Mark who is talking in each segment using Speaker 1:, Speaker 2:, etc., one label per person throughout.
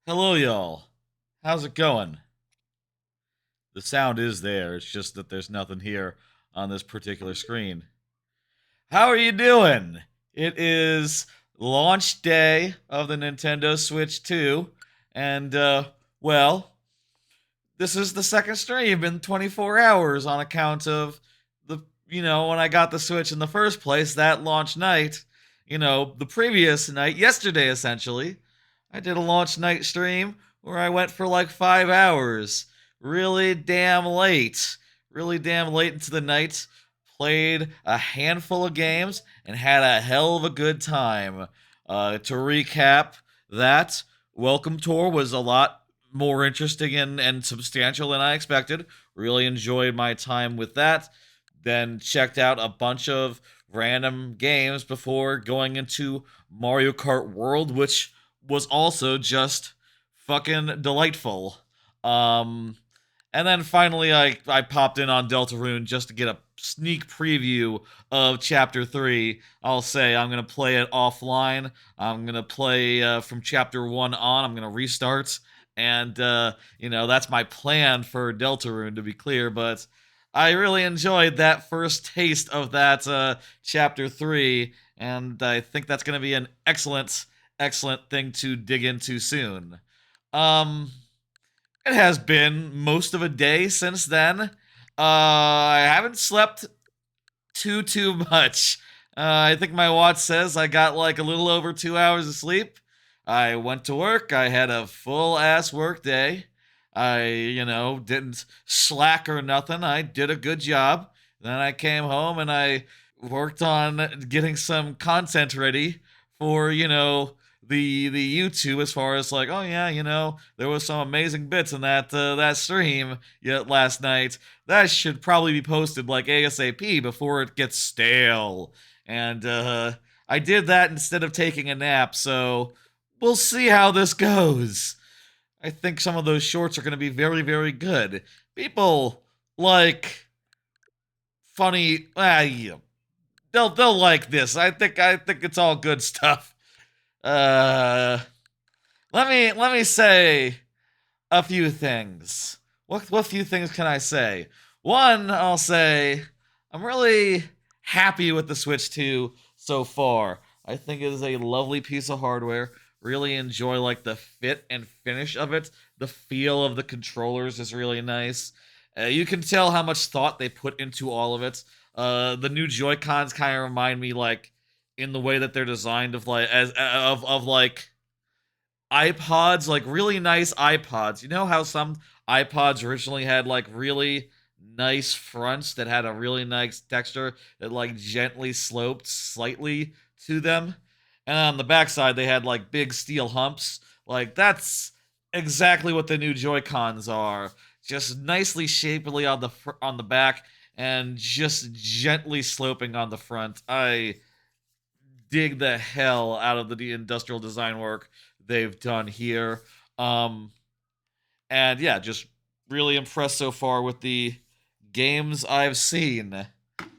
Speaker 1: Hello, y'all. How's it going? The sound is there. It's just that there's nothing here on this particular screen. How are you doing? It is launch day of the Nintendo Switch 2, and, well, this is the second stream in 24 hours on account of when I got the Switch in the first place, that launch night, the previous night, yesterday essentially, I did a launch night stream where I went for like 5 hours. Really damn late. Really damn late into the night. Played a handful of games and had a hell of a good time. To recap that, Welcome Tour was a lot more interesting and substantial than I expected. Really enjoyed my time with that. Then checked out a bunch of random games before going into Mario Kart World, which was also just fucking delightful. Um, and then finally, I popped in on Deltarune just to get a sneak preview of Chapter 3. I'll say I'm going to play it offline. I'm going to play from Chapter 1 on. I'm going to restart. And, that's my plan for Deltarune, to be clear. But I really enjoyed that first taste of that Chapter 3. And I think that's going to be an excellent thing to dig into soon. Um, it has been most of a day since then. I haven't slept too much. I think my watch says I got like a little over 2 hours of sleep. I went to work. I had a full ass work day. I didn't slack or nothing. I did a good job. Then I came home and I worked on getting some content ready for, the YouTube, as far as like, oh yeah, there was some amazing bits in that stream yet last night. That should probably be posted like ASAP before it gets stale. And I did that instead of taking a nap, so we'll see how this goes. I think some of those shorts are going to be very, very good. People like funny. Yeah, they'll like this. I think it's all good stuff. Uh, let me say a few things. What few things can I say? One, I'll say I'm really happy with the Switch 2 so far. I think it is a lovely piece of hardware. Really enjoy like the fit and finish of it. The feel of the controllers is really nice. You can tell how much thought they put into all of it. The new Joy Cons kind of remind me like in the way that they're designed of like as of like iPods, like really nice iPods. You know how some iPods originally had like really nice fronts that had a really nice texture that like gently sloped slightly to them, and on the backside they had like big steel humps. Like that's exactly what the new Joy Cons are. Just nicely shapely on the back and just gently sloping on the front. I dig the hell out of the industrial design work they've done here. Um, and yeah, just really impressed so far with the games I've seen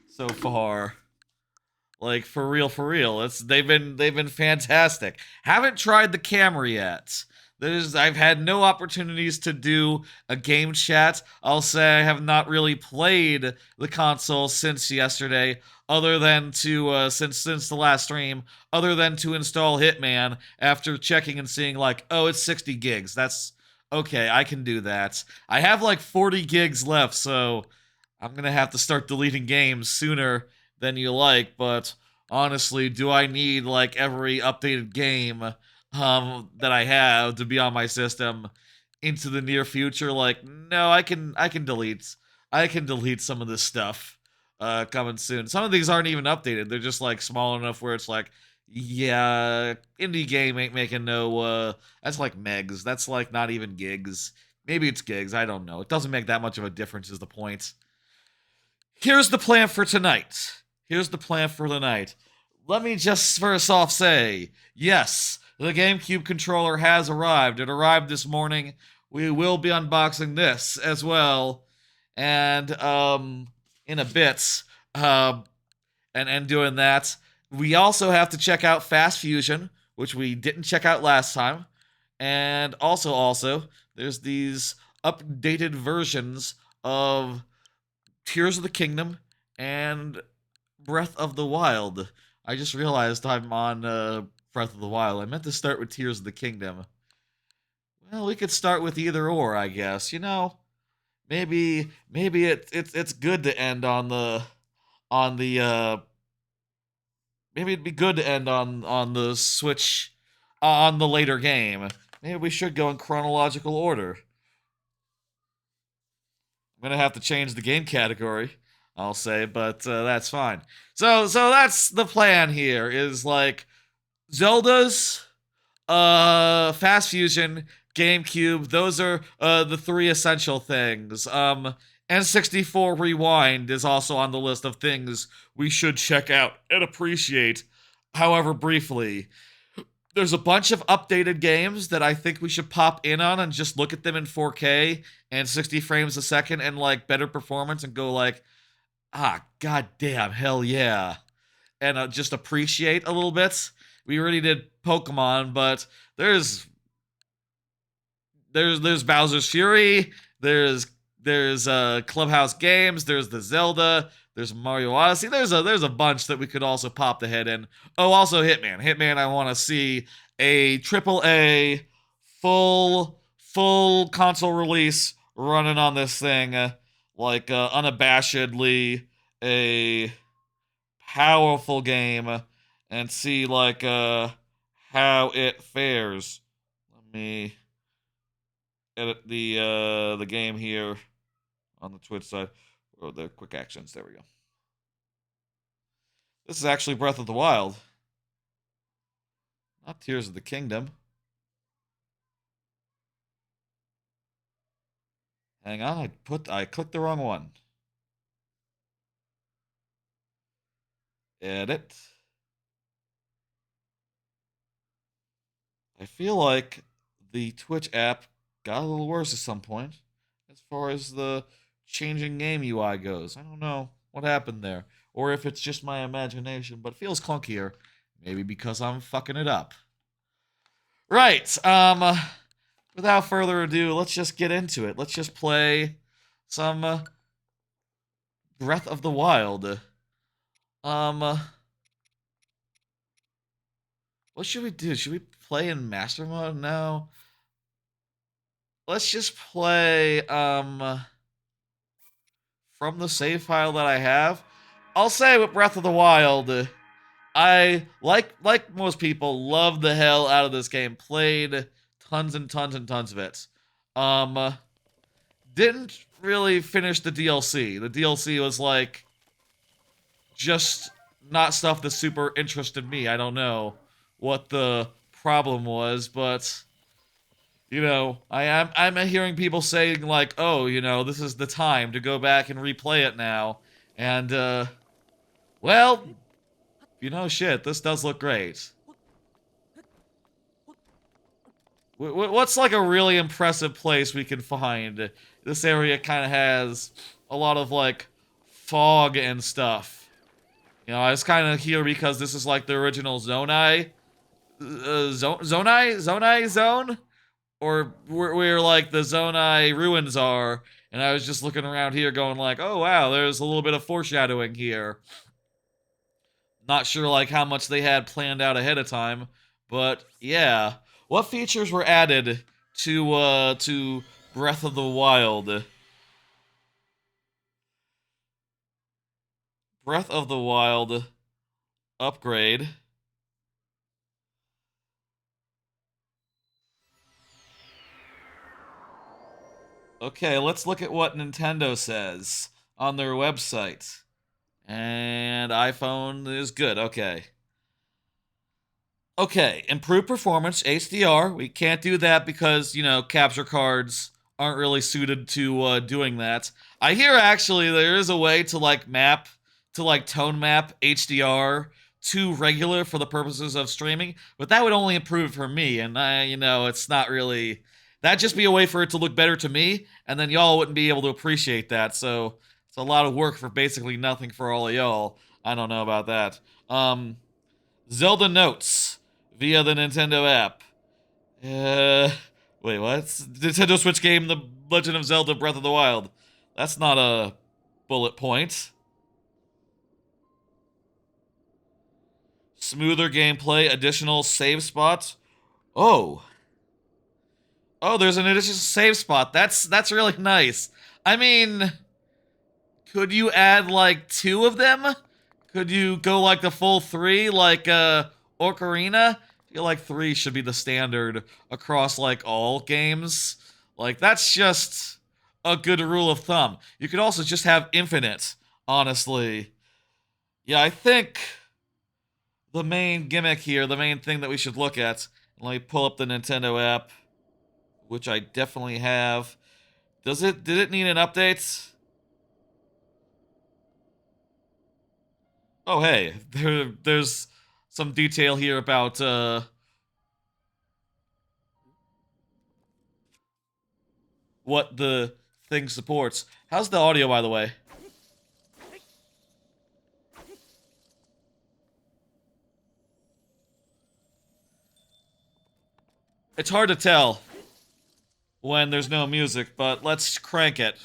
Speaker 1: so far. Like for real. They've been fantastic. Haven't tried the camera yet. I've had no opportunities to do a game chat. I'll say I have not really played the console since yesterday, other than to since the last stream, other than to install Hitman after checking and seeing like, oh, it's 60 gigs. That's okay. I can do that. I have like 40 gigs left, so I'm gonna have to start deleting games sooner than you like, but honestly, do I need like every updated game that I have to be on my system into the near future? Like, no, I can delete some of this stuff coming soon. Some of these aren't even updated. They're just like small enough where it's like, yeah, indie game ain't making no that's like megs. That's like not even gigs. Maybe it's gigs, I don't know. It doesn't make that much of a difference is the point. Here's the plan for tonight. Here's the plan for tonight. Let me just first off say, yes, the GameCube controller has arrived. It arrived this morning. We will be unboxing this as well, and in a bit, um, and doing that. We also have to check out Fast Fusion, which we didn't check out last time. And also, there's these updated versions of Tears of the Kingdom and Breath of the Wild. I just realized I'm on Breath of the Wild. I meant to start with Tears of the Kingdom. Well, we could start with either or, I guess. Maybe it's good to end on the maybe it'd be good to end on the Switch on the later game. Maybe we should go in chronological order. I'm gonna have to change the game category, I'll say, but that's fine. So that's the plan here. Is like Zelda's, Fast Fusion, GameCube. Those are the three essential things. N64 Rewind is also on the list of things we should check out and appreciate, however briefly. There's a bunch of updated games that I think we should pop in on and just look at them in 4K and 60 frames a second and like better performance and go like, goddamn, hell yeah, and just appreciate a little bit. We already did Pokemon, but there's Bowser's Fury, there's Clubhouse games, there's the Zelda, there's Mario Odyssey. There's a bunch that we could also pop the head in. Oh, also Hitman. Hitman, I want to see a AAA full console release running on this thing, unabashedly a powerful game, and see how it fares. Let me edit the game here on the Twitch side. Or the quick actions. There we go. This is actually Breath of the Wild, not Tears of the Kingdom. Hang on, I clicked the wrong one. Edit. I feel like the Twitch app got a little worse at some point as far as the changing game UI goes. I don't know what happened there, or if it's just my imagination, but it feels clunkier. Maybe because I'm fucking it up. Right. Without further ado, let's just get into it. Let's just play some Breath of the Wild. What should we do? Should we play in Master Mode? No. Let's just play from the save file that I have. I'll say with Breath of the Wild, I like most people love the hell out of this game. Played tons and tons and tons of it. Didn't really finish the DLC. The DLC was like just not stuff that super interested me. I don't know what the problem was, but I'm hearing people saying like, oh, this is the time to go back and replay it now. And well, shit, this does look great. What's like a really impressive place we can find? This area kind of has a lot of like fog and stuff. I was kind of here because this is like the original Zonai zone, or where like the Zonai ruins are, and I was just looking around here going like, oh wow, there's a little bit of foreshadowing here. Not sure like how much they had planned out ahead of time, but yeah. What features were added to Breath of the Wild? Breath of the Wild upgrade. Okay, let's look at what Nintendo says on their website. And iPhone is good. Okay. Okay, improved performance, HDR. We can't do that because, capture cards aren't really suited to doing that. I hear actually there is a way to tone map HDR to regular for the purposes of streaming, but that would only improve for me, and it's not really. That'd just be a way for it to look better to me, and then y'all wouldn't be able to appreciate that. So it's a lot of work for basically nothing for all of y'all. I don't know about that. Zelda Notes via the Nintendo app. Wait, what? Nintendo Switch game, The Legend of Zelda Breath of the Wild. That's not a bullet point. Smoother gameplay, additional save spots. Oh. Oh, there's an additional save spot. That's really nice. I mean, could you add like 2 of them? Could you go like the full 3 like Ocarina? I feel like 3 should be the standard across like all games. Like that's just a good rule of thumb. You could also just have infinite, honestly. Yeah, I think the main gimmick here, the main thing that we should look at. Let me pull up the Nintendo app, which I definitely have. Did it need an update? Oh hey, there's some detail here about what the thing supports. How's the audio, by the way? It's hard to tell when there's no music, but let's crank it.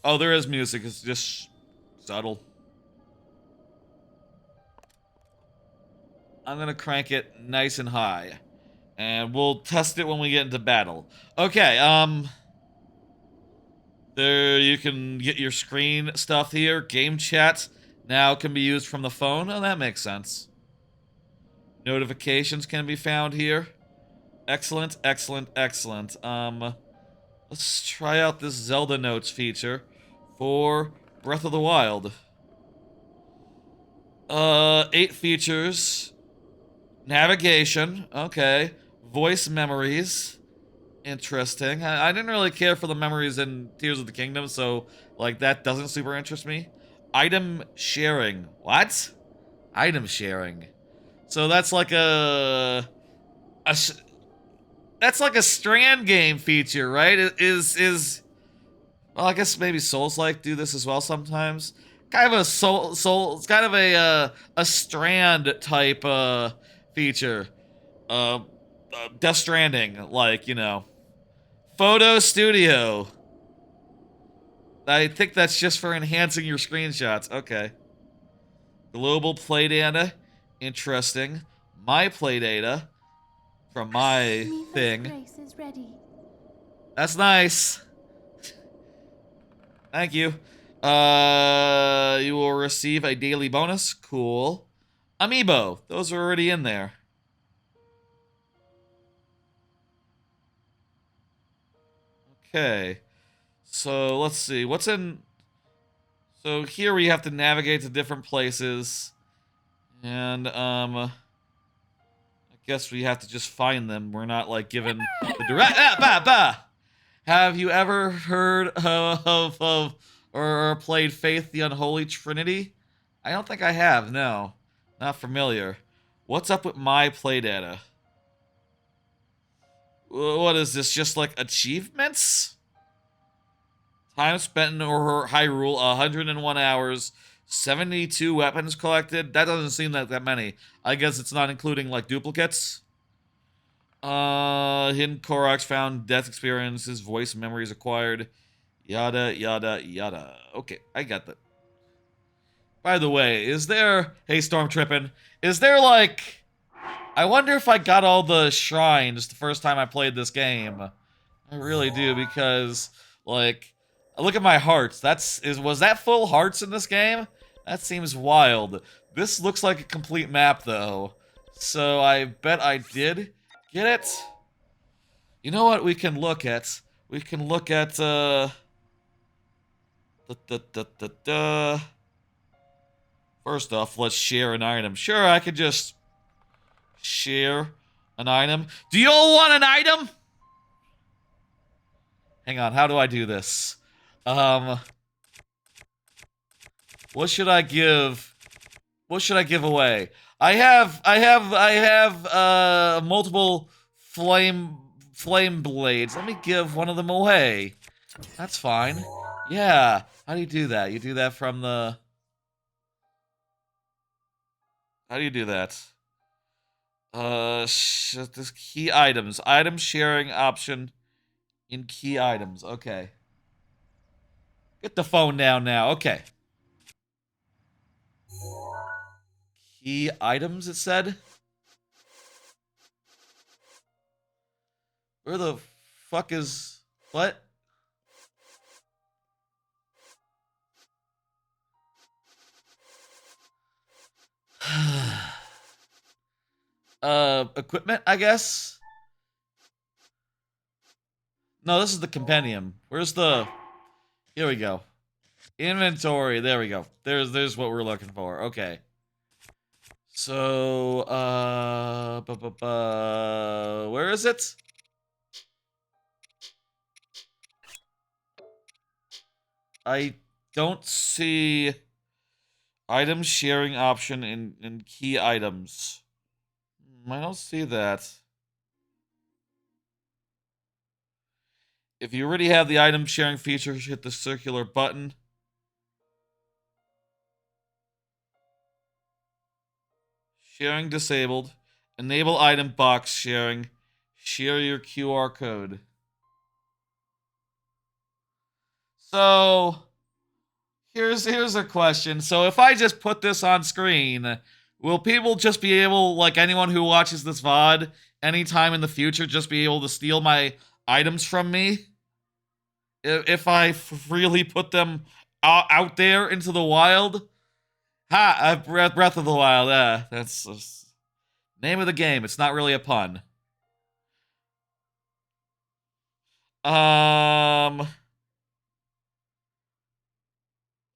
Speaker 1: Oh, there is music. It's just subtle. I'm gonna crank it nice and high. And we'll test it when we get into battle. Okay, there you can get your screen stuff here. Game chat now can be used from the phone. Oh, that makes sense. Notifications can be found here. Excellent, excellent, excellent. Let's try out this Zelda Notes feature for Breath of the Wild. 8 features. Navigation, okay. Voice memories. Interesting. I didn't really care for the memories in Tears of the Kingdom, so, like, that doesn't super interest me. Item sharing. What? Item sharing. So that's like that's like a strand game feature, right? Well, I guess maybe Souls-like do this as well sometimes. Kind of a it's kind of a strand type feature. Death Stranding, like, you know. Photo Studio. I think that's just for enhancing your screenshots. Okay. Global play data. Interesting. My play data from my thing. That's nice. Thank you. You will receive a daily bonus. Cool. Amiibo. Those are already in there. Okay. So, let's see. What's in... So, here we have to navigate to different places. And, I guess we have to just find them. We're not, like, given the direct... Have you ever heard of or played Faith the Unholy Trinity? I don't think I have, no. Not familiar. What's up with my playdata? What is this, just like achievements? Time spent in Hyrule, 101 hours, 72 weapons collected. That doesn't seem like that many. I guess it's not including, like, duplicates. Hidden Koroks found, death experiences, voice memories acquired, yada, yada, yada. Okay, I got that. By the way, is there... Hey, Storm Trippin'. Is there, like... I wonder if I got all the shrines the first time I played this game. I really do, because, like... Look at my hearts. Was that full hearts in this game? That seems wild. This looks like a complete map, though. So I bet I did get it. You know what we can look at? We can look at, First off, let's share an item. Sure, I could just share an item. Do you all want an item? Hang on, how do I do this? What should I give? What should I give away? I have multiple flame blades. Let me give one of them away. That's fine. Yeah. How do you do that? You do that from the... How do you do that? This key items. Item sharing option in key items. Okay. Get the phone down now. Okay. Key items, it said? Where the fuck is... What? Equipment, I guess? No, this is the compendium. Where's the... Here we go. Inventory, there we go. There's what we're looking for. Okay. So, where is it? I don't see item sharing option in key items. I don't see that. If you already have the item sharing feature, hit the circular button. Sharing disabled. Enable item box sharing. Share your QR code. So, here's a question. So if I just put this on screen, will people just be able, like anyone who watches this VOD, anytime in the future, just be able to steal my items from me? If I freely put them out there into the wild? Ha! Breath of the Wild. That's name of the game. It's not really a pun.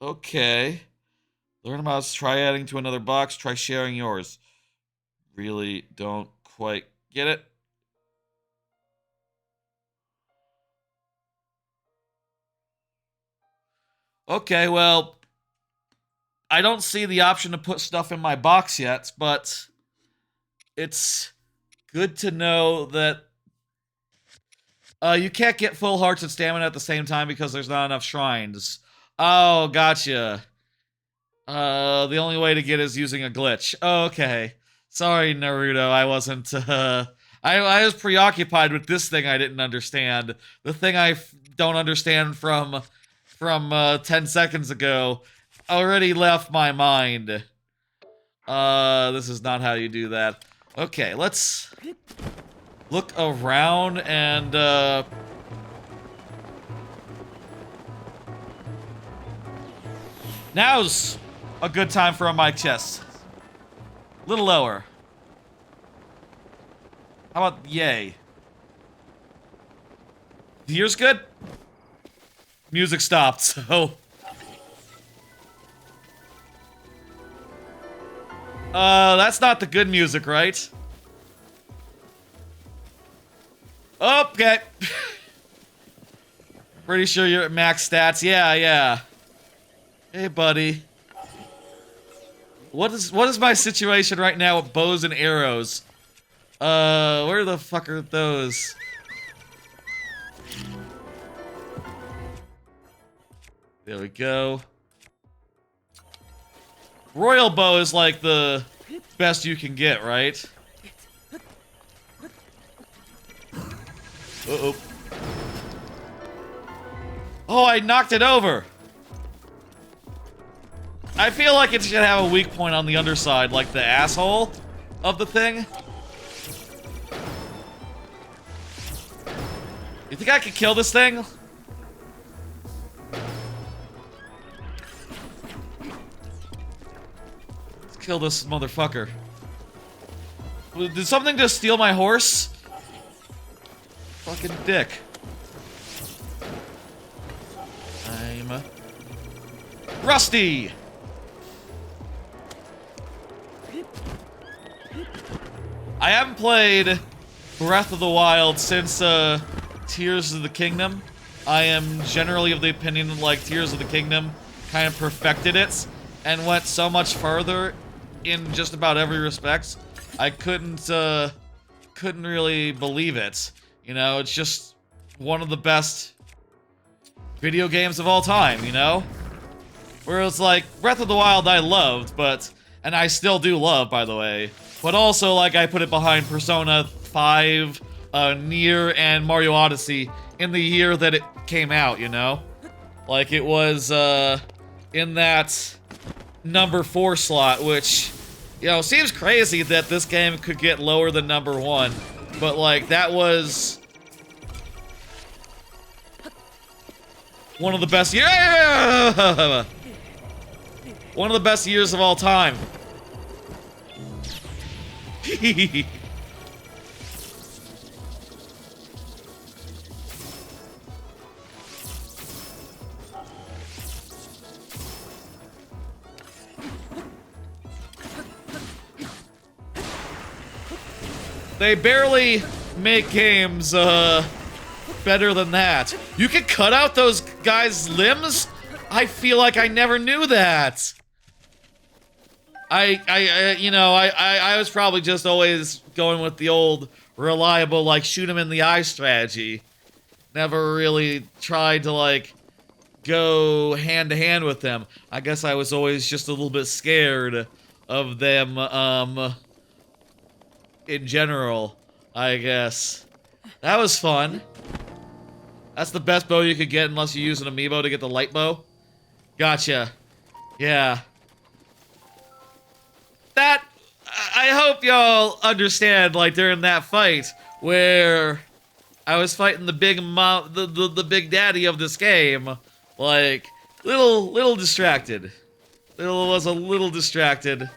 Speaker 1: Okay. Learn about try adding to another box. Try sharing yours. Really don't quite get it. Okay, well, I don't see the option to put stuff in my box yet, but it's good to know that you can't get full hearts and stamina at the same time because there's not enough shrines. Oh, gotcha. The only way to get is using a glitch. Okay. Sorry, Naruto, I wasn't, I was preoccupied with this thing I didn't understand. The thing I don't understand from 10 seconds ago already left my mind. This is not how you do that. Okay, let's look around and, now's a good time for a mic test. A little lower. How about yay? The ear's good? Music stopped, so... that's not the good music, right? Okay. Pretty sure you're at max stats. Yeah. Hey, buddy. What is my situation right now with bows and arrows? Where the fuck are those? There we go. Royal bow is like the best you can get, right? Uh-oh. Oh, I knocked it over! I feel like it should have a weak point on the underside, like the asshole of the thing. You think I could kill this thing? Let's kill this motherfucker. Did something just steal my horse? Fucking dick. I'm rusty! I haven't played Breath of the Wild since Tears of the Kingdom. I am generally of the opinion that, like, Tears of the Kingdom kind of perfected it and went so much further in just about every respect. I couldn't really believe it. You know, it's just one of the best video games of all time, you know? Whereas, like, Breath of the Wild I loved, and I still do love, by the way. But also, like, I put it behind Persona 5, Nier, and Mario Odyssey in the year that it came out, you know? Like, it was, in that number 4 slot, which, you know, seems crazy that this game could get lower than number 1. But, like, that was one of the best years. One of the best years of all time. They barely make games, better than that. You can cut out those guys' limbs? I feel like I never knew that. I was probably just always going with the old, reliable, like, shoot him in the eye strategy. Never really tried to, like, go hand to hand with them. I guess I was always just a little bit scared of them, in general, I guess. That was fun. That's the best bow you could get unless you use an amiibo to get the light bow. Gotcha. Yeah. That, I hope y'all understand, like, during that fight, where I was fighting the big the big daddy of this game, like, little distracted. Was a little distracted.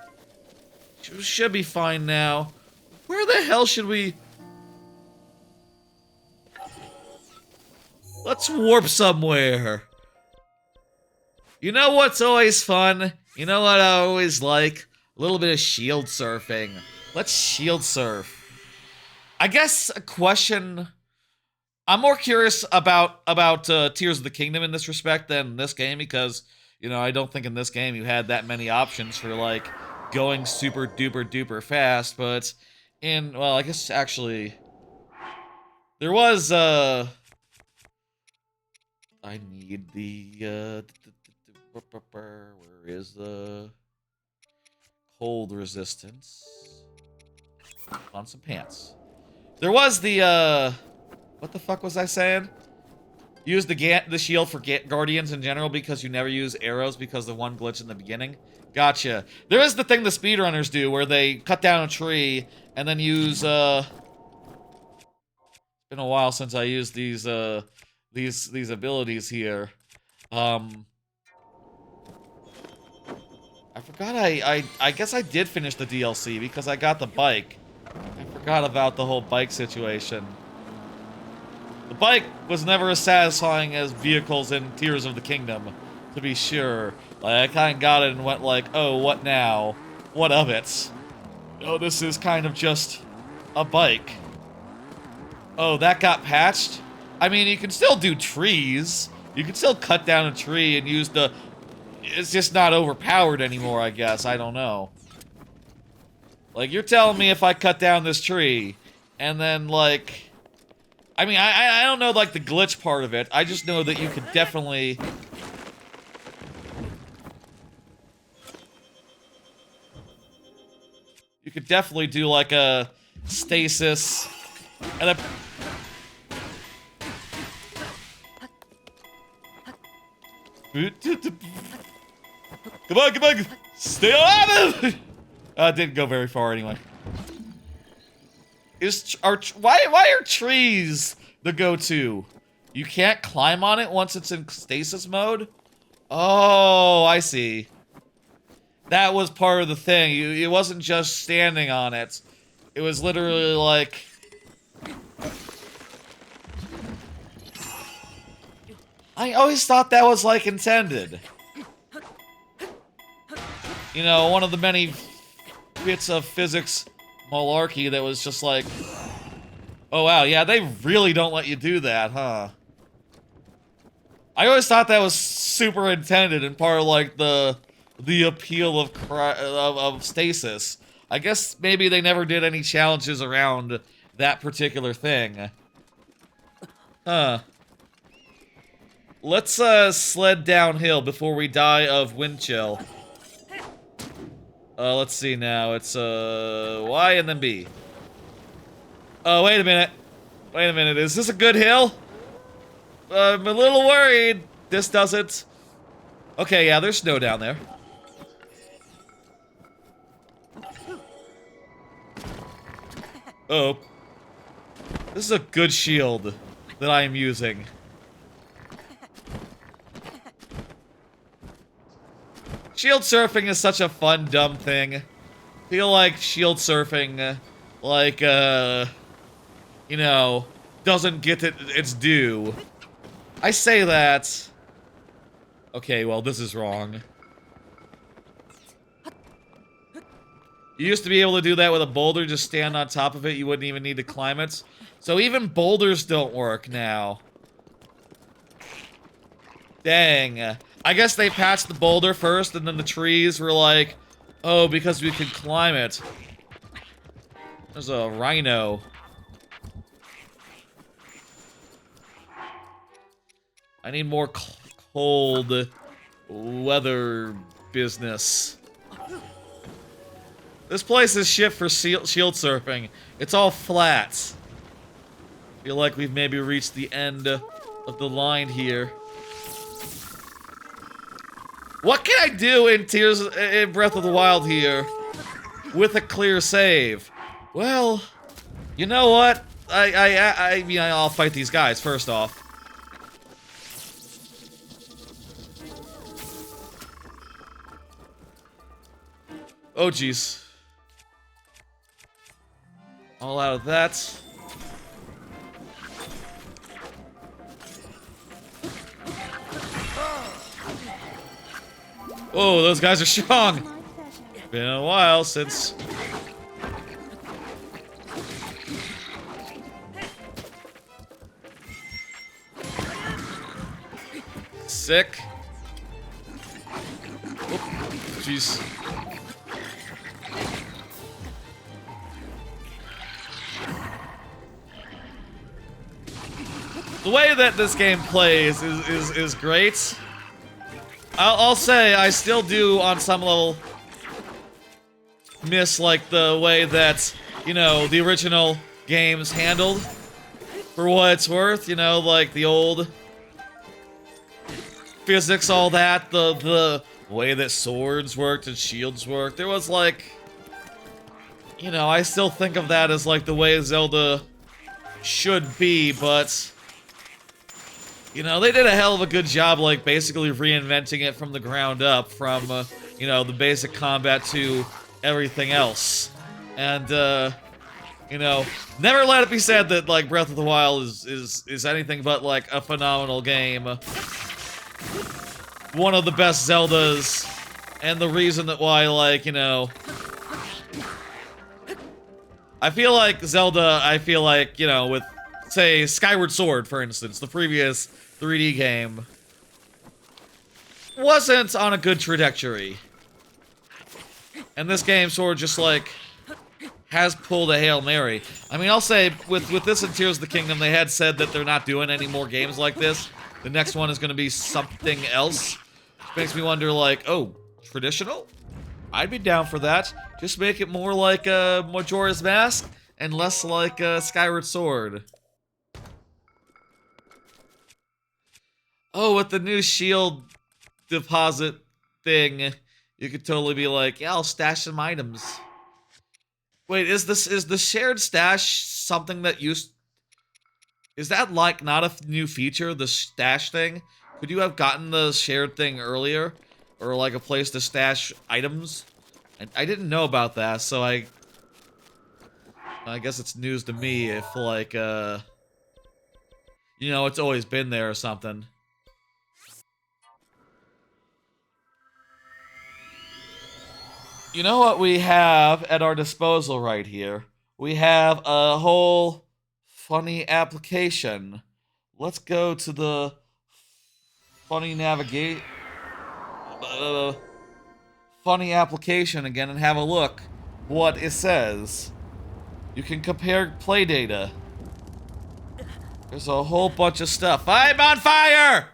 Speaker 1: Should be fine now. Where the hell should we... Let's warp somewhere. You know what's always fun? You know what I always like? A little bit of shield surfing. Let's shield surf. I guess a question... I'm more curious about Tears of the Kingdom in this respect than this game, because, you know, I don't think in this game you had that many options for, like, going super duper fast, but in, well, I guess actually... There was, I need the, where is the cold resistance? On some pants. There was the, what the fuck was I saying? Use the shield for guardians in general because you never use arrows because of one glitch in the beginning. Gotcha. There is the thing the speedrunners do where they cut down a tree and then use, it's been a while since I used these abilities here. I forgot I guess I did finish the DLC because I got the bike. I forgot about the whole bike situation. The bike was never as satisfying as vehicles in Tears of the Kingdom, to be sure. Like, I kind of got it and went like, oh, what now? What of it? Oh, this is kind of just a bike. Oh, that got patched? I mean, you can still do trees. You can still cut down a tree and use the... It's just not overpowered anymore, I guess. I don't know. Like, you're telling me if I cut down this tree, and then, like... I mean, I don't know, like, the glitch part of it. I just know that you could definitely... You could definitely do, like, a stasis... And a... Come on! Stay alive! It didn't go very far anyway. Why are trees the go-to? You can't climb on it once it's in stasis mode? Oh, I see. That was part of the thing. It wasn't just standing on it. It was literally like... I always thought that was, like, intended. You know, one of the many bits of physics malarkey that was just like... Oh, wow, yeah, they really don't let you do that, huh? I always thought that was super intended and part of, like, the appeal of stasis. I guess maybe they never did any challenges around that particular thing. Huh. Let's, sled downhill before we die of wind chill. Let's see now. It's Y and then B. Oh, wait a minute. Wait a minute. Is this a good hill? I'm a little worried. This doesn't. Okay, yeah, there's snow down there. Oh. This is a good shield that I am using. Shield surfing is such a fun, dumb thing. I feel like shield surfing, like, you know, doesn't get its due. I say that. Okay, well, this is wrong. You used to be able to do that with a boulder, just stand on top of it, you wouldn't even need to climb it. So even boulders don't work now. Dang. I guess they patched the boulder first, and then the trees were like, oh, because we could climb it. There's a rhino. I need more cold weather business. This place is shit for shield surfing. It's all flat. Feel like we've maybe reached the end of the line here. What can I do in Breath of the Wild here with a clear save? Well, you know what? I mean, I'll fight these guys first off. Oh, jeez. All out of that. Oh, those guys are strong. Been a while since. Sick. Oh, jeez. The way that this game plays is great. I'll say I still do on some level miss like the way that, you know, the original games handled. For what it's worth, you know, like the old physics, all that, the way that swords worked and shields worked. There was like, you know, I still think of that as like the way Zelda should be, but you know, they did a hell of a good job, like, basically reinventing it from the ground up, from, you know, the basic combat to everything else. And, you know, never let it be said that, like, Breath of the Wild is anything but, like, a phenomenal game. One of the best Zeldas, and the reason that why, like, you know, I feel like Zelda, you know, with, say, Skyward Sword, for instance, the previous 3D game, wasn't on a good trajectory. And this game sort of just, like, has pulled a Hail Mary. I mean, I'll say, with this and Tears of the Kingdom, they had said that they're not doing any more games like this. The next one is going to be something else. Which makes me wonder, like, oh, traditional? I'd be down for that. Just make it more like Majora's Mask, and less like Skyward Sword. Oh, with the new shield deposit thing, you could totally be like, yeah, I'll stash some items. Wait, is the shared stash something that used... Is that, like, not a new feature, the stash thing? Could you have gotten the shared thing earlier? Or, like, a place to stash items? I didn't know about that, so I guess it's news to me if, like, you know, it's always been there or something. You know what we have at our disposal right here? We have a whole funny application. Let's go to the funny funny application again and have a look what it says. You can compare play data. There's a whole bunch of stuff. I'm on fire!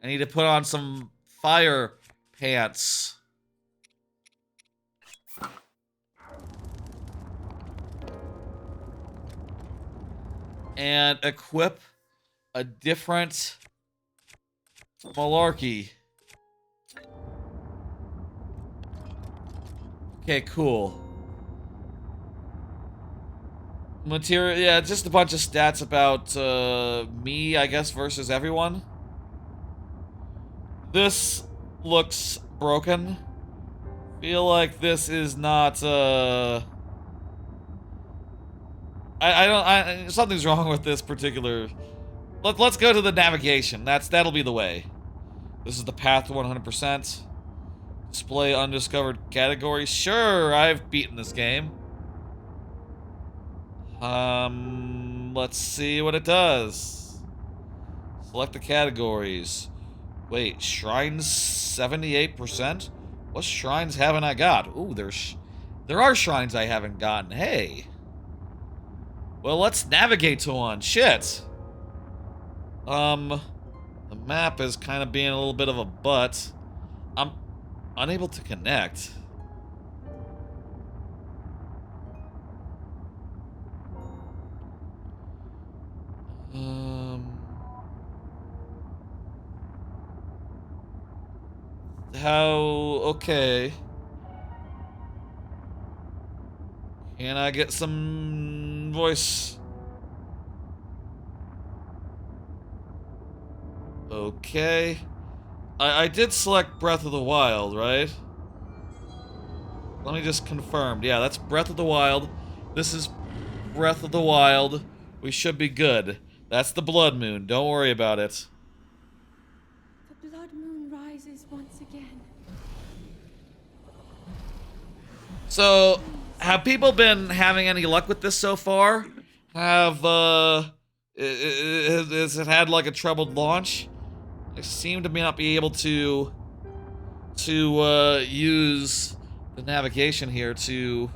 Speaker 1: I need to put on some fire pants. And equip a different malarkey. Okay, cool. Material, yeah, just a bunch of stats about me, I guess, versus everyone. This looks broken. Feel like this is not, something's wrong with this particular... Let's go to the navigation. That'll be the way. This is the path to 100%. Display undiscovered categories. Sure, I've beaten this game. Let's see what it does. Select the categories. Wait, shrines 78%? What shrines haven't I got? Ooh, there are shrines I haven't gotten. Hey. Well, let's navigate to one. Shit. The map is kind of being a little bit of a butt. I'm unable to connect. Okay. Can I get some voice? Okay. I did select Breath of the Wild, right? Let me just confirm. Yeah, that's Breath of the Wild. This is Breath of the Wild. We should be good. That's the Blood Moon. Don't worry about it.
Speaker 2: The Blood Moon rises once again.
Speaker 1: So, have people been having any luck with this so far? Has it had like a troubled launch? I seem to not be able to use the navigation here to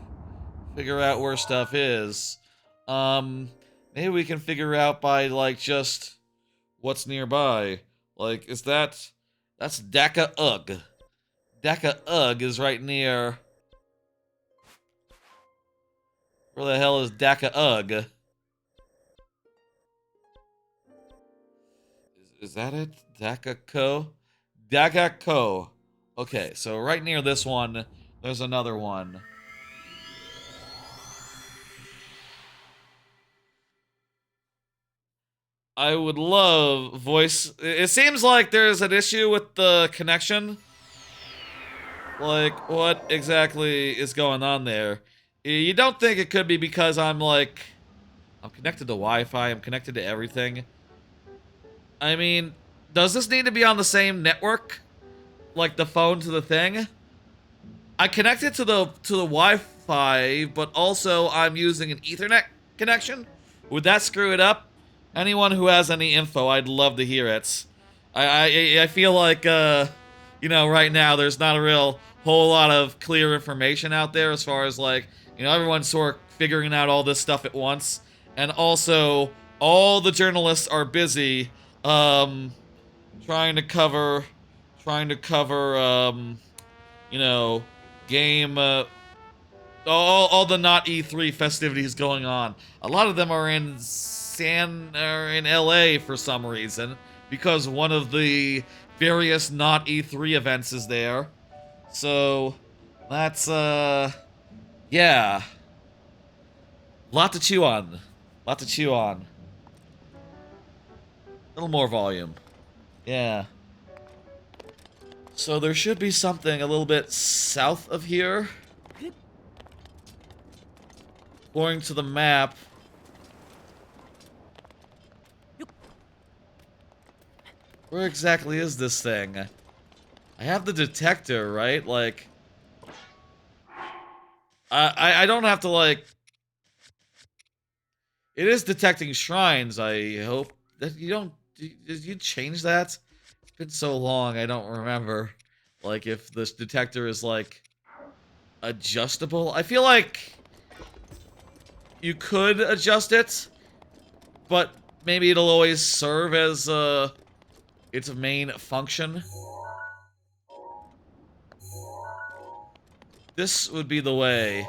Speaker 1: figure out where stuff is. Maybe we can figure out by like just what's nearby. Like, that's Daka Ugg. Daka Ugg is right near. Where the hell is Daka Ugg? Is that it? Daka Ko? Daka Ko. Okay, so right near this one, there's another one. I would love voice. It seems like there's an issue with the connection. Like, what exactly is going on there? You don't think it could be because I'm connected to Wi-Fi, I'm connected to everything. I mean, does this need to be on the same network? Like the phone to the thing? I connected to the Wi-Fi, but also I'm using an Ethernet connection. Would that screw it up? Anyone who has any info, I'd love to hear it. I feel like you know, right now there's not a real whole lot of clear information out there as far as like, you know, everyone's sort of figuring out all this stuff at once, and also all the journalists are busy trying to cover you know, game all the not E3 festivities going on. A lot of them are in LA for some reason, because one of the various not E3 events is there. So that's yeah. Lot to chew on. Lot to chew on. A little more volume. Yeah. So there should be something a little bit south of here. According to the map. Where exactly is this thing? I have the detector, right? Like, I don't have to, like... It is detecting shrines, I hope. That you don't... Did you change that? It's been so long, I don't remember. Like, if this detector is, like, adjustable. I feel like you could adjust it, but maybe it'll always serve as, its main function. this would be the way.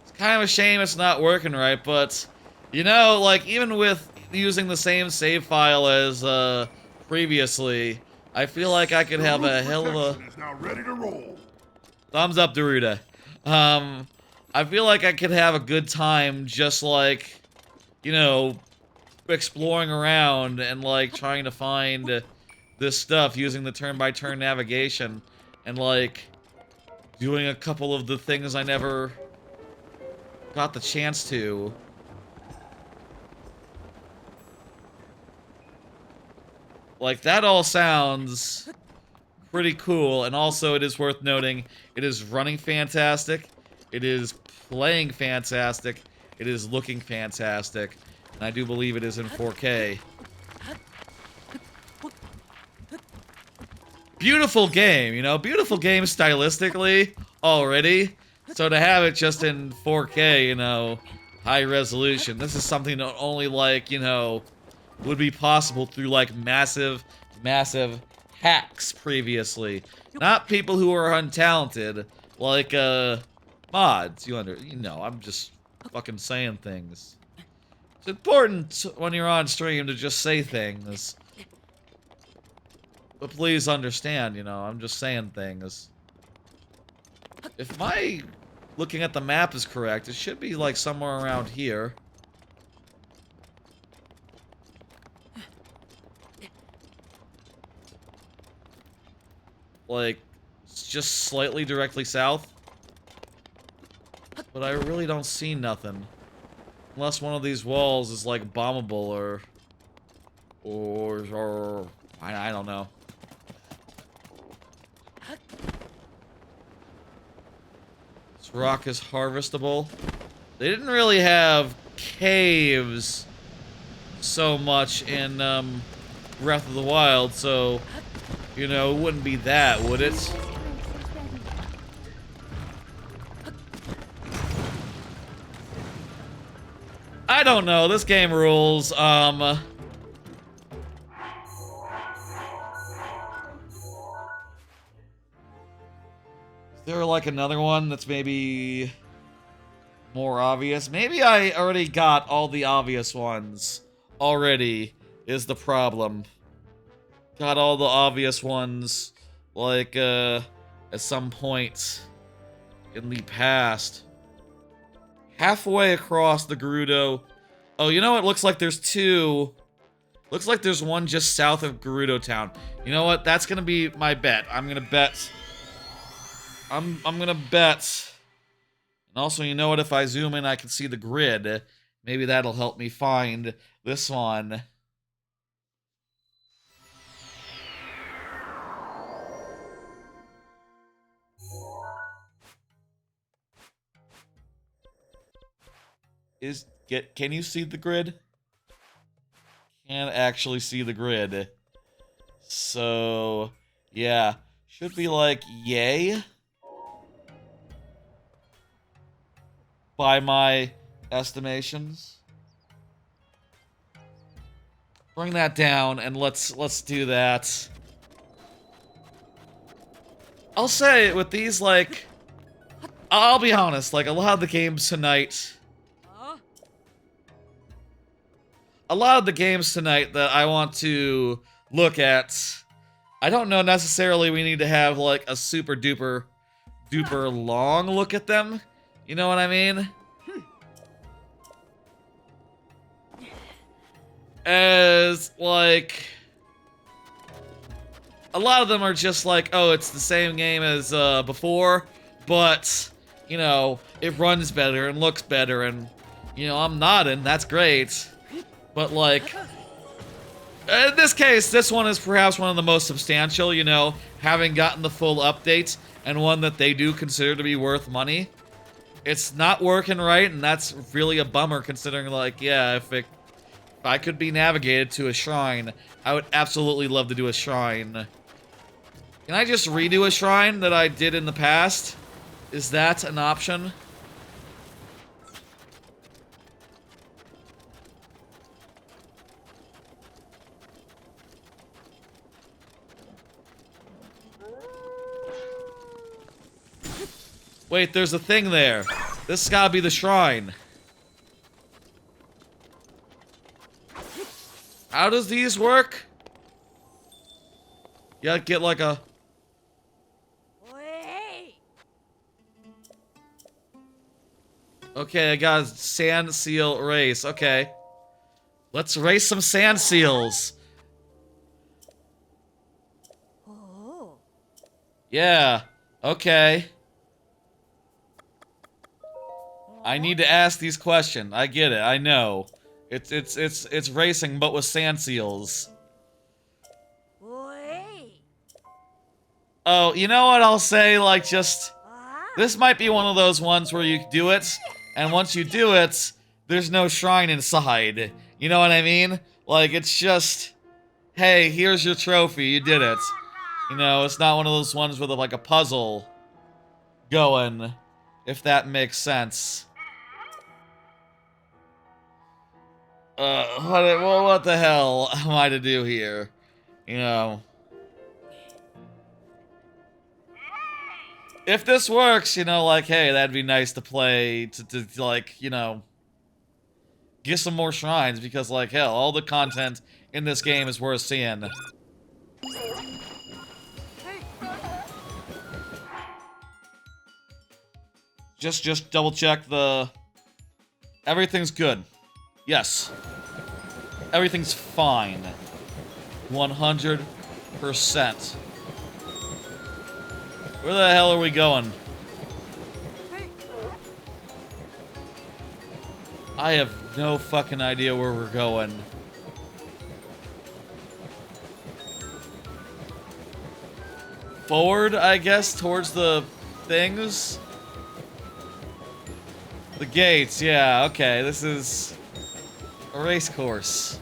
Speaker 1: It's kind of a shame it's not working right, but, you know, like, even with using the same save file as, previously, I feel like I could have a hell of a...
Speaker 3: Is now ready to roll.
Speaker 1: Thumbs up, Daruda. I feel like I could have a good time just, like, you know, exploring around and, like, trying to find this stuff using the turn-by-turn navigation and, like, doing a couple of the things I never got the chance to. Like, that all sounds pretty cool, and also it is worth noting, it is running fantastic, it is playing fantastic, it is looking fantastic, and I do believe it is in 4K. Beautiful game, you know, beautiful game stylistically already, so to have it just in 4K, you know, high resolution, this is something that only, like, you know, would be possible through, like, massive hacks previously. Not people who are untalented, like, mods, you know, I'm just fucking saying things. It's important when you're on stream to just say things. But please understand, you know, I'm just saying things. If my looking at the map is correct, it should be, like, somewhere around here. Like, it's just slightly directly south. But I really don't see nothing. Unless one of these walls is, like, bombable or I don't know. This rock is harvestable. They didn't really have caves so much in, Breath of the Wild, so... You know, it wouldn't be that, would it? I don't know, this game rules, Is there, like, another one that's maybe more obvious? Maybe I already got all the obvious ones already, is the problem. Got all the obvious ones, like, at some point in the past. Halfway across the Gerudo. Oh, you know what? Looks like there's two. Looks like there's one just south of Gerudo Town. You know what? That's gonna be my bet. I'm gonna bet. I'm gonna bet. And also, you know what? If I zoom in, I can see the grid. Maybe that'll help me find this one. Can you see the grid? Can't actually see the grid. So, yeah. Should be like, yay? By my estimations. Bring that down and let's do that. I'll say with these, like, I'll be honest, like, a lot of the games tonight that I want to look at, I don't know necessarily we need to have, like, a super duper long look at them. You know what I mean? As, like, a lot of them are just like, oh, it's the same game as before, but, you know, it runs better and looks better, and, you know, I'm nodding, that's great. But, like, in this case, this one is perhaps one of the most substantial, you know, having gotten the full update, and one that they do consider to be worth money. It's not working right, and that's really a bummer, considering, like, yeah, if I could be navigated to a shrine, I would absolutely love to do a shrine. Can I just redo a shrine that I did in the past? Is that an option? Wait, there's a thing there. This has gotta be the shrine. How does these work? You gotta get like a... Okay, I got a sand seal race. Okay. Let's race some sand seals. Yeah. Okay. I need to ask these questions. I get it. I know. It's racing, but with sand seals. Oh, you know what I'll say? Like, just... This might be one of those ones where you do it, and once you do it, there's no shrine inside. You know what I mean? Like, it's just... Hey, here's your trophy. You did it. You know, it's not one of those ones with, like, a puzzle going, if that makes sense. What the hell am I to do here? You know. If this works, you know, like, hey, that'd be nice to play, to like, you know, get some more shrines, because, like, hell, all the content in this game is worth seeing. Just double check the... Everything's good. Yes. Everything's fine. 100%. Where the hell are we going? I have no fucking idea where we're going. Forward, I guess, towards the things? The gates, yeah, okay, this is a race course.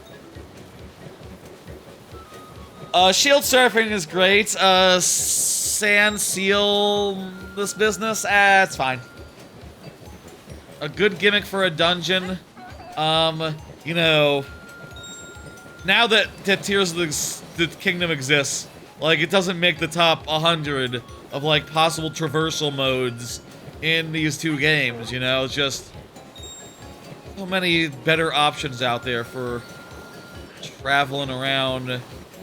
Speaker 1: Shield surfing is great. Sand seal this business? It's fine. A good gimmick for a dungeon. You know, now that Tears of the Kingdom exists, like, it doesn't make the top 100 of, like, possible traversal modes in these two games, you know? It's just so many better options out there for traveling around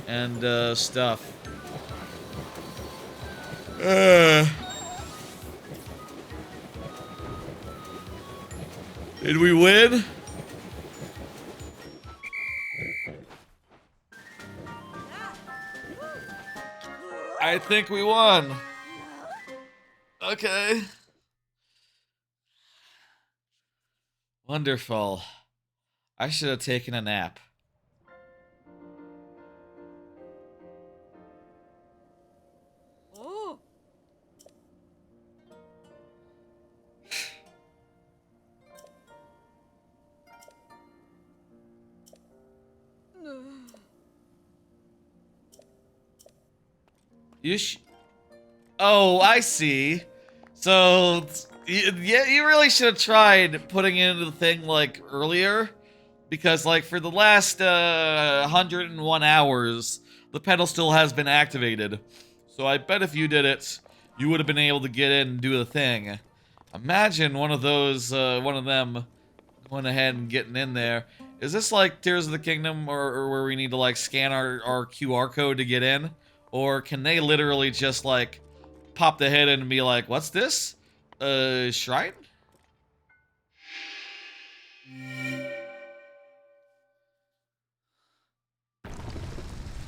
Speaker 1: and stuff. Did we win? I think we won. Okay. Wonderful. I should have taken a nap. Oh, I see. So, yeah, you really should have tried putting it into the thing, like, earlier. Because, like, for the last 101 hours, the pedal still has been activated. So I bet if you did it, you would have been able to get in and do the thing. Imagine one of those, one of them going ahead and getting in there. Is this like Tears of the Kingdom, or where we need to, like, scan our QR code to get in? Or can they literally just, like, pop the head in and be like, what's this? Shrine?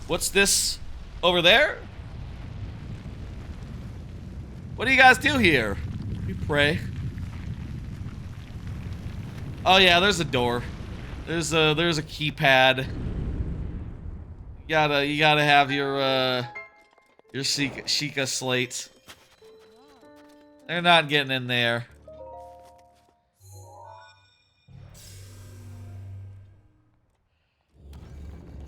Speaker 1: What's this over there? What do you guys do here? We pray. Oh yeah, there's a door. There's a keypad. You gotta have your Sheikah slate. They're not getting in there.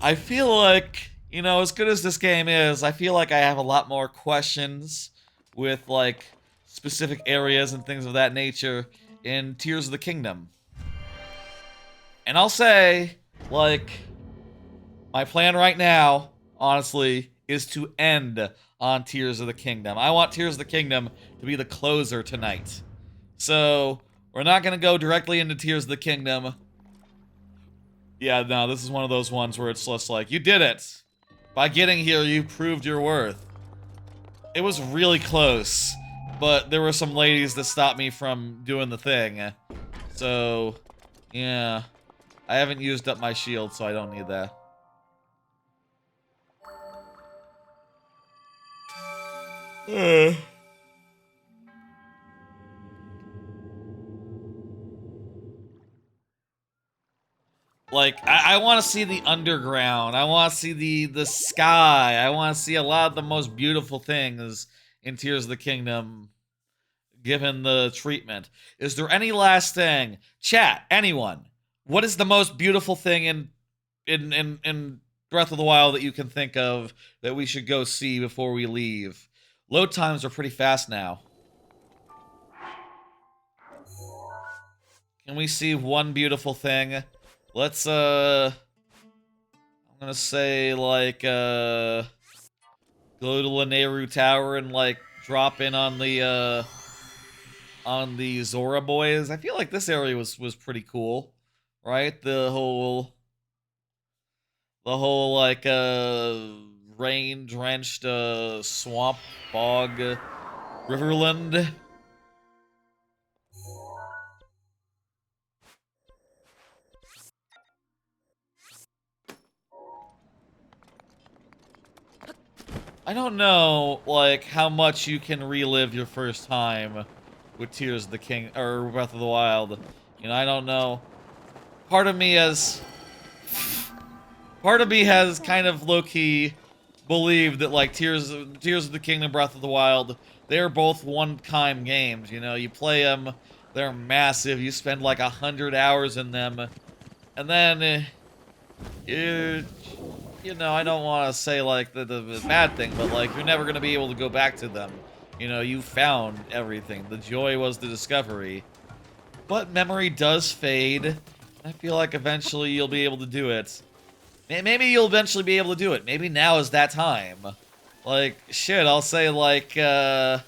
Speaker 1: I feel like, you know, as good as this game is, I feel like I have a lot more questions with, like, specific areas and things of that nature in Tears of the Kingdom. And I'll say, like, my plan right now, honestly, is to end on Tears of the Kingdom. I want Tears of the Kingdom to be the closer tonight. So, we're not going to go directly into Tears of the Kingdom. Yeah, no, this is one of those ones where it's just like, you did it! By getting here, you proved your worth. It was really close, but there were some ladies that stopped me from doing the thing. So, yeah. I haven't used up my shield, so I don't need that. Like, I want to see the underground. I want to see the sky. I want to see a lot of the most beautiful things in Tears of the Kingdom, given the treatment. Is there any last thing? Chat, anyone. What is the most beautiful thing in Breath of the Wild that you can think of that we should go see before we leave? Load times are pretty fast now. Can we see one beautiful thing? Let's, I'm gonna say, like, go to Lanayru Tower and, like, drop in on the Zora boys. I feel like this area was pretty cool, right? The whole, like, rain-drenched, swamp, bog, riverland. I don't know, like, how much you can relive your first time with Tears of the King, or Breath of the Wild. You know, I don't know. Part of me has kind of low-key believed that, like, Tears of the Kingdom, Breath of the Wild, they're both one-time games, you know? You play them, they're massive, you spend, like, 100 hours in them, and then, you know, I don't want to say, like, the bad thing, but, like, you're never going to be able to go back to them. You know, you found everything. The joy was the discovery. But memory does fade. I feel like eventually you'll be able to do it. Maybe you'll eventually be able to do it. Maybe now is that time. Like, shit, I'll say, like, I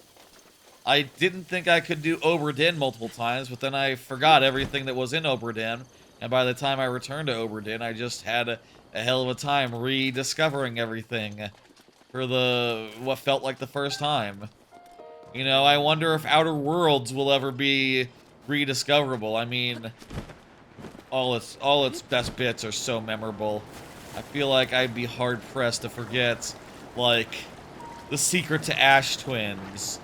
Speaker 1: didn't think I could do Oberdin multiple times, but then I forgot everything that was in Oberdin. And by the time I returned to Oberdin, I just had a hell of a time rediscovering everything for what felt like the first time. You know, I wonder if Outer Worlds will ever be rediscoverable. I mean, all its best bits are so memorable. I feel like I'd be hard-pressed to forget, like, the secret to Ash Twins.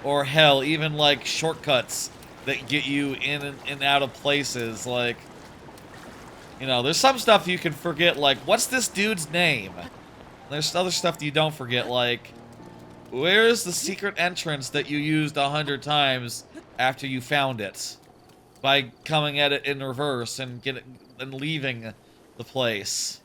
Speaker 1: Or hell, even, like, shortcuts that get you in and out of places, like... You know, there's some stuff you can forget, like, what's this dude's name? There's other stuff that you don't forget, like, where's the secret entrance that you used 100 times after you found it? By coming at it in reverse and leaving the place.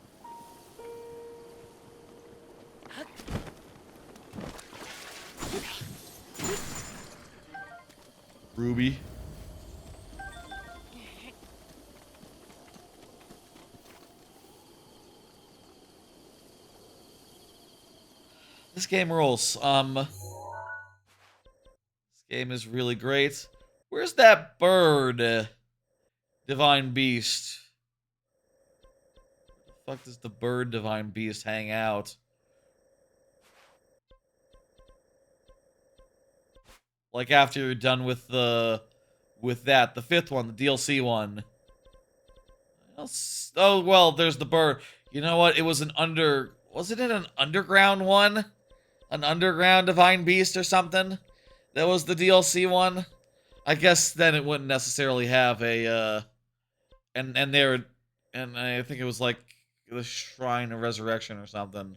Speaker 1: Ruby. This game rules. This game is really great. Where's that bird? Divine Beast. Where the fuck does the bird Divine Beast hang out? Like after you're done with the fifth one, the DLC one. Oh well, there's the bird. You know what? It was wasn't it an underground one? An underground Divine Beast or something? That was the DLC one? I guess then it wouldn't necessarily have a, and I think it was like the Shrine of Resurrection or something.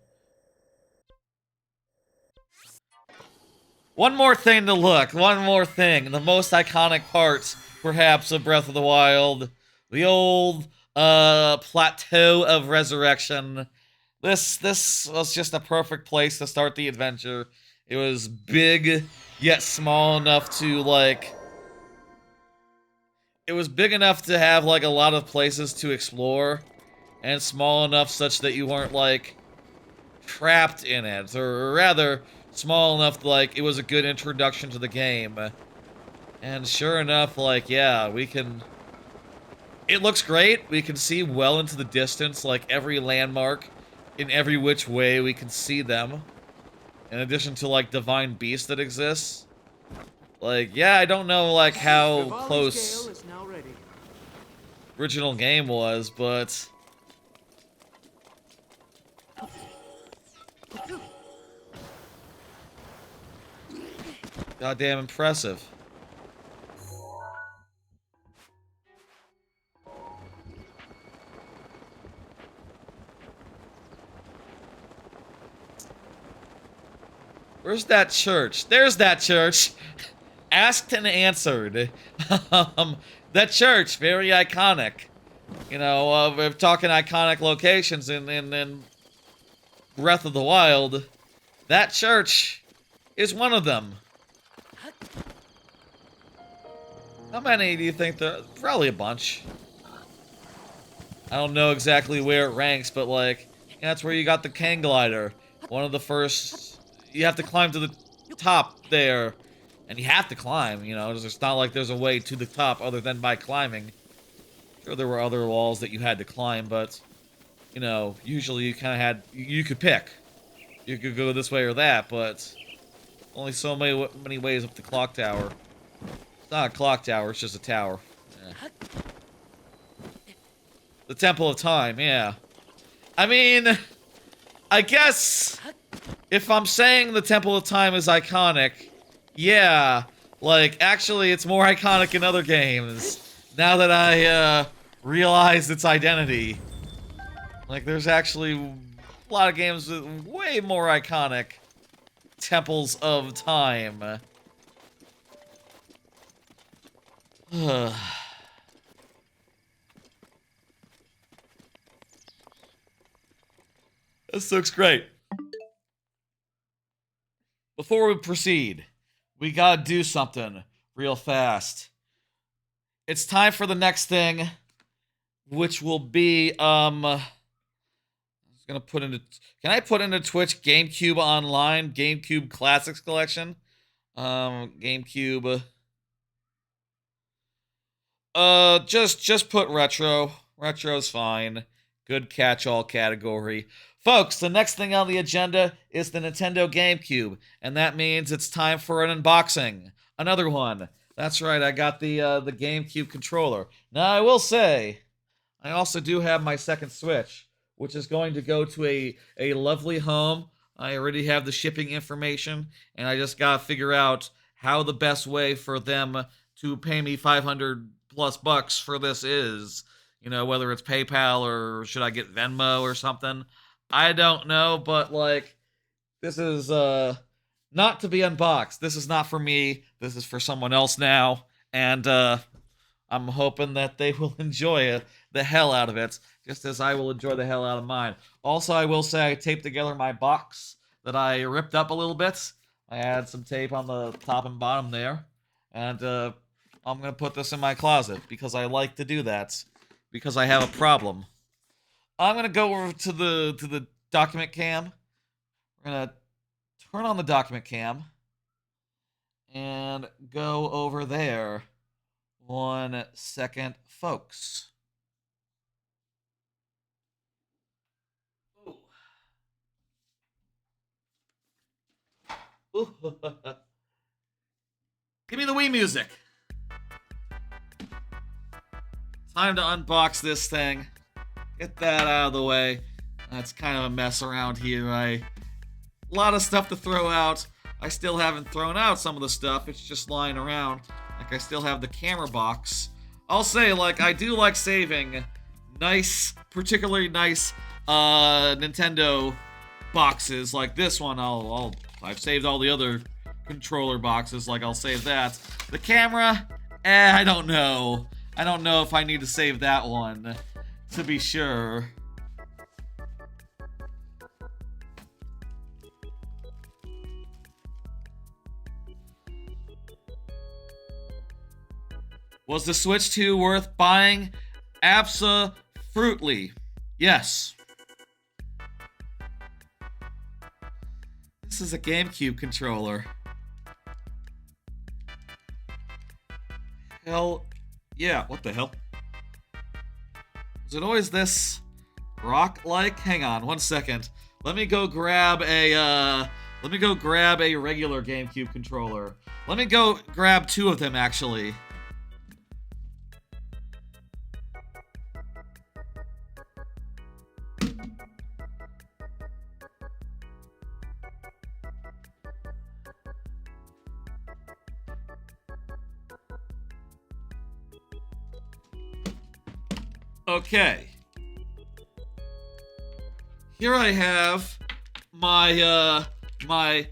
Speaker 1: One more thing to look, one more thing. The most iconic part, perhaps, of Breath of the Wild. The old, Plateau of Resurrection. This was just a perfect place to start the adventure. It was big, yet small enough to, like... It was big enough to have, like, a lot of places to explore, and small enough such that you weren't, like, trapped in it, or rather, small enough, like, it was a good introduction to the game. And sure enough, like, yeah, we can... It looks great. We can see well into the distance, like, every landmark, in every which way we can see them. In addition to, like, divine beast that exists. Like, yeah, I don't know, like, how close original game was, but... Goddamn impressive. Where's that church? There's that church! Asked and answered. That church, very iconic. You know, we're talking iconic locations in Breath of the Wild. That church is one of them. How many do you think there? Probably a bunch. I don't know exactly where it ranks, but like, that's where you got the Kang glider. One of the first. You have to climb to the top there. And you have to climb, you know, it's not like there's a way to the top other than by climbing. Sure, there were other walls that you had to climb, but, you know, usually you kind of had, you could pick. You could go this way or that, but only so many ways up the clock tower. It's not a clock tower, it's just a tower. Yeah. The Temple of Time, yeah. I mean, I guess if I'm saying the Temple of Time is iconic, yeah, like, actually, it's more iconic in other games. Now that I, realize its identity. Like, there's actually a lot of games with way more iconic Temples of Time. This looks great. Before we proceed, we gotta do something real fast. It's time for the next thing, which will be, I was gonna put into, can I put into Twitch GameCube Online, GameCube Classics Collection? GameCube, just put retro. Retro's fine. Good catch-all category. Folks, the next thing on the agenda is the Nintendo GameCube, and that means it's time for an unboxing. Another one. That's right, I got the GameCube controller. Now, I will say, I also do have my second Switch, which is going to go to a lovely home. I already have the shipping information, and I just gotta figure out how the best way for them to pay me 500 plus bucks for this is. You know, whether it's PayPal or should I get Venmo or something. I don't know, but like, this is not to be unboxed. This is not for me. This is for someone else now, and I'm hoping that they will enjoy the hell out of it, just as I will enjoy the hell out of mine. Also, I will say I taped together my box that I ripped up a little bit. I had some tape on the top and bottom there, and I'm gonna put this in my closet because I like to do that because I have a problem. I'm gonna go over to the document cam. We're gonna turn on the document cam and go over there. 1 second, folks. Ooh. Ooh. Give me the Wii music. Time to unbox this thing. Get that out of the way. That's kind of a mess around here. A lot of stuff to throw out. I still haven't thrown out some of the stuff. It's just lying around. Like, I still have the camera box. I'll say, like, I do like saving nice, particularly nice, Nintendo boxes. Like this one, I've saved all the other controller boxes. Like, I'll save that. The camera, I don't know. I don't know if I need to save that one, to be sure. Was the Switch 2 worth buying? Abso-fruitly. Yes. This is a GameCube controller. Hell yeah, what the hell? Is it always this rock-like? Hang on, 1 second. Let me go grab a regular GameCube controller. Let me go grab 2 of them, actually. Okay. Here I have my my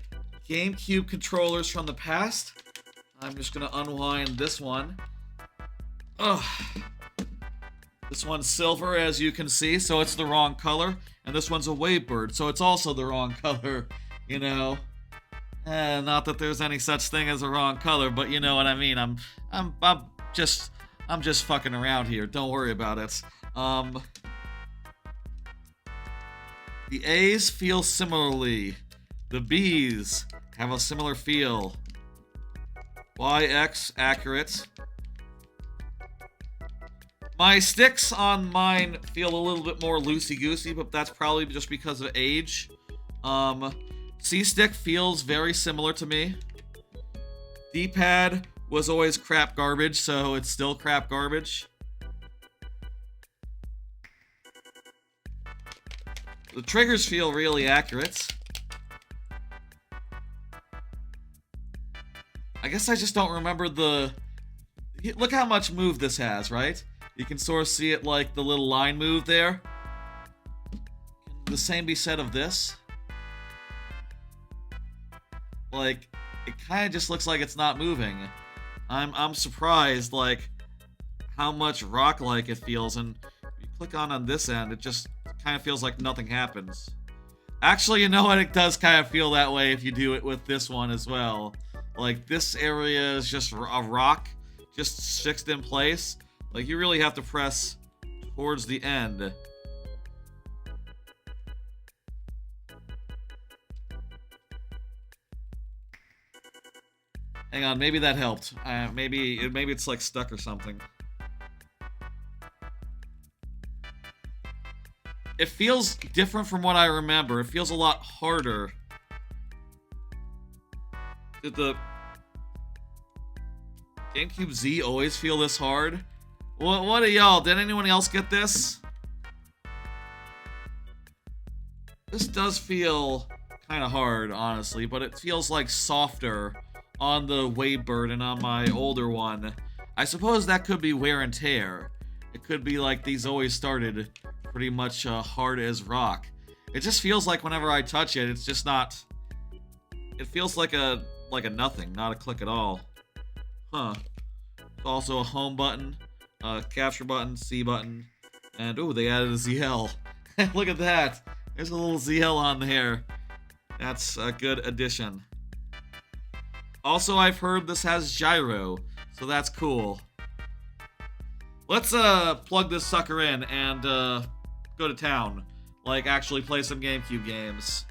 Speaker 1: GameCube controllers from the past. I'm just gonna unwind this one. Ugh. This one's silver, as you can see, so it's the wrong color. And this one's a Wavebird, so it's also the wrong color, you know. Not that there's any such thing as a wrong color, but you know what I mean. I'm just fucking around here. Don't worry about it. The A's feel similarly. The B's have a similar feel. YX accurate. My sticks on mine feel a little bit more loosey-goosey, but that's probably just because of age. C-stick feels very similar to me. D-pad was always crap garbage, so it's still crap garbage. The triggers feel really accurate. I guess I just don't remember the... Look how much move this has, right? You can sort of see it like the little line move there. Can the same be said of this? Like, it kind of just looks like it's not moving. I'm surprised, like, how much rock-like it feels, and if you click on this end, it just kind of feels like nothing happens. Actually, you know what? It does kind of feel that way if you do it with this one as well. Like, this area is just a rock, just fixed in place. Like, you really have to press towards the end. Hang on, maybe that helped. Maybe it's like stuck or something. It feels different from what I remember. It feels a lot harder. Did the GameCube Z always feel this hard? What are y'all? Did anyone else get this? This does feel kind of hard, honestly, but it feels like softer on the Wavebird and on my older one. I suppose that could be wear and tear. It could be like these always started pretty much hard as rock. It just feels like whenever I touch it, it's just not... It feels like a nothing, not a click at all. Huh. Also a home button, capture button, C button, and ooh, they added a ZL. Look at that. There's a little ZL on there. That's a good addition. Also, I've heard this has gyro, so that's cool. Let's plug this sucker in and go to town. Like, actually play some GameCube games.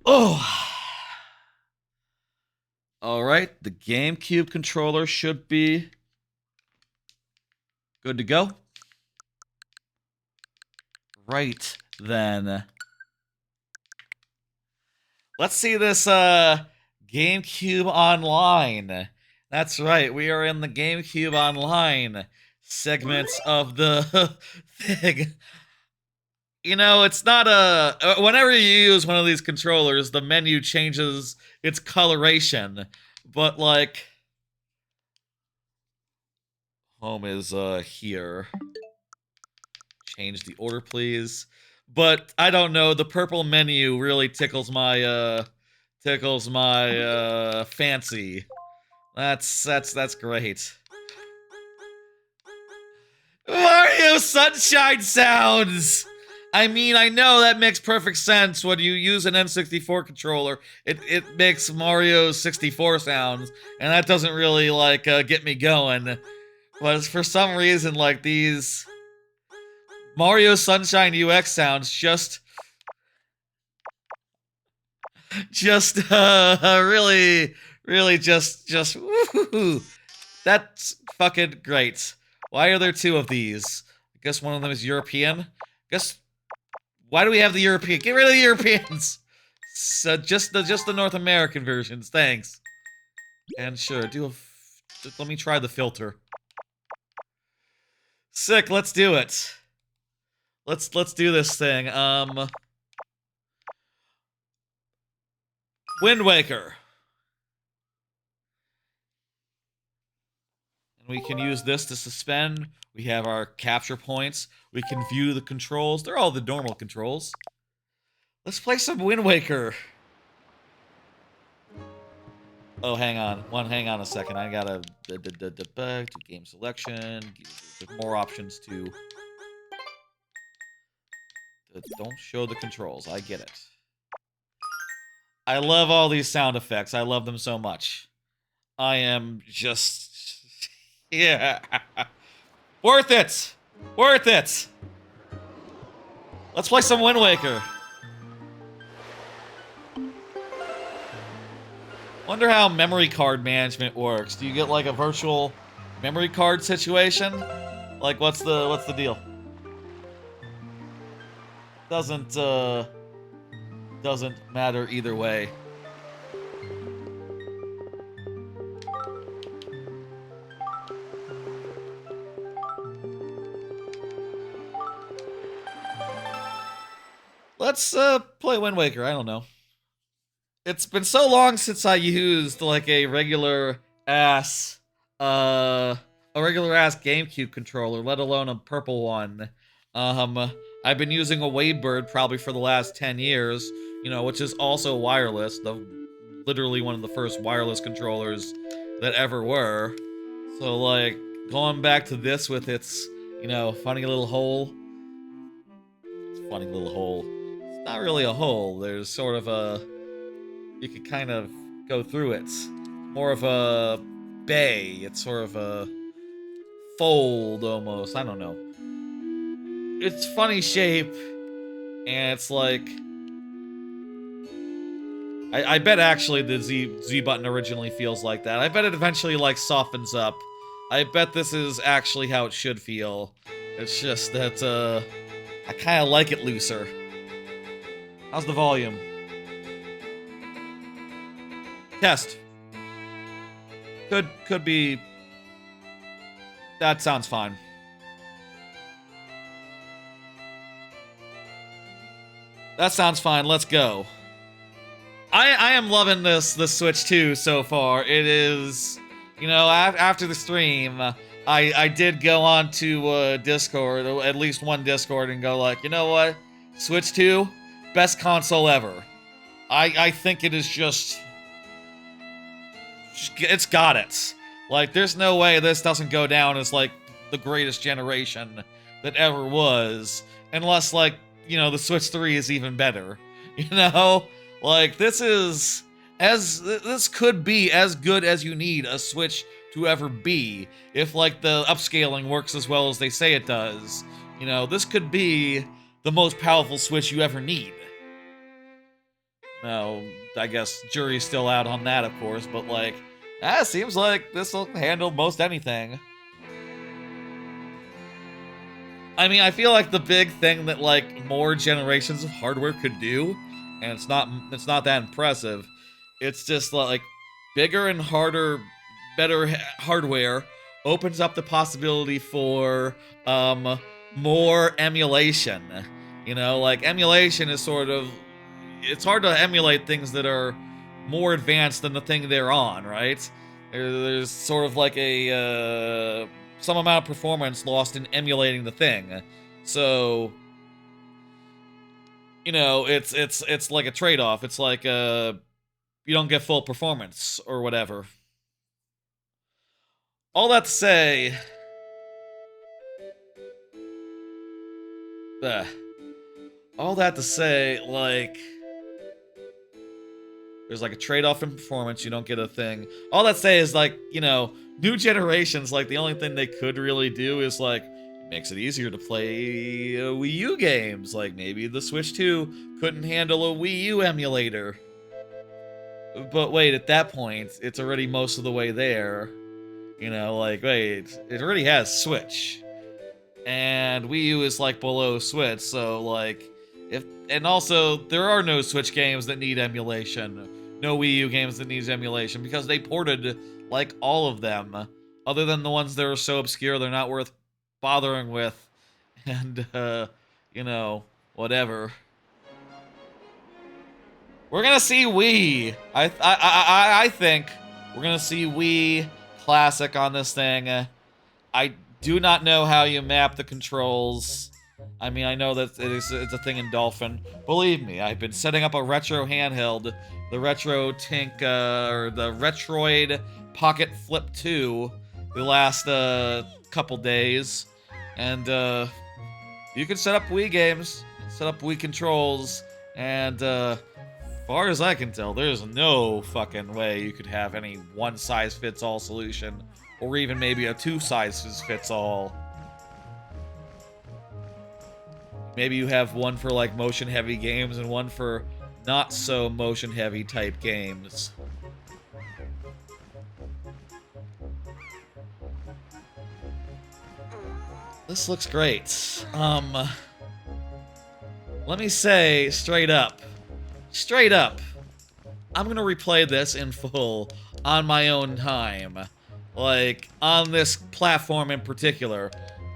Speaker 1: Oh! Alright, the GameCube controller should be good to go. Right then. Let's see this GameCube Online. That's right, we are in the GameCube Online segments of the thing. You know, it's not a... Whenever you use one of these controllers, the menu changes its coloration. But, like... Home is here. Change the order, please. But, I don't know, the purple menu really tickles my tickles my fancy. That's great. Mario Sunshine sounds! I mean, I know that makes perfect sense when you use an N64 controller. It makes Mario 64 sounds, and that doesn't really, like, get me going. But for some reason, like, these Mario Sunshine UX sounds just really just woohoo. That's fucking great. Why are there two of these? I guess one of them is European. Guess why do we have the European? Get rid of the Europeans. So just the North American versions. Thanks. And sure, let me try the filter. Sick. Let's do it. Let's do this thing. Wind Waker. And we can use this to suspend. We have our capture points. We can view the controls. They're all the normal controls. Let's play some Wind Waker. Oh, hang on. Hang on a second. I gotta do game selection. There's more options to. Don't show the controls. I get it. I love all these sound effects. I love them so much. I am just... Yeah. Worth it! Worth it! Let's play some Wind Waker. Wonder how memory card management works. Do you get like a virtual memory card situation? Like what's the deal? Doesn't matter either way. Let's play Wind Waker. I don't know. It's been so long since I used like a regular ass GameCube controller, let alone a purple one. I've been using a Wavebird probably for the last 10 years, you know, which is also wireless, literally one of the first wireless controllers that ever were. So, like, going back to this with its, you know, funny little hole. It's a funny little hole. It's not really a hole. There's sort of a... You could kind of go through it. More of a bay. It's sort of a fold, almost. I don't know. It's funny shape, and it's like... I bet actually the Z button originally feels like that. I bet it eventually, like, softens up. I bet this is actually how it should feel. It's just that, I kind of like it looser. How's the volume? Test. Could be... That sounds fine. That sounds fine. Let's go. I am loving this Switch 2 so far. It is, you know, after the stream, I did go on to Discord, at least one Discord, and go like, you know what, Switch 2, best console ever. I think it is just it's got it. Like, there's no way this doesn't go down as like the greatest generation that ever was, unless like, you know, the Switch 3 is even better. You know? Like, this could be as good as you need a Switch to ever be, if, like, the upscaling works as well as they say it does. You know, this could be the most powerful Switch you ever need. Now, I guess jury's still out on that, of course, but, like, seems like this'll handle most anything. I mean, I feel like the big thing that, like, more generations of hardware could do, and it's not that impressive. It's just like bigger and harder, better hardware opens up the possibility for more emulation. You know, like emulation is sort of, it's hard to emulate things that are more advanced than the thing they're on, right? There's sort of like a some amount of performance lost in emulating the thing. So, you know, it's like a trade-off. It's like you don't get full performance or whatever. All that to say, all that to say, like, there's like a trade-off in performance. You don't get a thing. All that to say is, like, you know, new generations, like, the only thing they could really do is, like, makes it easier to play Wii U games. Like, maybe the Switch 2 couldn't handle a Wii U emulator. But wait, at that point, it's already most of the way there. You know, like, wait, it already has Switch. And Wii U is, like, below Switch, so, like, and also, there are no Switch games that need emulation. No Wii U games that need emulation, because they ported, like, all of them. Other than the ones that are so obscure they're not worth bothering with. And, you know, whatever. We're gonna see Wii. I think we're gonna see Wii Classic on this thing. I do not know how you map the controls. I mean, I know that it's a thing in Dolphin. Believe me, I've been setting up a retro handheld, the Retro Tink, or the Retroid Pocket Flip 2, the last couple days, and you can set up Wii games, set up Wii controls, and far as I can tell, there's no fucking way you could have any one-size-fits-all solution, or even maybe a two-sizes-fits-all. Maybe you have one for, like, motion-heavy games and one for not-so-motion-heavy type games. This looks great. Let me say, straight up, I'm gonna replay this in full on my own time. Like, on this platform in particular.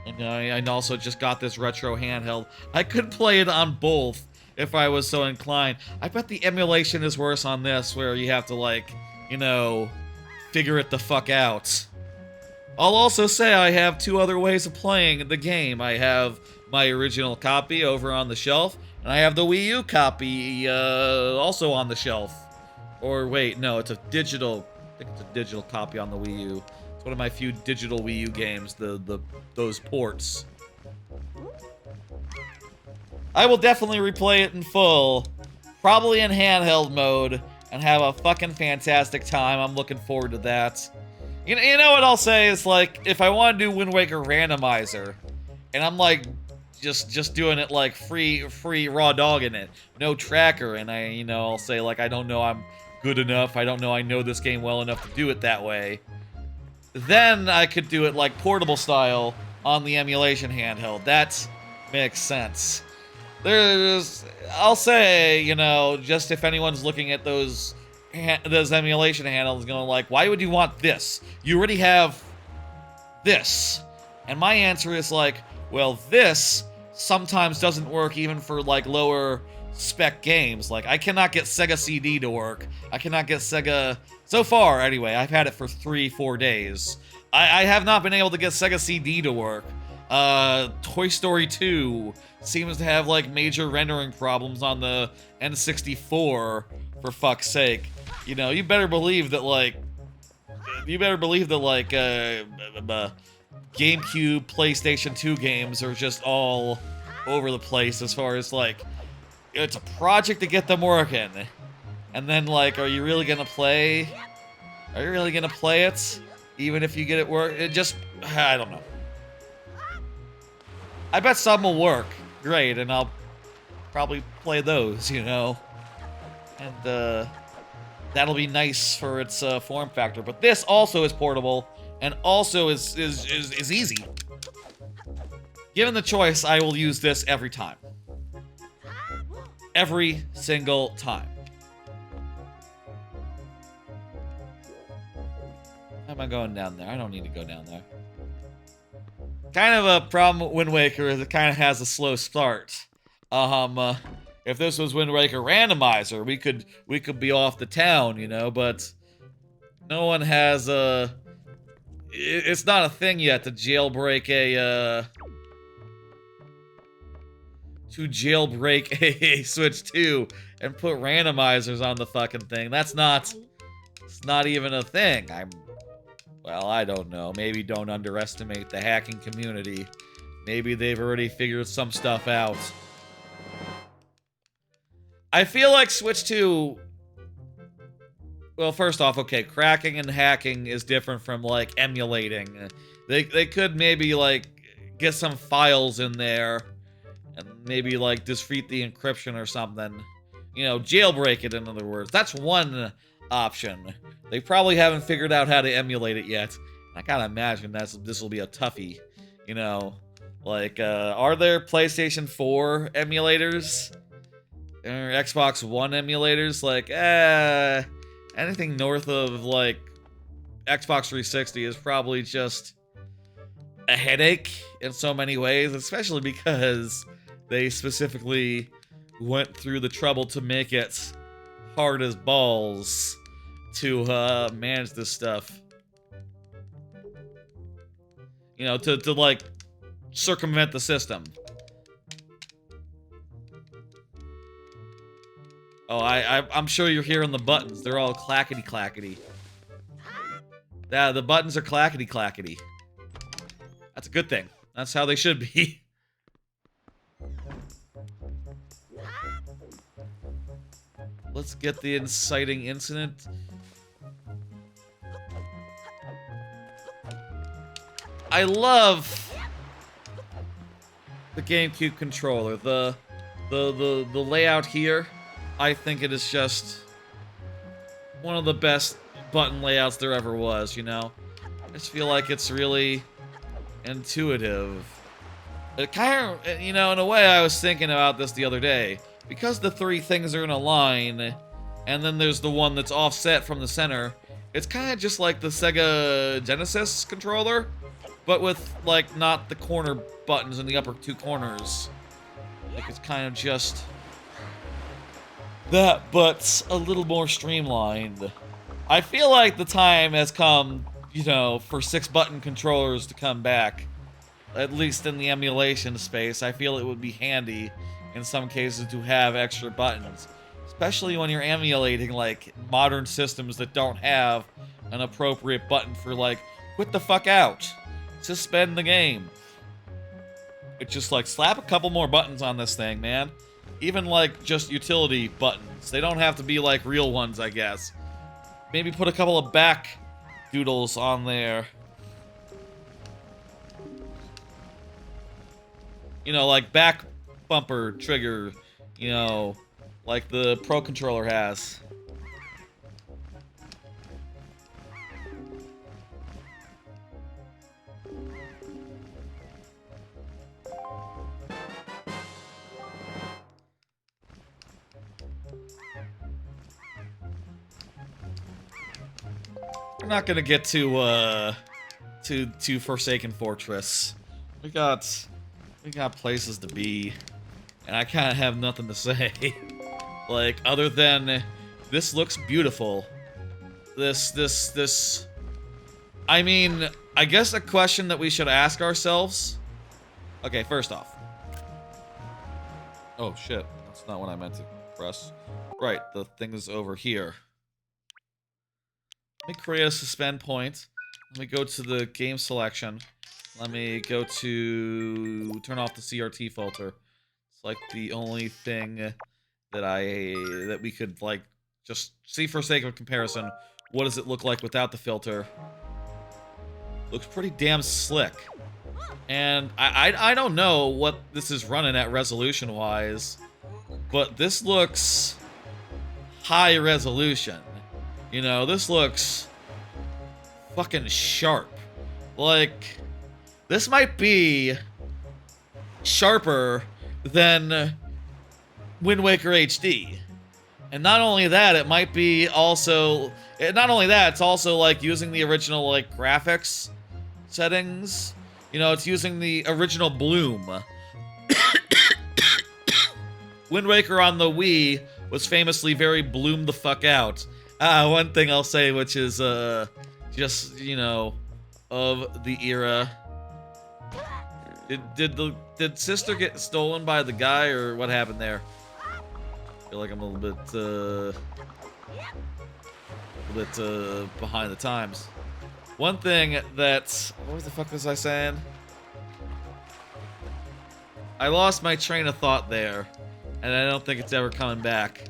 Speaker 1: And I also just got this retro handheld. I could play it on both if I was so inclined. I bet the emulation is worse on this, where you have to, like, you know, figure it the fuck out. I'll also say I have two other ways of playing the game. I have my original copy over on the shelf, and I have the Wii U copy also on the shelf. Or wait, no, it's a digital. I think it's a digital copy on the Wii U. It's one of my few digital Wii U games. Those ports. I will definitely replay it in full, probably in handheld mode, and have a fucking fantastic time. I'm looking forward to that. You know what I'll say is, like, if I want to do Wind Waker Randomizer, and I'm like just doing it like free raw dogging it, no tracker, and I'll say, like, I don't know I'm good enough, I don't know I know this game well enough to do it that way, then I could do it like portable style on the emulation handheld. That makes sense. I'll say, just if anyone's looking at those emulation handhelds going like, why would you want this? You already have this. And my answer is like, well, this sometimes doesn't work even for like lower spec games. Like, I cannot get Sega CD to work. I cannot get Sega... So far, anyway, I've had it for 3-4 days. I have not been able to get Sega CD to work. Toy Story 2 seems to have, like, major rendering problems on the N64, for fuck's sake. You better believe that, like... GameCube, PlayStation 2 games are just all over the place as far as, like... It's a project to get them working. And then, like, are you really gonna play? Are you really gonna play it? Even if you get it work? It just... I don't know. I bet some will work. Great, and I'll probably play those, And, that'll be nice for its form factor. But this also is portable, and also is easy. Given the choice, I will use this every time. Every single time. How am I going down there? I don't need to go down there. Kind of a problem with Wind Waker is it kind of has a slow start. If this was Wind Waker Randomizer, we could be off the town, but no one has it's not a thing yet to jailbreak a Switch 2 and put randomizers on the fucking thing. It's not even a thing. Well, I don't know. Maybe don't underestimate the hacking community. Maybe they've already figured some stuff out. I feel like Switch 2... Well, first off, okay, cracking and hacking is different from, like, emulating. They could maybe, like, get some files in there and maybe, like, defeat the encryption or something. You know, jailbreak it, in other words. That's one option. They probably haven't figured out how to emulate it yet. I gotta imagine this will be a toughie, you know. Like, are there PlayStation 4 emulators? Or Xbox One emulators? Like, anything north of, like, Xbox 360 is probably just a headache in so many ways, especially because they specifically went through the trouble to make it hard as balls to manage this stuff. You know, to like, circumvent the system. Oh, I'm sure you're hearing the buttons. They're all clackety-clackety. Yeah, the buttons are clackety-clackety. That's a good thing. That's how they should be. Let's get the inciting incident. I love the GameCube controller. The layout here, I think it is just one of the best button layouts there ever was, you know? I just feel like it's really intuitive. It kind of, you know, in a way I was thinking about this the other day. Because the three things are in a line, and then there's the one that's offset from the center, it's kind of just like the Sega Genesis controller, but with, like, not the corner buttons in the upper two corners. Like, it's kind of just that, but a little more streamlined. I feel like the time has come, you know, for 6-button controllers to come back. At least in the emulation space, I feel it would be handy in some cases to have extra buttons. Especially when you're emulating, like, modern systems that don't have an appropriate button for, like, quit the fuck out. Suspend the game. It's just like, slap a couple more buttons on this thing, man. Even, like, just utility buttons. They don't have to be, like, real ones, I guess. Maybe put a couple of back doodles on there. You know, like back bumper trigger, you know, like the Pro Controller has. We're not gonna get to Forsaken Fortress. We got places to be, and I kind of have nothing to say. Like, other than, this looks beautiful. This... I mean, I guess a question that we should ask ourselves... Okay, first off. Oh, shit. That's not what I meant to press. Right, the thing is over here. Let me create a suspend point. Let me go to the game selection. Let me go to turn off the CRT filter. It's like the only thing that we could, like, just see for sake of comparison. What does it look like without the filter? Looks pretty damn slick. And I don't know what this is running at resolution-wise, but this looks high resolution. You know, this looks fucking sharp. Like, this might be sharper than Wind Waker HD. And not only that, it might be also... Not only that, it's also, like, using the original, like, graphics settings. You know, it's using the original bloom. Wind Waker on the Wii was famously very bloom the fuck out. One thing I'll say, which is, just, you know, of the era. Did Sister get stolen by the guy, or what happened there? feel like I'm a little bit behind the times. One thing that, what the fuck was I saying? I lost my train of thought there, and I don't think it's ever coming back.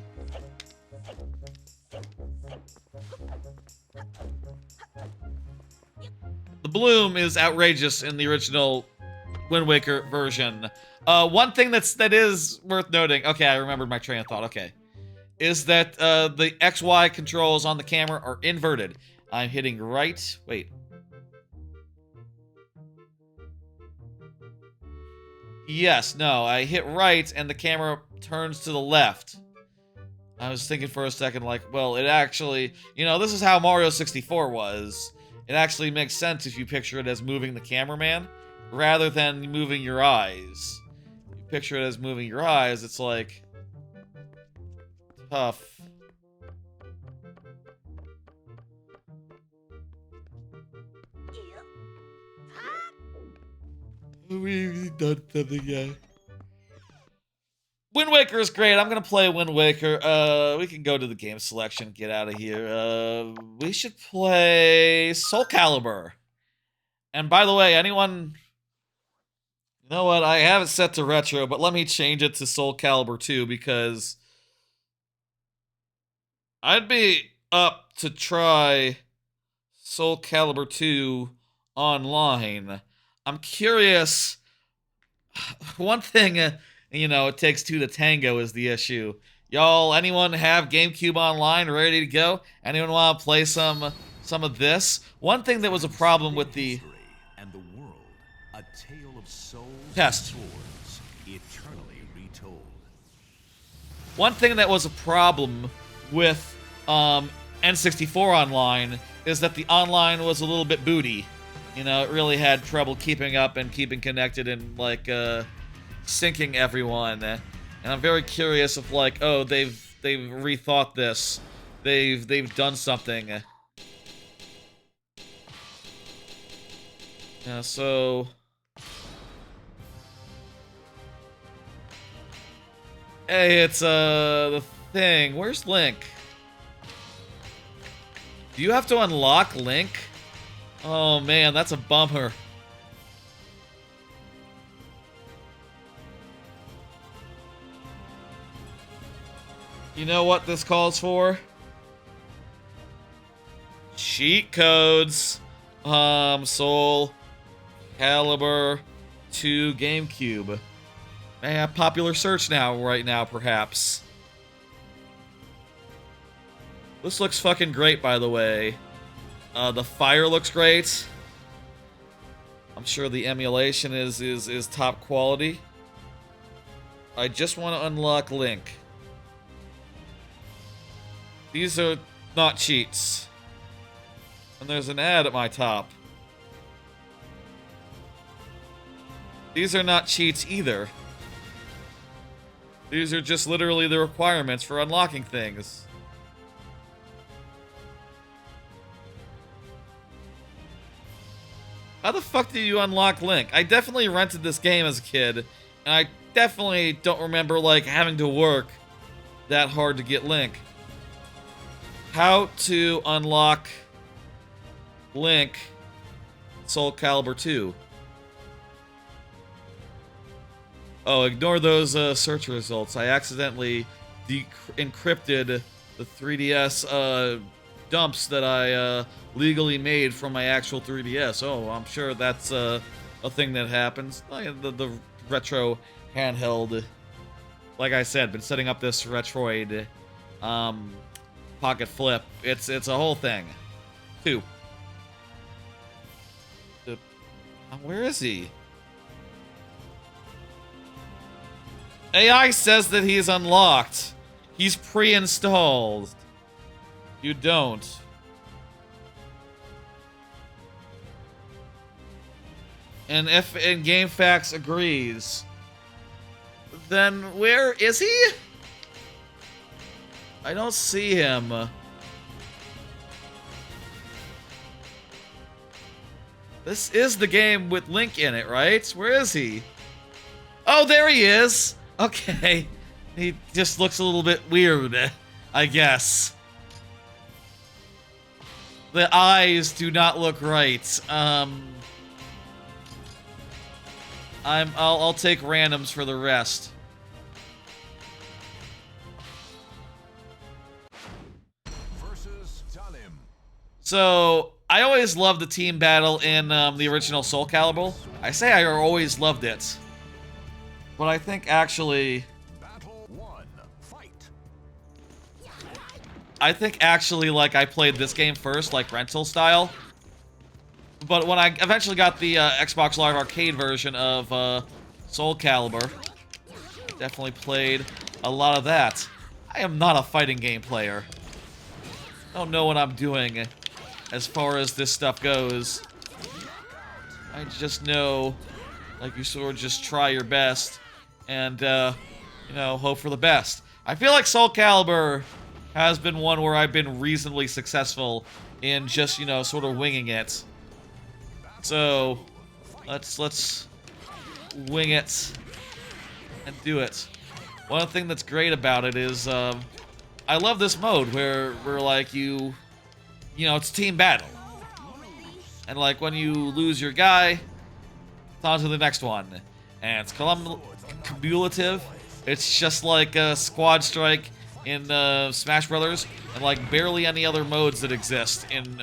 Speaker 1: The bloom is outrageous in the original Wind Waker version. One thing that is worth noting, okay, I remembered my train of thought, okay, is that the XY controls on the camera are inverted. I'm hitting right, wait. Yes, no, I hit right and the camera turns to the left. I was thinking for a second like, well, it actually, you know, this is how Mario 64 was. It actually makes sense if you picture it as moving the cameraman rather than moving your eyes. You picture it as moving your eyes, it's like tough. We've done something yet. Wind Waker is great. I'm gonna play Wind Waker. We can go to the game selection, get out of here. We should play Soul Calibur. And by the way, anyone... You know what? I have it set to retro, but let me change it to Soul Calibur 2 because... I'd be up to try Soul Calibur 2 online. I'm curious. One thing, you know, it takes two to tango is the issue. Y'all, anyone have GameCube online ready to go? Anyone want to play some of this? One thing that was a problem with the
Speaker 3: and the world, a tale of souls
Speaker 1: test.
Speaker 3: and swords, eternally retold.
Speaker 1: One thing that was a problem with N64 online is that the online was a little bit booty. You know, it really had trouble keeping up and keeping connected and, like, syncing everyone. And I'm very curious if, like, oh, they've rethought this. They've done something. Yeah, so... Hey, it's, the thing. Where's Link? Do you have to unlock Link? Oh man, that's a bummer. You know what this calls for? Cheat codes. Soul Calibur 2 GameCube. May have popular search right now, perhaps. This looks fucking great, by the way. The fire looks great. I'm sure the emulation is top quality. I just want to unlock Link. These are not cheats. And there's an ad at my top. These are not cheats either. These are just literally the requirements for unlocking things. How the fuck do you unlock Link? I definitely rented this game as a kid, and I definitely don't remember, like, having to work that hard to get Link. How to unlock Link Soul Calibur 2. Oh, ignore those search results. I accidentally encrypted the 3DS dumps that I legally made from my actual 3DS. Oh, I'm sure that's a thing that happens. The retro handheld, like I said, been setting up this Retroid pocket flip. It's a whole thing. 2. Where is he? AI says that he's unlocked. He's pre-installed. You don't. And if GameFAQs agrees, then where is he? I don't see him. This is the game with Link in it, right? Where is he? Oh, there he is. Okay. He just looks a little bit weird, I guess. The eyes do not look right. I'll take randoms for the rest. So, I always loved the team battle in the original Soul Calibur. I say I always loved it. But I think actually... I think actually, like, I played this game first, like, rental style. But when I eventually got the Xbox Live Arcade version of Soul Calibur, definitely played a lot of that. I am not a fighting game player. I don't know what I'm doing as far as this stuff goes. I just know, like, you sort of just try your best and, you know, hope for the best. I feel like Soul Calibur has been one where I've been reasonably successful in just, you know, sort of winging it. So, let's wing it and do it. One thing that's great about it is, I love this mode where like, you know, it's team battle. And like, when you lose your guy, it's on to the next one. And it's cumulative. It's just like a squad strike in Smash Brothers, and like barely any other modes that exist in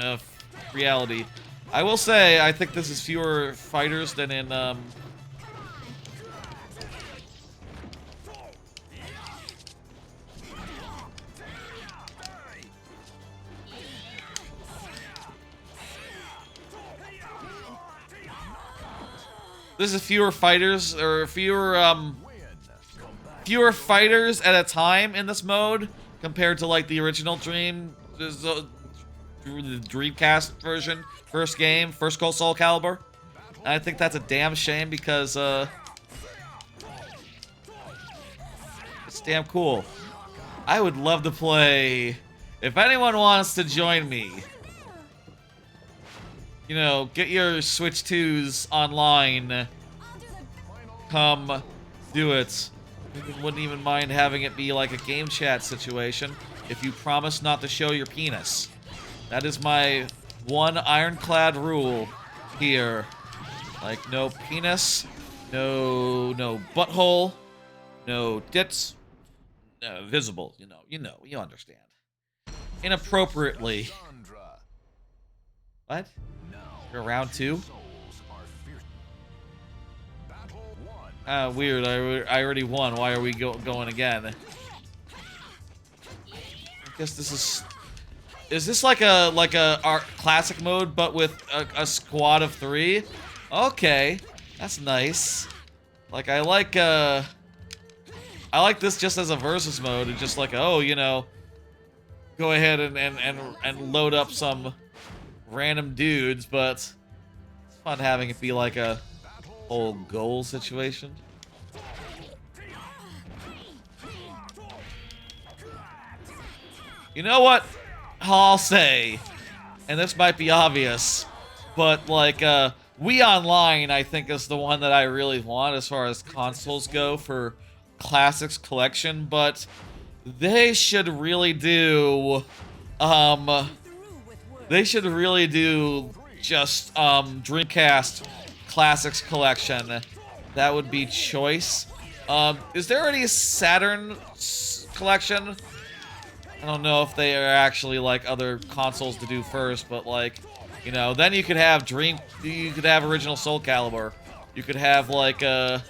Speaker 1: reality. I will say, I think this is fewer fighters than in this is fewer fighters, or fewer fighters at a time in this mode compared to like the original the Dreamcast version, first game, first Soul Calibur. And I think that's a damn shame because it's damn cool. I would love to play. If anyone wants to join me, you know, get your Switch 2s online. Come do it. Wouldn't even mind having it be like a game chat situation if you promise not to show your penis. That is my one ironclad rule here. Like, no penis, no butthole, no tits, no visible, you understand. Inappropriately. What? You're round 2? Weird. I already won. Why are we going again? I guess this is... Is this like a classic mode, but with a squad of 3? Okay, that's nice. Like, I like this just as a versus mode, and just like, oh, you know, go ahead and load up some random dudes, but it's fun having it be like a whole goal situation. You know what I'll say, and this might be obvious, but like Wii Online I think is the one that I really want as far as consoles go for Classics Collection, but they should really do just Dreamcast Classics Collection. That would be choice. Is there any Saturn collection? I don't know if they are actually like other consoles to do first, but like, you know, then you could have you could have original Soul Calibur. You could have like you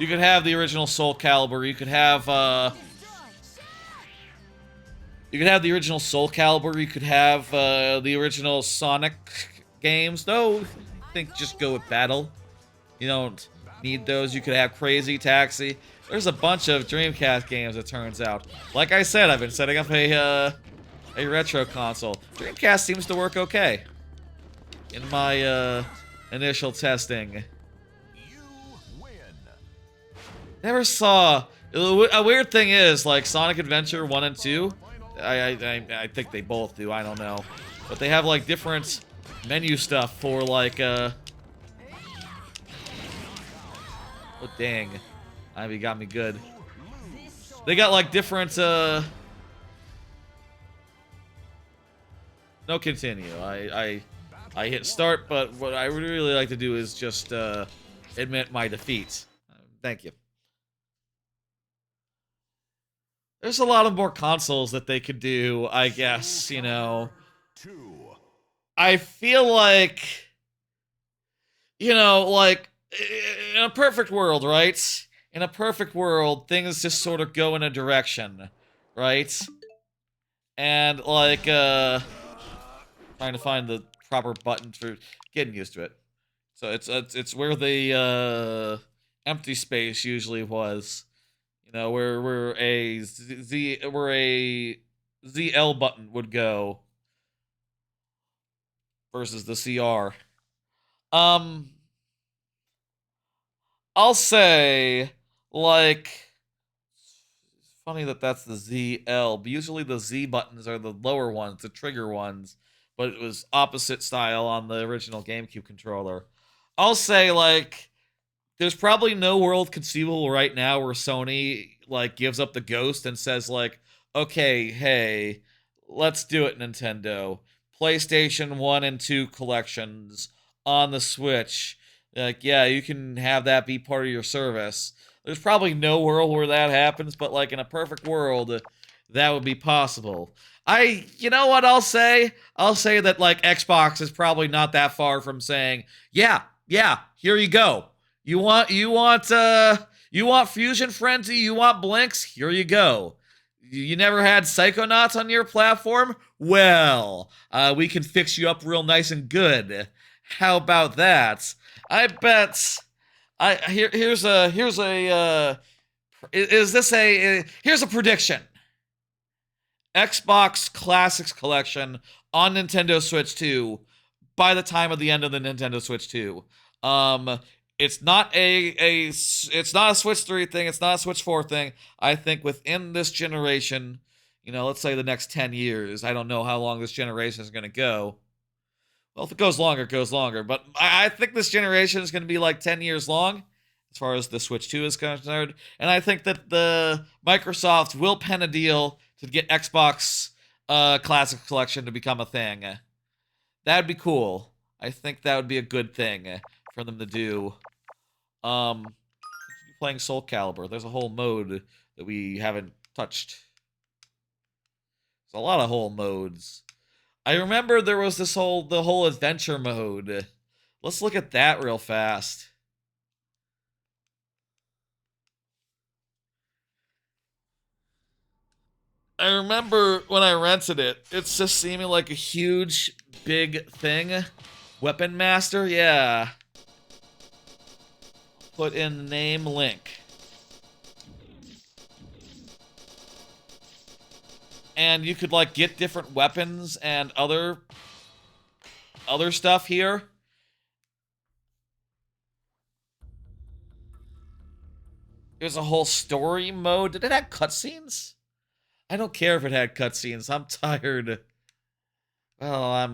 Speaker 1: could have the original Soul Calibur. You could have the original Soul Calibur. You could have the original Sonic games. No, I think just go with Battle. You don't need those. You could have Crazy Taxi. There's a bunch of Dreamcast games, it turns out. Like I said, I've been setting up a retro console. Dreamcast seems to work okay in my initial testing. Never saw... A weird thing is, like, Sonic Adventure 1 and 2, I think they both do, I don't know. But they have, like, different menu stuff for like oh dang, Ivy got me good. They got like different no, continue. I hit start, but what I would really like to do is just admit my defeat. Thank you. There's a lot of more consoles that they could do, I guess, you know. I feel like, you know, like, in a perfect world, right? In a perfect world, things just sort of go in a direction, right? And, like, trying to find the proper button for getting used to it. So it's where the, empty space usually was. You know, where a ZL button would go versus the CR. I'll say, like, it's funny that that's the ZL, but usually the Z buttons are the lower ones, the trigger ones, but it was opposite style on the original GameCube controller. I'll say, like, there's probably no world conceivable right now where Sony like gives up the ghost and says like, okay, hey, let's do it, Nintendo. PlayStation 1 and 2 collections on the Switch. Like, yeah, you can have that be part of your service. There's probably no world where that happens, but like in a perfect world, that would be possible. You know what I'll say? I'll say that like Xbox is probably not that far from saying, yeah, here you go. You want Fusion Frenzy? You want Blinks? Here you go. You never had Psychonauts on your platform? Well, we can fix you up real nice and good. How about that? I bet. Here's a prediction. Xbox Classics Collection on Nintendo Switch 2 by the time of the end of the Nintendo Switch 2. It's not it's not a Switch 3 thing, it's not a Switch 4 thing. I think within this generation, you know, let's say the next 10 years, I don't know how long this generation is going to go. Well, if it goes longer, it goes longer. But I think this generation is going to be like 10 years long, as far as the Switch 2 is concerned. And I think that the Microsoft will pen a deal to get Xbox Classic Collection to become a thing. That'd be cool. I think that would be a good thing for them to do. Playing Soul Calibur. There's a whole mode that we haven't touched. There's a lot of whole modes. I remember there was the whole adventure mode. Let's look at that real fast. I remember when I rented it, it's just seeming like a huge, big thing. Weapon Master, yeah. Put in name Link. And you could like get different weapons and other stuff here. There's a whole story mode. Did it have cutscenes? I don't care if it had cutscenes. I'm tired. Well,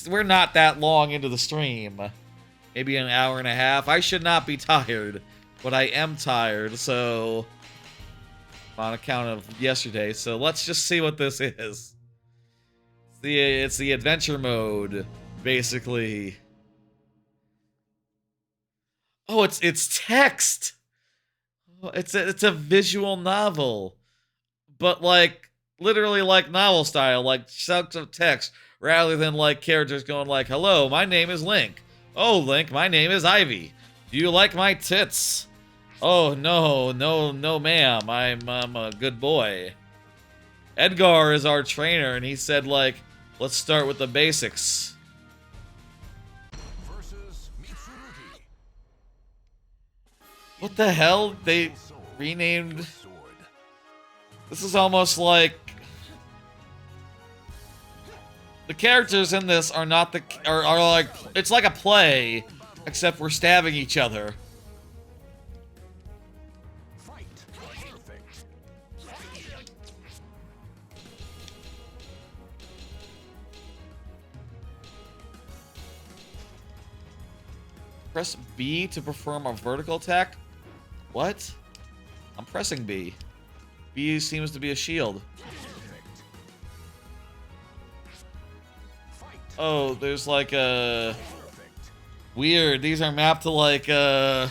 Speaker 1: we're not that long into the stream. Maybe an hour and a half. I should not be tired, but I am tired, so on account of yesterday. So let's just see what this is. It's the adventure mode, basically. Oh, it's text. It's a visual novel, but like literally like novel style, like chunks of text rather than like characters going like, "Hello, my name is Link." "Oh, Link, my name is Ivy. Do you like my tits?" "Oh, no, ma'am. I'm a good boy." Edgar is our trainer, and he said, like, let's start with the basics. What the hell? They renamed... This is almost like... The characters in this are not the... are like... It's like a play, except we're stabbing each other. Press B to perform a vertical attack? What? I'm pressing B. B seems to be a shield. Oh, there's like a... Weird. These are mapped to like, The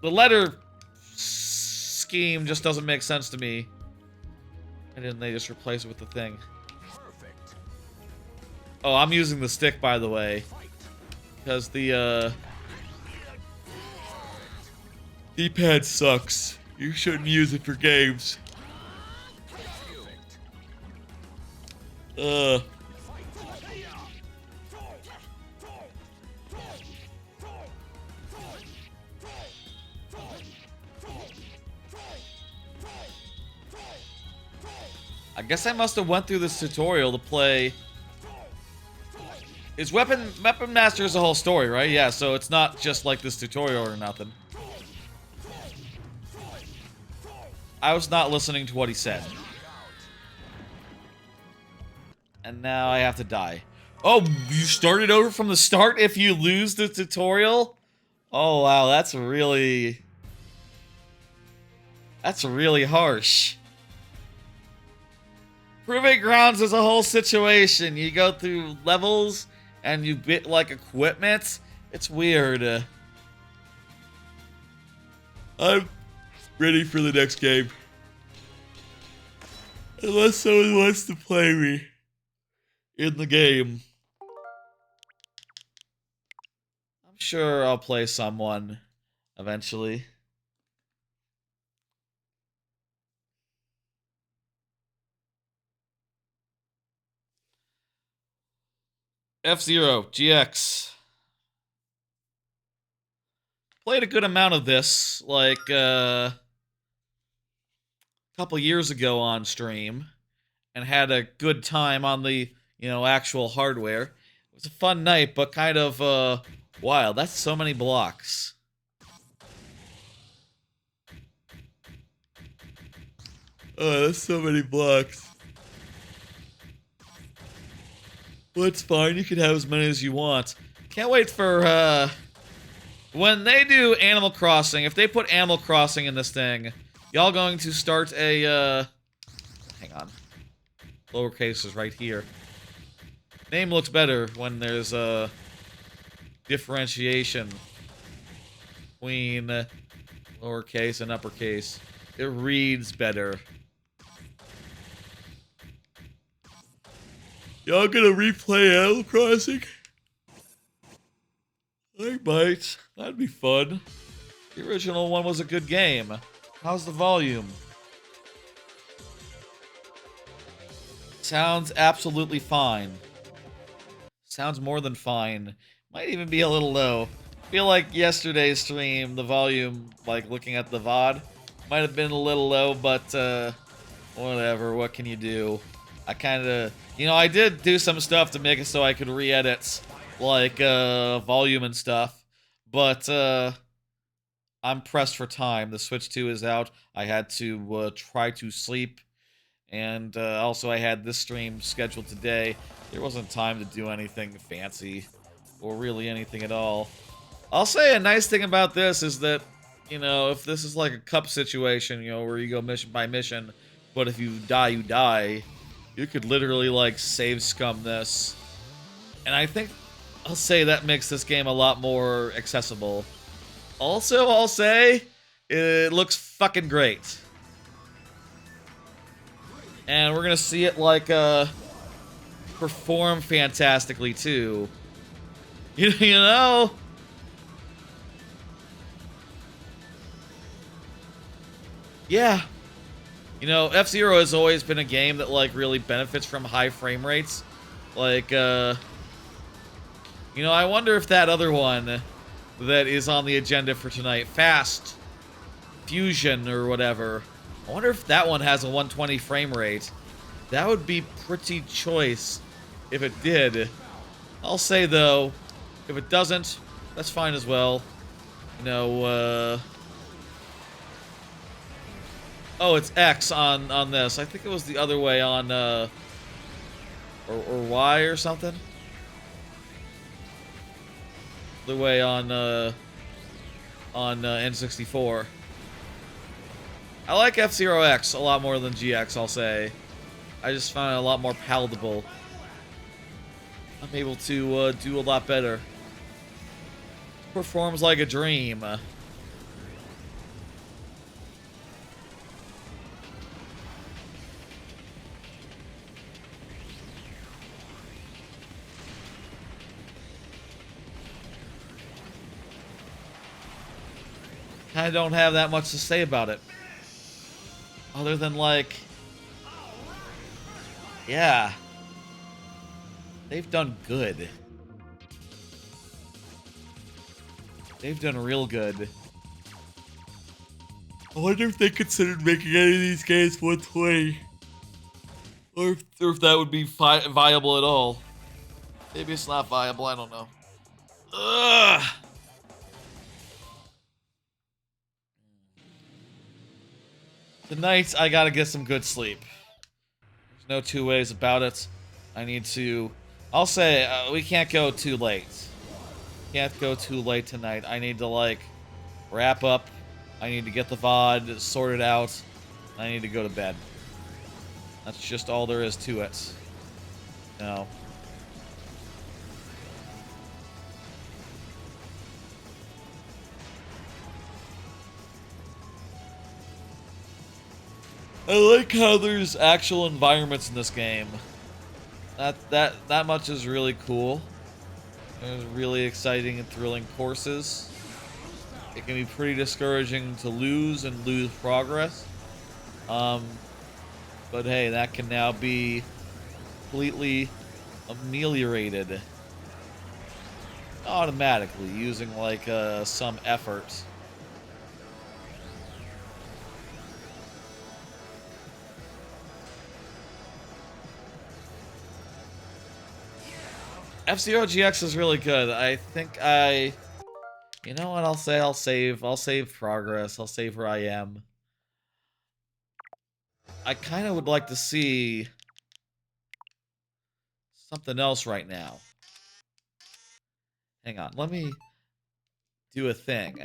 Speaker 1: letter scheme just doesn't make sense to me. And then they just replace it with the thing. Oh, I'm using the stick, by the way. Because the, D-pad sucks. You shouldn't use it for games. I guess I must have went through this tutorial to play... Is Weapon Master is a whole story, right? Yeah, so it's not just like this tutorial or nothing. I was not listening to what he said. And now I have to die. Oh, you started over from the start if you lose the tutorial? Oh, wow, that's really harsh. Proving Grounds is a whole situation. You go through levels and you bit like equipment. It's weird. I'm ready for the next game. Unless someone wants to play me in the game. I'm sure I'll play someone eventually. F-Zero GX. Played a good amount of this, like, a couple years ago on stream, and had a good time on the, actual hardware. It was a fun night, but kind of, wild. That's so many blocks. Oh, that's so many blocks. Well, it's fine. You can have as many as you want. Can't wait for, when they do Animal Crossing, if they put Animal Crossing in this thing, y'all going to start a, hang on. Lowercase is right here. Name looks better when there's a differentiation between lowercase and uppercase. It reads better. Y'all gonna replay Animal Crossing? I might. That'd be fun. The original one was a good game. How's the volume? Sounds absolutely fine. Sounds more than fine. Might even be a little low. Feel like yesterday's stream, the volume, like looking at the VOD, might have been a little low, but whatever, what can you do? I kinda, I did do some stuff to make it so I could re-edit, like, volume and stuff, but, I'm pressed for time. The Switch 2 is out. I had to, try to sleep, and, also I had this stream scheduled today. There wasn't time to do anything fancy, or really anything at all. I'll say a nice thing about this is that, if this is like a cup situation, where you go mission by mission, but if you die, you die, you could literally, like, save scum this. And I think I'll say that makes this game a lot more accessible. Also, I'll say, it looks fucking great. And we're gonna see it, like, perform fantastically, too. You know? Yeah. F-Zero has always been a game that, like, really benefits from high frame rates. Like, I wonder if that other one that is on the agenda for tonight, Fast Fusion or whatever, I wonder if that one has a 120 frame rate. That would be pretty choice if it did. I'll say, though, if it doesn't, that's fine as well. Oh, it's X on this. I think it was the other way on, or Y or something. the way on N64. I like F-Zero X a lot more than GX, I'll say. I just found it a lot more palatable. I'm able to do a lot better. Performs like a dream. I don't have that much to say about it. Other than, like, yeah. They've done good. They've done real good. I wonder if they considered making any of these games 120. Or if that would be viable at all. Maybe it's not viable, I don't know. Ugh! Tonight, I gotta get some good sleep. There's no two ways about it. I need to... I'll say, we can't go too late. Can't go too late tonight. I need to, like, wrap up. I need to get the VOD sorted out. I need to go to bed. That's just all there is to it. No. I like how there's actual environments in this game. That much is really cool. There's really exciting and thrilling courses. It can be pretty discouraging to lose and lose progress. But hey, that can now be completely ameliorated automatically using like some effort. F-Zero GX is really good. I think you know what I'll say? I'll save progress. I'll save where I am. I kind of would like to see something else right now. Hang on, let me do a thing.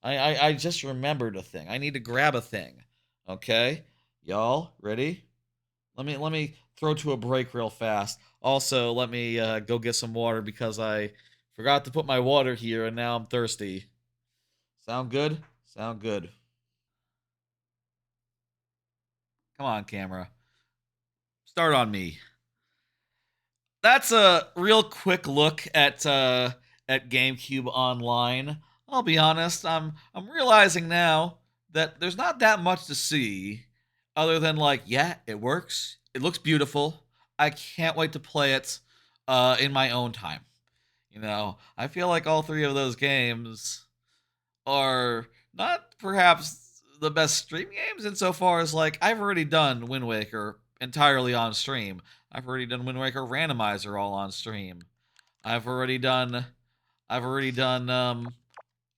Speaker 1: I just remembered a thing. I need to grab a thing. Okay? Y'all, ready? Let me throw to a break real fast. Also, let me go get some water because I forgot to put my water here and now I'm thirsty. Sound good? Sound good. Come on, camera. Start on me. That's a real quick look at GameCube Online. I'll be honest, I'm realizing now that there's not that much to see other than like, yeah, it works. It looks beautiful. I can't wait to play it in my own time. You know, I feel like all three of those games are not perhaps the best stream games insofar as like I've already done Wind Waker entirely on stream. I've already done Wind Waker Randomizer all on stream. I've already done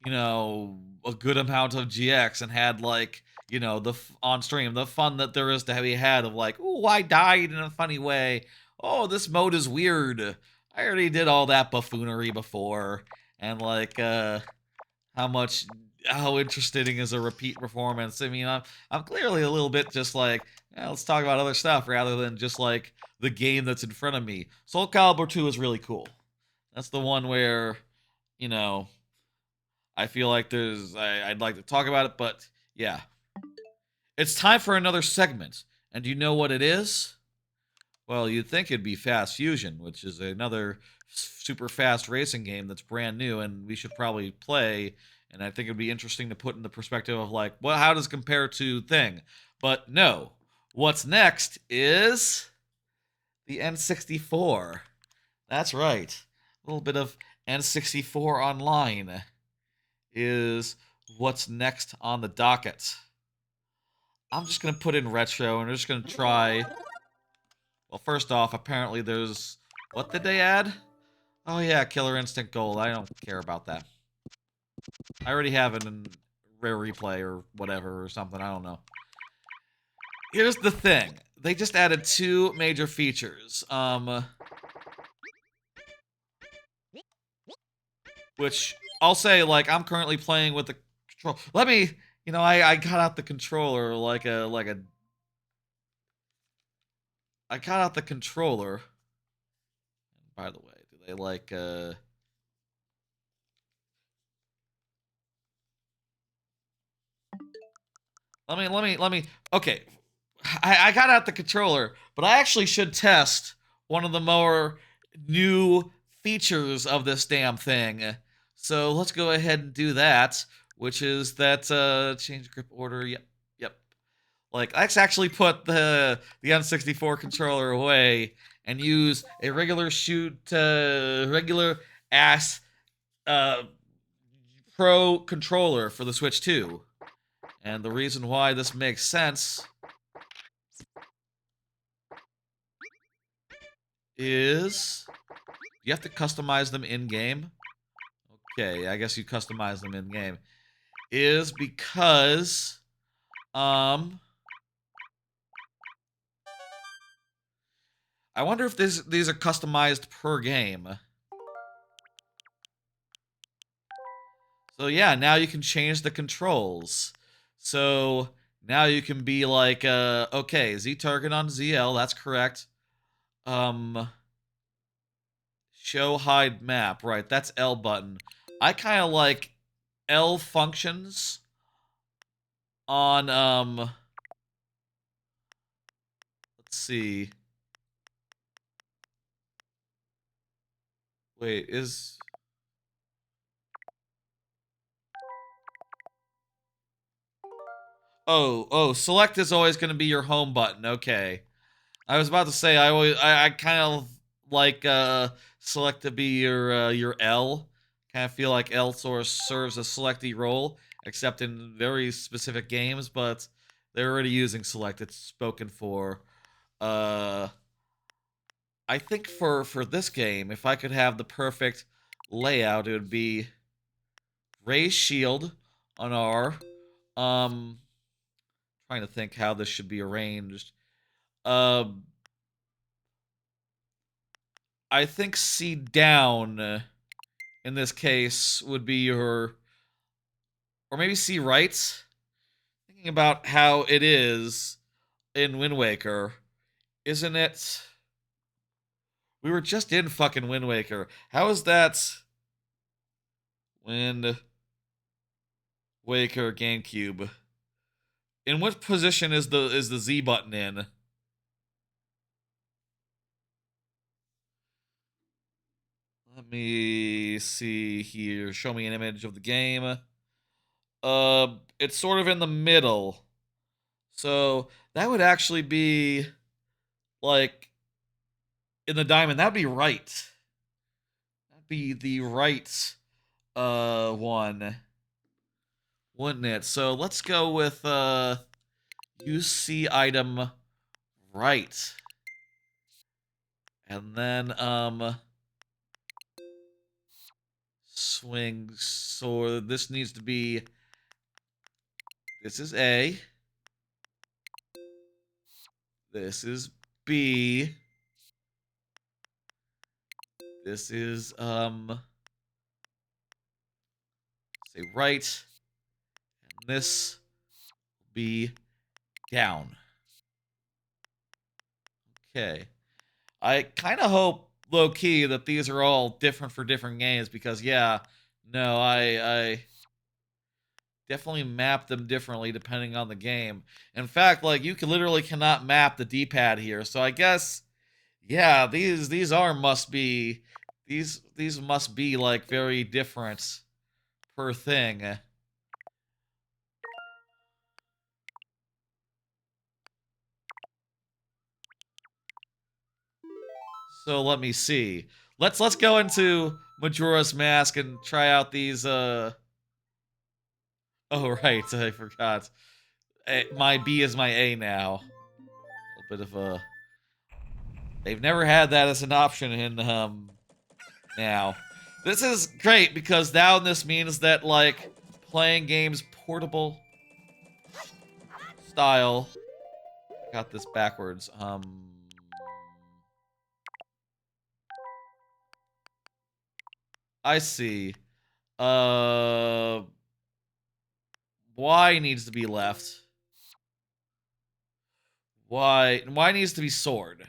Speaker 1: you know, a good amount of GX and had like, you know, on stream the fun that there is to be had of like, oh, I died in a funny way. Oh, this mode is weird. I already did all that buffoonery before, and like how interesting is a repeat performance. I mean, I'm clearly a little bit just like, let's talk about other stuff rather than just like the game that's in front of me. Soul Calibur 2 is really cool. That's the one where, you know, I feel like I'd like to talk about it, but yeah. It's time for another segment. And do you know what it is? Well, you'd think it'd be Fast Fusion, which is another super fast racing game that's brand new and we should probably play. And I think it'd be interesting to put in the perspective of like, well, how does it compare to Thing? But no. What's next is the N64. That's right. A little bit of N64 Online is what's next on the docket. I'm just going to put in retro and we're just going to try... Well, first off, apparently there's... What did they add? Oh yeah, Killer Instinct Gold. I don't care about that. I already have it in Rare Replay or whatever or something. I don't know. Here's the thing. They just added 2 major features. which I'll say, like, I'm currently playing with the control. Let me, you know, I got out the controller I got out the controller. By the way, do they like, let me, okay. I got out the controller, but I actually should test one of the more new features of this damn thing. So let's go ahead and do that, which is that change grip order. Yep, yep. Like, let's actually put the N64 controller away and use a regular ass uh, Pro controller for the Switch 2. And the reason why this makes sense is you have to customize them in game. Okay, I guess you customize them in game. Is because I wonder if these are customized per game. So yeah, now you can change the controls. So now you can be like, okay, Z target on ZL, that's correct. Show hide map, right? That's L button. I kind of like L functions on let's see. Wait, is oh, select is always going to be your home button. Okay. I was about to say I kind of like select to be your L. Kind of feel like L sort of serves a selecty role, except in very specific games, but they're already using select. It's spoken for. I think for this game, if I could have the perfect layout, it would be raise shield on R. Trying to think how this should be arranged. I think C down in this case would be your, or maybe C right. Thinking about how it is in Wind Waker, isn't it? We were just in fucking Wind Waker. How is that Wind Waker GameCube? In what position is the Z button in? Let me see here. Show me an image of the game. It's sort of in the middle. So that would actually be like in the diamond. That'd be right. That'd be the right one, wouldn't it? So let's go with UC item right. And then swing sword. This needs to be, this is A. This is B. This is say right. And this will be down. Okay. I kind of hope low key that these are all different for different games because yeah, no, I definitely map them differently depending on the game. In fact, like you can literally cannot map the D-pad here. So I guess yeah, these are must be these must be like very different per thing. So let me see. Let's go into Majora's Mask and try out these oh right, I forgot. My B is my A now. A little bit of a. They've never had that as an option in now. This is great because now this means that like playing games portable style. I got this backwards. I see. Y needs to be left. Y needs to be sword.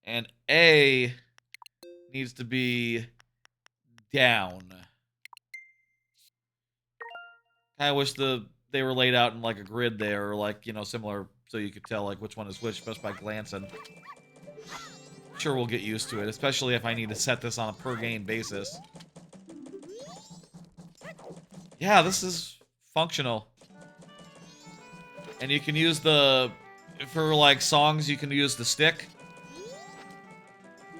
Speaker 1: And A needs to be down. I wish they were laid out in like a grid there, or like, you know, similar, so you could tell like which one is which just by glancing. Sure, we'll get used to it, especially if I need to set this on a per game basis. Yeah, this is functional. And you can use for like songs, you can use the stick.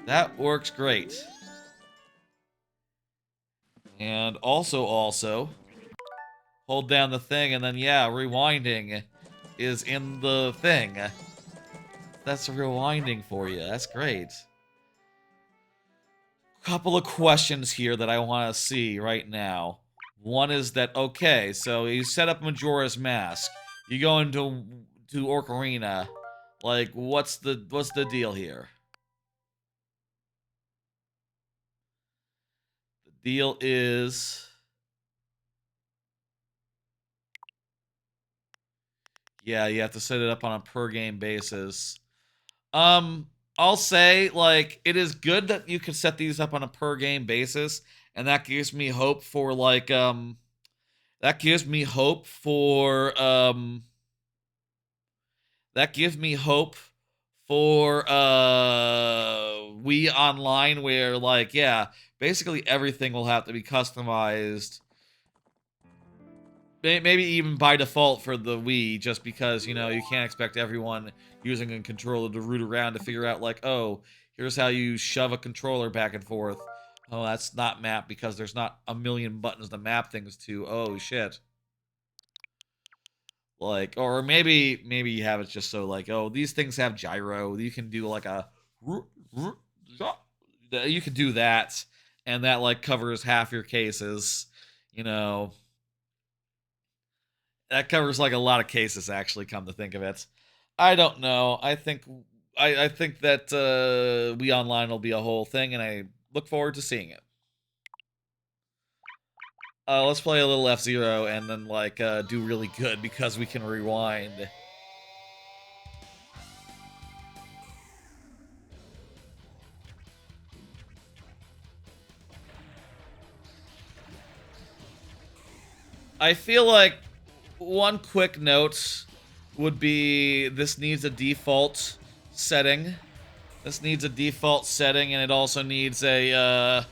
Speaker 1: That works great. And also, hold down the thing, and then yeah, rewinding is in the thing. That's rewinding for you. That's great. Couple of questions here that I want to see right now. One is that, okay, so you set up Majora's Mask. You go into Ocarina. Like, what's the deal here? The deal is... yeah, you have to set it up on a per game basis. I'll say, like, it is good that you can set these up on a per game basis, and that gives me hope for, like, that gives me hope for Wii Online, where, like, yeah, basically everything will have to be customized. Maybe even by default for the Wii, just because, you know, you can't expect everyone using a controller to root around to figure out, like, oh, here's how you shove a controller back and forth. Oh, that's not mapped because there's not a million buttons to map things to. Oh, shit. Like, or maybe you have it just so, like, oh, these things have gyro. You can do, like, you can do that, and that, like, covers half your cases, you know. That covers like a lot of cases, actually, come to think of it. I don't know. I think that Wii Online will be a whole thing, and I look forward to seeing it. Let's play a little F-Zero and then like do really good because we can rewind. I feel like one quick note would be this needs a default setting. This needs a default setting, and it also needs a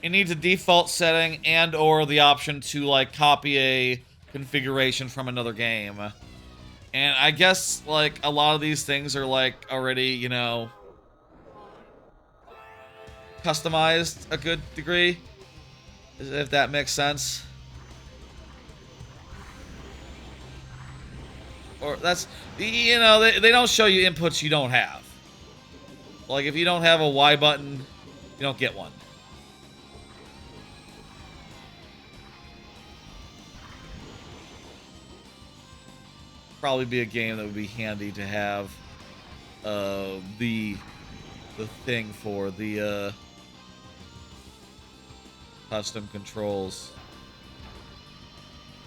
Speaker 1: it needs a default setting and or the option to like copy a configuration from another game. And I guess like a lot of these things are like already, you know, customized a good degree, if that makes sense. Or that's, you know, they don't show you inputs you don't have. Like if you don't have a Y button, you don't get one. Probably be a game that would be handy to have the thing for the custom controls.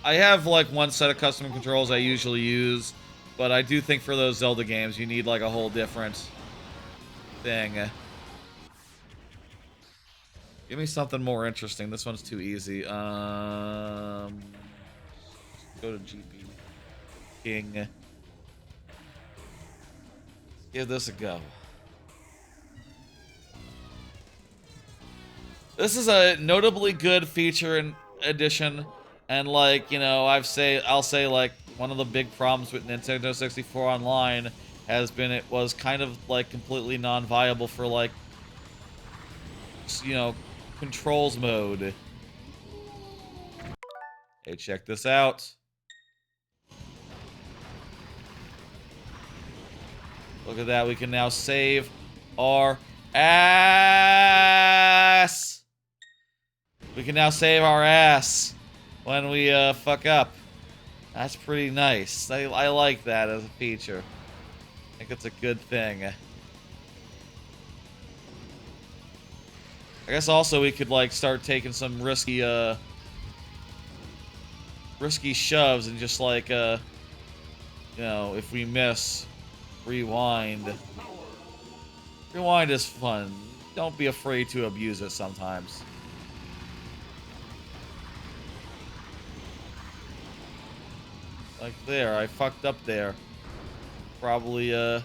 Speaker 1: I have like one set of custom controls I usually use, but I do think for those Zelda games you need like a whole different thing. Give me something more interesting. This one's too easy. Go to GP King. Give this a go. This is a notably good feature and addition, and like, you know, I'll say like one of the big problems with Nintendo 64 Online has been it was kind of like completely non-viable for like, you know, controls mode. Hey, check this out. Look at that, we can now save our ass. We can now save our ass when we fuck up. That's pretty nice. I like that as a feature. I think it's a good thing. I guess also we could like start taking some risky shoves and just like you know, if we miss, rewind. Rewind is fun. Don't be afraid to abuse it sometimes. Like there, I fucked up there. Probably have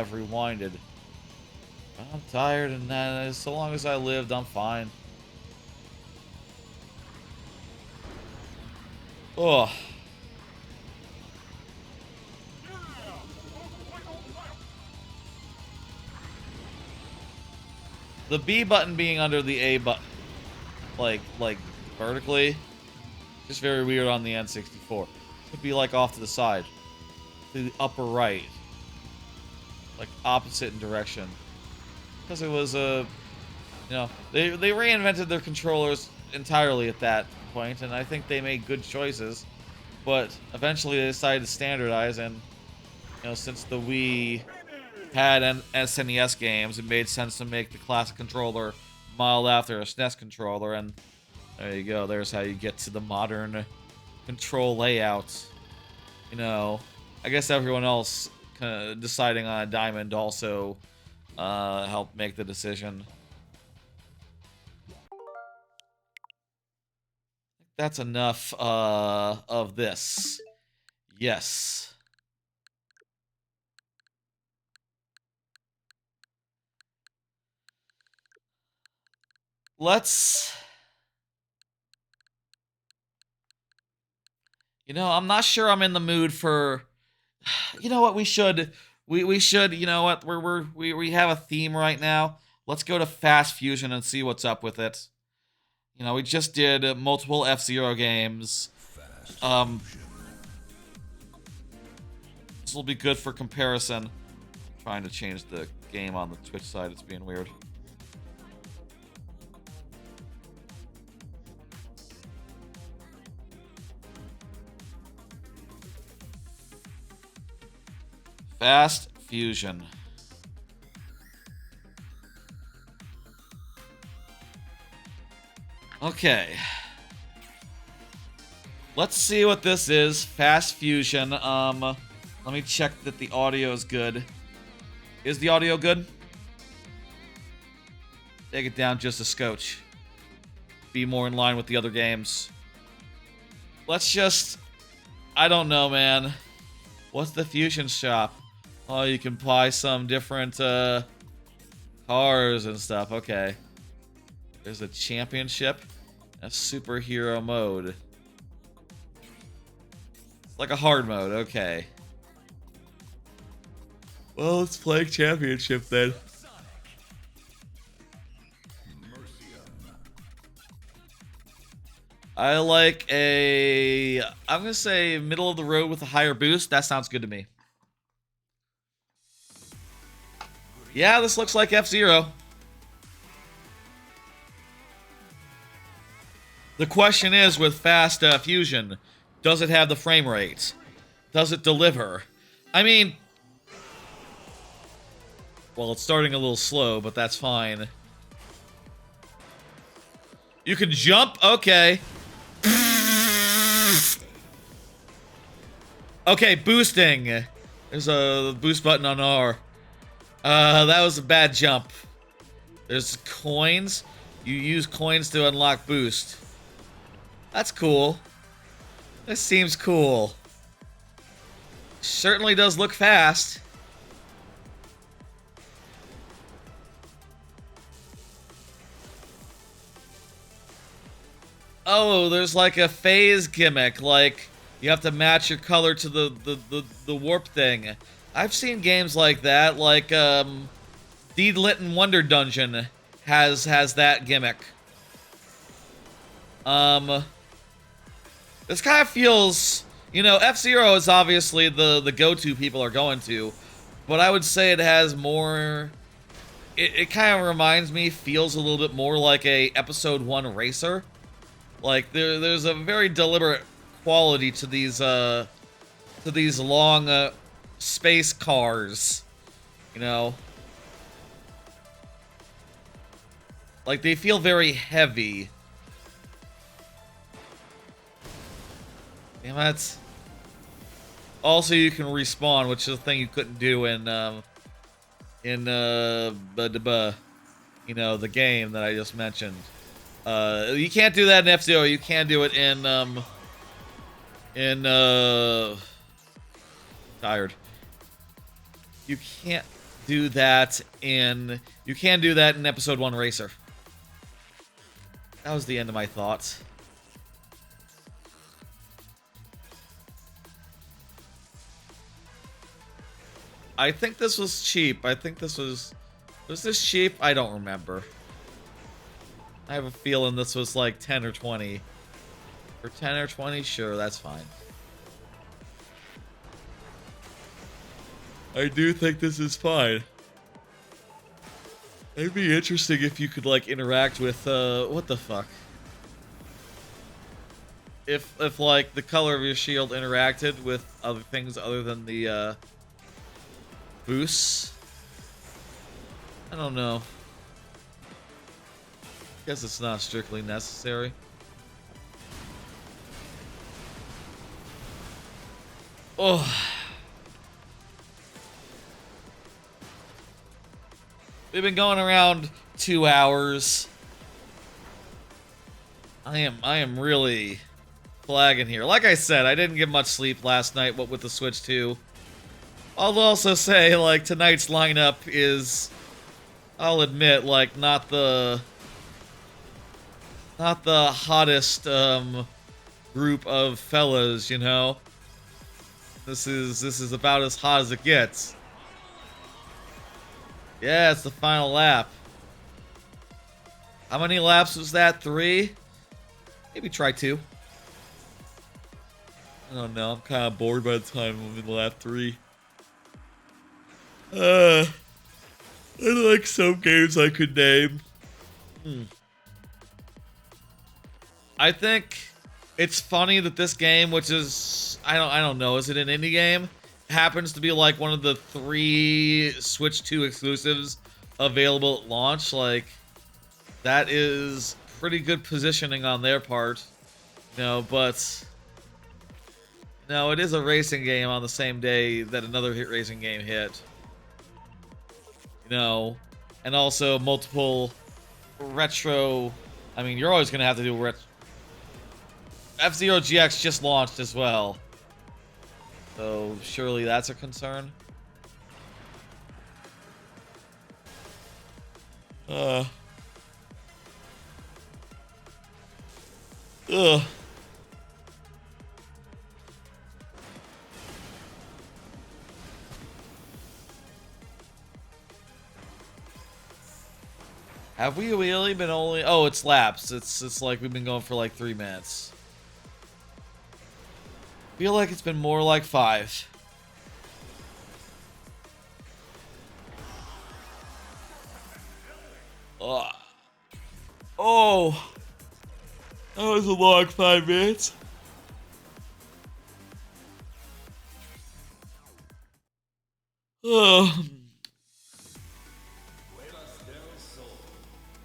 Speaker 1: rewinded. I'm tired, and so long as I lived, I'm fine. Oh. The B button being under the A button, like vertically, just very weird on the N64. Could be like off to the side, to the upper right, like opposite in direction. Because it was you know, they reinvented their controllers entirely at that point, and I think they made good choices. But eventually they decided to standardize, and you know, since the Wii had an SNES games, it made sense to make the classic controller modeled after a SNES controller, and there you go. There's how you get to the modern control layout. You know, I guess everyone else deciding on a diamond also helped make the decision. That's enough of this. Yes. Let's... You know, I'm not sure I'm in the mood for... You know what, we should... We should, you know what, we have a theme right now. Let's go to Fast Fusion and see what's up with it. You know, we just did multiple F-Zero games. This will be good for comparison. I'm trying to change the game on the Twitch side, it's being weird. Fast Fusion. Okay. Let's see what this is. Fast Fusion. Let me check that the audio is good. Is the audio good? Take it down just a scotch. Be more in line with the other games. Let's just... I don't know, man. What's the Fusion shop? Oh, you can buy some different cars and stuff. Okay. There's a championship. A superhero mode. It's like a hard mode. Okay. Well, let's play championship then. I like a... I'm going to say middle of the road with a higher boost. That sounds good to me. Yeah, this looks like F-Zero. The question is, with Fast Fusion, does it have the frame rate? Does it deliver? I mean... Well, it's starting a little slow, but that's fine. You can jump? Okay. Okay, boosting. There's a boost button on R. That was a bad jump. There's coins. You use coins to unlock boost. That's cool. This seems cool. Certainly does look fast. Oh, there's like a phase gimmick, like you have to match your color to the warp thing. I've seen games like that, like Deed Litton Wonder Dungeon has that gimmick. This kind of feels, you know, F-Zero is obviously the go-to people are going to, but I would say it has more. It kind of reminds me, feels a little bit more like a Episode 1 racer. Like there's a very deliberate quality to these long space cars, you know. Like, they feel very heavy. Damn it. Also, you can respawn, which is a thing you couldn't do in you know, the game that I just mentioned. You can't do that in F-Zero. You can do it in tired. You can't do that in... You can do that in Episode 1 Racer. That was the end of my thoughts. I think this was cheap. I think this was... Was this cheap? I don't remember. I have a feeling this was like 10 or 20. For 10 or 20? Sure, that's fine. I do think this is fine. It'd be interesting if you could, like, interact with, what the fuck? If like, the color of your shield interacted with other things other than the, boosts. I don't know. Guess it's not strictly necessary. Oh. We've been going around 2 hours. I am really flagging here. Like I said, I didn't get much sleep last night, what with the Switch 2. I'll also say, like, tonight's lineup is, I'll admit, like, not the hottest group of fellas, you know. This is about as hot as it gets. Yeah, it's the final lap. How many laps was that? 3? Maybe try 2. I don't know. I'm kind of bored by the time I'm in lap 3. I like some games I could name. I think it's funny that this game, which is I don't know, is it an indie game? Happens to be like one of the 3 Switch 2 exclusives available at launch. Like, that is pretty good positioning on their part, you know. But no, it is a racing game on the same day that another hit racing game hit, you know, and also multiple retro. I mean, you're always gonna have to do F-Zero GX just launched as well. So, surely that's a concern. Ugh. Have we really been only... Oh, it's laps. It's like we've been going for like 3 minutes. Feel like it's been more like 5. Ugh. Oh, that was a long 5 minutes. Oh.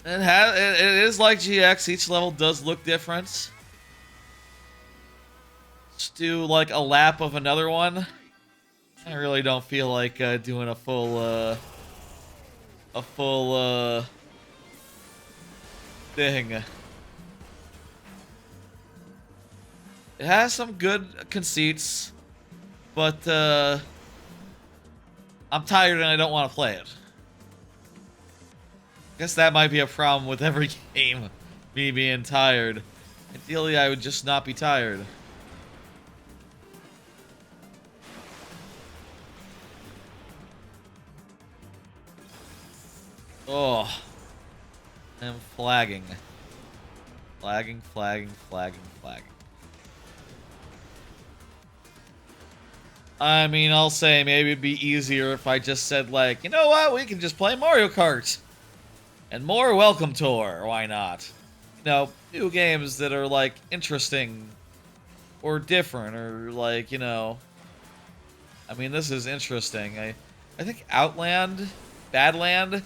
Speaker 1: It is like GX. Each level does look different. Let's do like a lap of another one. I really don't feel like doing a full thing. It has some good conceits, but I'm tired and I don't want to play it. Guess that might be a problem with every game, me being tired. Ideally, I would just not be tired. Oh, I'm flagging. Flagging. I mean, I'll say maybe it'd be easier if I just said, like, you know what, we can just play Mario Kart. And more Welcome Tour, why not? You know, new games that are, like, interesting or different or, like, you know. I mean, this is interesting. I think Outland, Badland,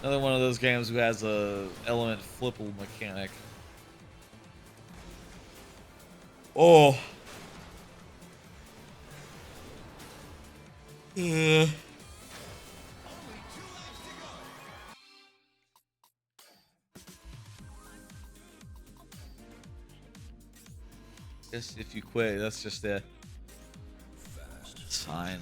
Speaker 1: Another one of those games who has a element flipple mechanic. Oh. Guess if you quit, that's just it. It's fine.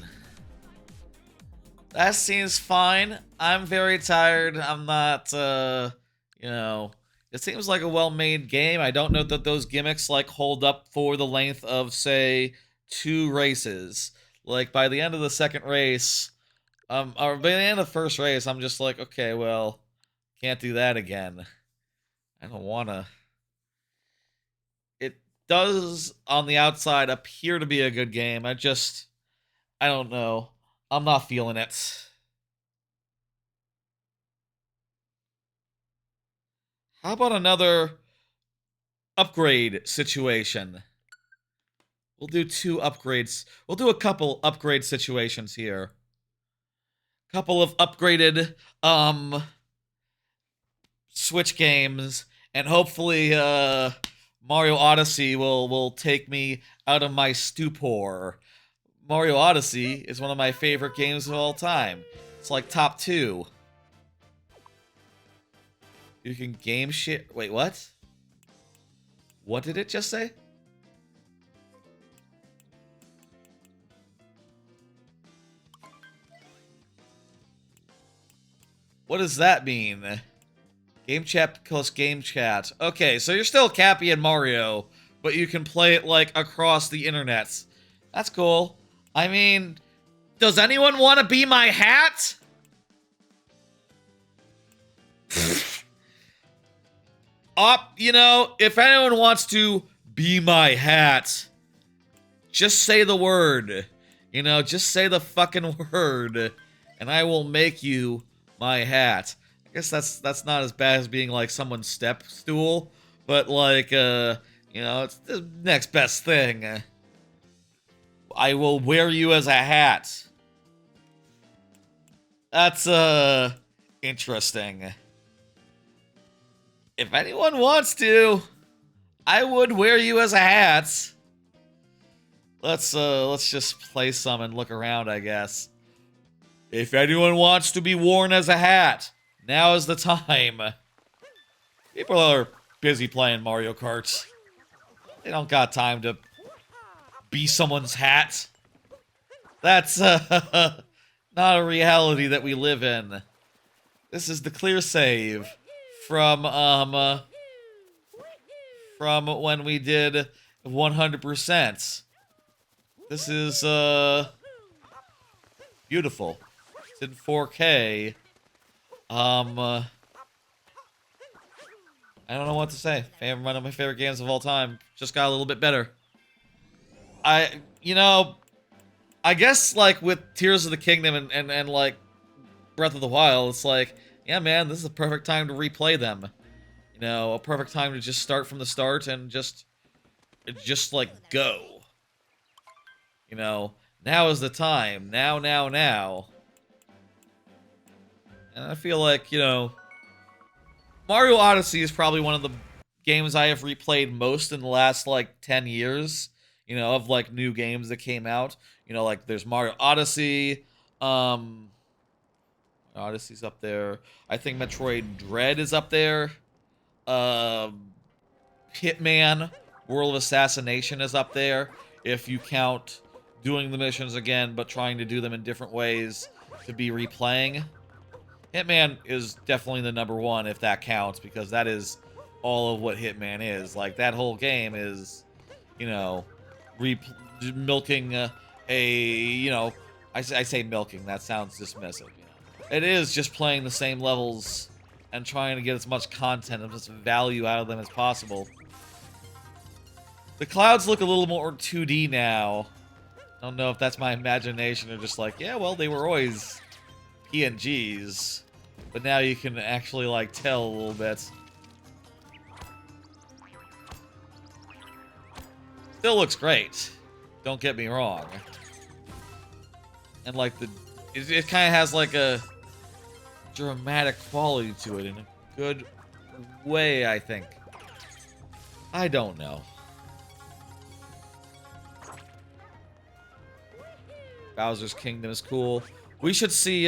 Speaker 1: That seems fine. I'm very tired. I'm not, you know, it seems like a well-made game. I don't know that those gimmicks, like, hold up for the length of, say, 2 races. Like, by the end of the second race, or by the end of the first race, I'm just like, okay, well, can't do that again. I don't wanna. It does, on the outside, appear to be a good game. I don't know. I'm not feeling it. How about another upgrade situation? We'll do 2 upgrades. We'll do a couple upgrade situations here. Couple of upgraded, Switch games, and hopefully, Mario Odyssey will take me out of my stupor. Mario Odyssey is one of my favorite games of all time. It's like top 2. You can game share. Wait, what? What did it just say? What does that mean? Game chat plus game chat. Okay, so you're still Cappy and Mario, but you can play it, like, across the internet. That's cool. I mean, does anyone want to be my hat? You know, if anyone wants to be my hat, just say the word. You know, just say the fucking word, and I will make you my hat. I guess that's not as bad as being like someone's step stool, but like, you know, it's the next best thing. I will wear you as a hat. That's, interesting. If anyone wants to, I would wear you as a hat. Let's just play some and look around, I guess. If anyone wants to be worn as a hat, now is the time. People are busy playing Mario Kart. They don't got time to be someone's hat. That's, not a reality that we live in. This is the clear save from when we did 100%. This is, beautiful. It's in 4K. I don't know what to say. One of my favorite games of all time. Just got a little bit better. You know, I guess, like, with Tears of the Kingdom and like, Breath of the Wild, it's like, yeah, man, this is a perfect time to replay them. You know, a perfect time to just start from the start and just like, go. You know, now is the time. Now. And I feel like, you know, Mario Odyssey is probably one of the games I have replayed most in the last, like, 10 years. You know, of, like, new games that came out. You know, like, there's Mario Odyssey. Odyssey's up there. I think Metroid Dread is up there. Hitman, World of Assassination is up there. If you count doing the missions again, but trying to do them in different ways to be replaying. Hitman is definitely the number 1 if that counts, because that is all of what Hitman is. Like, that whole game is, you know, milking you know, I say milking, that sounds dismissive, you know. It is just playing the same levels and trying to get as much content and as much value out of them as possible. The clouds look a little more 2D now. I don't know if that's my imagination or just like, yeah, well, they were always PNGs. But now you can actually, like, tell a little bit. Still looks great. Don't get me wrong. And, like, it kind of has, like, a dramatic quality to it in a good way, I think. I don't know. Bowser's Kingdom is cool. We should see,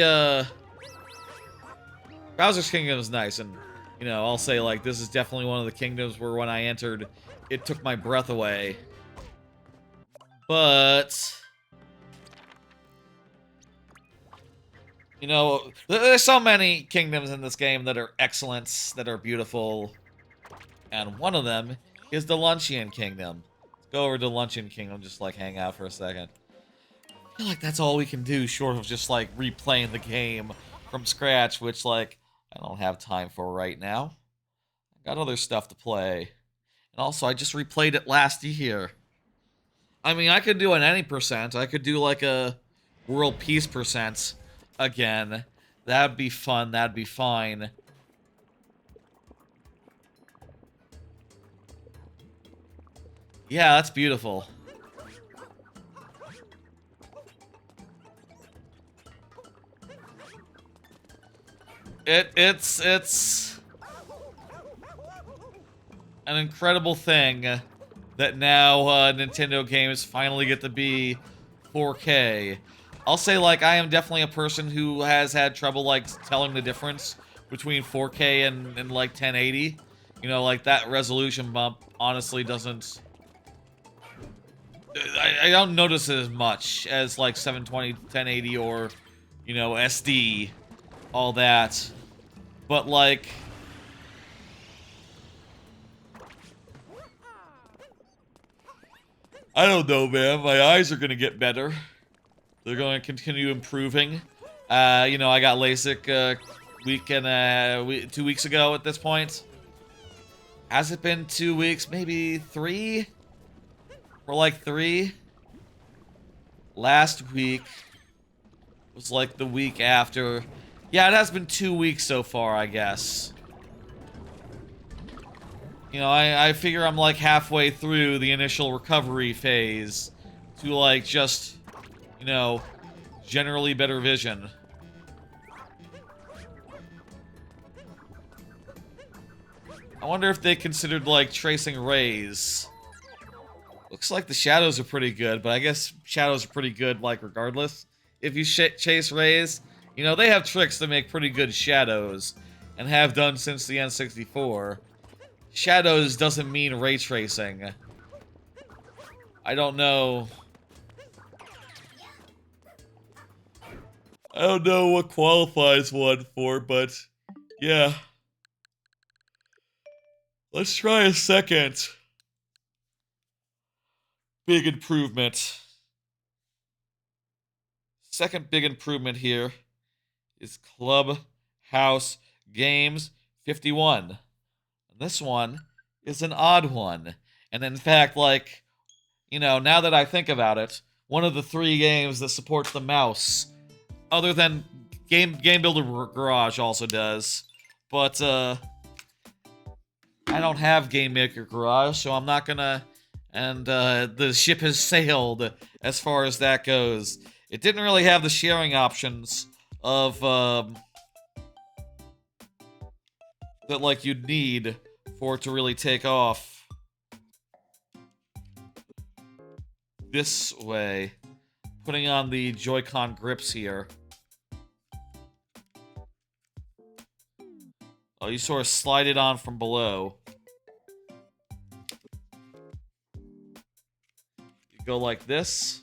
Speaker 1: Bowser's Kingdom is nice, and, you know, I'll say, like, this is definitely one of the kingdoms where when I entered, it took my breath away. But... you know, there's so many kingdoms in this game that are excellent, that are beautiful. And one of them is the Luncheon Kingdom. Let's go over to Luncheon Kingdom, just, like, hang out for a second. I feel like that's all we can do, short of just, like, replaying the game from scratch, which, like, I don't have time for right now. I got other stuff to play. And also, I just replayed it last year. I mean, I could do an any percent. I could do, like, a world peace percent again. That'd be fun. That'd be fine. Yeah, that's beautiful. It's an incredible thing that now Nintendo games finally get to be 4K. I'll say, like, I am definitely a person who has had trouble, like, telling the difference between 4K and like, 1080. You know, like, that resolution bump honestly doesn't... I don't notice it as much as, like, 720, 1080, or, you know, SD. All that. But, like... I don't know, man. My eyes are gonna get better. They're going to continue improving. You know, I got LASIK week 2 weeks ago at this point. Has it been 2 weeks? Maybe 3? Or like 3? Last week was like the week after. Yeah, it has been 2 weeks so far, I guess. You know, I figure I'm like halfway through the initial recovery phase to like just... you know, generally better vision. I wonder if they considered, like, tracing rays. Looks like the shadows are pretty good, but I guess shadows are pretty good, like, regardless. If you chase rays, you know, they have tricks to make pretty good shadows, and have done since the N64. Shadows doesn't mean ray tracing. I don't know... I don't know what qualifies one for, but yeah. Let's try a second big improvement. Second big improvement here is Clubhouse Games 51. And this one is an odd one. And in fact, like, you know, now that I think about it, one of the 3 games that supports the mouse, other than Game Builder Garage also does, but I don't have Game Maker Garage, so I'm not gonna. And the ship has sailed as far as that goes. It didn't really have the sharing options of that like you'd need for it to really take off. This way, putting on the Joy-Con grips here. Oh, you sort of slide it on from below. You go like this.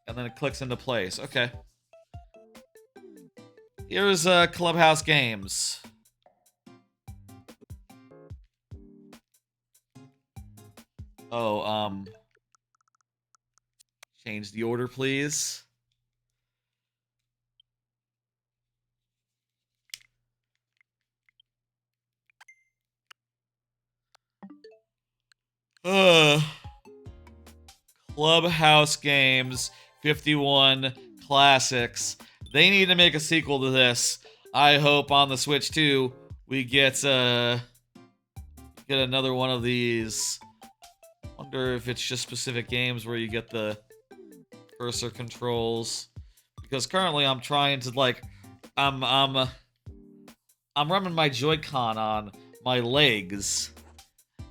Speaker 1: And then it clicks into place. Okay. Here's Clubhouse Games. Oh, change the order, please. Clubhouse Games 51 Classics. They need to make a sequel to this. I hope on the Switch too we get another one of these. Wonder if it's just specific games where you get the cursor controls. Because currently I'm trying to like I'm running my Joy-Con on my legs,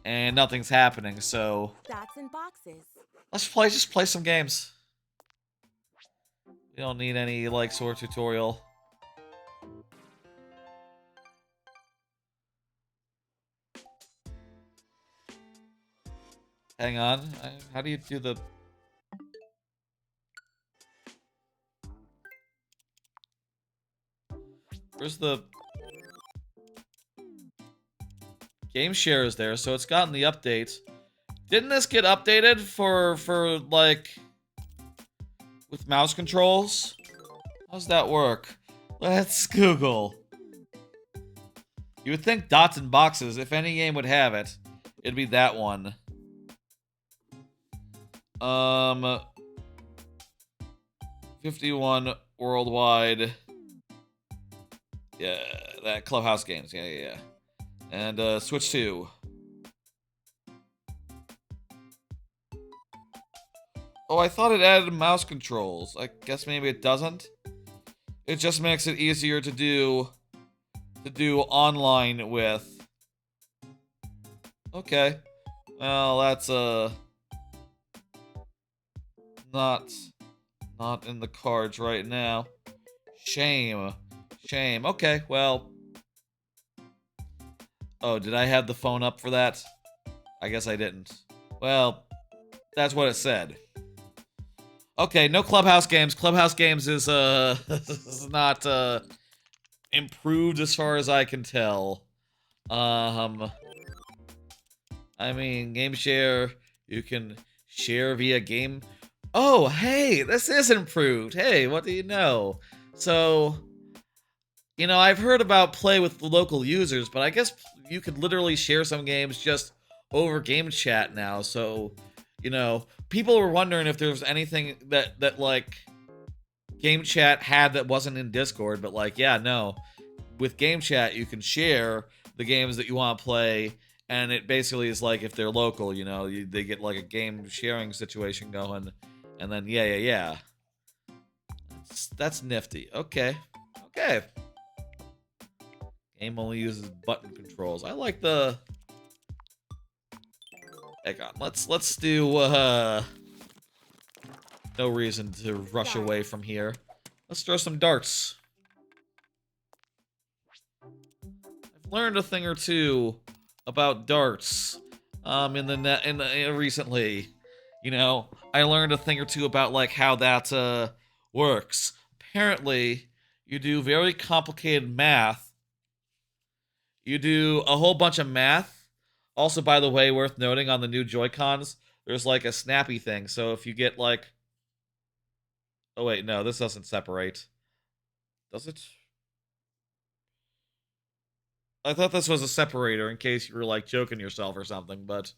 Speaker 1: and nothing's happening. So
Speaker 4: Dots and boxes.
Speaker 1: let's just play some games. We don't need any like sort of tutorial. Hang on. How do you do the... Where's the... Game share is there, so it's gotten the update. Didn't this get updated for like... with mouse controls? How's that work? Let's Google. You would think dots and boxes, if any game would have it, it'd be that one. 51 worldwide. Yeah, that Clubhouse games. Yeah. And Switch 2. Oh, I thought it added mouse controls. I guess maybe it doesn't. It just makes it easier to do online with. Okay. Well, that's not in the cards right now. Shame. Okay, well. Oh, did I have the phone up for that? I guess I didn't. Well, that's what it said. Okay, no Clubhouse games. Clubhouse games is is not improved as far as I can tell. I mean, game share, you can share via game. Oh, hey, this is improved. Hey, what do you know? So, you know, I've heard about play with local users, but I guess you could literally share some games just over game chat now. So, you know, people were wondering if there was anything that like game chat had that wasn't in Discord, but like, yeah, no. With game chat, you can share the games that you want to play, and it basically is like if they're local, you know, they get like a game sharing situation going, and then yeah. That's nifty. Okay. Game only uses button controls. I like the... Hang on, let's do no reason to rush away from here. Let's throw some darts. I've learned a thing or two about darts recently. You know, I learned a thing or two about like how that works. Apparently, you do very complicated math. You do a whole bunch of math. Also, by the way, worth noting on the new Joy-Cons, there's like a snappy thing. So if you get like... Oh wait, no, this doesn't separate. Does it? I thought this was a separator in case you were like choking yourself or something, but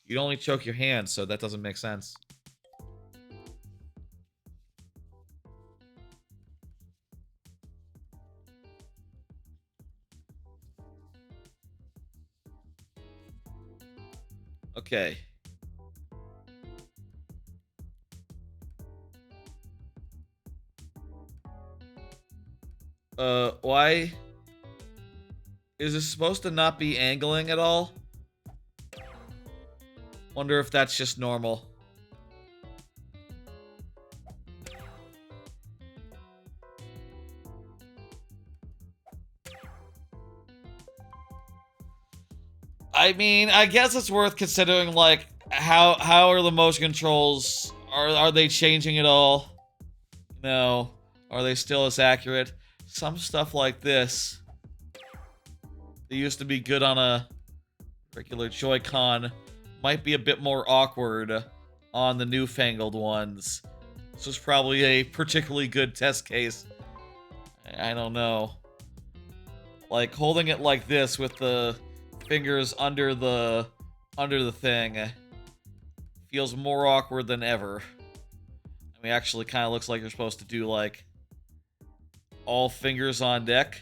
Speaker 1: you'd only choke your hands, so that doesn't make sense. Okay. Why is this supposed to not be angling at all? Wonder if that's just normal. I mean, I guess it's worth considering, like, how are the motion controls? Are they changing at all? No. Are they still as accurate? Some stuff like this, they used to be good on a regular Joy-Con, might be a bit more awkward on the newfangled ones. This was probably a particularly good test case. I don't know. Like, holding it like this with the fingers under the thing feels more awkward than ever. I mean, actually kind of looks like you're supposed to do, like, all fingers on deck.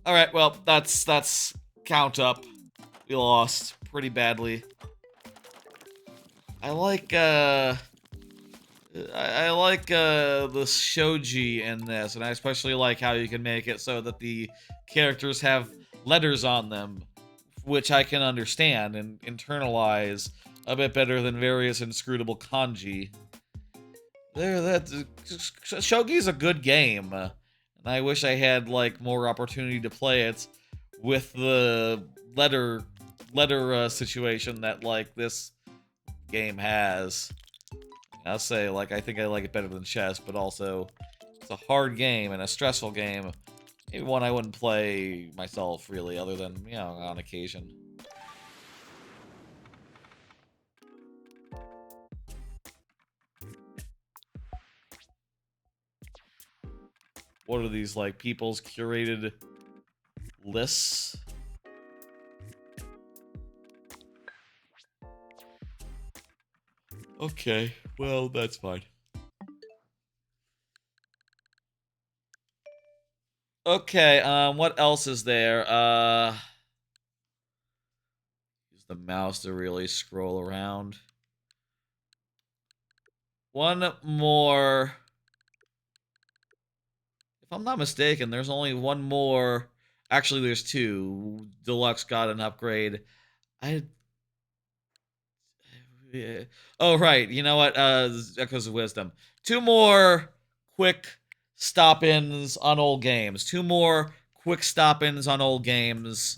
Speaker 1: All right, well, that's count up. We lost pretty badly. I like the shoji in this, and I especially like how you can make it so that the characters have letters on them, which I can understand and internalize a bit better than various inscrutable kanji. Shogi's a good game, and I wish I had like more opportunity to play it with the letter situation that like this game has. I'll say, like, I think I like it better than chess, but also it's a hard game and a stressful game. Maybe one I wouldn't play myself, really, other than, you know, on occasion. What are these, like, people's curated lists? Okay, well, that's fine. Okay, what else is there? Use the mouse to really scroll around. One more. If I'm not mistaken, there's only one more. Actually, there's two. Deluxe got an upgrade. Yeah. Oh, right. You know what? Echoes of Wisdom. Two more quick stop-ins on old games. Two more quick stop-ins on old games.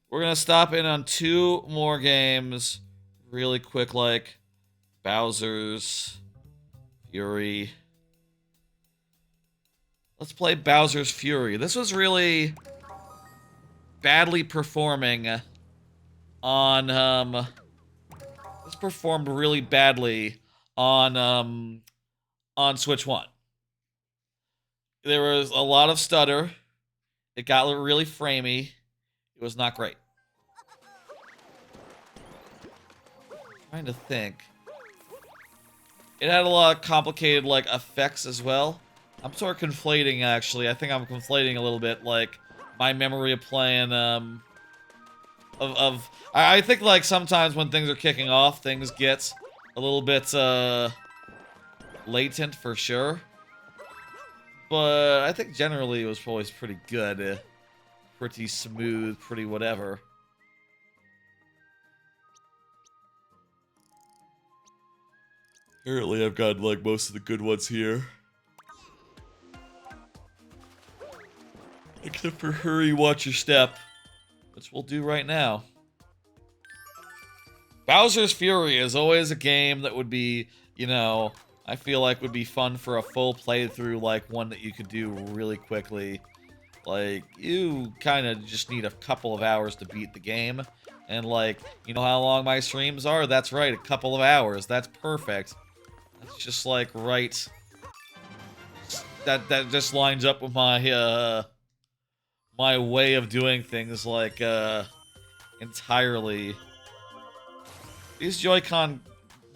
Speaker 1: We're gonna stop in on two more games. Really quick, like Bowser's Fury. Let's play Bowser's Fury. This was really badly performing on, this performed really badly on Switch 1. There was a lot of stutter. It got really framey. It was not great. Trying to think. It had a lot of complicated, like, effects as well. I'm sort of conflating, actually. I think I'm conflating a little bit, like, my memory of playing, I think, like, sometimes when things are kicking off, things get a little bit, latent, for sure. But I think generally it was always pretty good. Pretty smooth, pretty whatever. Apparently I've got, like, most of the good ones here. Except for Hurry, Watch Your Step, which we'll do right now. Bowser's Fury is always a game that would be, you know, I feel like would be fun for a full playthrough, like one that you could do really quickly. Like, you kind of just need a couple of hours to beat the game. And, like, you know how long my streams are? That's right, a couple of hours. That's perfect. That's just, like, right. That just lines up with my, my way of doing things, like, entirely. These Joy-Con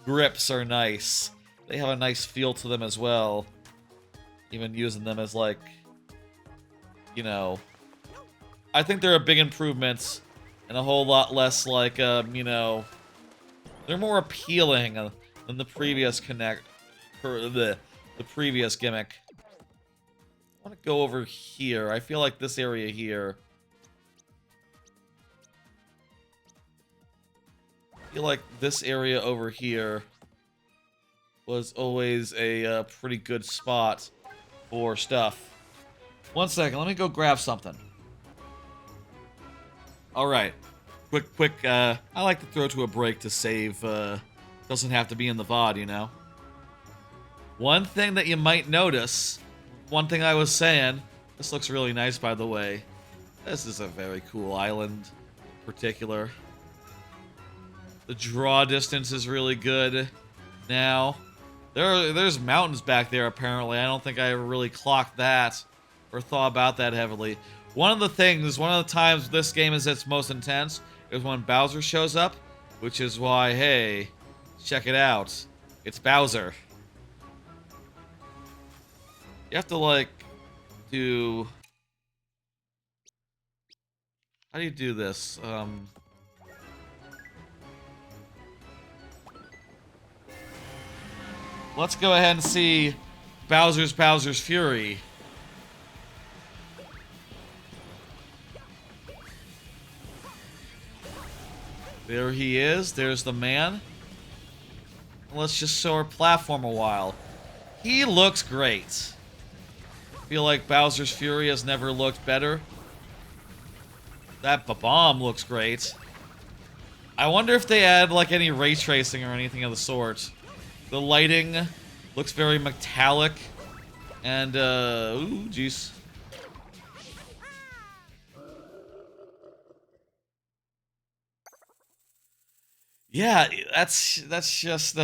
Speaker 1: grips are nice. They have a nice feel to them as well. Even using them as, like, you know, I think they're a big improvement and a whole lot less, like, you know, they're more appealing than the previous the previous gimmick. I want to go over here. I feel like this area here. I feel like this area over here was always a pretty good spot for stuff. One second, let me go grab something. Alright. Quick, I like to throw to a break to save, doesn't have to be in the VOD, you know? One thing that you might notice, one thing I was saying, this looks really nice, by the way. This is a very cool island, in particular. The draw distance is really good now. There's mountains back there, apparently. I don't think I ever really clocked that or thought about that heavily. One of the times this game is its most intense is when Bowser shows up, which is why, hey, check it out. It's Bowser. You have to, like, do... How do you do this? Let's go ahead and see Bowser's Fury. There he is. There's the man. Let's just show our platform a while. He looks great. I feel like Bowser's Fury has never looked better. That bomb looks great. I wonder if they add like any ray tracing or anything of the sort. The lighting looks very metallic. And, ooh, jeez. Yeah, that's just,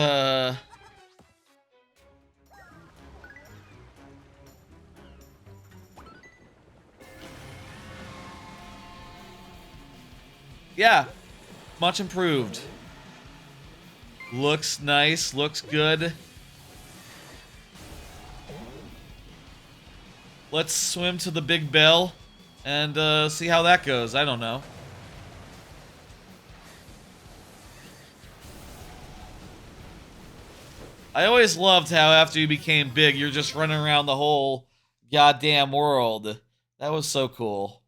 Speaker 1: yeah, much improved. Looks nice, looks good. Let's swim to the big bell and see how that goes. I don't know. I always loved how after you became big, you're just running around the whole goddamn world. That was so cool.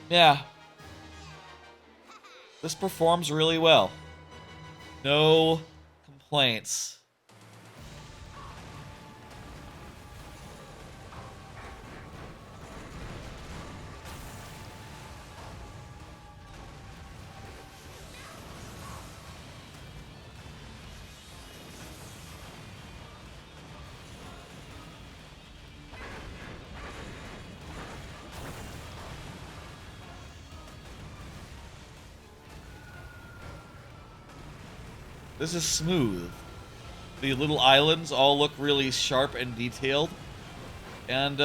Speaker 1: Yeah. This performs really well. No complaints. This is smooth. The little islands all look really sharp and detailed. And,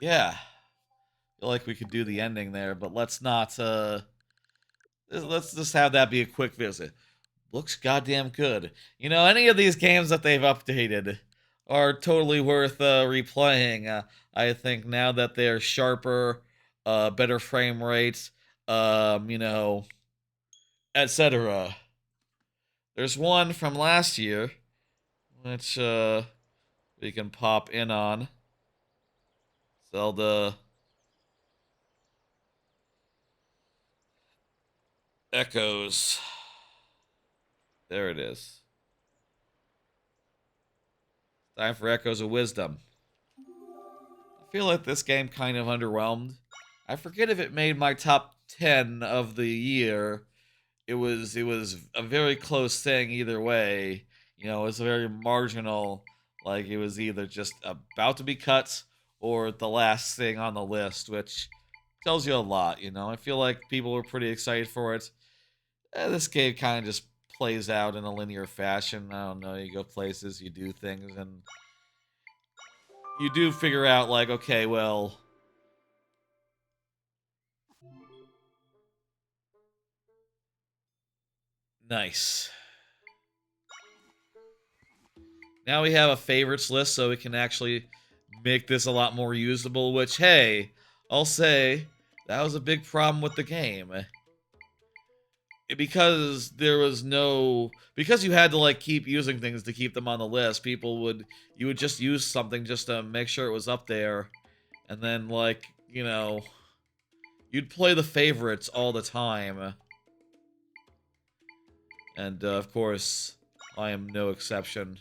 Speaker 1: yeah. Feel like we could do the ending there, but let's not, let's just have that be a quick visit. Looks goddamn good. You know, any of these games that they've updated are totally worth replaying. I think now that they're sharper, better frame rates, you know, etc. There's one from last year, which we can pop in on. Zelda Echoes. There it is. Time for Echoes of Wisdom. I feel like this game kind of underwhelmed. I forget if it made my top 10 of the year. It was a very close thing either way. You know, it was very marginal. Like it was either just about to be cut or the last thing on the list, which tells you a lot, you know. I feel like people were pretty excited for it. This game kind of just plays out in a linear fashion. I don't know, you go places, you do things, and you do figure out, like, okay, well, nice. Now we have a favorites list, so we can actually make this a lot more usable, which, hey, I'll say, that was a big problem with the game. Because there was no... Because you had to, like, keep using things to keep them on the list, you would just use something just to make sure it was up there. And then, like, you know, you'd play the favorites all the time. And, of course, I am no exception.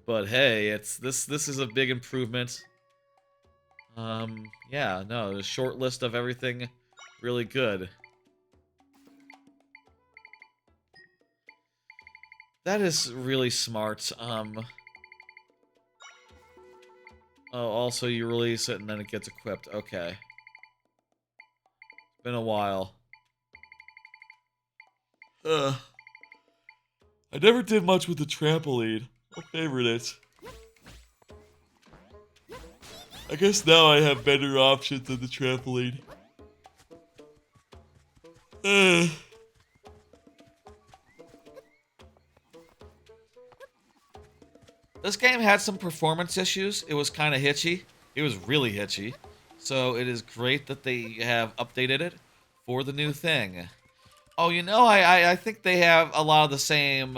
Speaker 1: But hey, this is a big improvement. Yeah, no, the short list of everything, really good. That is really smart. Oh, also you release it and then it gets equipped. Okay. Been a while. I never did much with the trampoline. I'll favorite it. I guess now I have better options than the trampoline. This game had some performance issues. It was kind of hitchy. It was really hitchy. So it is great that they have updated it for the new thing. Oh, you know, I think they have a lot of the same.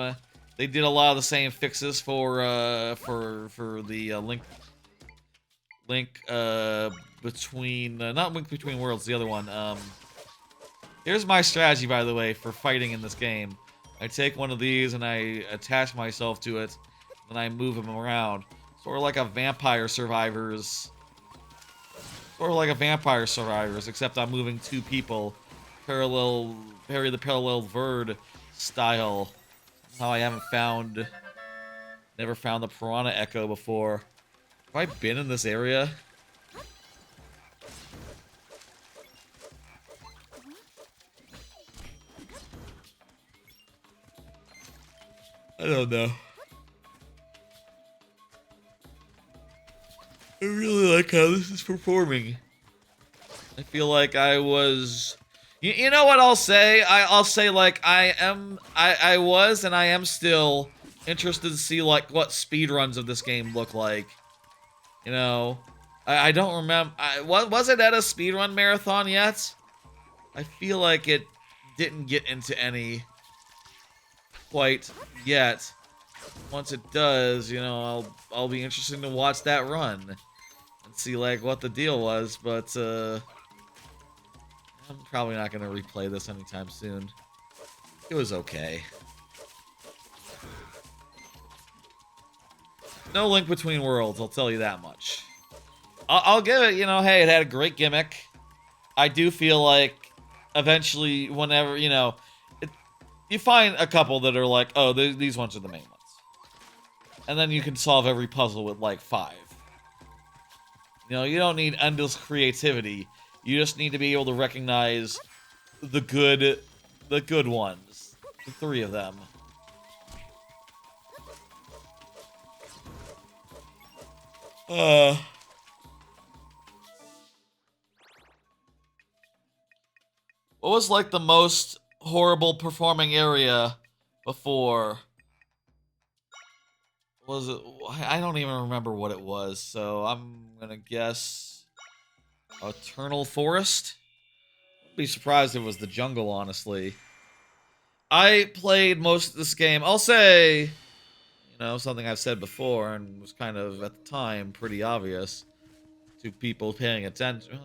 Speaker 1: They did a lot of the same fixes for the link between not Link Between Worlds, the other one. Here's my strategy, by the way, for fighting in this game. I take one of these and I attach myself to it, and I move him around, sort of like a Vampire Survivors. Sort of like a Vampire Survivors, except I'm moving two people, parallel, Harry the Parallel Bird style. How I haven't found, never found the Piranha Echo before. Have I been in this area? I don't know. I really like how this is performing. I feel like I was... You know what I'll say? I'll say like I was and I am still interested to see like what speedruns of this game look like. You know, I don't remember. Was it at a speedrun marathon yet? I feel like it didn't get into any quite yet. Once it does, you know, I'll be interested to watch that run and see like what the deal was. But I'm probably not gonna replay this anytime soon. It was okay. No Link Between Worlds, I'll tell you that much. I'll give it, you know, hey, it had a great gimmick. I do feel like eventually, whenever, you know, you find a couple that are like, oh, these ones are the main ones. And then you can solve every puzzle with like 5. You know, you don't need endless creativity. You just need to be able to recognize the good ones. The 3 of them. What was like the most horrible performing area before? Was it? I don't even remember what it was, so I'm gonna guess Eternal Forest? I'd be surprised if it was the jungle, honestly. I played most of this game. I'll say, you know, something I've said before and was kind of, at the time, pretty obvious to people paying attention.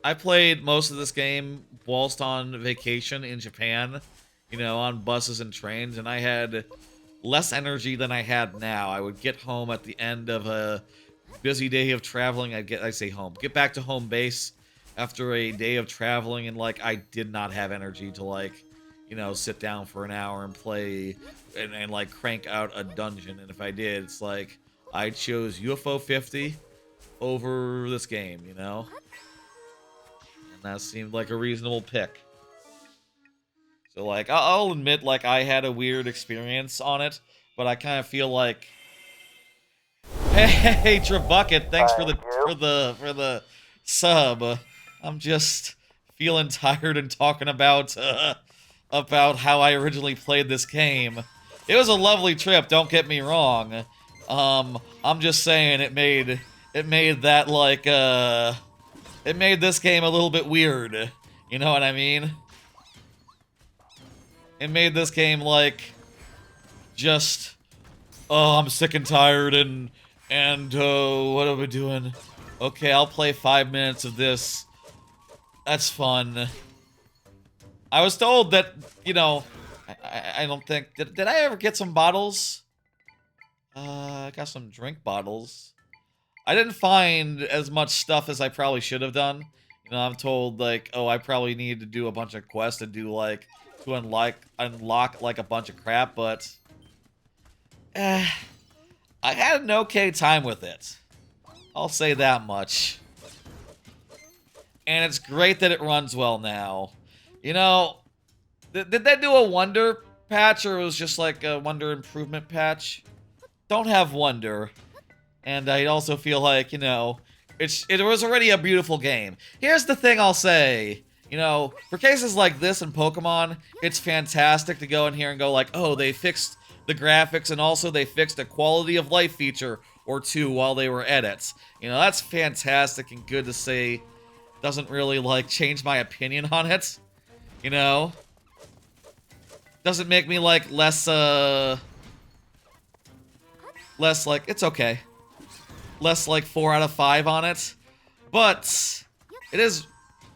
Speaker 1: I played most of this game whilst on vacation in Japan, you know, on buses and trains, and I had less energy than I had now. I would get home at the end of a busy day of traveling. Get back to home base after a day of traveling, and like I did not have energy to like, you know, sit down for an hour and play and like crank out a dungeon. And if I did, it's like I chose UFO 50 over this game, you know? And that seemed like a reasonable pick. So like I'll admit like I had a weird experience on it, but I kind of feel like hey Trebucket, thanks for the sub. I'm just feeling tired and talking about how I originally played this game. It was a lovely trip, don't get me wrong. I'm just saying it made that like it made this game a little bit weird. You know what I mean? It made this game like just I'm sick and tired and what am I doing? Okay, I'll play 5 minutes of this. That's fun. I was told that, you know, I don't think... Did I ever get some bottles? I got some drink bottles. I didn't find as much stuff as I probably should have done. You know, I'm told, like, oh, I probably need to do a bunch of quests and do, like, to unlock like, a bunch of crap, but... I had an okay time with it. I'll say that much. And it's great that it runs well now. You know, did they do a Wonder patch, or it was just like a Wonder improvement patch? Don't have Wonder. And I also feel like, you know, it was already a beautiful game. Here's the thing I'll say. You know, for cases like this in Pokemon, it's fantastic to go in here and go like, oh, they fixed the graphics and also they fixed a quality of life feature or two while they were edits. You know, that's fantastic and good to say. Doesn't really, like, change my opinion on it. You know? Doesn't make me, like, less, like, it's okay. Less, like, 4 out of 5 on it. But it is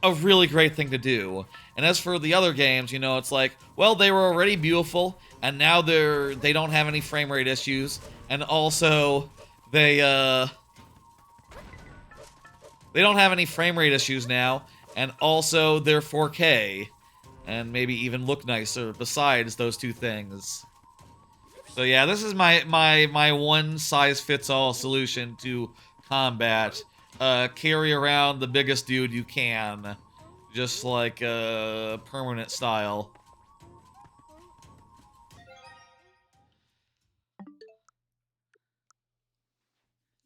Speaker 1: a really great thing to do. And as for the other games, you know, it's like, well, they were already beautiful, and now they don't have any frame rate issues, and also they don't have any frame rate issues now, and also they're 4K, and maybe even look nicer besides those two things. So yeah, this is my one-size-fits-all solution to combat. Carry around the biggest dude you can. Just like, permanent style.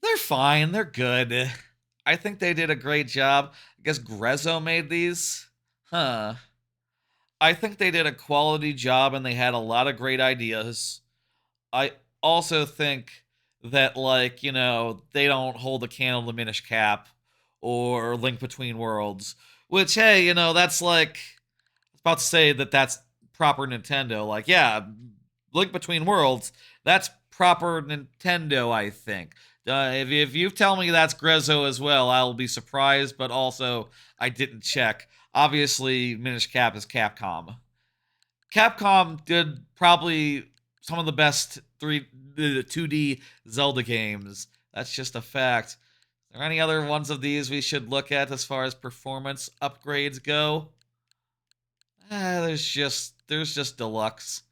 Speaker 1: They're fine, they're good. I think they did a great job. I guess Grezzo made these? Huh. I think they did a quality job and they had a lot of great ideas. I also think that, like, you know, they don't hold a candle to Minish Cap or Link Between Worlds. Which, hey, you know, that's like... I was about to say that that's proper Nintendo. Like, yeah, Link Between Worlds, that's proper Nintendo, I think. If you tell me that's Grezzo as well, I'll be surprised, but also, I didn't check. Obviously, Minish Cap is Capcom. Capcom did probably some of the best 2D Zelda games. That's just a fact. Are there any other ones of these we should look at as far as performance upgrades go? There's just Deluxe.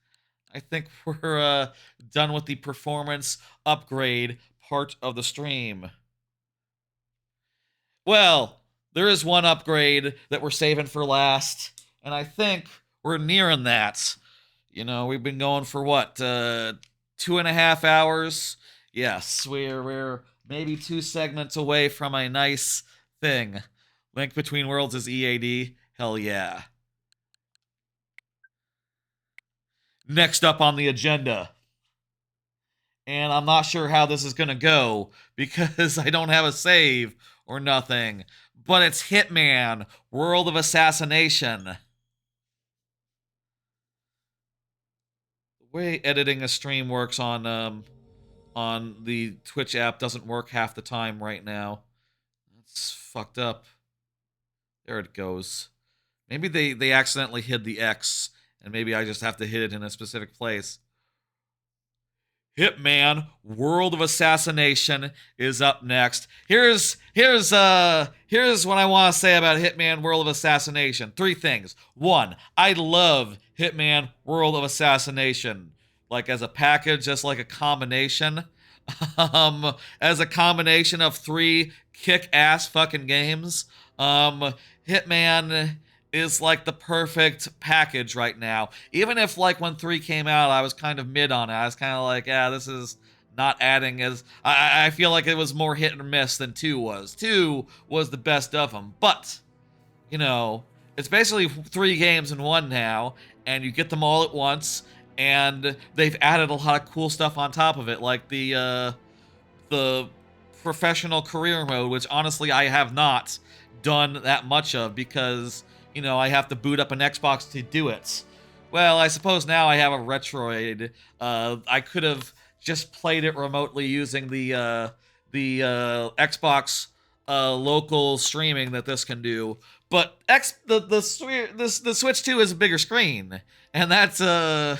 Speaker 1: I think we're done with the performance upgrade part of the stream. Well, there is one upgrade that we're saving for last, and I think we're nearing that. You know, we've been going for what, 2.5 hours? Yes, we're maybe 2 segments away from a nice thing. Link Between Worlds is EAD? Hell yeah. Next up on the agenda. And I'm not sure how this is gonna go, because I don't have a save or nothing. But it's Hitman, World of Assassination. The way editing a stream works on the Twitch app doesn't work half the time right now. That's fucked up. There it goes. Maybe they accidentally hid the X, and maybe I just have to hit it in a specific place. Hitman, World of Assassination is up next. Here's what I want to say about Hitman, World of Assassination. 3 things. 1, I love Hitman, World of Assassination. Like as a package, as like a combination. As a combination of 3 kick-ass fucking games. Hitman is like the perfect package right now. Even if, like, when 3 came out, I was kind of mid on it. I was kind of like, yeah, this is not adding as... I feel like it was more hit or miss than 2 was. 2 was the best of them. But, you know, it's basically 3 games in one now, and you get them all at once, and they've added a lot of cool stuff on top of it, like the professional career mode, which honestly I have not done that much of because... you know, I have to boot up an Xbox to do it. Well, I suppose now I have a Retroid. I could have just played it remotely using the Xbox local streaming that this can do. But the Switch 2 is a bigger screen, and that's I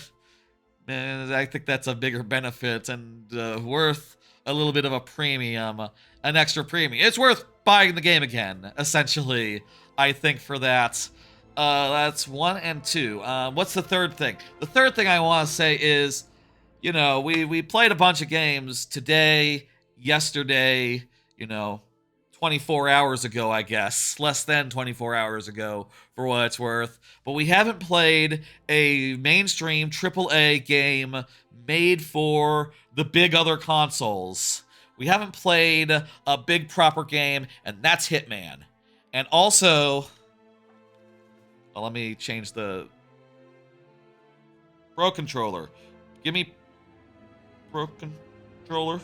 Speaker 1: think that's a bigger benefit and worth a little bit of a premium, an extra premium. It's worth buying the game again, essentially. I think for that. That's 1 and 2. What's the third thing? The third thing I want to say is, you know, we played a bunch of games today, yesterday, you know, 24 hours ago, I guess. Less than 24 hours ago, for what it's worth. But we haven't played a mainstream AAA game made for the big other consoles. We haven't played a big proper game, and that's Hitman. And also, well, let me change the Pro Controller. Give me Pro Controller.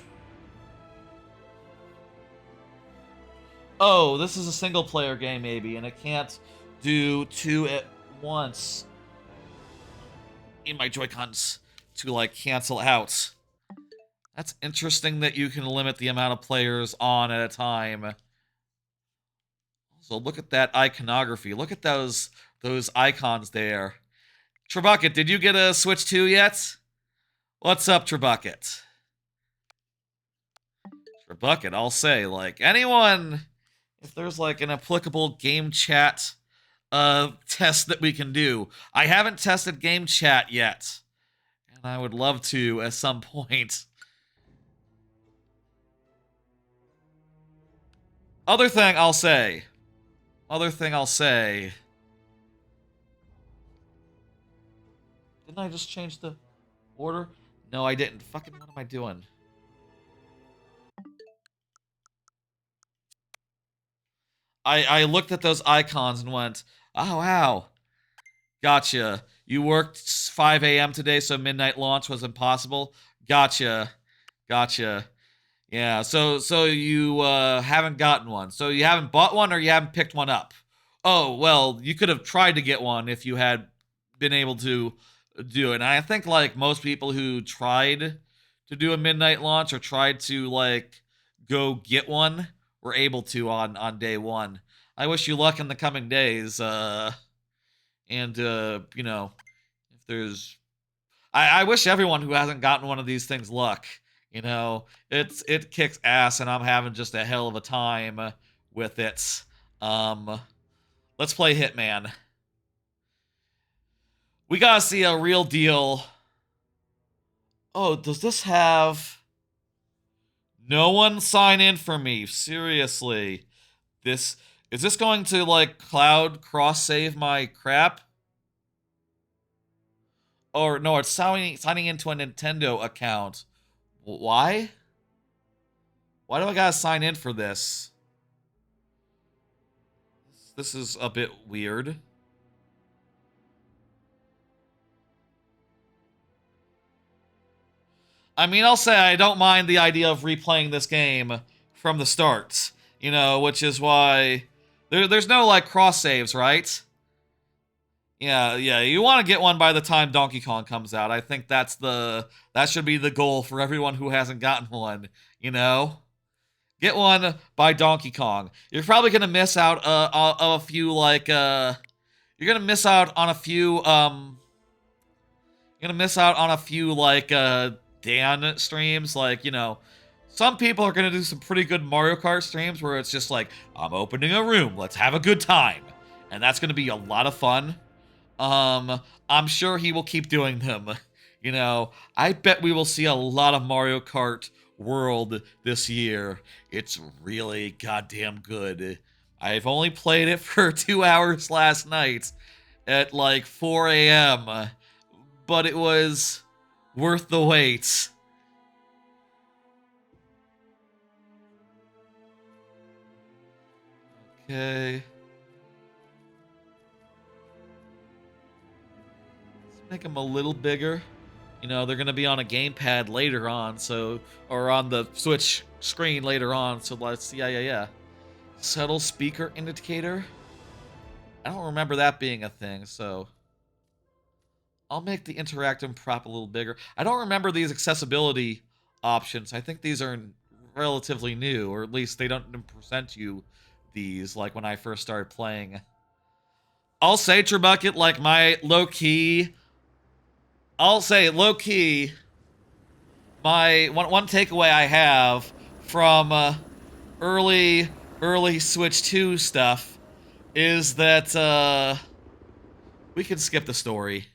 Speaker 1: Oh, this is a single player game maybe, and it can't do 2 at once in my Joy-Cons to like cancel out. That's interesting that you can limit the amount of players on at a time. So look at that iconography. Look at those icons there. Trebucket, did you get a Switch 2 yet? What's up, Trebucket? Trebucket, I'll say, like, anyone, if there's like an applicable game chat test that we can do. I haven't tested game chat yet, and I would love to at some point. Other thing I'll say. Didn't I just change the order? No, I didn't. Fucking what am I doing? I looked at those icons and went, oh, wow. Gotcha. You worked 5 a.m. today, so midnight launch was impossible? Gotcha. Yeah, so you haven't gotten one. So you haven't bought one or you haven't picked one up? Oh, well, you could have tried to get one if you had been able to do it. And I think, like, most people who tried to do a midnight launch or tried to, like, go get one were able to on day one. I wish you luck in the coming days. You know, if there's... I wish everyone who hasn't gotten one of these things luck. You know, it kicks ass, and I'm having just a hell of a time with it. Let's play Hitman. We gotta see a real deal. Oh, does this have... No one sign in for me. Seriously. Is this going to, like, cloud cross-save my crap? Or, no, it's signing into a Nintendo account. Why? Why do I gotta sign in for this? This is a bit weird. I mean, I'll say I don't mind the idea of replaying this game from the start. You know, which is why... There's no, like, cross-saves, right? Yeah, you want to get one by the time Donkey Kong comes out. I think that should be the goal for everyone who hasn't gotten one, you know? Get one by Donkey Kong. You're probably going to miss out a few, like, you're going to miss out on a few, Dan streams, like, you know, some people are going to do some pretty good Mario Kart streams where it's just like, I'm opening a room, let's have a good time. And that's going to be a lot of fun. I'm sure he will keep doing them. You know, I bet we will see a lot of Mario Kart World this year. It's really goddamn good. I've only played it for 2 hours last night at like 4 a.m., but it was worth the wait. Okay. Let's make them a little bigger. You know, they're going to be on a gamepad later on, so... Or on the Switch screen later on, so let's... Yeah. Subtle speaker indicator? I don't remember that being a thing, so... I'll make the interactive prop a little bigger. I don't remember these accessibility options. I think these are relatively new, or at least they don't present you these like when I first started playing. I'll say, Trebucket, like my low-key... I'll say, low-key, my one takeaway I have from early Switch 2 stuff is that we can skip the story.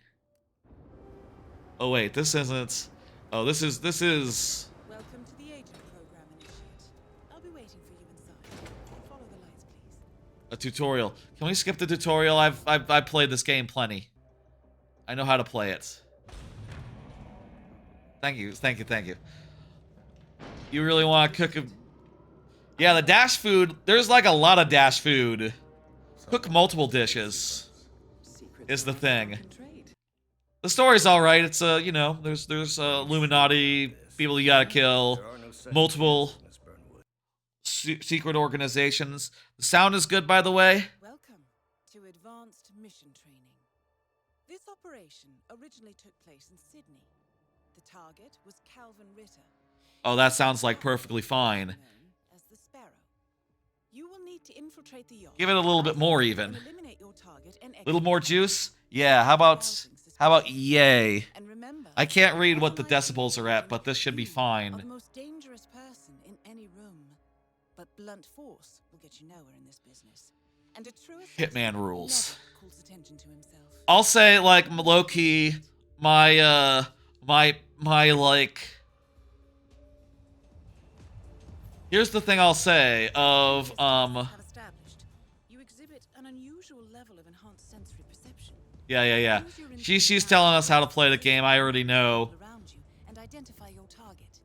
Speaker 1: Oh wait, this isn't... Oh, this is...
Speaker 4: Welcome to the agent program, Initiate. I'll be waiting for you inside. Follow the lights, please.
Speaker 1: A tutorial. Can we skip the tutorial? I've played this game plenty. I know how to play it. Thank you. You really want to cook a... Yeah, the dash food, there's like a lot of dash food. Cook multiple dishes is the thing. The story's alright. It's, you know, there's Illuminati, people you gotta kill, multiple secret organizations. The sound is good, by the way.
Speaker 4: Welcome to Advanced Mission Training. This operation originally took place in Sydney. The target was Calvin Ritter.
Speaker 1: Oh, that sounds like perfectly fine.
Speaker 4: Known as the Sparrow. You will need to infiltrate the yacht.
Speaker 1: Give it a little bit more even.
Speaker 4: Eliminate your target and
Speaker 1: Little more juice? Yeah, how about yay?
Speaker 4: And remember,
Speaker 1: I can't read what the decibels are at, but this should be
Speaker 4: are the
Speaker 1: fine.
Speaker 4: most dangerous person in any room. But blunt force will get you nowhere in this business. And a true
Speaker 1: Hitman rules.
Speaker 4: never calls attention to himself.
Speaker 1: I'll say, like, low-key, my like... Here's the thing I'll say of,
Speaker 4: Have established. You exhibit an unusual level of enhanced sensory perception.
Speaker 1: Yeah. She's telling us how to play the game, I already know.
Speaker 4: Around you and identify your target.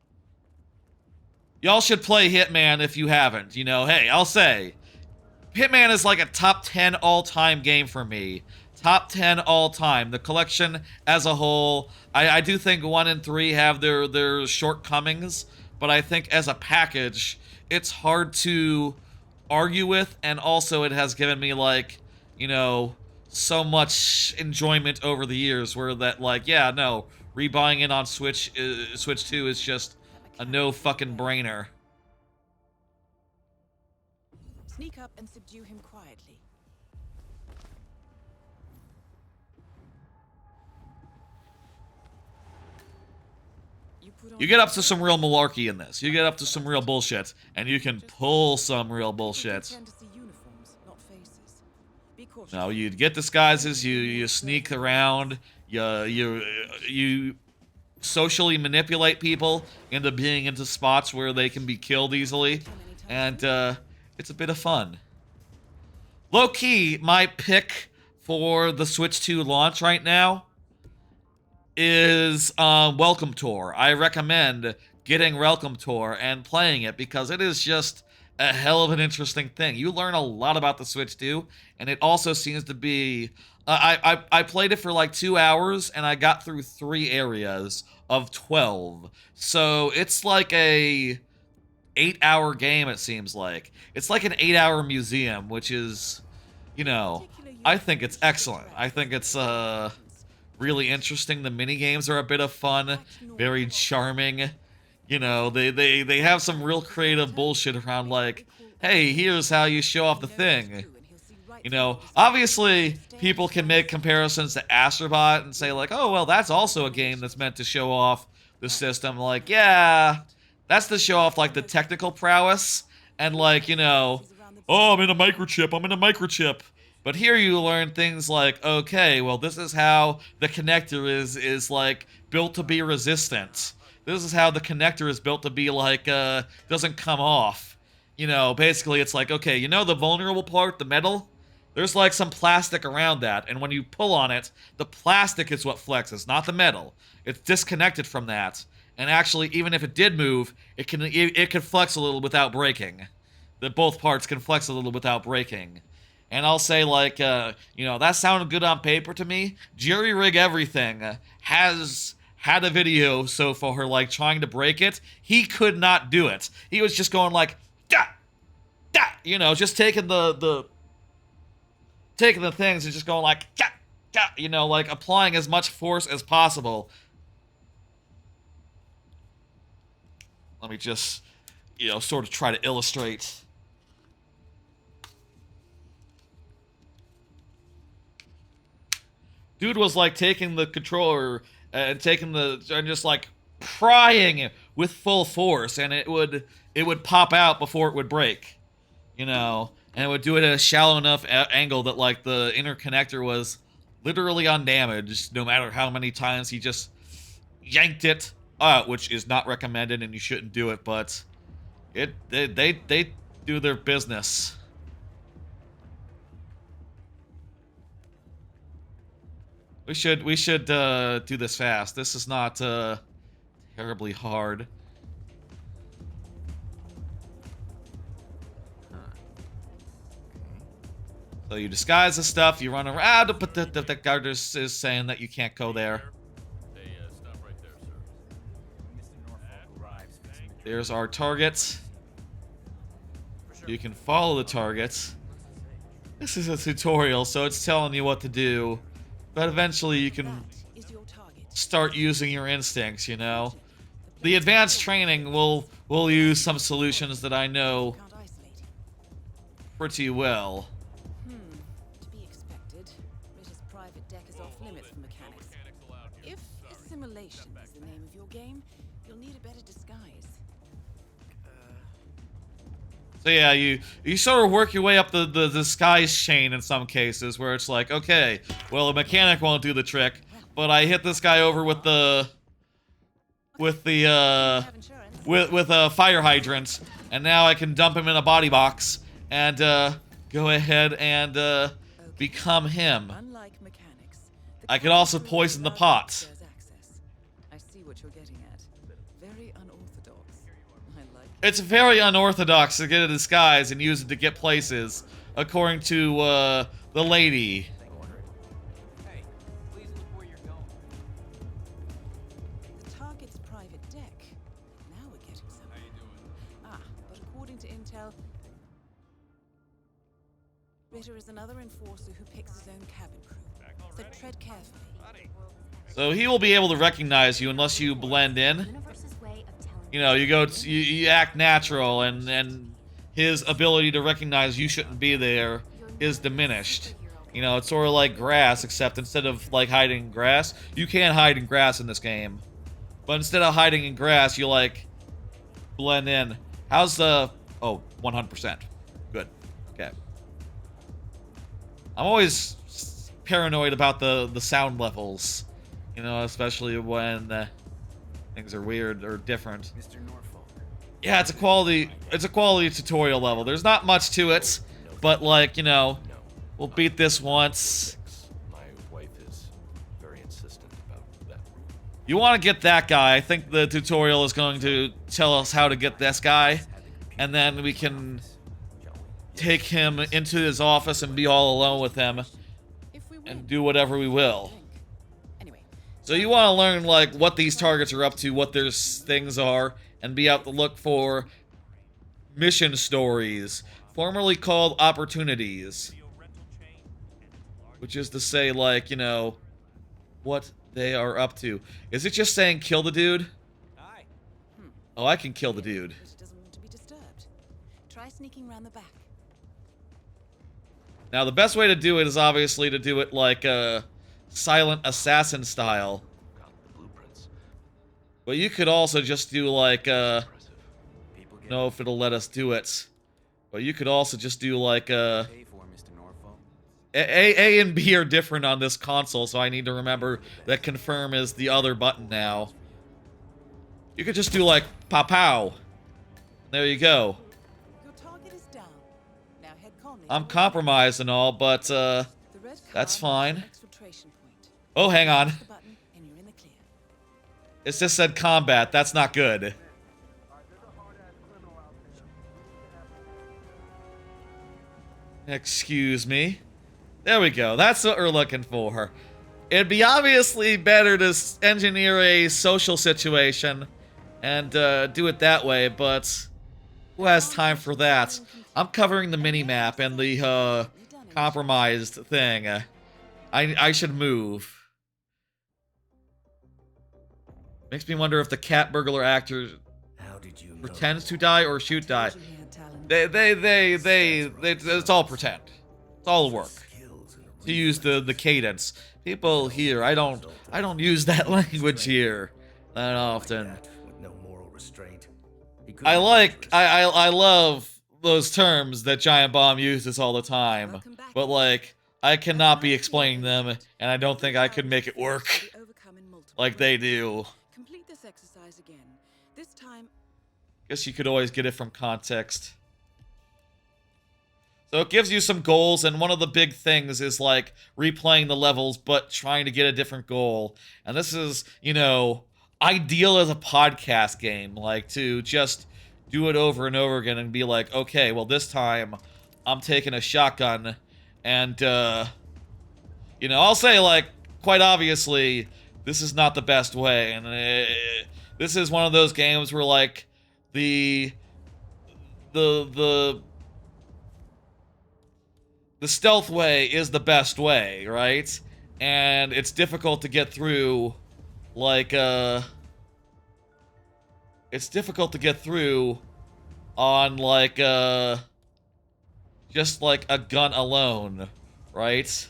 Speaker 1: Y'all should play Hitman if you haven't, you know. Hey, I'll say, Hitman is like a top 10 all-time game for me. Top 10 all-time. The collection as a whole, I do think 1 and 3 have their shortcomings, but I think as a package, it's hard to argue with, and also it has given me, like, you know, so much enjoyment over the years where that, like, yeah, no, rebuying it on Switch 2 is just a no fucking brainer.
Speaker 4: Sneak up and subdue him quietly.
Speaker 1: You get up to some real malarkey in this. You get up to some real bullshit, and you can pull some real bullshit. No, you get disguises, you sneak around, you socially manipulate people into being into spots where they can be killed easily, and it's a bit of fun. Low-key, my pick for the Switch 2 launch right now is Welcome Tour. I recommend getting Welcome Tour and playing it because it is just a hell of an interesting thing. You learn a lot about the Switch 2, and it also seems to be... I played it for like 2 hours, and I got through 3 areas of 12. So it's like a 8-hour game, it seems like. It's like an 8-hour museum, which is, you know, I think it's excellent. I think it's really interesting. The mini games are a bit of fun, very charming. You know, they have some real creative bullshit around, like, hey, here's how you show off the thing. You know, obviously people can make comparisons to Astrobot and say, like, oh, well, that's also a game that's meant to show off the system. Like, yeah, that's to show off, like, the technical prowess and, like, you know, oh, I'm in a microchip. But here you learn things like, okay, well, this is how the connector is like, built to be resistant. This is how the connector is built to be, like, doesn't come off. You know, basically it's like, okay, you know the vulnerable part, the metal? There's, like, some plastic around that, and when you pull on it, the plastic is what flexes, not the metal. It's disconnected from that. And actually, even if it did move, it can flex a little without breaking. Both parts can flex a little without breaking. And I'll say, like, you know, that sounded good on paper to me. Jerry Rig Everything has had a video so far, like, trying to break it. He could not do it. He was just going like, da, da, you know, just taking the things and just going like, da, da, you know, like, applying as much force as possible. Let me just, you know, sort of try to illustrate. Dude was like taking the controller and just like prying with full force, and it would pop out before it would break, you know, and it would do it at a shallow enough angle that, like, the inner connector was literally undamaged, no matter how many times he just yanked it out, which is not recommended and you shouldn't do it, but they do their business. We should do this fast. This is not terribly hard. So you disguise the stuff, you run around, but the guard is saying that you can't go there.
Speaker 5: Hey, stop right there, sir.
Speaker 1: There's our targets. You can follow the targets. This is a tutorial, so it's telling you what to do. But eventually you can
Speaker 4: That is your target.
Speaker 1: start using your instincts, you know? The advanced training will use some solutions that I know
Speaker 4: Can't isolate.
Speaker 1: pretty well.
Speaker 4: To be expected. Ritter's private deck is off limits for mechanics. If assimilation is the name of your game, you'll need a better disguise.
Speaker 1: So yeah, you sort of work your way up the disguise chain in some cases, where it's like, okay, well, a mechanic won't do the trick, but I hit this guy over with a fire hydrant, and now I can dump him in a body box and go ahead and become him.
Speaker 4: Unlike mechanics,
Speaker 1: I could also poison the pot.
Speaker 4: I see what you're getting at. Very unorthodox. I like it.
Speaker 1: It's very unorthodox to get a disguise and use it to get places, according to the lady.
Speaker 6: Hey, please look where you're going.
Speaker 4: The target's private deck. Now we're getting somewhere.
Speaker 5: How you doing?
Speaker 4: But according to intel, Ritter is another enforcer who picks his own cabin crew. So tread carefully.
Speaker 1: So he will be able to recognize you unless you blend in. You know, you act natural, and his ability to recognize you shouldn't be there is diminished. You know, it's sort of like grass, except instead of like hiding in grass, you can't hide in grass in this game. But instead of hiding in grass, you like blend in. How's the 100%. Good. Okay. I'm always paranoid about the sound levels. You know, especially when things are weird or different.
Speaker 3: Mr. Norfolk.
Speaker 1: Yeah, it's a quality tutorial level. There's not much to it, but like, you know, we'll beat this once.
Speaker 3: My wife is very insistent about that room.
Speaker 1: You want to get that guy. I think the tutorial is going to tell us how to get this guy, and then we can take him into his office and be all alone with him
Speaker 4: If we win,
Speaker 1: and do whatever we will.
Speaker 4: drink. Anyway,
Speaker 1: So you want to learn like what these targets are up to, what their things are, and be out to look for mission stories, formerly called opportunities. Which is to say, like, you know, what they are up to. Is it just saying kill the dude?
Speaker 6: Hi.
Speaker 1: Oh, I can kill the dude.
Speaker 4: Ritter doesn't want to be disturbed. Try sneaking round the back.
Speaker 1: Now, the best way to do it is obviously to do it like silent assassin style.
Speaker 3: Got the blueprints.
Speaker 1: But you could also just do like
Speaker 3: Impressive. People get
Speaker 1: know if it'll let us do it. But you could also just do like
Speaker 6: Pay for Mr. Norfolk.
Speaker 1: A and B are different on this console, so I need to remember that confirm is the other button now. You could just do like pow pow. There you go.
Speaker 4: Your target is down. Now head calmly.
Speaker 1: I'm compromised and all, but
Speaker 4: The red
Speaker 1: that's
Speaker 4: card marks
Speaker 1: fine.
Speaker 4: the exfiltration point.
Speaker 1: Oh, hang on.
Speaker 4: Press the button and you're in the clear.
Speaker 1: It just said combat. That's not good. Excuse me. There we go. That's what we're looking for. It'd be obviously better to engineer a social situation and do it that way, but who has time for that? I'm covering the mini-map and the compromised thing. I should move. Makes me wonder if the cat burglar actor
Speaker 3: How did you know?
Speaker 1: pretends to die or shoot die.
Speaker 4: Told you he had talent.
Speaker 1: It's all pretend. It's all work.
Speaker 3: Skills in a
Speaker 1: To use the cadence. People here, I don't use that language here that often.
Speaker 3: that with no moral restraint. He
Speaker 1: I
Speaker 3: couldn't
Speaker 1: I love those terms that Giant Bomb uses all the time,
Speaker 4: Welcome back.
Speaker 1: but like I cannot be explaining them, and I don't think I could make it work
Speaker 4: Be overcome in multiple
Speaker 1: like they
Speaker 4: ways.
Speaker 1: do.
Speaker 4: Complete this exercise again. This time,
Speaker 1: Guess you could always get it from context. So it gives you some goals, and one of the big things is like replaying the levels, but trying to get a different goal. And this is, you know, ideal as a podcast game, like to just do it over and over again and be like, okay, well this time I'm taking a shotgun And, you know, I'll say, like, quite obviously, this is not the best way. And this is one of those games where, like, the stealth way is the best way, right? And it's difficult to get through, like, it's difficult to get through on, like, just, like, a gun alone, right?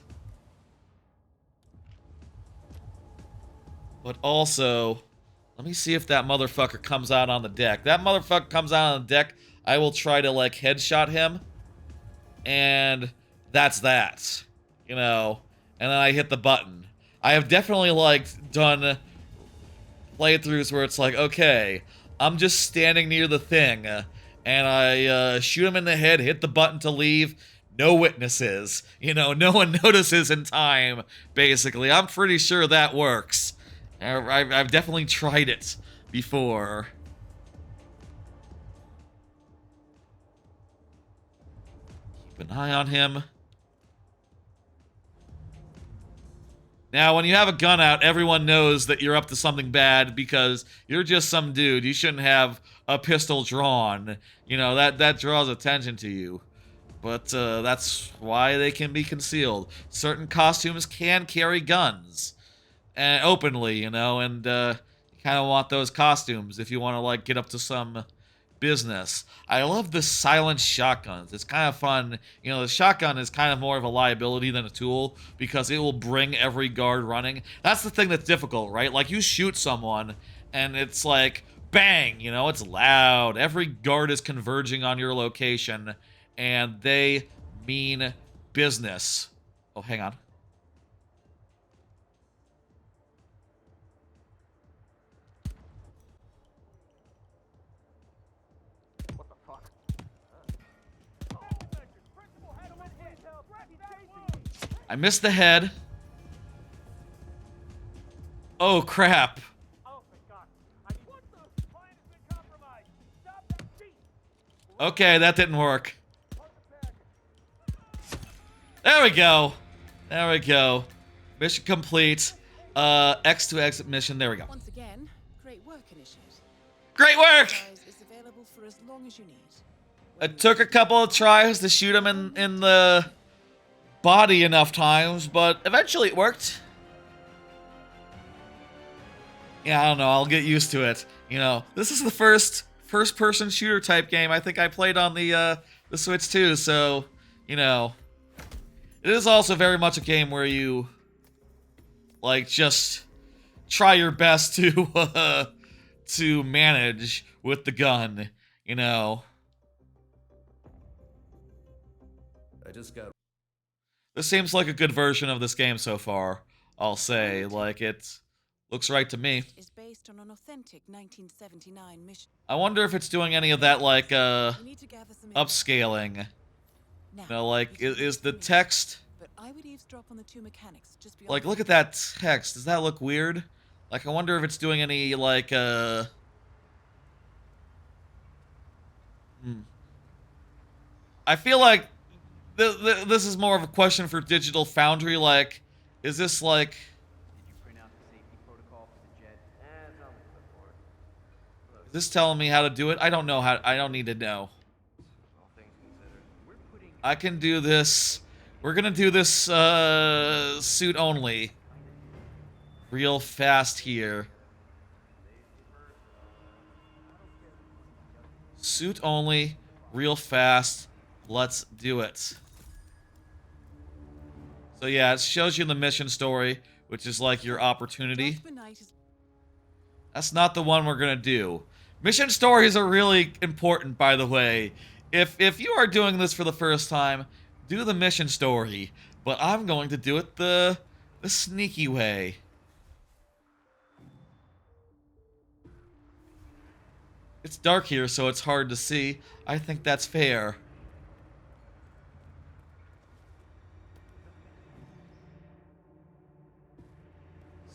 Speaker 1: But also, let me see if that motherfucker comes out on the deck. That motherfucker comes out on the deck, I will try to, like, headshot him. And that's that. You know? And then I hit the button. I have definitely, like, done playthroughs where it's like, okay, I'm just standing near the thing, and I shoot him in the head, hit the button to leave, no witnesses. You know, no one notices in time, basically. I'm pretty sure that works. I've definitely tried it before. Keep an eye on him. Now, when you have a gun out, everyone knows that you're up to something bad because you're just some dude. You shouldn't have a pistol drawn. You know, that draws attention to you. But that's why they can be concealed. Certain costumes can carry guns. And openly, you know, and you kind of want those costumes if you want to, like, get up to some business. I love the silent shotguns. It's kind of fun. You know, the shotgun is kind of more of a liability than a tool because it will bring every guard running. That's the thing that's difficult, right? Like, you shoot someone and it's like, bang, you know, it's loud. Every guard is converging on your location and they mean business. Oh, hang on. I missed the head. Oh, crap. Okay, that didn't work. There we go. There we go. Mission complete. X to exit mission. There we go.
Speaker 4: Once again, great work, Initiate.
Speaker 1: Great work!
Speaker 4: Is available for as long as you need.
Speaker 1: It took a couple of tries to shoot him in the body enough times, but eventually it worked. Yeah, I don't know. I'll get used to it. You know, this is the first-person shooter type game I think I played on the Switch too. So, you know, it is also very much a game where you, like, just try your best to manage with the gun. You know.
Speaker 3: I just got.
Speaker 1: This seems like a good version of this game so far. I'll say, like, it looks right to me.
Speaker 4: Is based on an authentic 1979 mission.
Speaker 1: I wonder if it's doing any of that, like,
Speaker 4: You need to gather some
Speaker 1: upscaling.
Speaker 4: Now,
Speaker 1: You know, like,
Speaker 4: you can
Speaker 1: is the
Speaker 4: use
Speaker 1: text...
Speaker 4: But I would eavesdrop on the two mechanics just beyond.
Speaker 1: Like, look at that text. Does that look weird? Like, I wonder if it's doing any, like, I feel like this is more of a question for Digital Foundry. Like, is this, like...
Speaker 6: Did you print out the safety protocol for the jet?
Speaker 1: Is this telling me how to do it? I don't know how... I don't need to know.
Speaker 6: All things considered, we're putting.
Speaker 1: I can do this. We're gonna do this, suit only. Real fast here. Suit only, real fast. Let's do it. So yeah, it shows you the mission story, which is like your opportunity.
Speaker 4: Jasper Knight is
Speaker 1: That's not the one we're gonna do. Mission stories are really important, by the way. If you are doing this for the first time, do the mission story. But I'm going to do it the sneaky way. It's dark here, so it's hard to see. I think that's fair.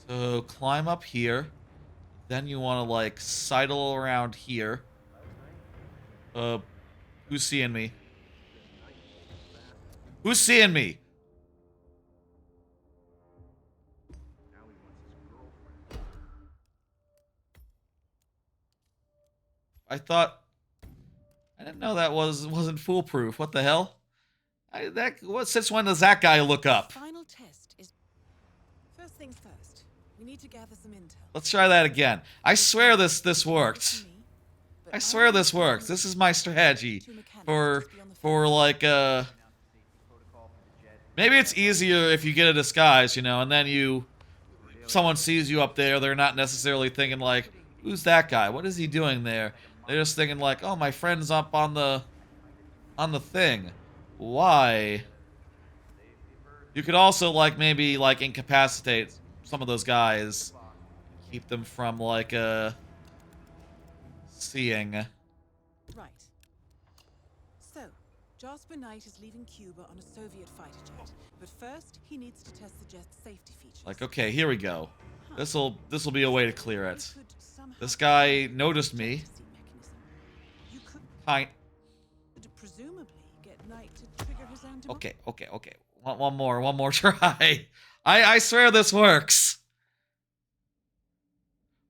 Speaker 1: So climb up here. Then you want to, like, sidle around here. Who's seeing me? Who's seeing me? I thought... I didn't know that wasn't foolproof. What the hell? Since when does that guy look up?
Speaker 4: Final test is first things first. We need to gather some intel.
Speaker 1: Let's try that again. I swear this worked. I swear this works. This is my strategy for like maybe it's easier if you get a disguise, you know, and then someone sees you up there, they're not necessarily thinking like, who's that guy? What is he doing there? They're just thinking like, oh, my friend's up on the thing. Why? You could also like maybe like incapacitate some of those guys, keep them from like seeing.
Speaker 4: Right. So, Jasper Knight is leaving Cuba on a Soviet fighter jet, but first he needs to test the jet's safety features.
Speaker 1: Like, okay, here we go. This'll be a way to clear it. This guy noticed me.
Speaker 4: You could presumably get Knight to trigger his anti.
Speaker 1: Okay. One more try. I swear this works.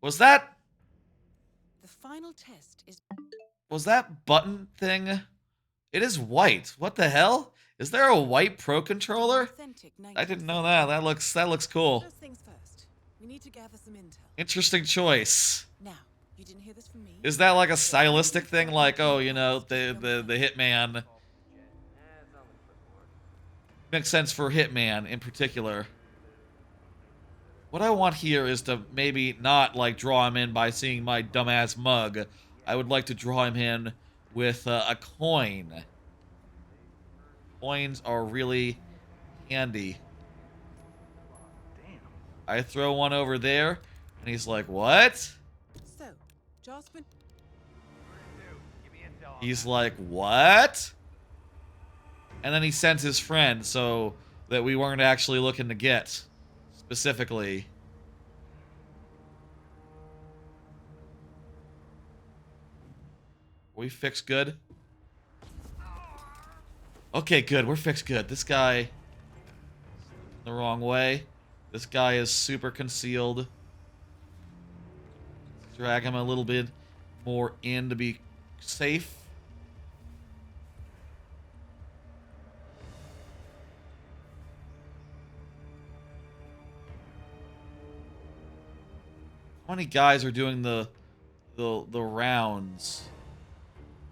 Speaker 1: Was that
Speaker 4: The final test is
Speaker 1: button thing? It is white. What the hell? Is there a white Pro controller?
Speaker 4: authentic Knight.
Speaker 1: I didn't know that. That looks cool.
Speaker 4: First things first. We need to gather some intel.
Speaker 1: Interesting choice.
Speaker 4: Now, you didn't hear this from me.
Speaker 1: Is that like a stylistic thing? Like, oh, you know, the Hitman. Makes sense for Hitman in particular. What I want here is to maybe not like draw him in by seeing my dumbass mug. I would like to draw him in with a coin. Coins are really handy. I throw one over there, and he's like, what?
Speaker 4: So, Jasper.
Speaker 1: He's like, what? And then he sends his friend so that we weren't actually looking to get specifically. We fixed good? Okay, good. We're fixed good. This guy... the wrong way. This guy is super concealed. Drag him a little bit more in to be safe. How many guys are doing the rounds?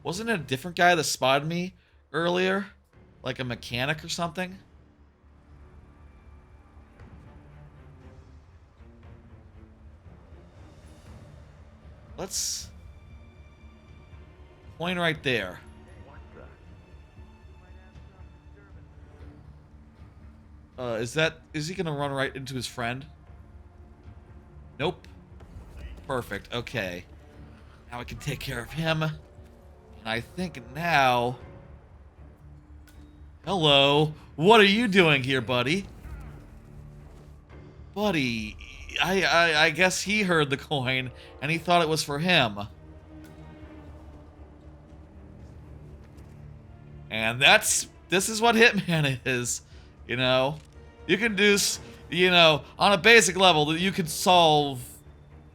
Speaker 1: Wasn't it a different guy that spotted me earlier? Like a mechanic or something? Let's point right there. Is he gonna run right into his friend? Nope. Perfect, okay. Now I can take care of him. And I think now... Hello. What are you doing here, buddy? Buddy, I guess he heard the coin and he thought it was for him. And this is what Hitman is, you know? You can do, you know, on a basic level, you can solve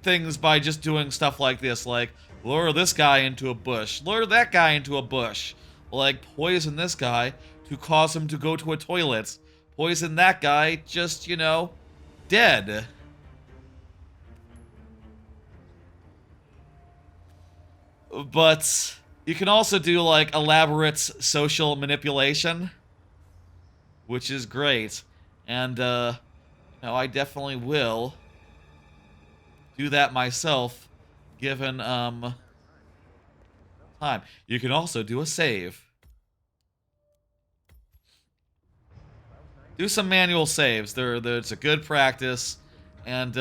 Speaker 1: things by just doing stuff like this, like lure this guy into a bush, lure that guy into a bush, like poison this guy to cause him to go to a toilet, poison that guy just, you know, dead. But you can also do like elaborate social manipulation, which is great. And you know, I definitely will do that myself, given time. You can also do a save. Do some manual saves. It's a good practice, and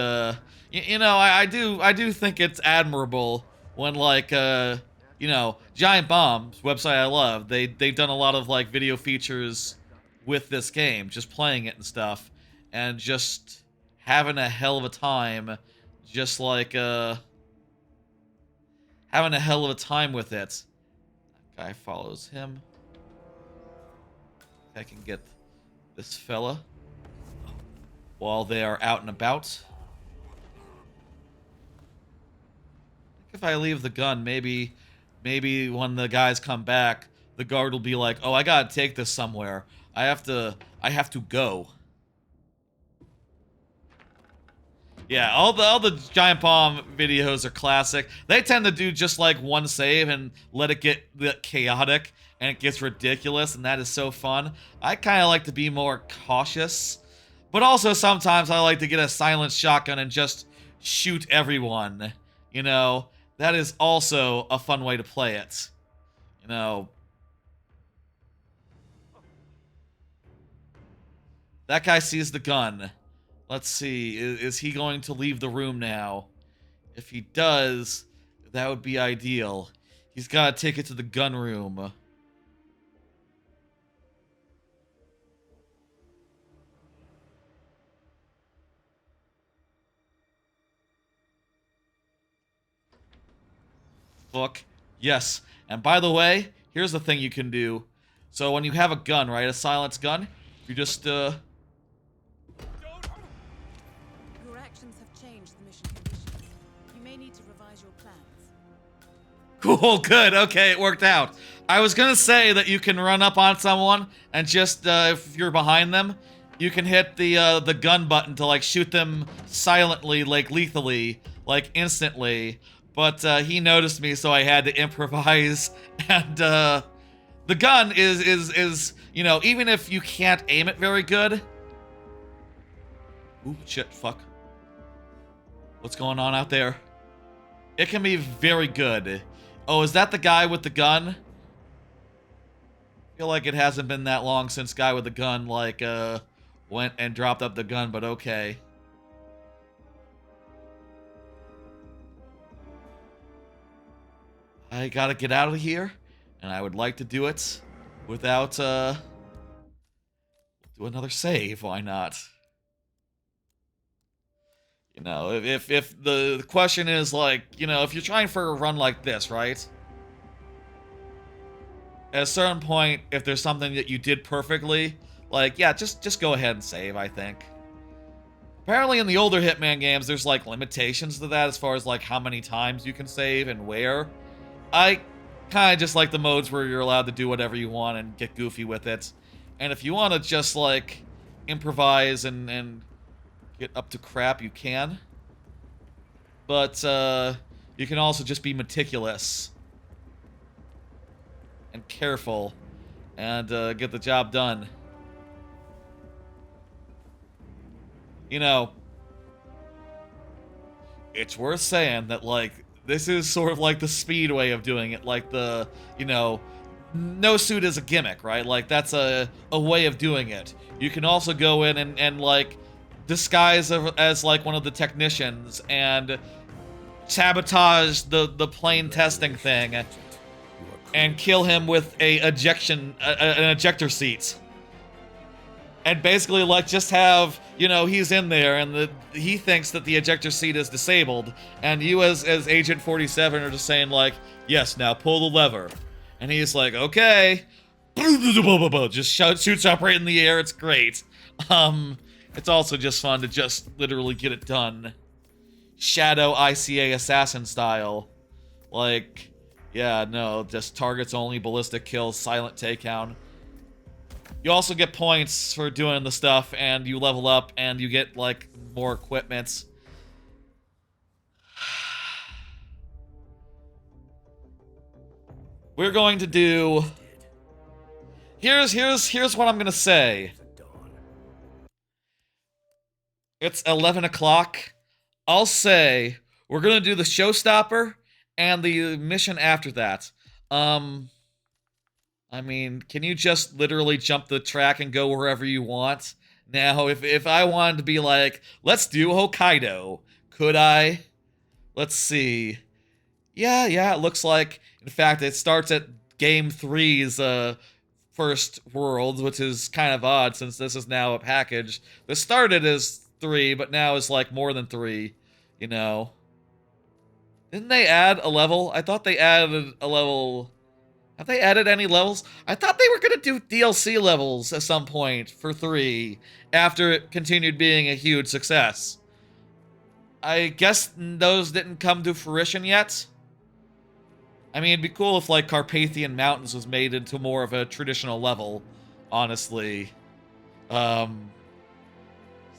Speaker 1: you know, I do think it's admirable when like you know, Giant Bomb's website I love. They've done a lot of like video features with this game, just playing it and stuff, and just having a hell of a time. Just like, having a hell of a time with it. That guy follows him. I can get this fella while they are out and about. I think if I leave the gun, maybe when the guys come back, the guard will be like, "Oh, I gotta take this somewhere. I have to go." Yeah, all the Giant Bomb videos are classic. They tend to do just like one save and let it get chaotic, and it gets ridiculous, and that is so fun. I kind of like to be more cautious, but also sometimes I like to get a silent shotgun and just shoot everyone. You know, that is also a fun way to play it. You know, that guy sees the gun. Let's see, is he going to leave the room now? If he does, that would be ideal. He's got to take it to the gun room. Fuck. Yes. And by the way, here's the thing you can do. So when you have a gun, right, a silenced gun, you just,
Speaker 4: Your actions have changed the mission conditions. You may need to revise your plans.
Speaker 1: Cool, good, okay, it worked out. I was gonna say that you can run up on someone and just, if you're behind them, you can hit the gun button to, like, shoot them silently, like, lethally, like, instantly. But, he noticed me, so I had to improvise, and, the gun is, you know, even if you can't aim it very good... Ooh, shit, fuck. What's going on out there? It can be very good. Oh, is that the guy with the gun? I feel like it hasn't been that long since guy with the gun, like, went and dropped up the gun, but okay. I gotta get out of here, and I would like to do it without, do another save, why not? You know, if the question is, like, you know, if you're trying for a run like this, right? At a certain point, if there's something that you did perfectly, like, yeah, just go ahead and save, I think. Apparently in the older Hitman games, there's, like, limitations to that as far as, like, how many times you can save and where. I kind of just like the modes where you're allowed to do whatever you want and get goofy with it. And if you want to just, like, improvise and get up to crap, you can. But, you can also just be meticulous and careful and, get the job done. You know, it's worth saying that, like, this is sort of like the speed way of doing it, like the, you know, no suit is a gimmick, right? Like, that's a way of doing it. You can also go in and like, disguise as, like, one of the technicians and sabotage the plane testing thing and kill him with an ejector seat. And basically, like, just have, you know, he's in there and he thinks that the ejector seat is disabled, and you as Agent 47 are just saying, like, yes, now pull the lever. And he's like, okay. Just shoots up right in the air. It's great. It's also just fun to just literally get it done. Shadow ICA assassin style. Like, yeah, no, just targets only, ballistic kills, silent takedown. You also get points for doing the stuff, and you level up, and you get, like, more equipment. We're going to do... Here's what I'm gonna say. It's 11 o'clock. I'll say we're gonna do the showstopper and the mission after that. I mean, can you just literally jump the track and go wherever you want? Now, if I wanted to be like, let's do Hokkaido, could I? Let's see. Yeah, it looks like, in fact, it starts at Game 3's first world, which is kind of odd since this is now a package. This started as 3, but now is, like, more than 3, you know. Didn't they add a level? I thought they added a level... Have they added any levels? I thought they were going to do DLC levels at some point for 3, after it continued being a huge success. I guess those didn't come to fruition yet. I mean, it'd be cool if, like, Carpathian Mountains was made into more of a traditional level, honestly. Some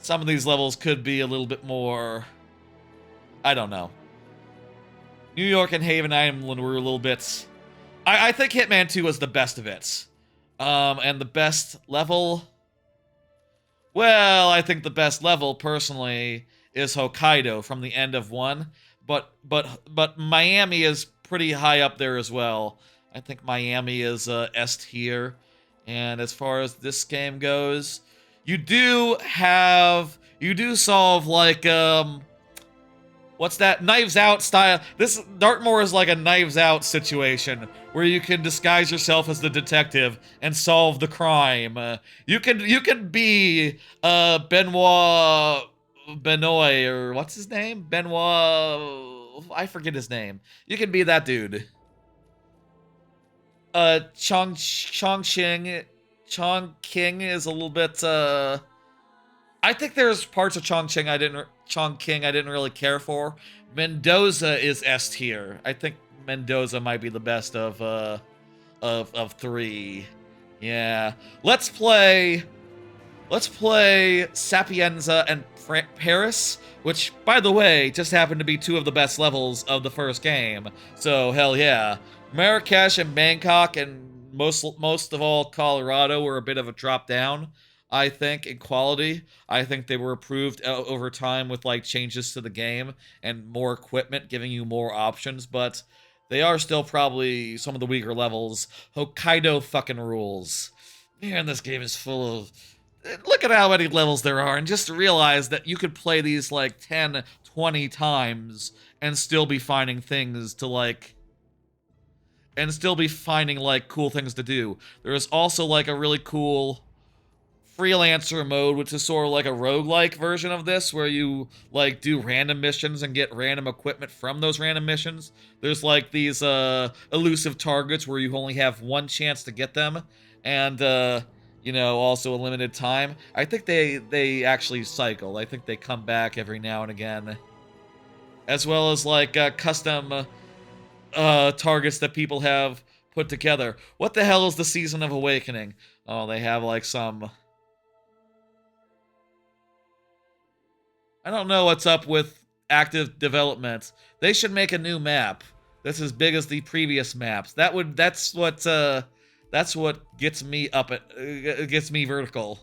Speaker 1: of these levels could be a little bit more... I don't know. New York and Haven Island were a little bit... I think Hitman 2 was the best of it. And the best level... Well, I think the best level, personally, is Hokkaido from the end of 1. But Miami is pretty high up there as well. I think Miami is S tier. And as far as this game goes, you do solve, like, what's that? Knives Out style. This Dartmoor is like a Knives Out situation where you can disguise yourself as the detective and solve the crime. You can be Benoit, or what's his name? Benoit, I forget his name. You can be that dude. Chongqing is a little bit, I think there's parts of Chongqing I didn't really care for. Mendoza is S tier. I think Mendoza might be the best of 3. Yeah. Let's play Sapienza and Paris, which, by the way, just happened to be 2 of the best levels of the first game. So, hell yeah. Marrakesh and Bangkok and most of all Colorado were a bit of a drop down, I think, in quality. I think they were improved over time with, like, changes to the game and more equipment, giving you more options, but they are still probably some of the weaker levels. Hokkaido fucking rules. Man, this game is full of... Look at how many levels there are, and just realize that you could play these, like, 10, 20 times and still be finding things to, like... And still be finding, like, cool things to do. There is also, like, a really cool freelancer mode, which is sort of like a roguelike version of this, where you, like, do random missions and get random equipment from those random missions. There's, like, these elusive targets where you only have one chance to get them, and you know, also a limited time. I think they actually cycle. I think they come back every now and again, as well as, like, custom targets that people have put together. What the hell is the Season of Awakening? Oh, they have, like, some... I don't know what's up with active development. They should make a new map that's as big as the previous maps. That's what gets me gets me vertical,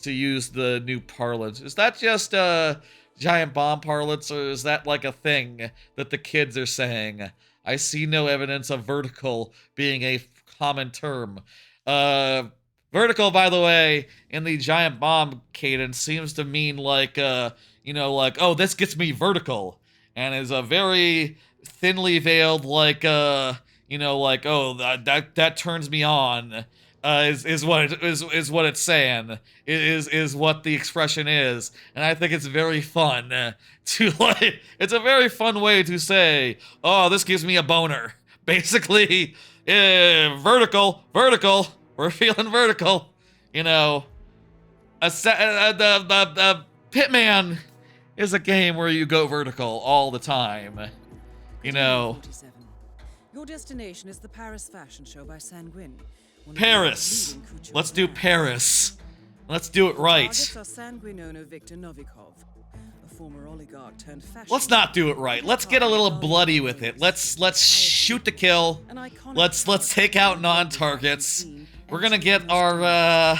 Speaker 1: to use the new parlance. Is that just giant bomb parlance, or is that like a thing that the kids are saying? I see no evidence of vertical being a common term. Vertical, by the way, in the giant bomb cadence seems to mean, like, you know, like, oh, this gets me vertical, and is a very thinly veiled, like, you know, like, oh, that turns me on, is what it's saying, is what the expression is, and I think it's very fun to, like, it's a very fun way to say, oh, this gives me a boner, basically. Vertical, we're feeling vertical, you know. The Hitman is a game where you go vertical all the time, you know.
Speaker 4: 47. Your destination is the Paris Fashion Show by Sanguine.
Speaker 1: Paris. Let's do Paris. Let's do it right.
Speaker 4: Targets are Sanguine owner Victor Novikov, a former oligarch turned fashion.
Speaker 1: Let's not do it right. Let's get a little bloody with it. Let's shoot to kill. Let's take out non-targets. We're gonna get our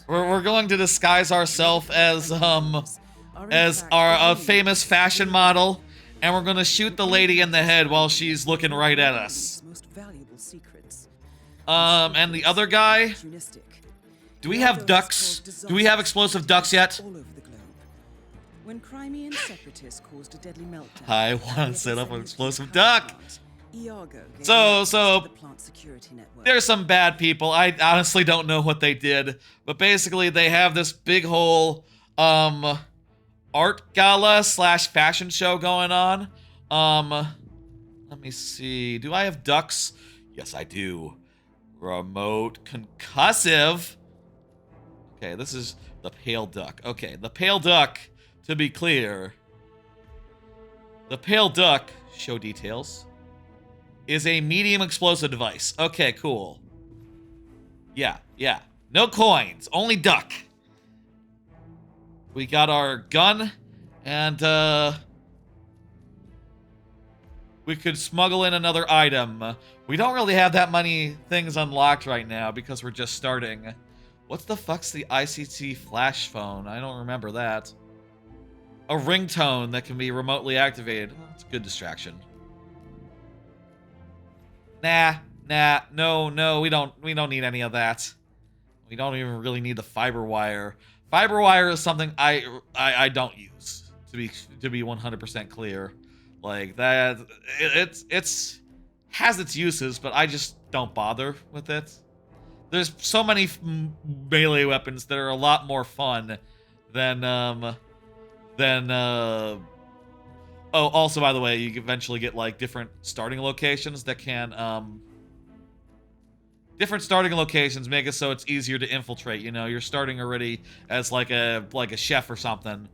Speaker 1: we're going to disguise ourselves as our famous fashion model, and we're gonna shoot the lady in the head while she's looking right at us. And the other guy, do we have ducks? Do we have explosive ducks yet?
Speaker 4: When Crimean separatists caused a deadly meltdown,
Speaker 1: I want to set up an explosive duck. So there's some bad people. I honestly don't know what they did, but basically they have this big whole art gala / fashion show going on. Let me see. Do I have ducks? Yes, I do. Remote concussive. Okay, this is the pale duck. Okay, the pale duck, to be clear. The pale duck, show details. is a medium explosive device. Okay, cool. Yeah. No coins, only duck. We got our gun, and we could smuggle in another item. We don't really have that many things unlocked right now because we're just starting. What the fuck's the ICT flash phone? I don't remember that. A ringtone that can be remotely activated. Oh, it's a good distraction. Nah, no, we don't need any of that. We don't even really need the fiber wire. Fiber wire is something I don't use, to be 100% clear. Like that, it's has its uses, but I just don't bother with it. There's so many melee weapons that are a lot more fun than oh, also, by the way, you eventually get like different starting locations that can different starting locations make it so it's easier to infiltrate. You know, you're starting already as like a chef or something.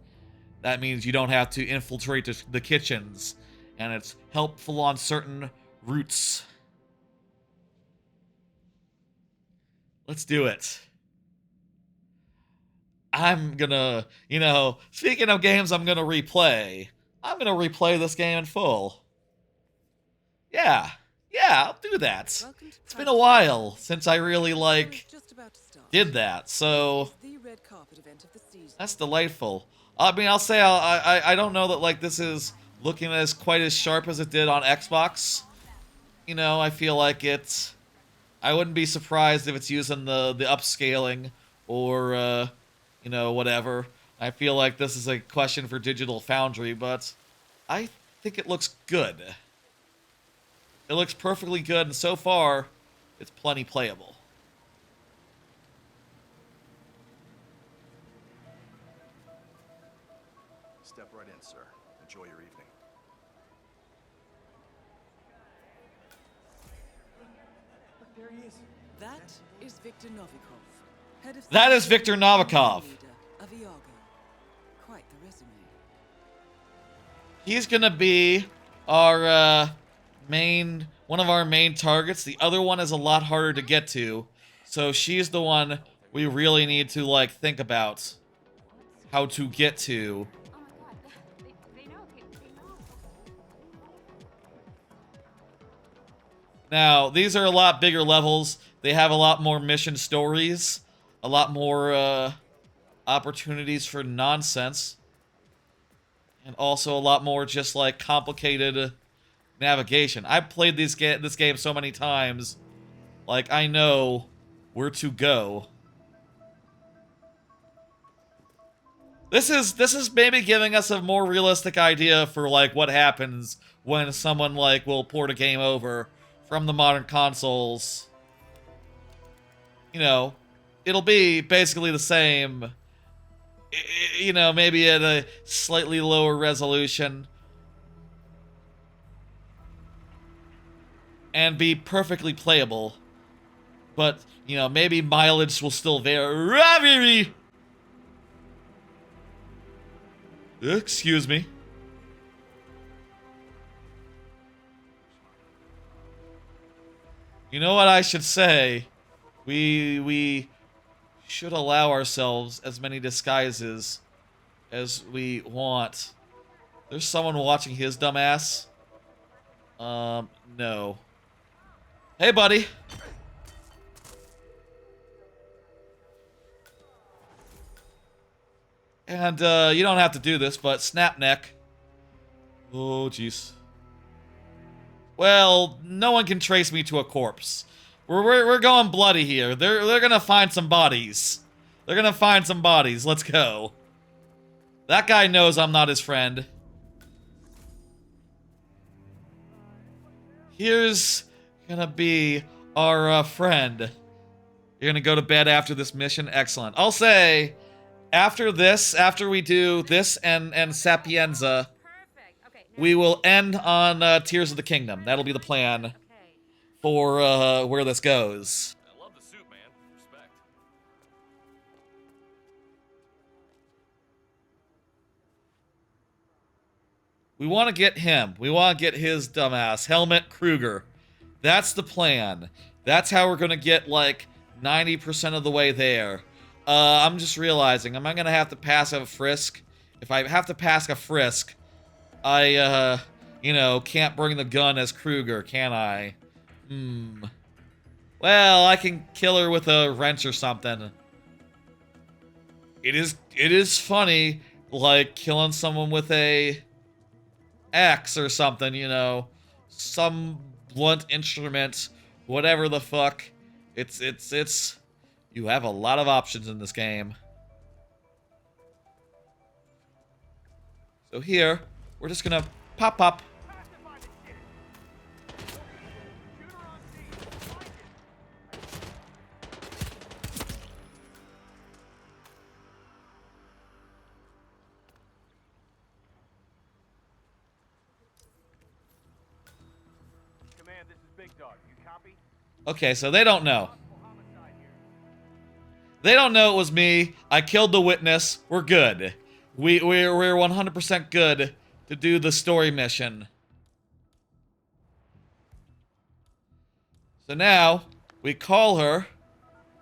Speaker 1: That means you don't have to infiltrate the kitchens, and it's helpful on certain routes. Let's do it. I'm gonna, you know, speaking of games I'm gonna replay, I'm gonna replay this game in full. Yeah, I'll do that. It's been a while since I really, like, did that, so that's delightful. I mean, I'll say I don't know that, like, this is looking as quite as sharp as it did on Xbox. You know, I feel like it's... I wouldn't be surprised if it's using the upscaling or, you know, whatever. I feel like this is a question for Digital Foundry, but I think it looks good. It looks perfectly good, and so far, it's plenty playable.
Speaker 3: Step right in, sir. Enjoy your evening.
Speaker 6: Look, there he is.
Speaker 4: That is Victor Novikov. Head of
Speaker 1: That is Victor Novikov.
Speaker 4: leader of Iago. Quite the resume.
Speaker 1: He's gonna be our one of our main targets. The other one is a lot harder to get to, so she's the one we really need to, like, think about how to get to.
Speaker 2: Oh my god, they know.
Speaker 1: Now, these are a lot bigger levels. They have a lot more mission stories, a lot more opportunities for nonsense, and also a lot more just, like, complicated navigation. I've played this game so many times, like, I know where to go. This is maybe giving us a more realistic idea for, like, what happens when someone, like, will port a game over from the modern consoles. You know, it'll be basically the same, you know, maybe at a slightly lower resolution, and be perfectly playable. But, you know, maybe mileage will still vary. Excuse me. You know what I should say? We should allow ourselves as many disguises as we want. There's someone watching his dumbass. No. Hey, buddy. And, you don't have to do this, but snap neck. Oh, jeez. Well, no one can trace me to a corpse. We're going bloody here. They're gonna find some bodies. They're gonna find some bodies. Let's go. That guy knows I'm not his friend. Here's gonna be our friend. You're gonna go to bed after this mission? Excellent. I'll say, after this, after we do this and Sapienza, we will end on Tears of the Kingdom. That'll be the plan for where this goes.
Speaker 5: I love the suit, man. Respect.
Speaker 1: We want to get him. We want to get his dumbass, Helmut Kruger. That's the plan. That's how we're gonna get like 90% of the way there. I'm just realizing, am I gonna have to pass a frisk? If I have to pass a frisk, I, you know, can't bring the gun as Kruger, can I? Well, I can kill her with a wrench or something. It is funny, like, killing someone with a axe or something, you know. Some blunt instrument, whatever the fuck. It's you have a lot of options in this game. So here, we're just gonna pop.
Speaker 6: Command, this is Big Dog. You copy?
Speaker 1: Okay, so they don't know. They don't know it was me. I killed the witness. We're good. We're 100% good to do the story mission. So now we call her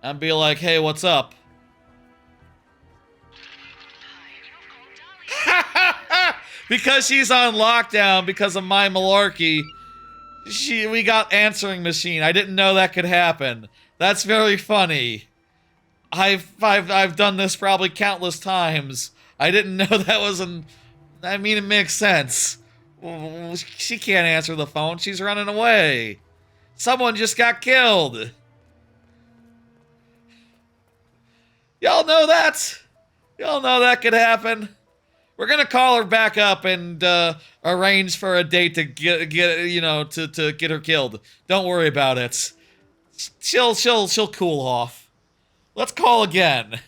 Speaker 1: and be like, "Hey, what's up?" Because she's on lockdown because of my malarkey. We got answering machine. I didn't know that could happen. That's very funny. I've done this probably countless times. I didn't know that was I mean, it makes sense. She can't answer the phone. She's running away. Someone just got killed. Y'all know that? Y'all know that could happen. We're gonna call her back up and arrange for a date to get you know to get her killed. Don't worry about it. She'll cool off. Let's call again.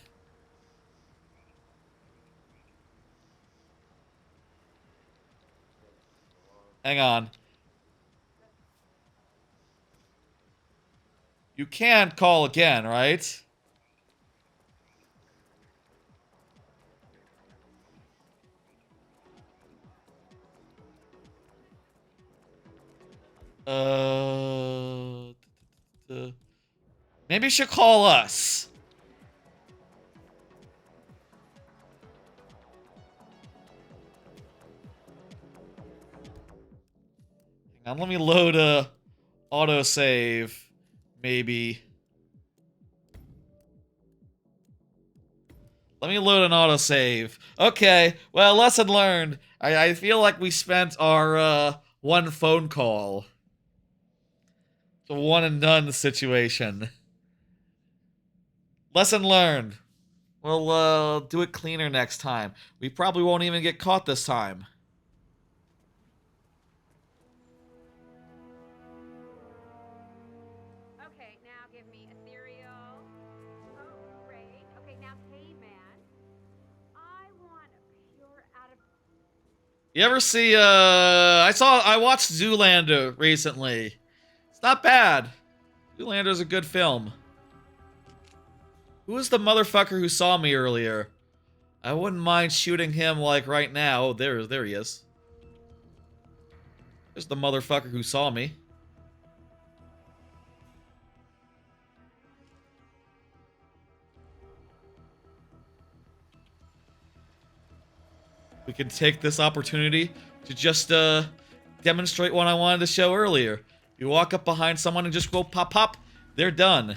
Speaker 1: Hang on. You can call again, right? Maybe she'll call us. Hang on, let me load a autosave, maybe. Let me load an autosave. Okay, well, lesson learned. I feel like we spent our one phone call. It's a one and done situation. Lesson learned. We'll do it cleaner next time. We probably won't even get caught this time.
Speaker 7: Okay, now give me ethereal. Oh, great. Okay, now Hitman. I want a pure out of...
Speaker 1: You ever see, I watched Zoolander recently. It's not bad. Zoolander's a good film. Who is the motherfucker who saw me earlier? I wouldn't mind shooting him, like, right now. Oh, there he is. There's the motherfucker who saw me. We can take this opportunity to just, demonstrate what I wanted to show earlier. You walk up behind someone and just go pop, they're done.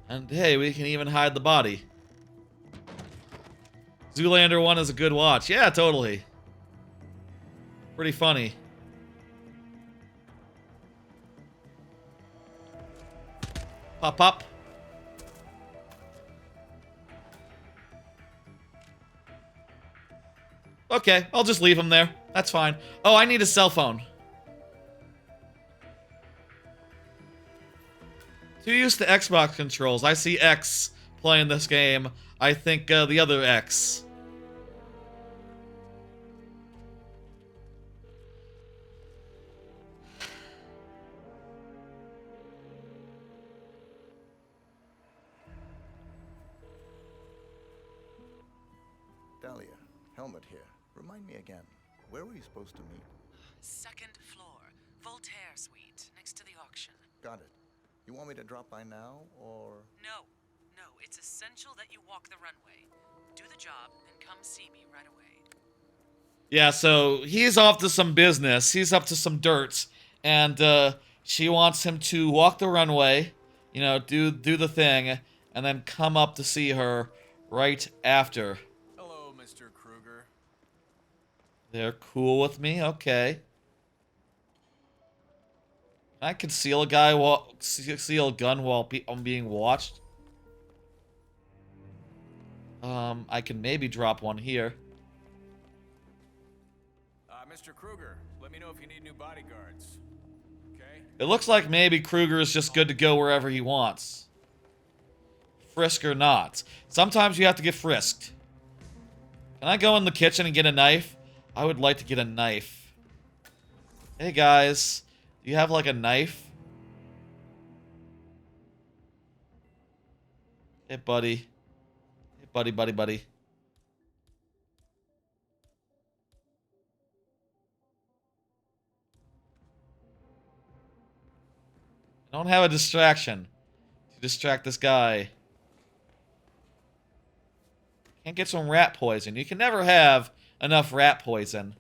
Speaker 1: And hey, we can even hide the body. Zoolander 1 is a good watch. Yeah, totally. Pretty funny. Pop. Okay, I'll just leave him there. That's fine. Oh, I need a cell phone. Too used to Xbox controls. I see X playing this game. I think the other X.
Speaker 8: Dahlia, Helmet here. Remind me again, where were you supposed to meet?
Speaker 4: Second floor.
Speaker 8: Voltaire Suite, next to the auction.
Speaker 9: Got it. You want me to drop by now, or...?
Speaker 8: No, it's essential that you walk the runway. Do the job, then come see me right away.
Speaker 1: Yeah, so he's off to some business. He's up to some dirt. And she wants him to walk the runway, you know, do the thing, and then come up to see her right after.
Speaker 3: Hello, Mr. Kruger.
Speaker 1: They're cool with me? Okay. I conceal a guy while conceal a gun while I'm being watched. I can maybe drop one here.
Speaker 3: Mr. Kruger, let me know if you need new bodyguards. Okay?
Speaker 1: It looks like maybe Kruger is just good to go wherever he wants. Frisk or not. Sometimes you have to get frisked. Can I go in the kitchen and get a knife? I would like to get a knife. Hey guys, do you have like a knife? Hey buddy. Hey buddy. I don't have a distraction to distract this guy. Can't get some rat poison. You can never have enough rat poison.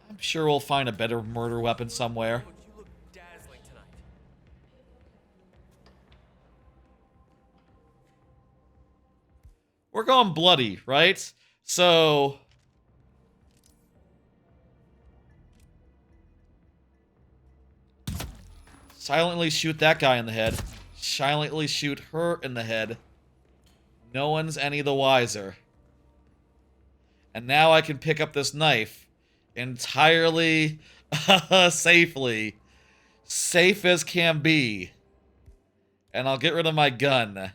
Speaker 1: I'm sure we'll find a better murder weapon somewhere.
Speaker 3: You look dazzling tonight.
Speaker 1: We're going bloody, right? So... silently shoot that guy in the head. Silently shoot her in the head. No one's any the wiser. And now I can pick up this knife entirely safely. Safe as can be. And I'll get rid of my gun.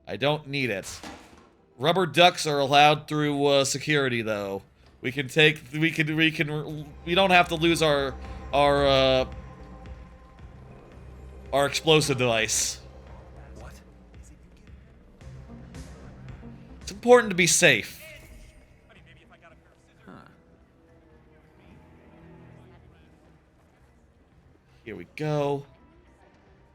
Speaker 1: I don't need it. Rubber ducks are allowed through security though. We can take we don't have to lose our explosive device.
Speaker 3: What?
Speaker 1: It's important to be safe. Here we go.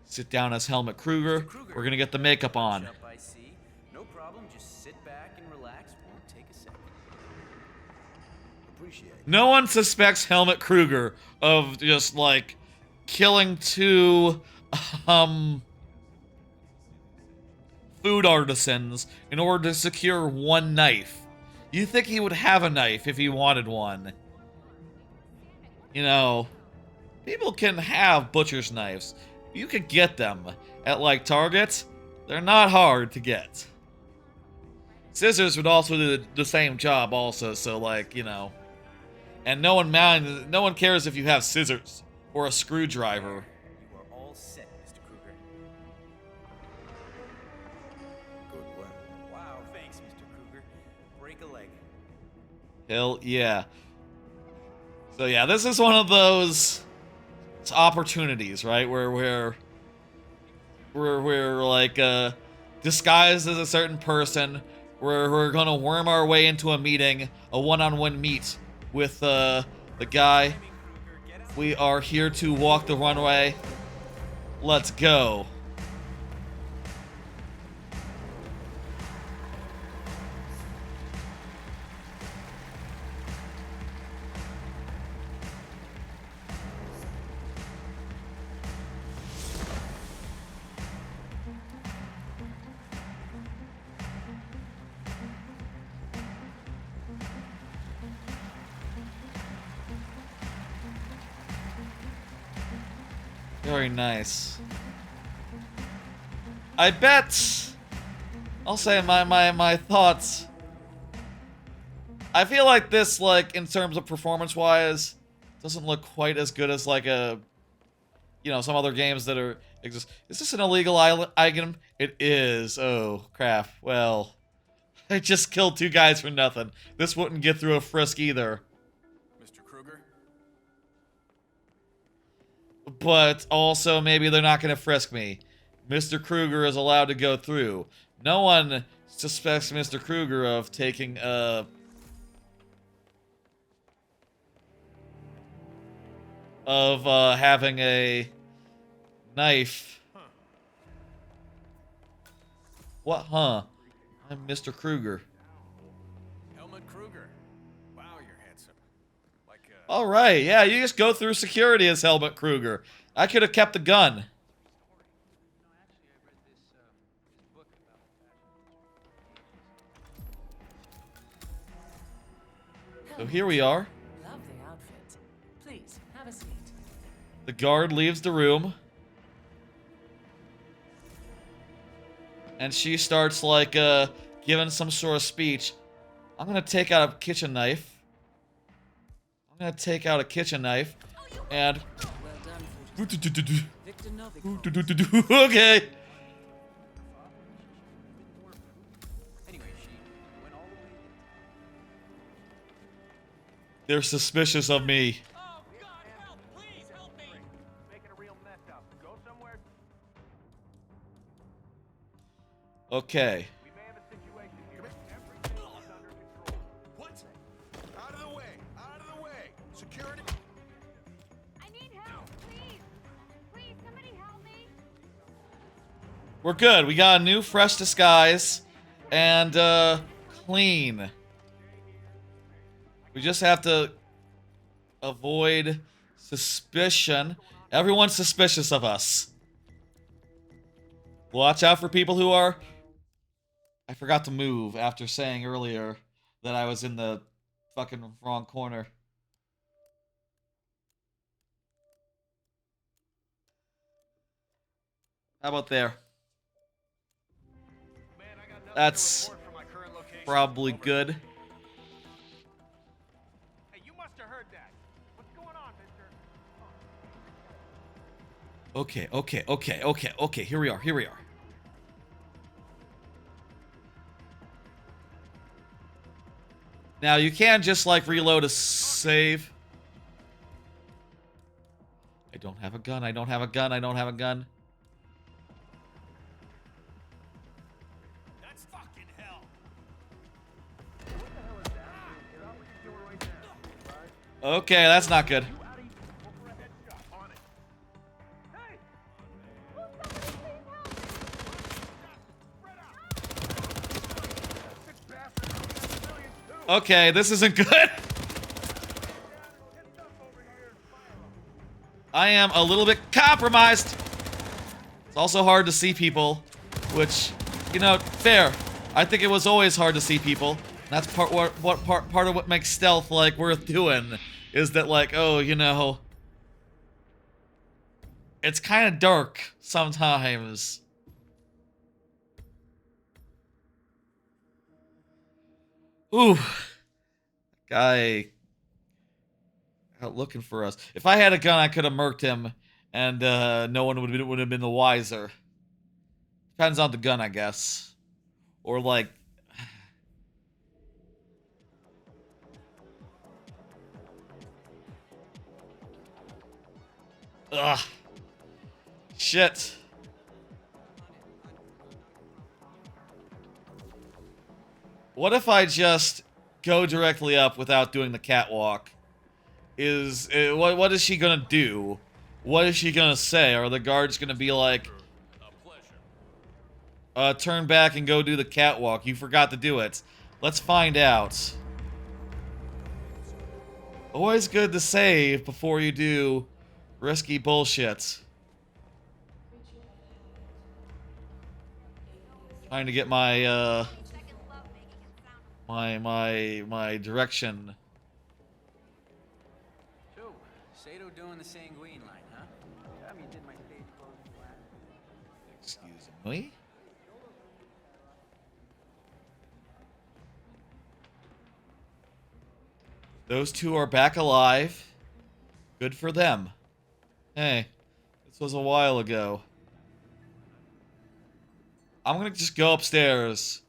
Speaker 1: Sit down as Helmut Kruger. We're gonna get the makeup on.
Speaker 6: I see. No problem. Just sit back and relax. Won't take a second.
Speaker 9: Appreciate it.
Speaker 1: No one suspects Helmut Kruger of just like killing two food artisans in order to secure one knife. You think he would have a knife if he wanted one. You know, people can have butcher's knives. You could get them at like Target. They're not hard to get. Scissors would also do the same job also, so like, you know. And no one cares if you have scissors or a screwdriver.
Speaker 6: You are all set, Mr. Kruger.
Speaker 9: Good work.
Speaker 6: Wow, thanks, Mr. Kruger. Break a leg.
Speaker 1: Hell yeah. So yeah, this is one of those opportunities, right? Where we're like disguised as a certain person. We're gonna worm our way into a meeting, a one-on-one meet with the guy. We are here to walk the runway. Let's go. Very nice. I bet I'll say my thoughts. I feel like this, like, in terms of performance-wise, doesn't look quite as good as, like, some other games that are exist. Is this an illegal item? It is. Oh, crap. Well, I just killed two guys for nothing. This wouldn't get through a frisk either.
Speaker 3: Mr. Kruger?
Speaker 1: But also, maybe they're not going to frisk me. Mr. Kruger is allowed to go through. No one suspects Mr. Kruger of taking having a knife. What, huh? I'm Mr. Kruger.
Speaker 3: Helmut Kruger. Wow, you're handsome. Like,
Speaker 1: All right, yeah, you just go through security as Helmut Kruger. I could have kept the gun. So here we are.
Speaker 8: Love the outfit. Please, have a seat.
Speaker 1: The guard leaves the room. And she starts, like, giving some sort of speech. I'm gonna take out a kitchen knife. And...
Speaker 8: Well done, Victor Novikov.
Speaker 1: Okay.
Speaker 6: Anyway, she went all the way.
Speaker 1: They're suspicious of me.
Speaker 3: Oh, God, help! Please help me! Making a real mess out. Go somewhere.
Speaker 1: Okay.
Speaker 3: We may have a situation here. Everything is under control.
Speaker 9: What? Out of the way! Out of the way! Security!
Speaker 7: I need help, please. Please, somebody help me.
Speaker 1: We're good. We got a new fresh disguise. And, clean. We just have to avoid suspicion. Everyone's suspicious of us. Watch out for people who are... I forgot to move after saying earlier that I was in the fucking wrong corner. How about there?
Speaker 3: Man, I got nothing
Speaker 1: That's
Speaker 3: to report from my current location.
Speaker 1: probably
Speaker 3: Over.
Speaker 1: good.
Speaker 3: Hey, you must have heard that. What's going on, mister?
Speaker 1: Okay. Here we are. Now, you can't just, like, reload a save. I don't have a gun.
Speaker 3: That's fucking hell.
Speaker 1: Okay, that's not good. Okay, this isn't good. I am a little bit compromised. It's also hard to see people, which, you know, fair. I think it was always hard to see people. That's part of what makes stealth, like, worth doing, is that, like, oh, you know, it's kind of dark sometimes. Ooh, guy out looking for us. If I had a gun, I could have murked him, and no one would have been the wiser. Depends on the gun, I guess, or like. Ugh. Shit. What if I just go directly up without doing the catwalk? What is she gonna do? What is she gonna say? Are the guards gonna be like, turn back and go do the catwalk? You forgot to do it. Let's find out. Always good to save before you do risky bullshit. Trying to get my my direction.
Speaker 6: So, Sato doing the sanguine line, huh? I mean, did my stage clothes flat?
Speaker 1: Excuse me? Those two are back alive. Good for them. Hey, this was a while ago. I'm gonna just go upstairs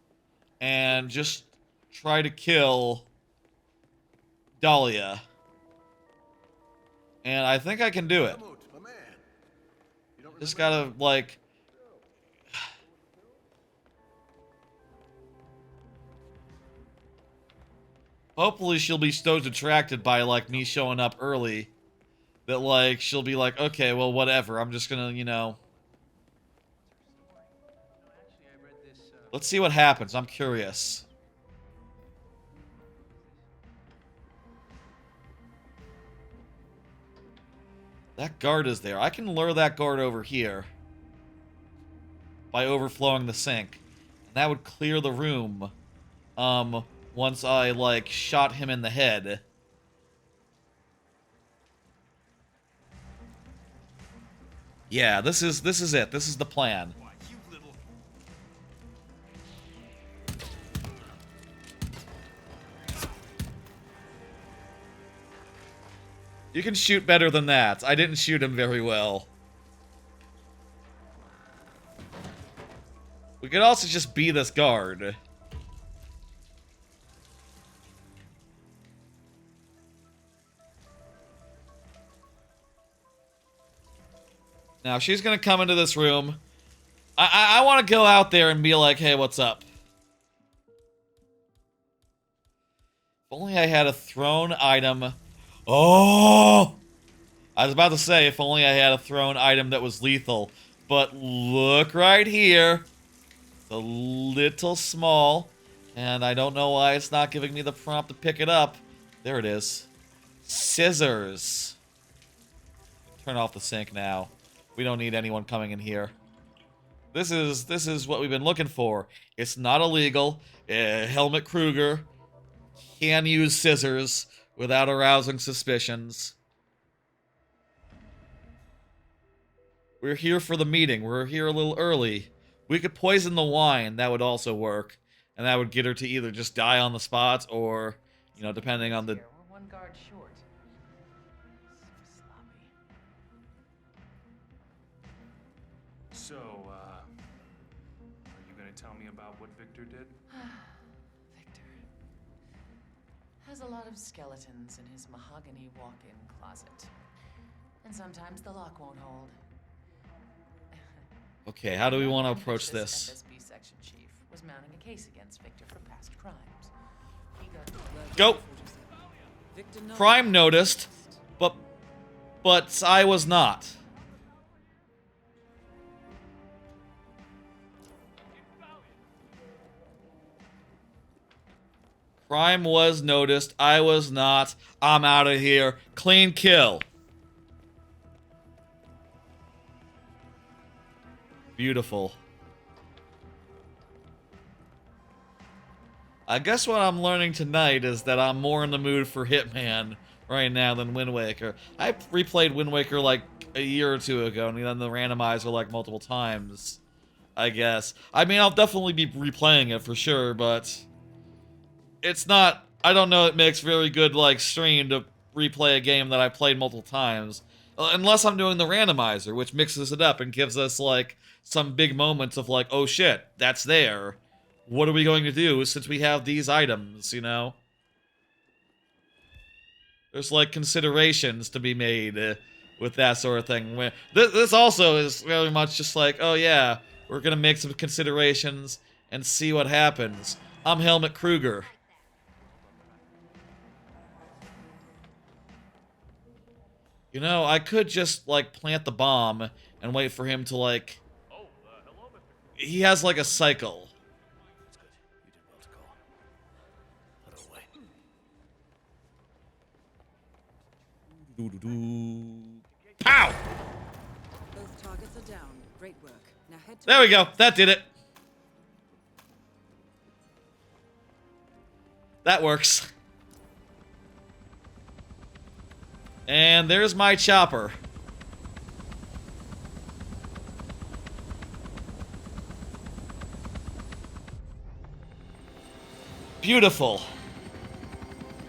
Speaker 1: and just try to kill Dahlia. And I think I can do it. Just gotta, like, Hopefully she'll be so detracted by, like, me showing up early that, like, she'll be like, okay, well, whatever. I'm just gonna, you know... Let's see what happens. I'm curious. That guard is there. I can lure that guard over here by overflowing the sink. And that would clear the room once I, like, shot him in the head. Yeah, this is it. This is the plan. You can shoot better than that. I didn't shoot him very well. We could also just be this guard. Now, she's gonna come into this room. I want to go out there and be like, hey, what's up? If only I had a thrown item... Oh! I was about to say, if only I had a thrown item that was lethal. But look right here. It's a little small. And I don't know why it's not giving me the prompt to pick it up. There it is. Scissors. Turn off the sink now. We don't need anyone coming in here. This is what we've been looking for. It's not illegal. Helmut Kruger can use scissors without arousing suspicions. We're here for the meeting. We're here a little early. We could poison the wine. That would also work. And that would get her to either just die on the spot or, you know, depending on the...
Speaker 8: We're one guard short. So sloppy.
Speaker 10: So, are you gonna tell me about what Victor did?
Speaker 8: Victor has a lot of skeletons in his mahogany walk-in closet. And sometimes the lock won't hold.
Speaker 1: Okay, how do we want to approach this?
Speaker 8: FSB section chief was mounting a case against Victor for past crimes. He got
Speaker 1: Go! Crime noticed, but I was not. Crime was noticed, I was not. I'm out of here. Clean kill. Beautiful. I guess what I'm learning tonight is that I'm more in the mood for Hitman right now than Wind Waker. I replayed Wind Waker like a year or two ago, and then the randomizer like multiple times, I guess. I mean, I'll definitely be replaying it for sure, but it's not... I don't know it makes very good, like, stream to replay a game that I played multiple times. Unless I'm doing the randomizer, which mixes it up and gives us, like, some big moments of, like, oh shit, that's there. What are we going to do since we have these items, you know? There's, like, considerations to be made with that sort of thing. This also is very much just like, oh yeah, we're gonna make some considerations and see what happens. I'm Helmut Kruger. You know, I could just, like, plant the bomb and wait for him to, like... He has, like, a cycle. Pow!
Speaker 4: Both targets are down. Great work. Now head to...
Speaker 1: There we go. That did it. That works. And there's my chopper. Beautiful.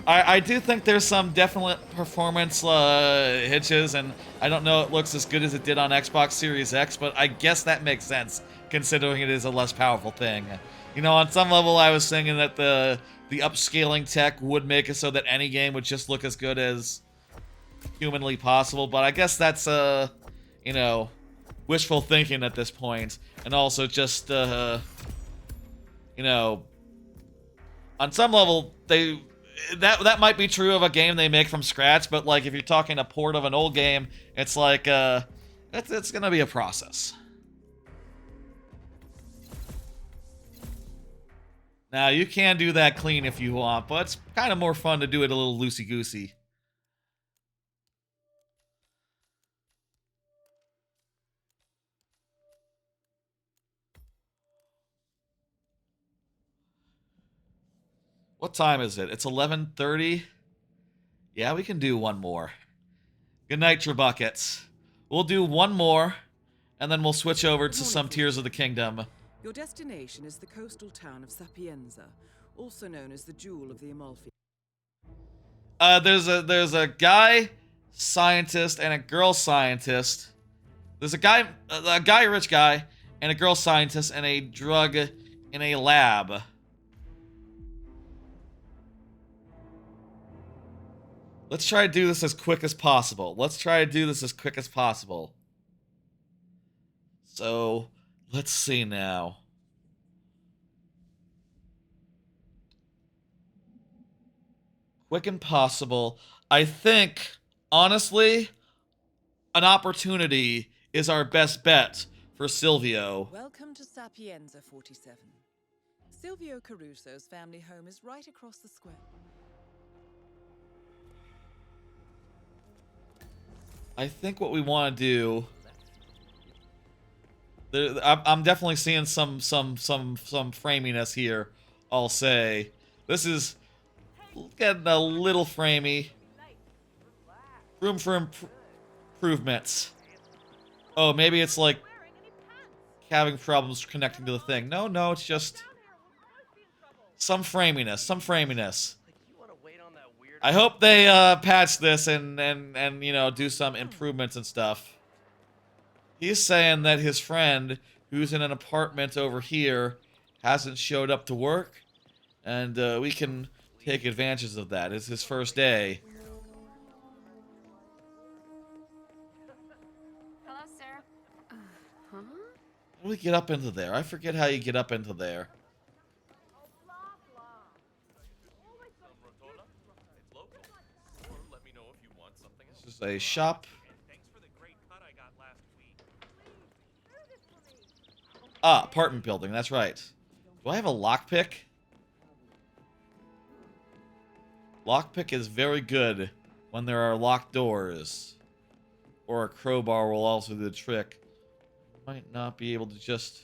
Speaker 1: I do think there's some definite performance hitches, and I don't know it looks as good as it did on Xbox Series X, but I guess that makes sense, considering it is a less powerful thing. You know, on some level I was thinking that the upscaling tech would make it so that any game would just look as good as humanly possible, but I guess that's, you know, wishful thinking at this point, and also just, you know, on some level, that might be true of a game they make from scratch, but like if you're talking a port of an old game, it's like it's gonna be a process. Now you can do that clean if you want, but it's kind of more fun to do it a little loosey-goosey. What time is it? It's 11:30. Yeah, we can do one more. Good night, Trebuckets. We'll do one more, and then we'll switch over to some Tears of the Kingdom.
Speaker 11: Your destination is the coastal town of Sapienza, also known as the Jewel of the Amalfi.
Speaker 1: There's a guy scientist and a girl scientist. There's a guy rich guy, and a girl scientist, and a drug in a lab. Let's try to do this as quick as possible. So, let's see now. Quick and possible. I think, honestly, an opportunity is our best bet for Silvio.
Speaker 11: Welcome to Sapienza 47. Silvio Caruso's family home is right across the square.
Speaker 1: I think what we want to do. I'm definitely seeing some framiness here. I'll say this is getting a little framey. Room for improvements. Oh, maybe it's like having problems connecting to the thing. No, it's just some framiness. I hope they patch this and you know, do some improvements and stuff. He's saying that his friend, who's in an apartment over here, hasn't showed up to work, and we can take advantage of that. It's his first day.
Speaker 7: Hello, sir.
Speaker 2: Huh?
Speaker 1: How do we get up into there? I forget how you get up into there. This is a shop. Ah, apartment building, that's right. Do I have a lockpick? Lockpick is very good when there are locked doors. Or a crowbar will also do the trick. Might not be able to just...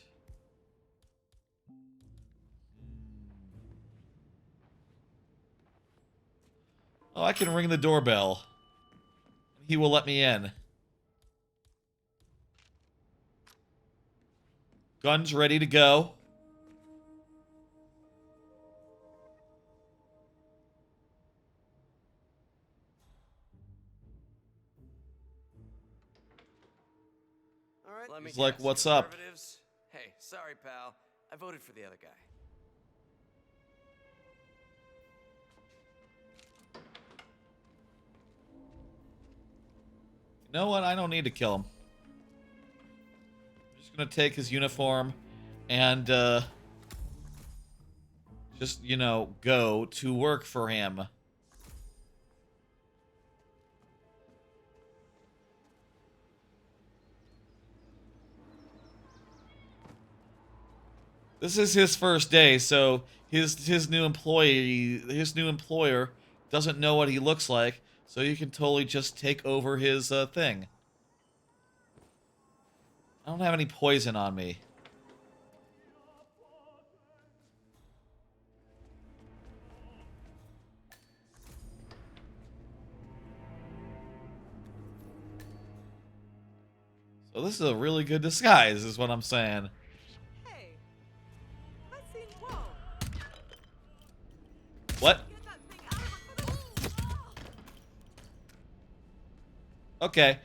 Speaker 1: Oh, I can ring the doorbell. He will let me in. Guns ready to go.
Speaker 6: All right, let me
Speaker 1: He's like,
Speaker 6: guess,
Speaker 1: "What's up?"
Speaker 6: conservatives? Hey, sorry, pal. I voted for the other guy.
Speaker 1: You know what? I don't need to kill him. I'm just gonna take his uniform and just, you know, go to work for him. This is his first day, so his new employer doesn't know what he looks like, so you can totally just take over his thing. I don't have any poison on me. So this is a really good disguise, is what I'm saying.
Speaker 11: Hey, I seen Whoa.
Speaker 1: What?
Speaker 11: Get that thing out of my...
Speaker 1: Okay.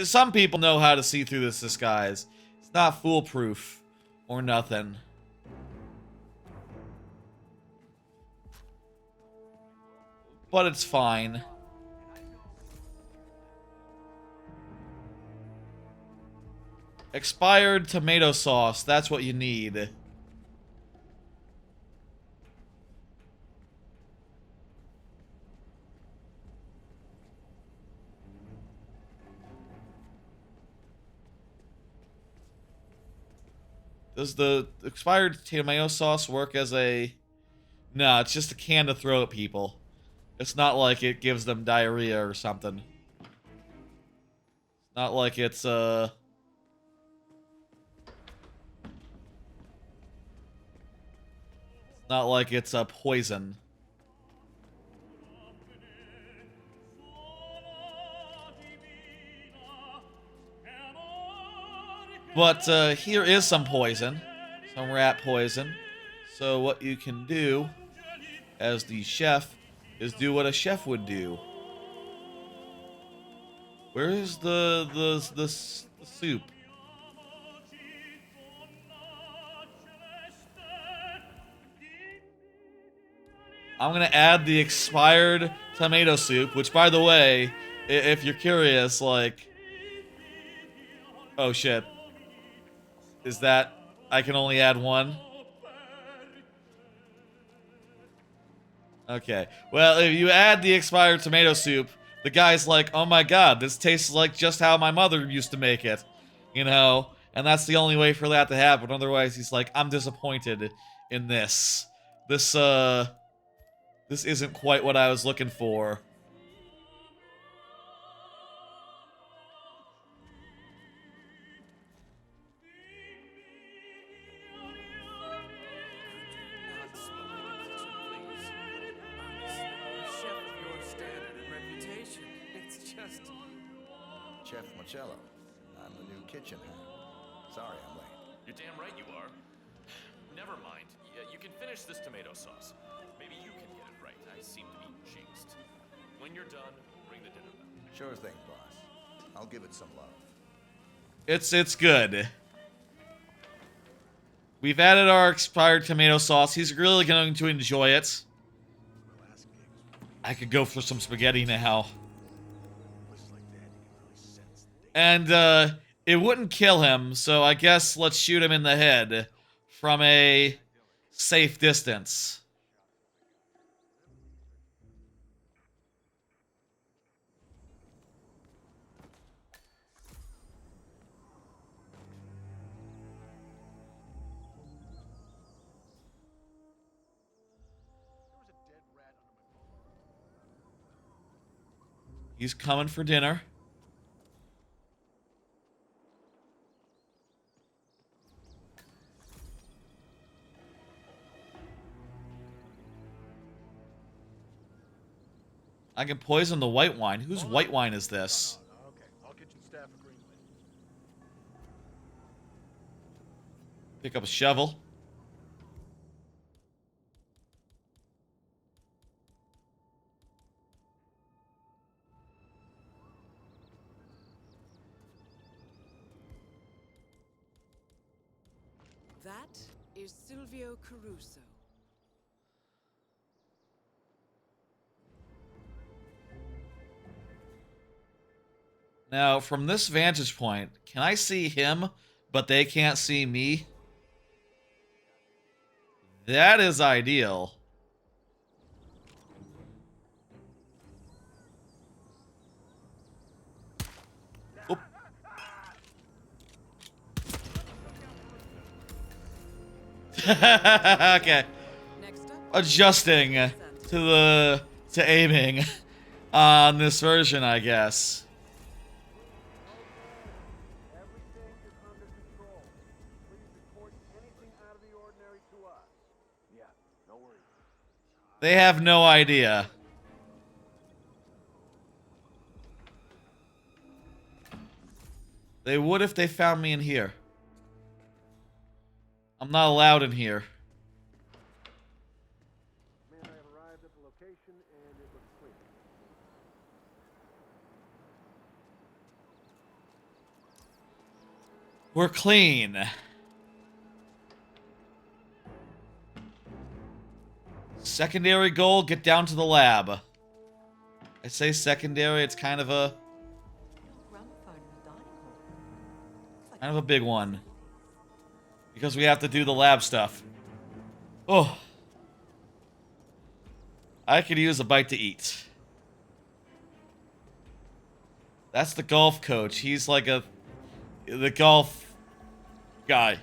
Speaker 1: Some people know how to see through this disguise. It's not foolproof or nothing. But it's fine. Expired tomato sauce. That's what you need. Does the expired tomato sauce work as a... No, it's just a can to throw at people. It's not like it gives them diarrhea or something. It's not like it's, It's not like it's a poison. But here is some poison. Some rat poison. So what you can do as the chef is do what a chef would do. Where is the soup? I'm gonna add the expired tomato soup, which, by the way, if you're curious, like... Oh shit. Is that... I can only add one? Okay. Well, if you add the expired tomato soup, the guy's like, oh my god, this tastes like just how my mother used to make it. You know? And that's the only way for that to happen. Otherwise, he's like, I'm disappointed in this. This isn't quite what I was looking for.
Speaker 9: Chef Marcello, I'm the new kitchen hand. Sorry I'm late.
Speaker 5: You're damn right you are. Never mind. You can finish this tomato sauce. Maybe you can get it right. I seem to be jinxed. When you're done, ring the dinner bell.
Speaker 9: Sure thing, boss. I'll give it some love.
Speaker 1: It's good. We've added our expired tomato sauce. He's really going to enjoy it. I could go for some spaghetti now. And, it wouldn't kill him, so I guess let's shoot him in the head from a safe distance. He's coming for dinner. I can poison the white wine. Whose white wine is this?
Speaker 9: Okay, I'll kitchen staff agreement.
Speaker 1: Pick up a shovel.
Speaker 11: That is Silvio Caruso.
Speaker 1: Now, from this vantage point, can I see him, but they can't see me? That is ideal. Oop. Okay. Adjusting to aiming on this version, I guess. They have no idea. They would if they found me in here. I'm not allowed in here.
Speaker 9: Man, I have arrived at the location and it looks clean.
Speaker 1: We're clean. Secondary goal, get down to the lab. I say secondary, it's kind of a big one. Because we have to do the lab stuff. Oh. I could use a bite to eat. That's the golf coach. He's like the golf guy.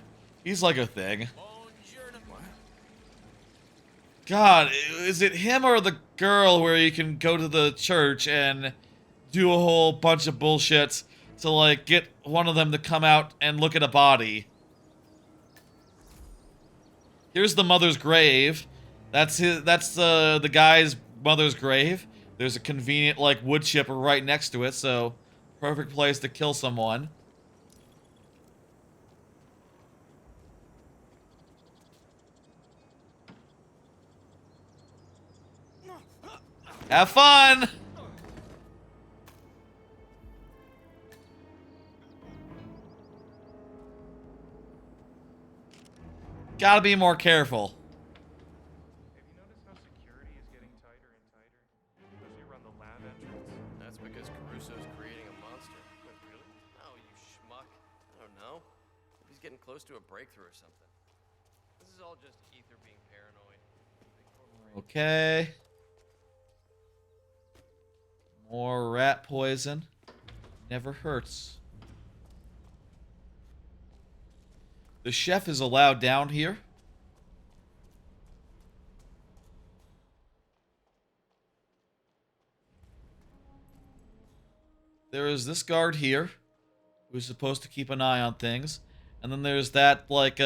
Speaker 1: He's like a thing. God, is it him or the girl where you can go to the church and do a whole bunch of bullshit to, like, get one of them to come out and look at a body? Here's the mother's grave. That's the guy's mother's grave. There's a convenient, like, wood chipper right next to it, so perfect place to kill someone. Have fun! Gotta be more careful.
Speaker 10: Have you noticed how security is getting tighter and tighter? Especially around the lab entrance?
Speaker 5: That's because Caruso's creating a monster. Wait, really? No, you schmuck. I don't know. He's getting close to a breakthrough or something. This is all just Ether being paranoid.
Speaker 1: Okay. More rat poison. Never hurts. The chef is allowed down here. There is this guard here, who's supposed to keep an eye on things. And then there's that, like,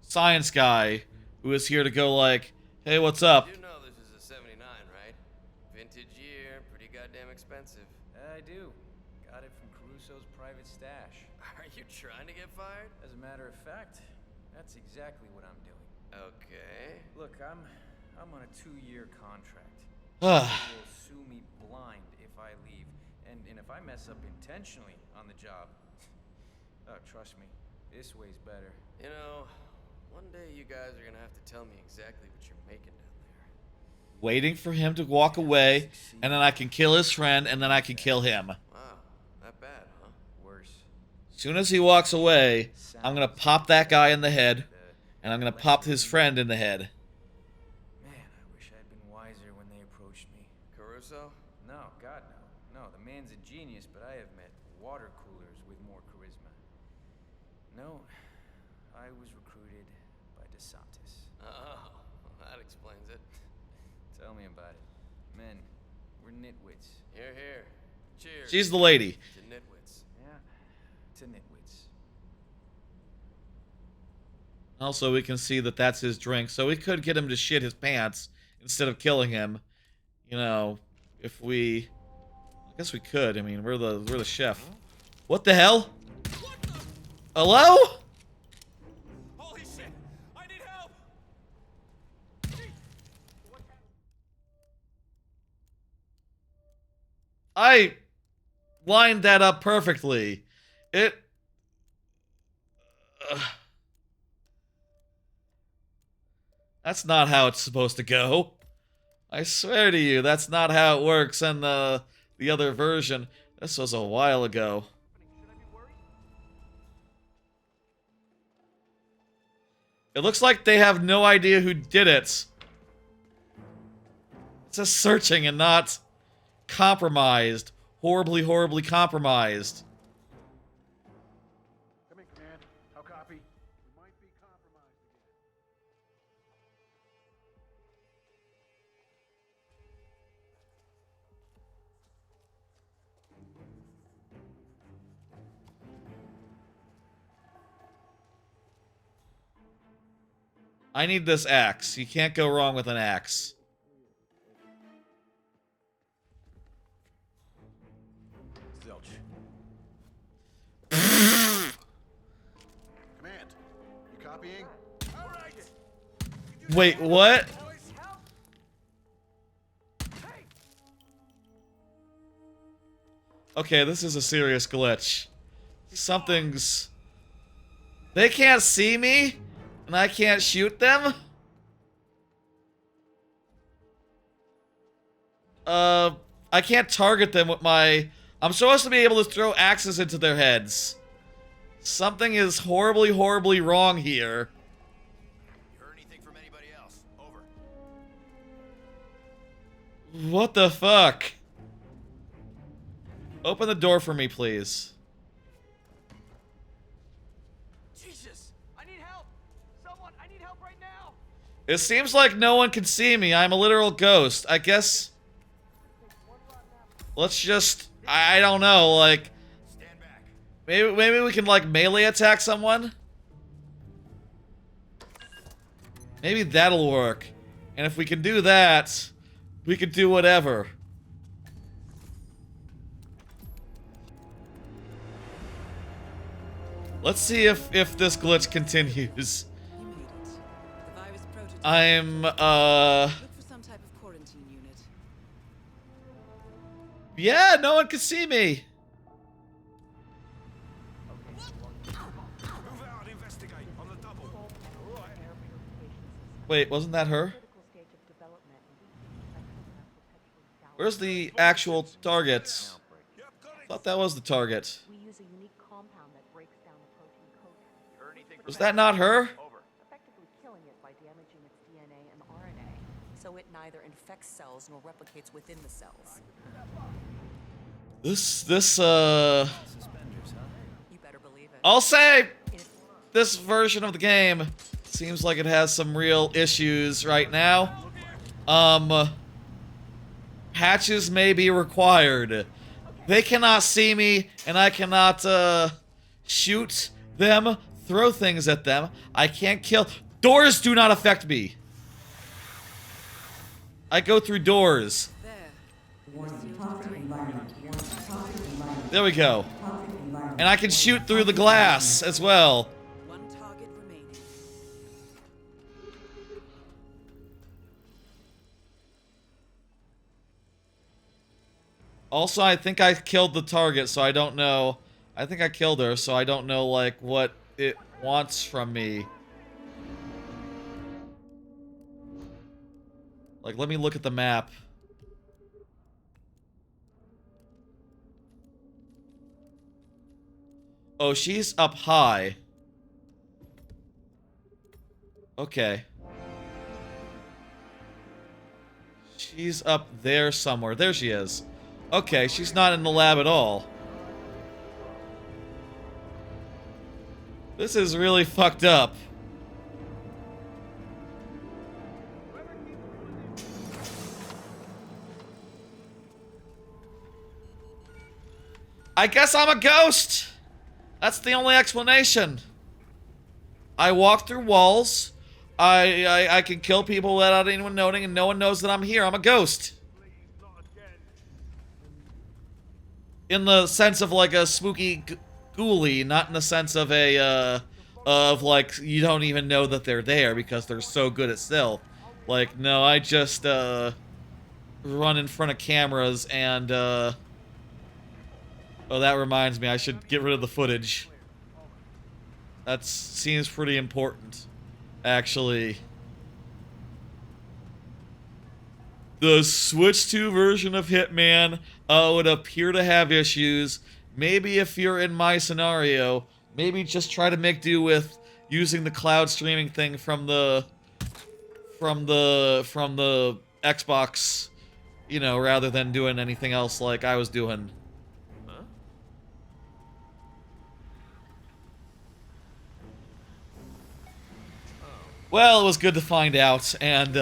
Speaker 1: science guy who is here to go like, hey, what's up?
Speaker 5: You do know this is a 79, right? Vintage year, pretty goddamn expensive.
Speaker 6: I do. Got it from Caruso's private stash.
Speaker 5: Are you trying to get fired?
Speaker 6: As a matter of fact, that's exactly what I'm doing.
Speaker 5: Okay.
Speaker 6: Look, I'm on a 2-year contract.
Speaker 1: Ah.
Speaker 6: They will sue me blind if I leave, and if I mess up intentionally on the job, trust me, this way's better.
Speaker 5: You know, one day you guys are gonna have to tell me exactly what you're making down there.
Speaker 1: Waiting for him to walk away, and then I can kill his friend, and then I can kill him.
Speaker 5: Wow, that bad, huh?
Speaker 6: Worse.
Speaker 1: As soon as he walks away, I'm gonna pop that guy in the head, and I'm gonna pop his friend in the head.
Speaker 6: Man, I wish I'd been wiser when they approached me.
Speaker 5: Caruso?
Speaker 6: No, God, no. No, the man's a genius, but I have met water coolers with more charisma. No, I was recruited by DeSantis.
Speaker 5: Oh, that explains it.
Speaker 6: Tell me about it. Men, we're nitwits.
Speaker 5: Here, here. Cheers.
Speaker 1: She's the lady.
Speaker 5: To nitwits.
Speaker 6: Yeah, to nitwits.
Speaker 1: Also, we can see that that's his drink, so we could get him to shit his pants instead of killing him. You know, if we... I guess we could. I mean, we're the chef. What the hell? Hello?
Speaker 3: Holy shit! I need help!
Speaker 1: I lined that up perfectly. That's not how it's supposed to go. I swear to you, that's not how it works in the other version. This was a while ago. It looks like they have no idea who did it. It says searching and not compromised. Horribly, horribly compromised.
Speaker 9: Come in, Command. How copy? We might be compromised again.
Speaker 1: I need this axe. You can't go wrong with an axe.
Speaker 9: Zilch. Command, you copying?
Speaker 3: All right.
Speaker 1: Wait, what?
Speaker 3: Boys, help! Hey!
Speaker 1: Okay, this is a serious glitch. Something's... They can't see me? And I can't shoot them? I can't target them with my... I'm supposed to be able to throw axes into their heads. Something is horribly, horribly wrong here.
Speaker 3: You heard anything from anybody else? Over.
Speaker 1: What the fuck? Open the door for me, please. It seems like no one can see me. I'm a literal ghost. I guess... Let's just... I don't know, like... Maybe we can, like, melee attack someone? Maybe that'll work. And if we can do that, we can do whatever. Let's see if this glitch continues. I'm,
Speaker 11: Look for some type of quarantine unit.
Speaker 1: Yeah, no one can see me. Wait, wasn't that her? Where's the actual target? I thought that was the target. Was that not her?
Speaker 12: Effectively killing it by damaging its DNA and RNA, so it neither infects cells nor replicates within the cells.
Speaker 11: You better believe it.
Speaker 1: I'll say this version of the game seems like it has some real issues right now. Patches may be required. They cannot see me, and I cannot, shoot them, throw things at them. I can't kill. Doors do not affect me. I go through doors. There we go. And I can shoot through the glass as well.
Speaker 11: One target remaining.
Speaker 1: Also, I think I killed the target, so I don't know. I think I killed her, so I don't know, like, what it wants from me. Like, let me look at the map. Oh, she's up high. Okay. She's up there somewhere. There she is. Okay, she's not in the lab at all. This is really fucked up. I guess I'm a ghost! That's the only explanation. I walk through walls. I can kill people without anyone knowing, and no one knows that I'm here. I'm a ghost. In the sense of like a spooky ghoulie, not in the sense of a, of like, you don't even know that they're there because they're so good at stealth. Like, no, I just, run in front of cameras and, oh, that reminds me, I should get rid of the footage. That seems pretty important, actually. The Switch 2 version of Hitman would appear to have issues. Maybe if you're in my scenario, maybe just try to make do with using the cloud streaming thing from the Xbox, you know, rather than doing anything else like I was doing. Well, it was good to find out, and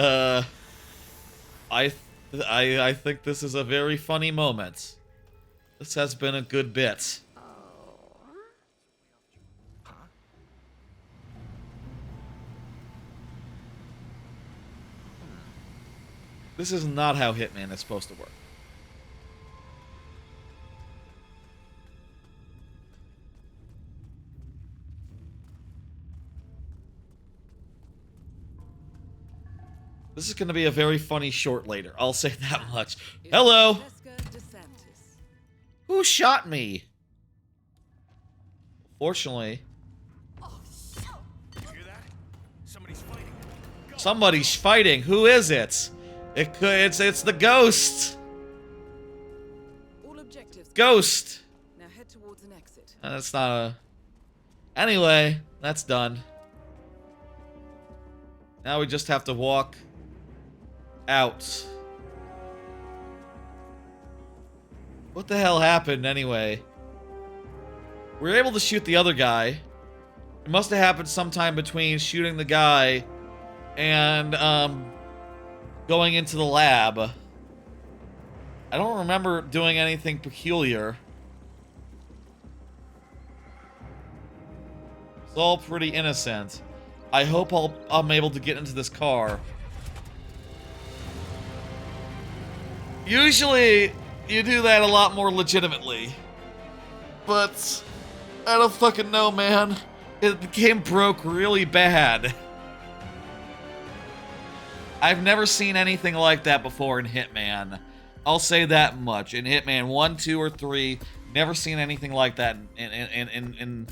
Speaker 1: I think this is a very funny moment. This has been a good bit. This is not how Hitman is supposed to work. This is going to be a very funny short later. I'll say that much. Hello! Who shot me? Fortunately. Somebody's fighting. Who is it? It's the ghost.
Speaker 11: All objectives.
Speaker 1: Ghost.
Speaker 11: Now head towards an exit.
Speaker 1: That's not a... Anyway, that's done. Now we just have to walk out. What the hell happened anyway? We were able to shoot the other guy. It must have happened sometime between shooting the guy and going into the lab. I don't remember doing anything peculiar. It's all pretty innocent. I hope I'm able to get into this car. Usually, you do that a lot more legitimately. But, I don't fucking know, man. The game broke really bad. I've never seen anything like that before in Hitman. I'll say that much. In Hitman 1, 2, or 3, never seen anything like that in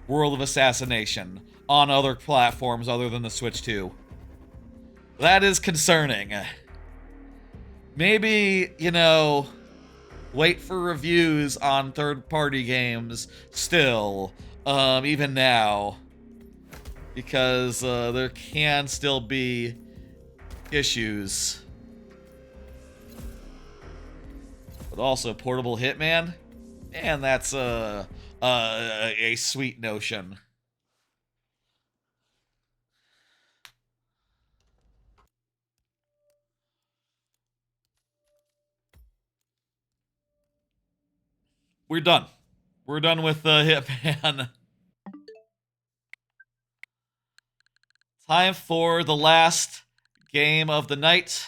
Speaker 1: World of Assassination on other platforms other than the Switch 2. That is concerning. Maybe, you know, wait for reviews on third-party games still, even now. Because there can still be issues. But also, portable Hitman? Man, that's a sweet notion. We're done. We're done with Hitman. Time for the last game of the night.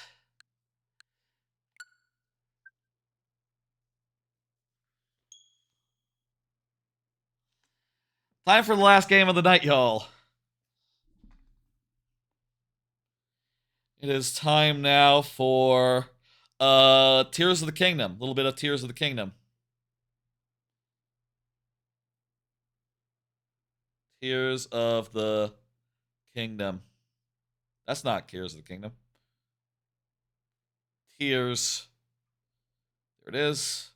Speaker 1: Time for the last game of the night, y'all. It is time now for Tears of the Kingdom. A little bit of Tears of the Kingdom. Tears of the Kingdom. That's not Tears of the Kingdom. Tears. There it is.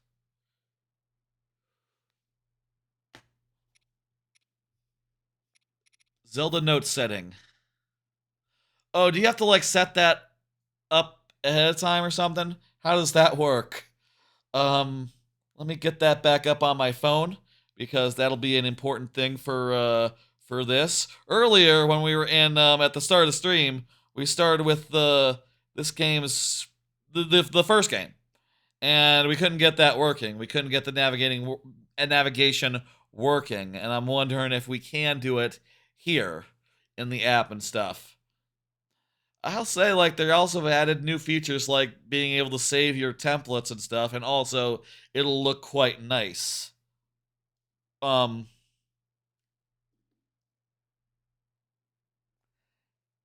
Speaker 1: Zelda note setting. Oh, do you have to like set that up ahead of time or something? How does that work? Let me get that back up on my phone because that'll be an important thing for this. Earlier when we were in at the start of the stream, we started with this game's the first game. And we couldn't get that working. We couldn't get the navigation working, and I'm wondering if we can do it here in the app and stuff. I'll say, like, they also added new features like being able to save your templates and stuff, and also it'll look quite nice.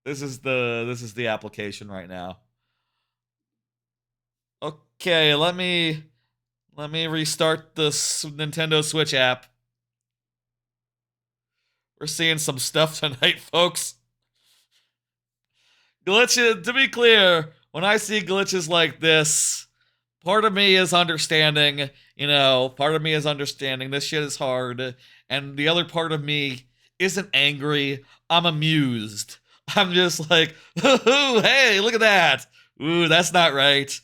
Speaker 1: This is the application right now. Okay, let me restart this Nintendo Switch app. We're seeing some stuff tonight, folks. Glitches, to be clear, when I see glitches like this, part of me is understanding, you know, part of me is understanding this shit is hard, and the other part of me isn't angry, I'm amused. I'm just like, ooh, hey, look at that. Ooh, that's not right.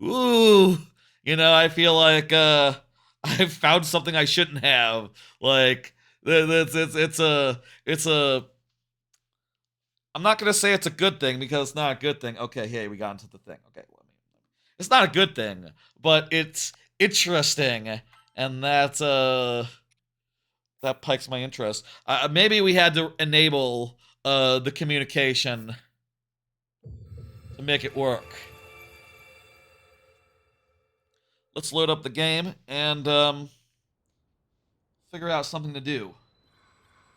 Speaker 1: Ooh, you know, I feel like I've found something I shouldn't have. Like, it's a. I'm not gonna say it's a good thing because it's not a good thing. Okay, hey, we got into the thing. Okay, it's not a good thing, but it's interesting, and that's that pikes my interest. Maybe we had to enable the communication to make it work. Let's load up the game and figure out something to do,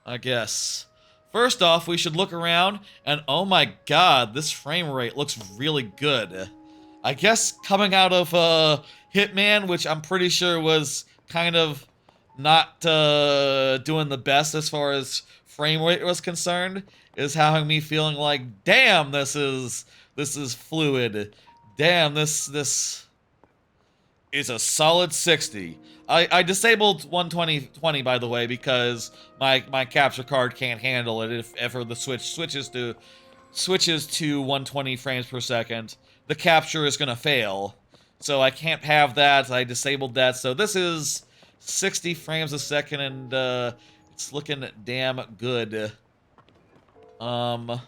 Speaker 1: I guess. First off, we should look around, and oh my god, this frame rate looks really good. I guess coming out of Hitman, which I'm pretty sure was kind of not doing the best as far as frame rate was concerned, is having me feeling like, damn, this is fluid. Damn, this is a solid 60. I disabled 120 by the way because my capture card can't handle it if ever the switches to 120 frames per second. The capture is gonna fail, so I can't have that. I disabled that, so this is 60 frames a second, and it's looking damn good. In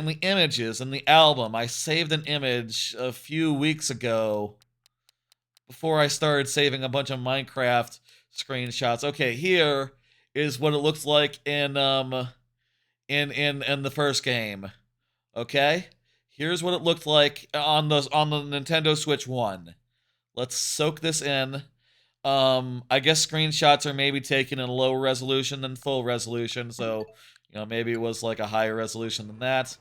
Speaker 1: the images, in the album, I saved an image a few weeks ago before I started saving a bunch of Minecraft screenshots. Okay, here is what it looks like in the first game. Okay? Here's what it looked like on the Nintendo Switch 1. Let's soak this in. I guess screenshots are maybe taken in lower resolution than full resolution, so, you know, maybe it was like a higher resolution than that.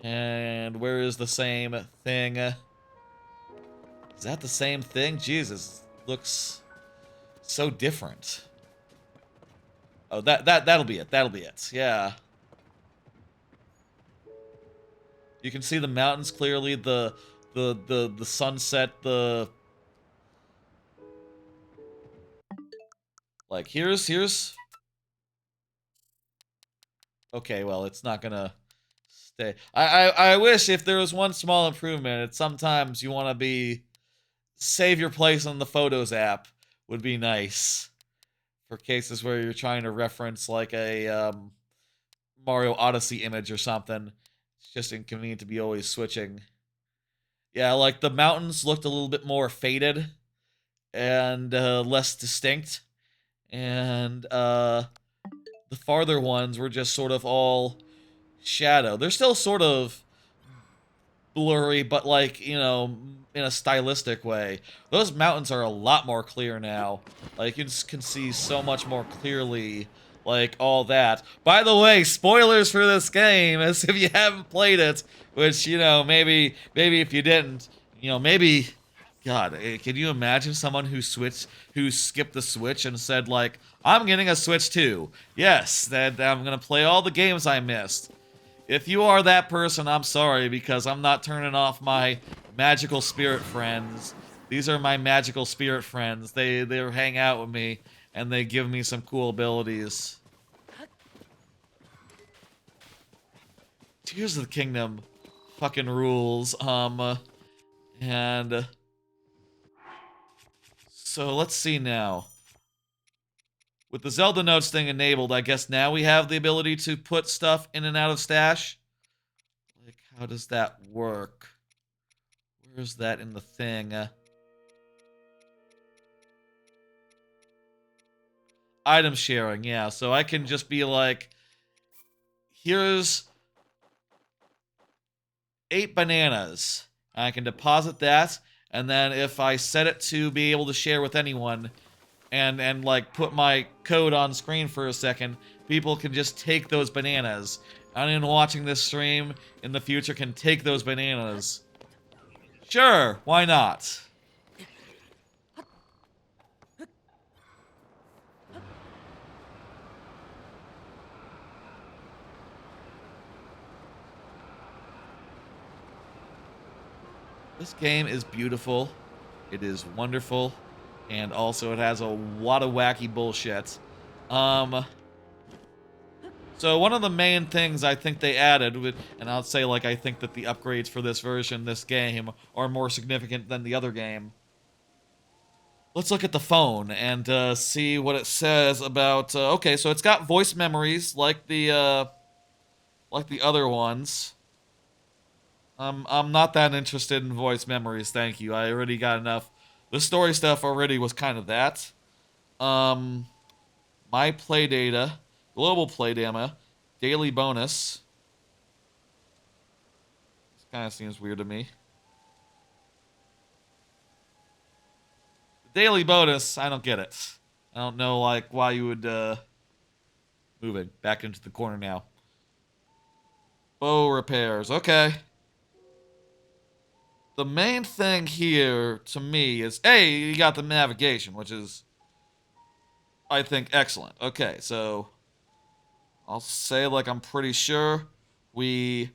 Speaker 1: And where is the same thing? Is that the same thing? Jesus, looks so different. Oh, that'll be it. That'll be it. Yeah. You can see the mountains clearly, the sunset, like here's okay, well, it's not gonna stay. I wish if there was one small improvement, it's sometimes you want to be save your place on the Photos app would be nice for cases where you're trying to reference like a Mario Odyssey image or something. It's just inconvenient to be always switching. Yeah, like the mountains looked a little bit more faded and less distinct, and the farther ones were just sort of all shadow. They're still sort of blurry, but like, you know, in a stylistic way. Those mountains are a lot more clear now. Like, you just can see so much more clearly, like, all that. By the way, spoilers for this game, as if you haven't played it, which, you know, maybe if you didn't, you know, maybe, God, can you imagine someone who skipped the Switch and said, like, I'm getting a Switch too. Yes, that I'm gonna play all the games I missed. If you are that person, I'm sorry, because I'm not turning off my magical spirit friends. These are my magical spirit friends. They hang out with me, and they give me some cool abilities. Tears of the Kingdom fucking rules. And so let's see now. With the Zelda notes thing enabled, I guess now we have the ability to put stuff in and out of stash. Like, how does that work? Where's that in the thing? Item sharing, yeah. So I can just be like, here's 8 bananas. I can deposit that, and then if I set it to be able to share with anyone, and like put my code on screen for a second, people can just take those bananas. Anyone watching this stream in the future can take those bananas. Sure, why not? This game is beautiful. It is wonderful. And also it has a lot of wacky bullshit. So one of the main things I think they added, and I'll say like I think that the upgrades for this version, this game, are more significant than the other game. Let's look at the phone and see what it says about, okay, so it's got voice memories like the other ones. I'm not that interested in voice memories, thank you. I already got enough. The story stuff already was kind of that. My play data, global play data, daily bonus. This kind of seems weird to me. The daily bonus, I don't get it. I don't know, like, why you would, move it back into the corner now. Bow repairs, okay. The main thing here, to me, is, A, you got the navigation, which is, I think, excellent. Okay, so I'll say, like, I'm pretty sure we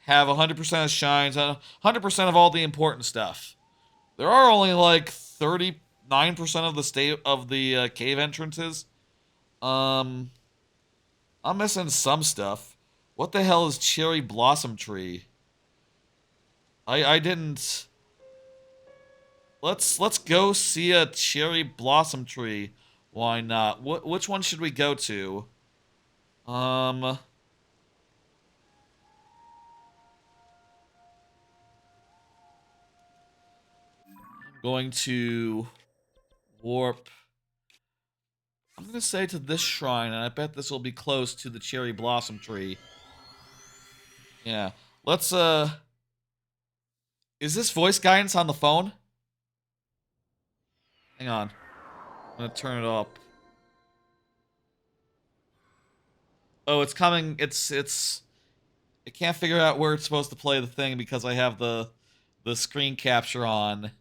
Speaker 1: have 100% of shines, 100% of all the important stuff. There are only, like, 39% of the cave entrances. I'm missing some stuff. What the hell is Cherry Blossom Tree? I didn't... Let's go see a cherry blossom tree. Why not? Which one should we go to? I'm going to warp. I'm going to say to this shrine, and I bet this will be close to the cherry blossom tree. Yeah. Let's, Is this voice guidance on the phone? Hang on. I'm going to turn it up. Oh, it's coming. It can't figure out where it's supposed to play the thing because I have the screen capture on.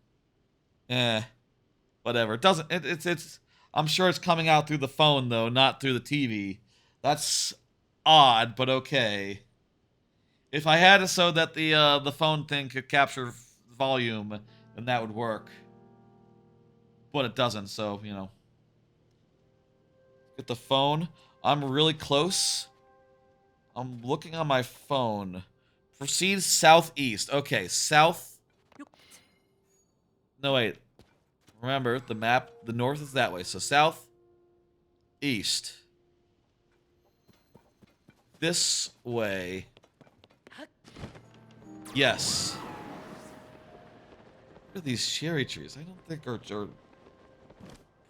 Speaker 1: Whatever. It doesn't. It's. I'm sure it's coming out through the phone though, not through the TV. That's odd, but okay. If I had it so that the phone thing could capture volume, then that would work. But it doesn't, so you know. Get the phone. I'm really close. I'm looking on my phone. Proceed southeast. Okay, south. No, wait. Remember, the map, the north is that way. So south, east. This way. Yes. What are these cherry trees? I don't think are...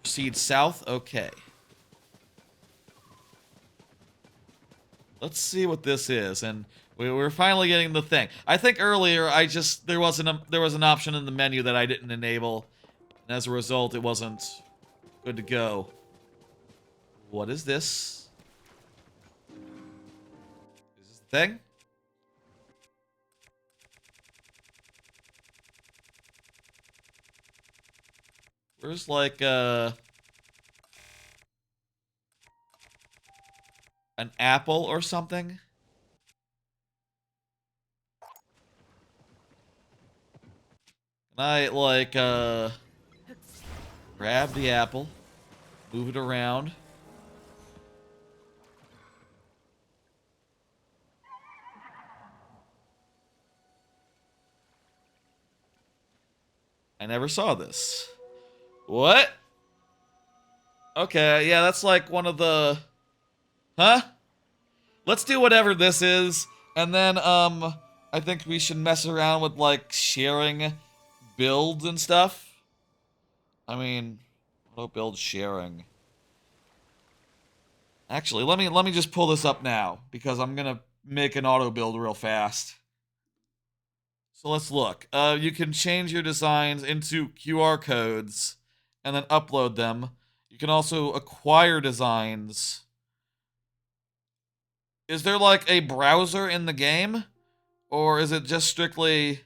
Speaker 1: Proceed south? Okay. Let's see what this is, and we're finally getting the thing. I think earlier there was an option in the menu that I didn't enable, and as a result, it wasn't good to go. What is this? Is this the thing? Where's like an apple or something? Can I, like, grab the apple, move it around. I never saw this. What? Okay, yeah, that's like one of the... Huh? Let's do whatever this is, and then, I think we should mess around with, like, sharing builds and stuff. I mean, auto build sharing. Actually, let me just pull this up now, because I'm gonna make an auto build real fast. So let's look. You can change your designs into QR codes, and then upload them. You can also acquire designs. Is there like a browser in the game? Or is it just strictly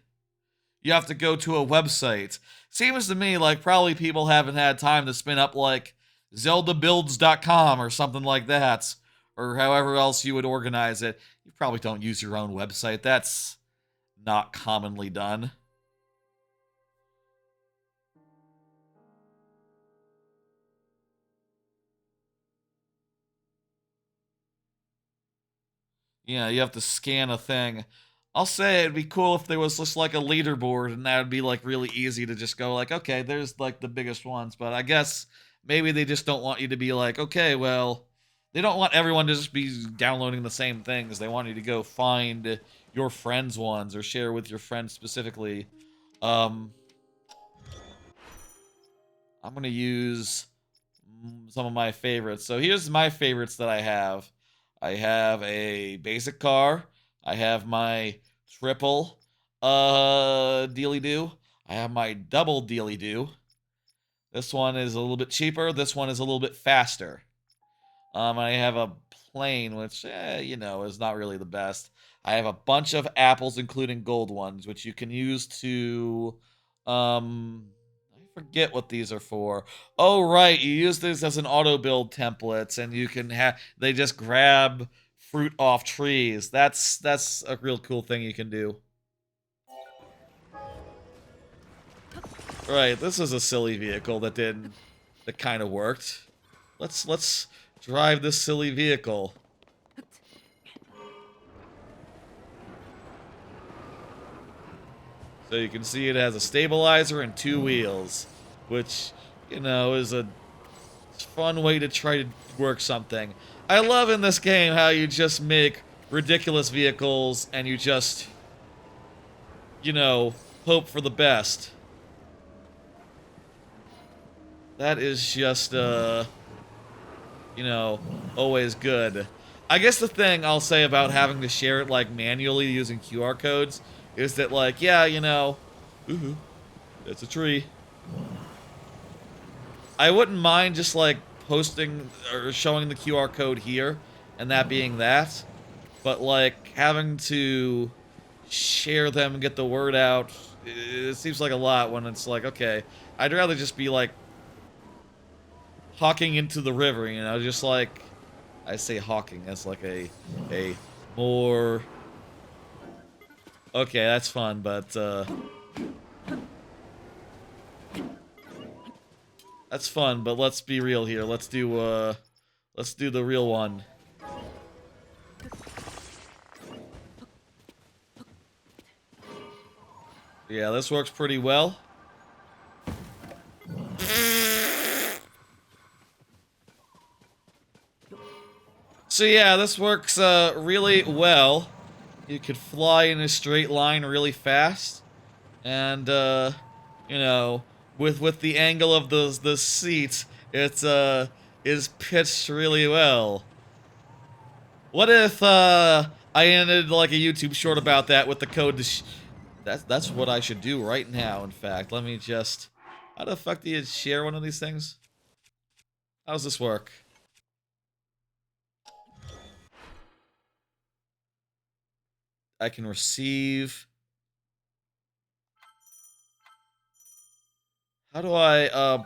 Speaker 1: you have to go to a website? Seems to me like probably people haven't had time to spin up like zeldabuilds.com or something like that. Or however else you would organize it. You probably don't use your own website. That's not commonly done. Yeah, you have to scan a thing. I'll say it'd be cool if there was just like a leaderboard and that would be like really easy to just go like, okay, there's like the biggest ones. But I guess maybe they just don't want you to be like, okay, well, they don't want everyone to just be downloading the same things. They want you to go find your friends' ones or share with your friends specifically. I'm going to use some of my favorites. So here's my favorites that I have. I have a basic car. I have my triple dealy-doo. I have my double dealy-doo. This one is a little bit cheaper. This one is a little bit faster. I have a plane, which, you know, is not really the best. I have a bunch of apples, including gold ones, which you can use to... I forget what these are for. Oh, right. You use this as an auto-build template, and you can have... They just grab fruit off trees. That's a real cool thing you can do. Right, this is a silly vehicle that kind of worked. Let's drive this silly vehicle. So you can see it has a stabilizer and 2 wheels, which, you know, is a fun way to try to work something. I love in this game how you just make ridiculous vehicles and you just, you know, hope for the best. That is just, you know, always good. I guess the thing I'll say about having to share it, like, manually using QR codes is that, like, yeah, you know, ooh, that's a tree. I wouldn't mind just, like, posting or showing the QR code here and that being that. But, like, having to share them and get the word out, it seems like a lot when it's like, okay, I'd rather just be, like, hawking into the river, you know, just like, I say hawking, that's like a more, okay, that's fun, but, that's fun, but let's be real here, let's do the real one. Yeah, this works pretty well. So yeah, this works really well. You could fly in a straight line really fast, and you know, with the angle of the seat, it's is pitched really well. What if I ended like a YouTube short about that with the code to that's what I should do right now, in fact. Let me just, how the fuck do you share one of these things? How does this work? I can receive. How do I,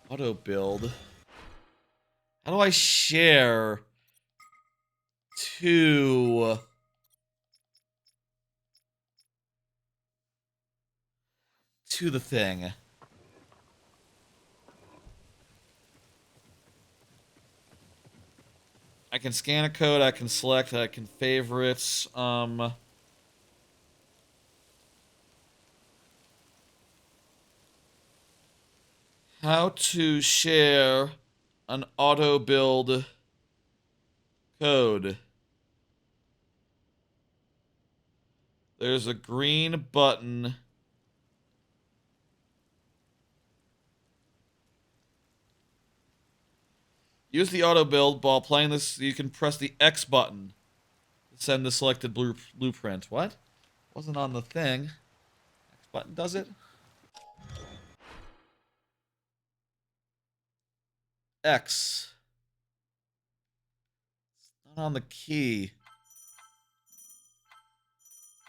Speaker 1: auto build? How do I share to the thing? I can scan a code, I can select, I can favorites, how to share an auto build code. There's a green button. Use the auto build while playing this. You can press the X button to send the selected blueprint. What? Wasn't on the thing. X button does it? X. It's not on the key.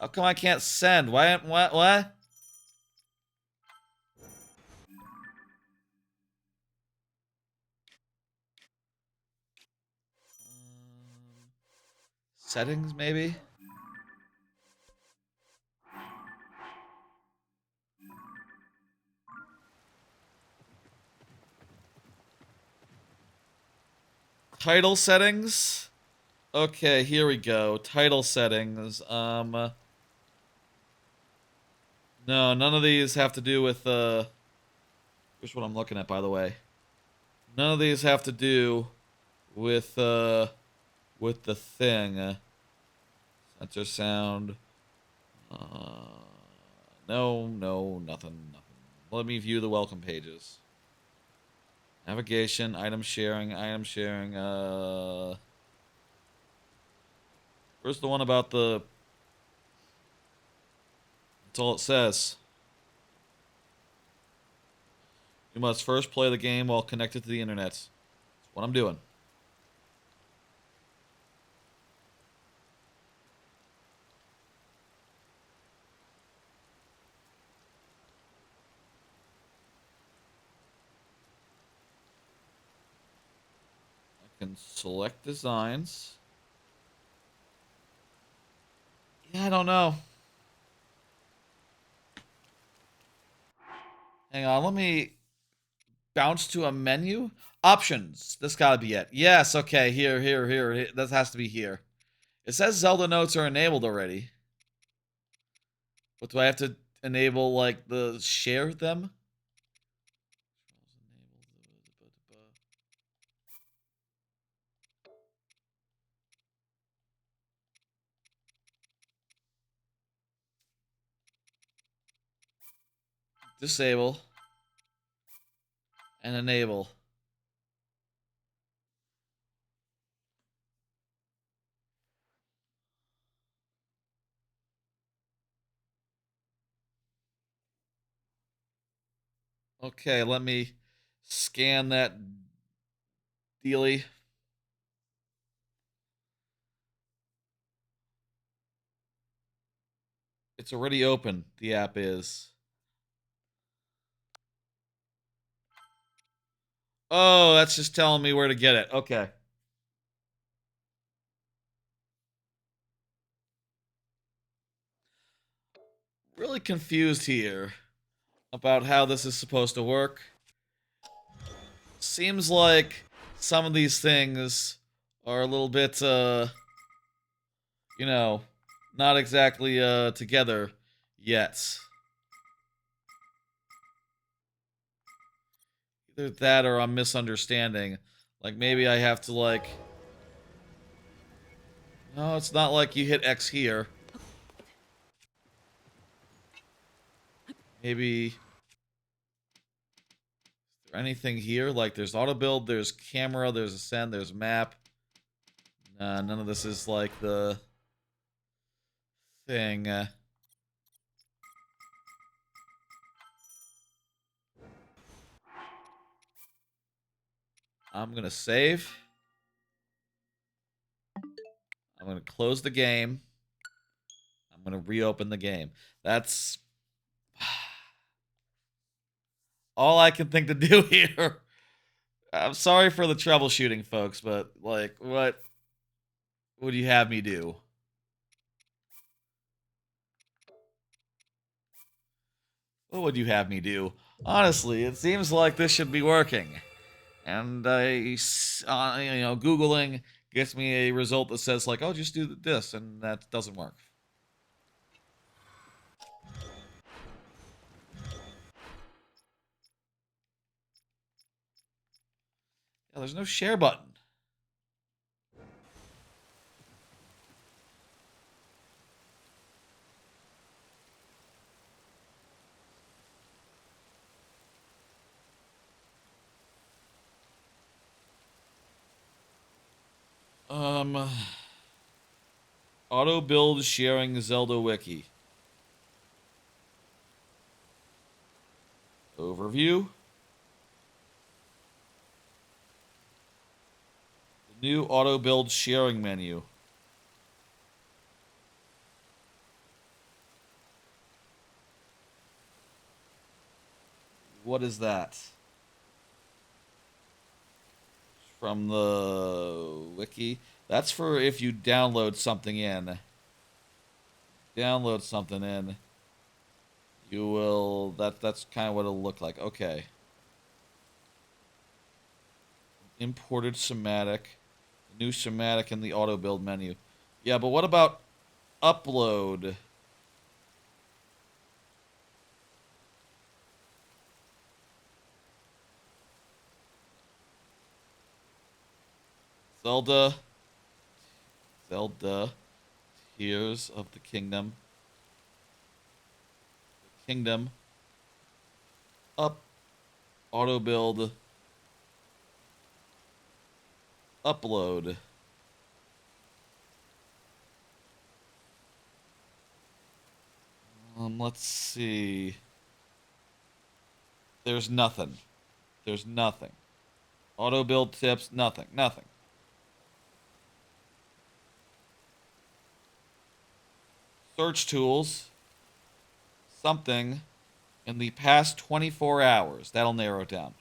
Speaker 1: How come I can't send? Why? What? Settings, maybe? Title settings? Okay, here we go. Title settings. No, none of these have to do with, here's what I'm looking at, by the way. None of these have to do with the thing. Censor sound. No, nothing. Let me view the welcome pages. Navigation, item sharing. Where's the one about the... That's all it says. You must first play the game while connected to the internet. That's what I'm doing. I can select designs. Yeah, I don't know. Hang on, let me bounce to a menu. Options. This gotta be it. Yes, okay, here. That has to be here. It says Zelda notes are enabled already. But do I have to enable, like, the share them? disable, and enable. Okay, let me scan that dealie. It's already open, the app is. Oh, that's just telling me where to get it. Okay. Really confused here about how this is supposed to work. Seems like some of these things are a little bit, you know, not exactly, together yet. Either that or I'm misunderstanding. Like, maybe I have to, like... No, it's not like you hit X here. Maybe... Is there anything here? Like, there's auto build, there's camera, there's ascend, there's map. Nah, none of this is like the thing. I'm gonna save. I'm gonna close the game. I'm gonna reopen the game. That's all I can think to do here. I'm sorry for the troubleshooting, folks, but, like, what would you have me do? What would you have me do? Honestly, it seems like this should be working. And Googling gets me a result that says, like, oh, just do this, and that doesn't work. Yeah, there's no share button. Auto build sharing Zelda wiki. Overview. The new auto build sharing menu. What is that? From the wiki. That's for if you download something in. Download something in. You will... That's kind of what it'll look like. Okay. Imported somatic. New somatic in the auto build menu. Yeah, but what about upload? Zelda, Tears of the Kingdom. Up, auto build, upload. Let's see. There's nothing. There's nothing. Auto build tips, nothing. Search tools, something in the past 24 hours. That'll narrow it down.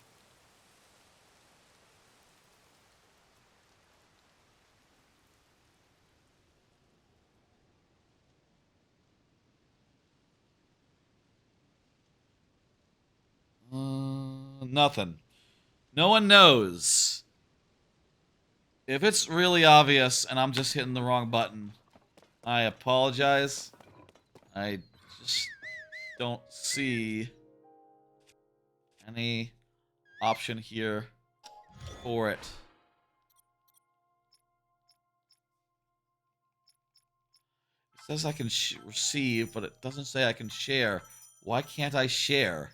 Speaker 1: Nothing. No one knows. If it's really obvious and I'm just hitting the wrong button, I apologize. I just don't see any option here for it. It says I can receive, but it doesn't say I can share. Why can't I share?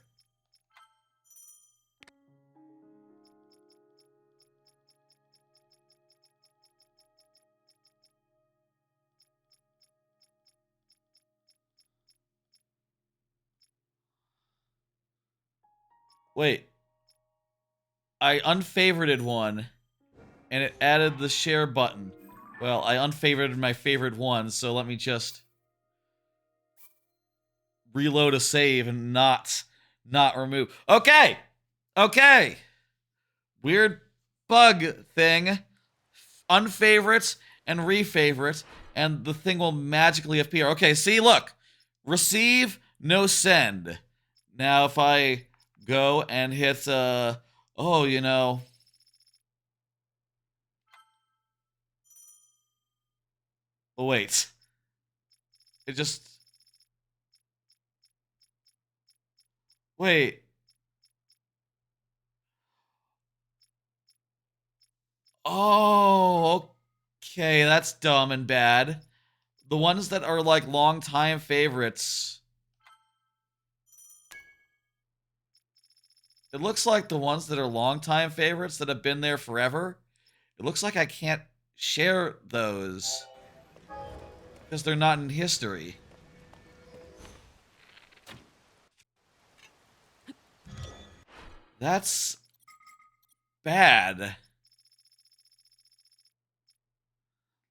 Speaker 1: Wait. I unfavorited one, and it added the share button. Well, I unfavorited my favorite one, so let me just reload a save and not remove. Okay! Okay! Weird bug thing. Unfavorite and refavorite, and the thing will magically appear. Okay, see, look. Receive, no send. Now, if I go and hit, oh, you know. Oh, wait. It just. Wait. Oh, okay, that's dumb and bad. The ones that are like long-time favorites. It looks like the ones that are long-time favorites that have been there forever. It looks like I can't share those because they're not in history. That's bad.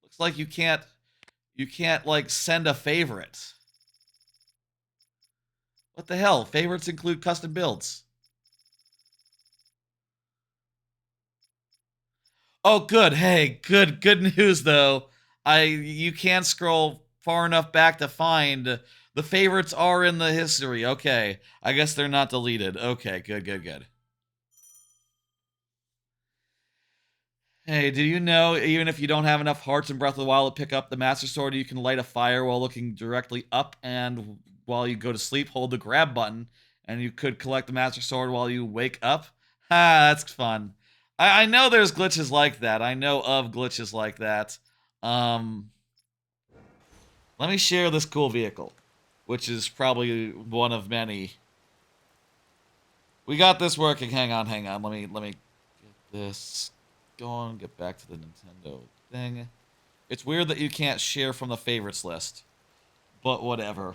Speaker 1: Looks like you can't like send a favorite. What the hell? Favorites include custom builds. Oh, good. Hey, good news though. You can scroll far enough back to find the favorites are in the history. Okay. I guess they're not deleted. Okay, good. Hey, do you know, even if you don't have enough hearts in Breath of the Wild to pick up the Master Sword, you can light a fire while looking directly up, and while you go to sleep, hold the grab button, and you could collect the Master Sword while you wake up? Ha, that's fun. I know there's glitches like that. I know of glitches like that. Let me share this cool vehicle, which is probably one of many. We got this working. Hang on. Let me get this going. Get back to the Nintendo thing. It's weird that you can't share from the favorites list, but whatever.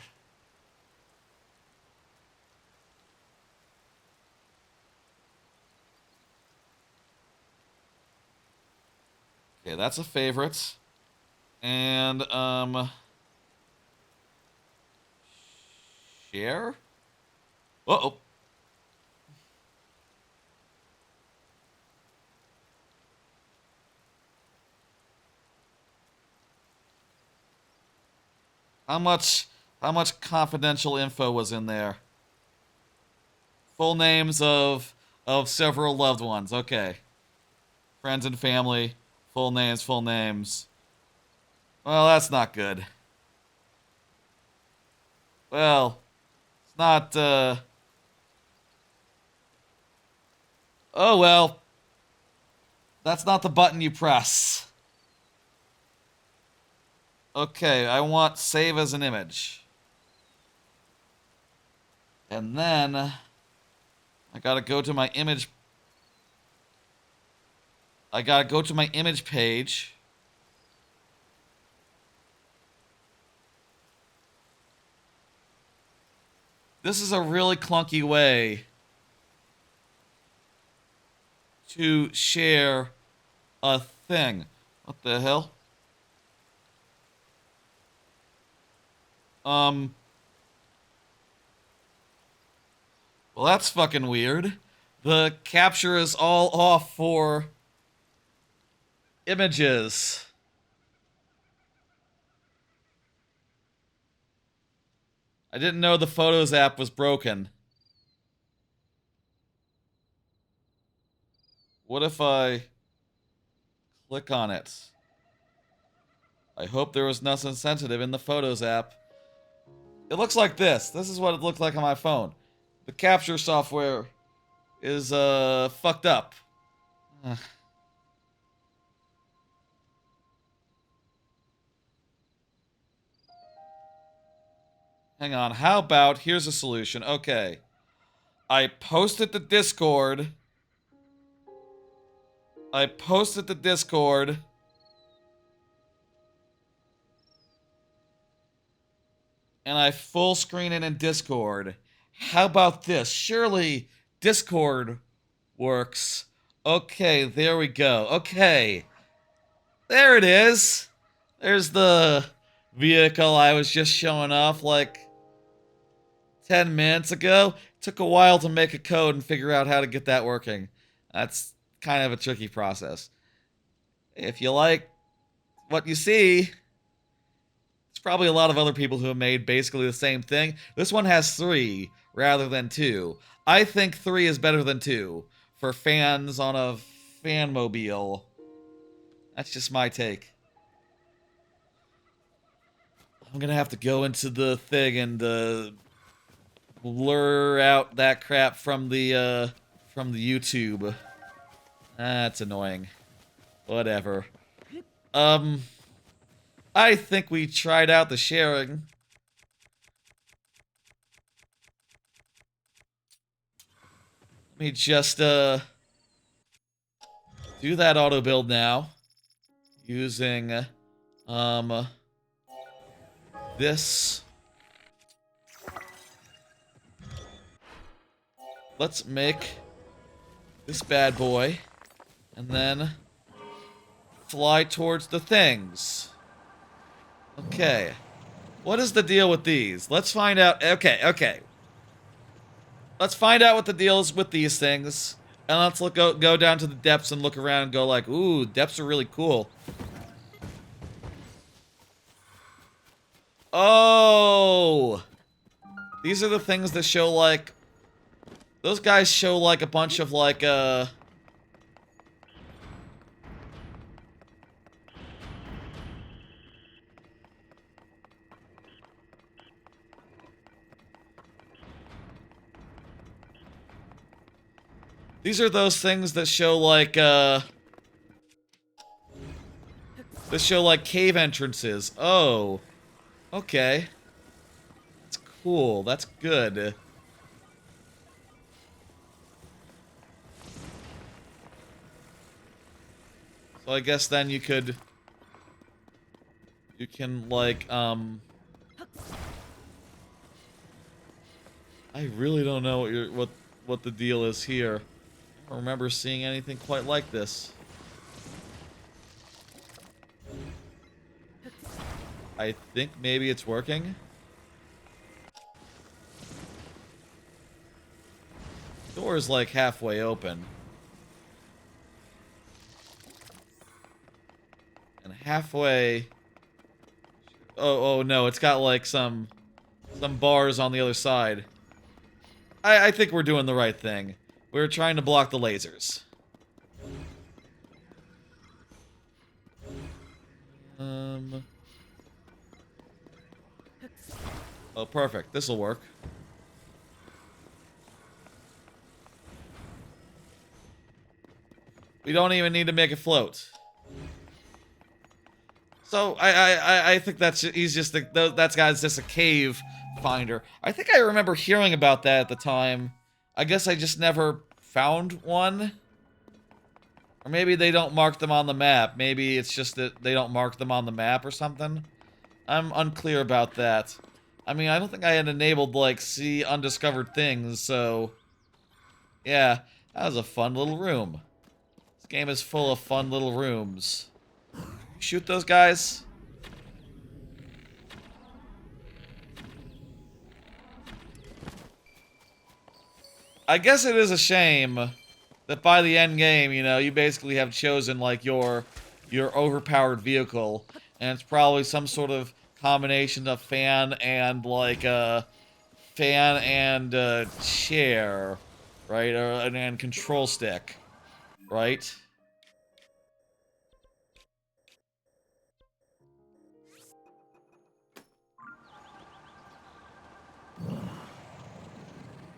Speaker 1: Okay, that's a favorite. And, share? Uh-oh. How much confidential info was in there? Full names of several loved ones. Okay. Friends and family. Full names. Well, that's not good. Well, it's not, oh, well. That's not the button you press. Okay, I want save as an image. And then I gotta go to my image. I gotta go to my image page. This is a really clunky way to share a thing. What the hell? Well, that's fucking weird. The capture is all off for images. I didn't know the Photos app was broken. What if I click on it? I hope there was nothing sensitive in the Photos app. It looks like this. This is what it looked like on my phone. The capture software is fucked up. Hang on. How about, here's a solution. Okay. I posted the Discord. And I full screen it in Discord. How about this? Surely Discord works. Okay, there we go. Okay. There it is. There's the vehicle I was just showing off like 10 minutes ago. Took a while to make a code and figure out how to get that working. That's kind of a tricky process. If you like what you see, there's probably a lot of other people who have made basically the same thing. This one has 3 rather than 2. I think 3 is better than 2 for fans on a fanmobile. That's just my take. I'm gonna have to go into the thing and blur out that crap from the YouTube. That's annoying. Whatever. I think we tried out the sharing. Let me just do that auto build now using this. Let's make this bad boy and then fly towards the things. Okay. What is the deal with these? Let's find out. Okay. Let's find out what the deal is with these things. And let's go down to the depths and look around and go like, ooh, depths are really cool. Oh! These are the things that show like... Those guys show like a bunch of like, These are those things that show like, that show like cave entrances. Oh. Okay. That's cool. That's good. So I guess then you can like, I really don't know what the deal is here. I don't remember seeing anything quite like this. I think maybe it's working. Door is like halfway open. And halfway... Oh no, it's got like some bars on the other side. I think we're doing the right thing. We're trying to block the lasers. Oh, perfect. This'll work. We don't even need to make it float. So I think that guy's just a cave finder. I think I remember hearing about that at the time. I guess I just never found one. Or maybe they don't mark them on the map. Maybe it's just that they don't mark them on the map or something. I'm unclear about that. I mean, I don't think I had enabled, like, see undiscovered things, so... Yeah, that was a fun little room. This game is full of fun little rooms. Shoot those guys. I guess it is a shame that by the end game, you know, you basically have chosen, like, your overpowered vehicle, and it's probably some sort of combination of fan and, like, chair, right? And control stick, right?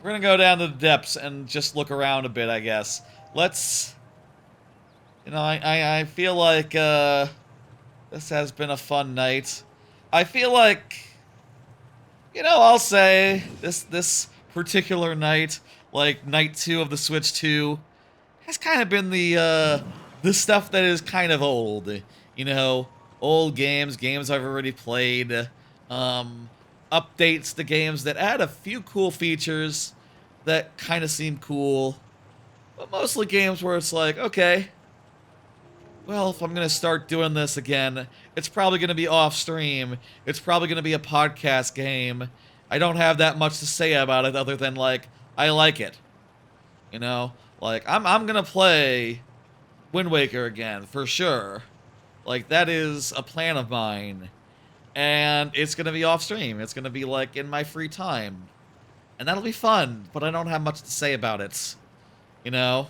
Speaker 1: We're gonna go down to the depths and just look around a bit, I guess. Let's... You know, I feel like, this has been a fun night. I feel like... You know, I'll say, this particular night, like, night 2 of the Switch 2, has kind of been the stuff that is kind of old. You know, old games I've already played, updates to games that add a few cool features, that kind of seem cool, but mostly games where it's like, okay, well, if I'm going to start doing this again, it's probably going to be off stream. It's probably going to be a podcast game. I don't have that much to say about it other than, like, I like it. You know? Like, I'm going to play Wind Waker again, for sure. Like, that is a plan of mine. And it's going to be off stream. It's going to be, like, in my free time. And that'll be fun, but I don't have much to say about it. You know?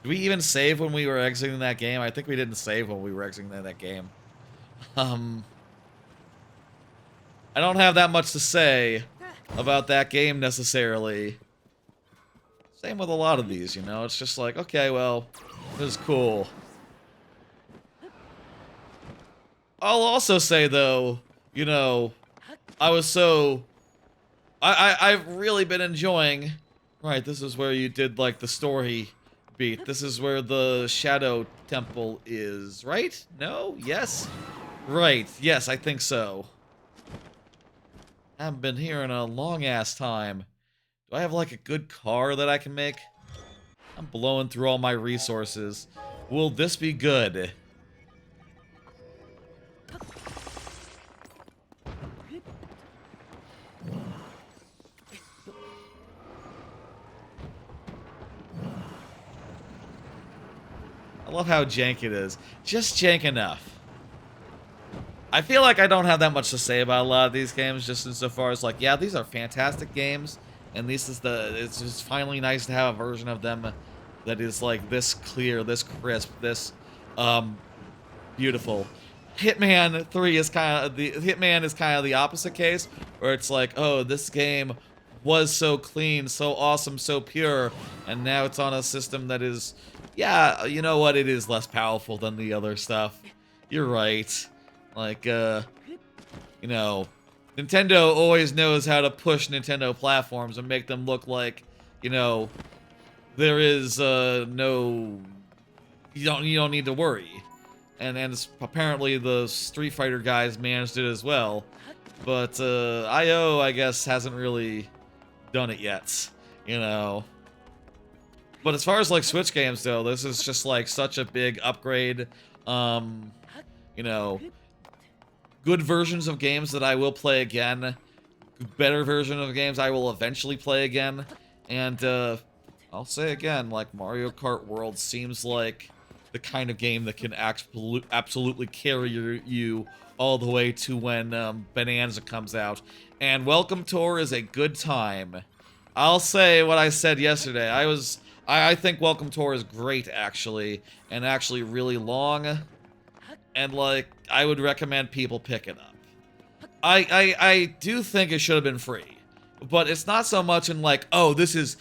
Speaker 1: Did we even save when we were exiting that game? I think we didn't save when we were exiting that game. I don't have that much to say about that game necessarily. Same with a lot of these, you know? It's just like, okay, well, this is cool. I'll also say, though, you know, I've really been enjoying... Right, this is where you did, like, the story beat. This is where the Shadow Temple is, right? No? Yes? Right, yes, I think so. I haven't been here in a long-ass time. Do I have, like, a good car that I can make? I'm blowing through all my resources. Will this be good? I love how jank it is. Just jank enough. I feel like I don't have that much to say about a lot of these games, just insofar as, like, yeah, these are fantastic games, and it's just finally nice to have a version of them that is, like, this clear, this crisp, this, beautiful. Hitman 3 is kind of the opposite case, where it's like, oh, this game was so clean, so awesome, so pure, and now it's on a system that is, yeah, you know what, it is less powerful than the other stuff. You're right. Like, you know, Nintendo always knows how to push Nintendo platforms and make them look like, you know, there is, no, you don't need to worry. And apparently the Street Fighter guys managed it as well. But, IO, I guess, hasn't really done it yet, you know. But as far as, like, Switch games, though, this is just, like, such a big upgrade. You know, good versions of games that I will play again. Better version of games I will eventually play again. And, I'll say again, like, Mario Kart World seems like the kind of game that can absolutely carry you all the way to when, Bonanza comes out. And Welcome Tour is a good time. I'll say what I said yesterday. I think Welcome Tour is great, actually. And actually really long. And, like, I would recommend people pick it up. I do think it should have been free. But it's not so much in, like, oh, this is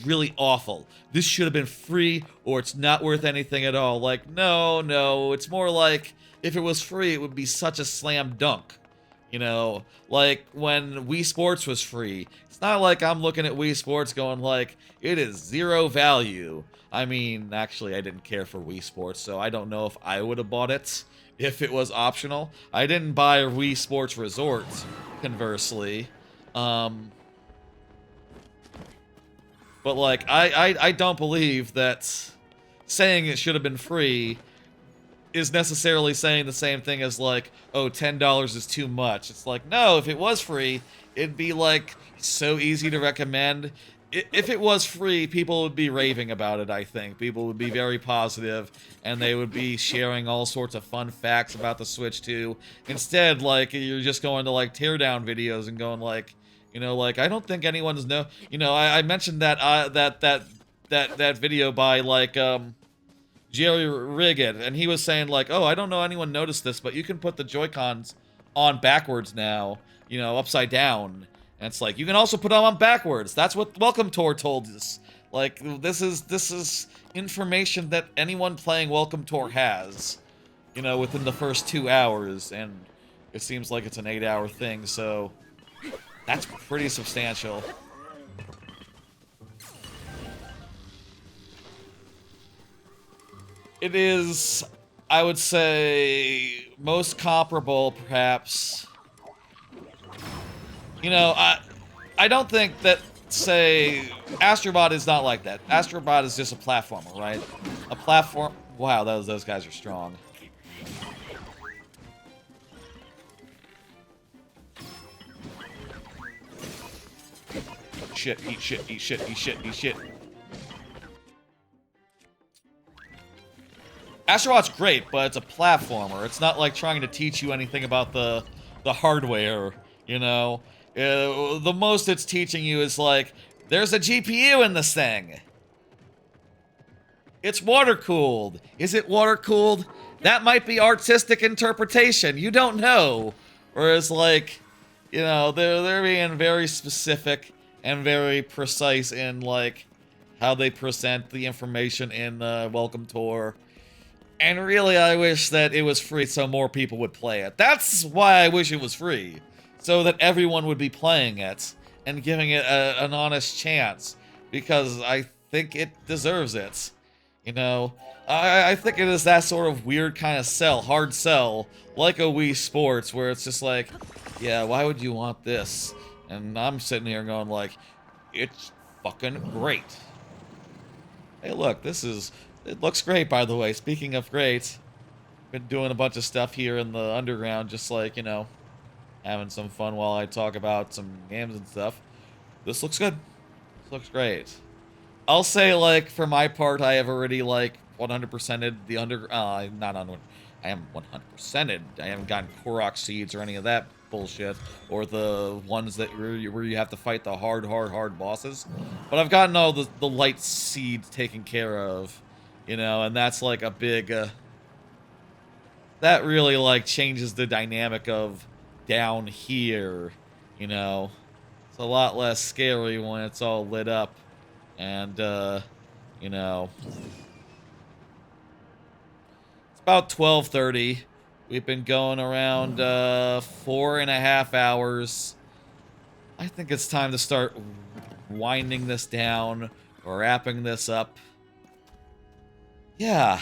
Speaker 1: really awful. This should have been free, or it's not worth anything at all. Like, no. It's more like, if it was free, it would be such a slam dunk. You know? Like, when Wii Sports was free. It's not like I'm looking at Wii Sports going, like, it is zero value. I mean, actually, I didn't care for Wii Sports, so I don't know if I would have bought it if it was optional. I didn't buy a Wii Sports Resort, conversely. But, like, I don't believe that saying it should have been free is necessarily saying the same thing as, like, oh, $10 is too much. It's like, no, if it was free, it'd be, like, so easy to recommend. If it was free, people would be raving about it, I think. People would be very positive, and they would be sharing all sorts of fun facts about the Switch 2. Instead, like, you're just going to, like, teardown videos and going, like, you know, like, I don't think anyone's you know, I mentioned that video by, like, Jerry Riggett, and he was saying, like, oh, I don't know anyone noticed this, but you can put the Joy-Cons on backwards now, you know, upside down. And it's like, you can also put them on backwards. That's what Welcome Tour told us. Like, this is information that anyone playing Welcome Tour has, you know, within the first 2 hours, and it seems like it's an 8-hour thing, so that's pretty substantial. It is, I would say, most comparable, perhaps. You know, I don't think that say Astrobot is not like that. Astrobot is just a platformer, right? A platform. Wow, those guys are strong. Shit, eat shit, eat shit, eat shit, eat shit. Astrobot's great, but it's a platformer. It's not like trying to teach you anything about the hardware, you know? The most it's teaching you is like, there's a GPU in this thing. It's water-cooled. Is it water-cooled? That might be artistic interpretation. You don't know. Whereas, like, you know, they're being very specific and very precise in, like, how they present the information in the Welcome Tour. And really, I wish that it was free so more people would play it. That's why I wish it was free. So that everyone would be playing it and giving it an honest chance. Because I think it deserves it. You know, I think it is that sort of weird kind of sell, hard sell, like a Wii Sports, where it's just like, yeah, why would you want this? And I'm sitting here going like, it's fucking great. Hey, look, it looks great, by the way. Speaking of great, been doing a bunch of stuff here in the underground, just like, you know, having some fun while I talk about some games and stuff. This looks good. This looks great. I'll say, like, for my part, I have already, like, 100%ed the not on. I am 100%ed. I haven't gotten Korok seeds or any of that bullshit, or the ones that where you have to fight the hard bosses. But I've gotten all the light seeds taken care of, you know, and that's like a big. That really like changes the dynamic of down here, you know. It's a lot less scary when it's all lit up. And, you know, it's about 12:30. We've been going around 4.5 hours. I think it's time to start winding this down, wrapping this up. Yeah,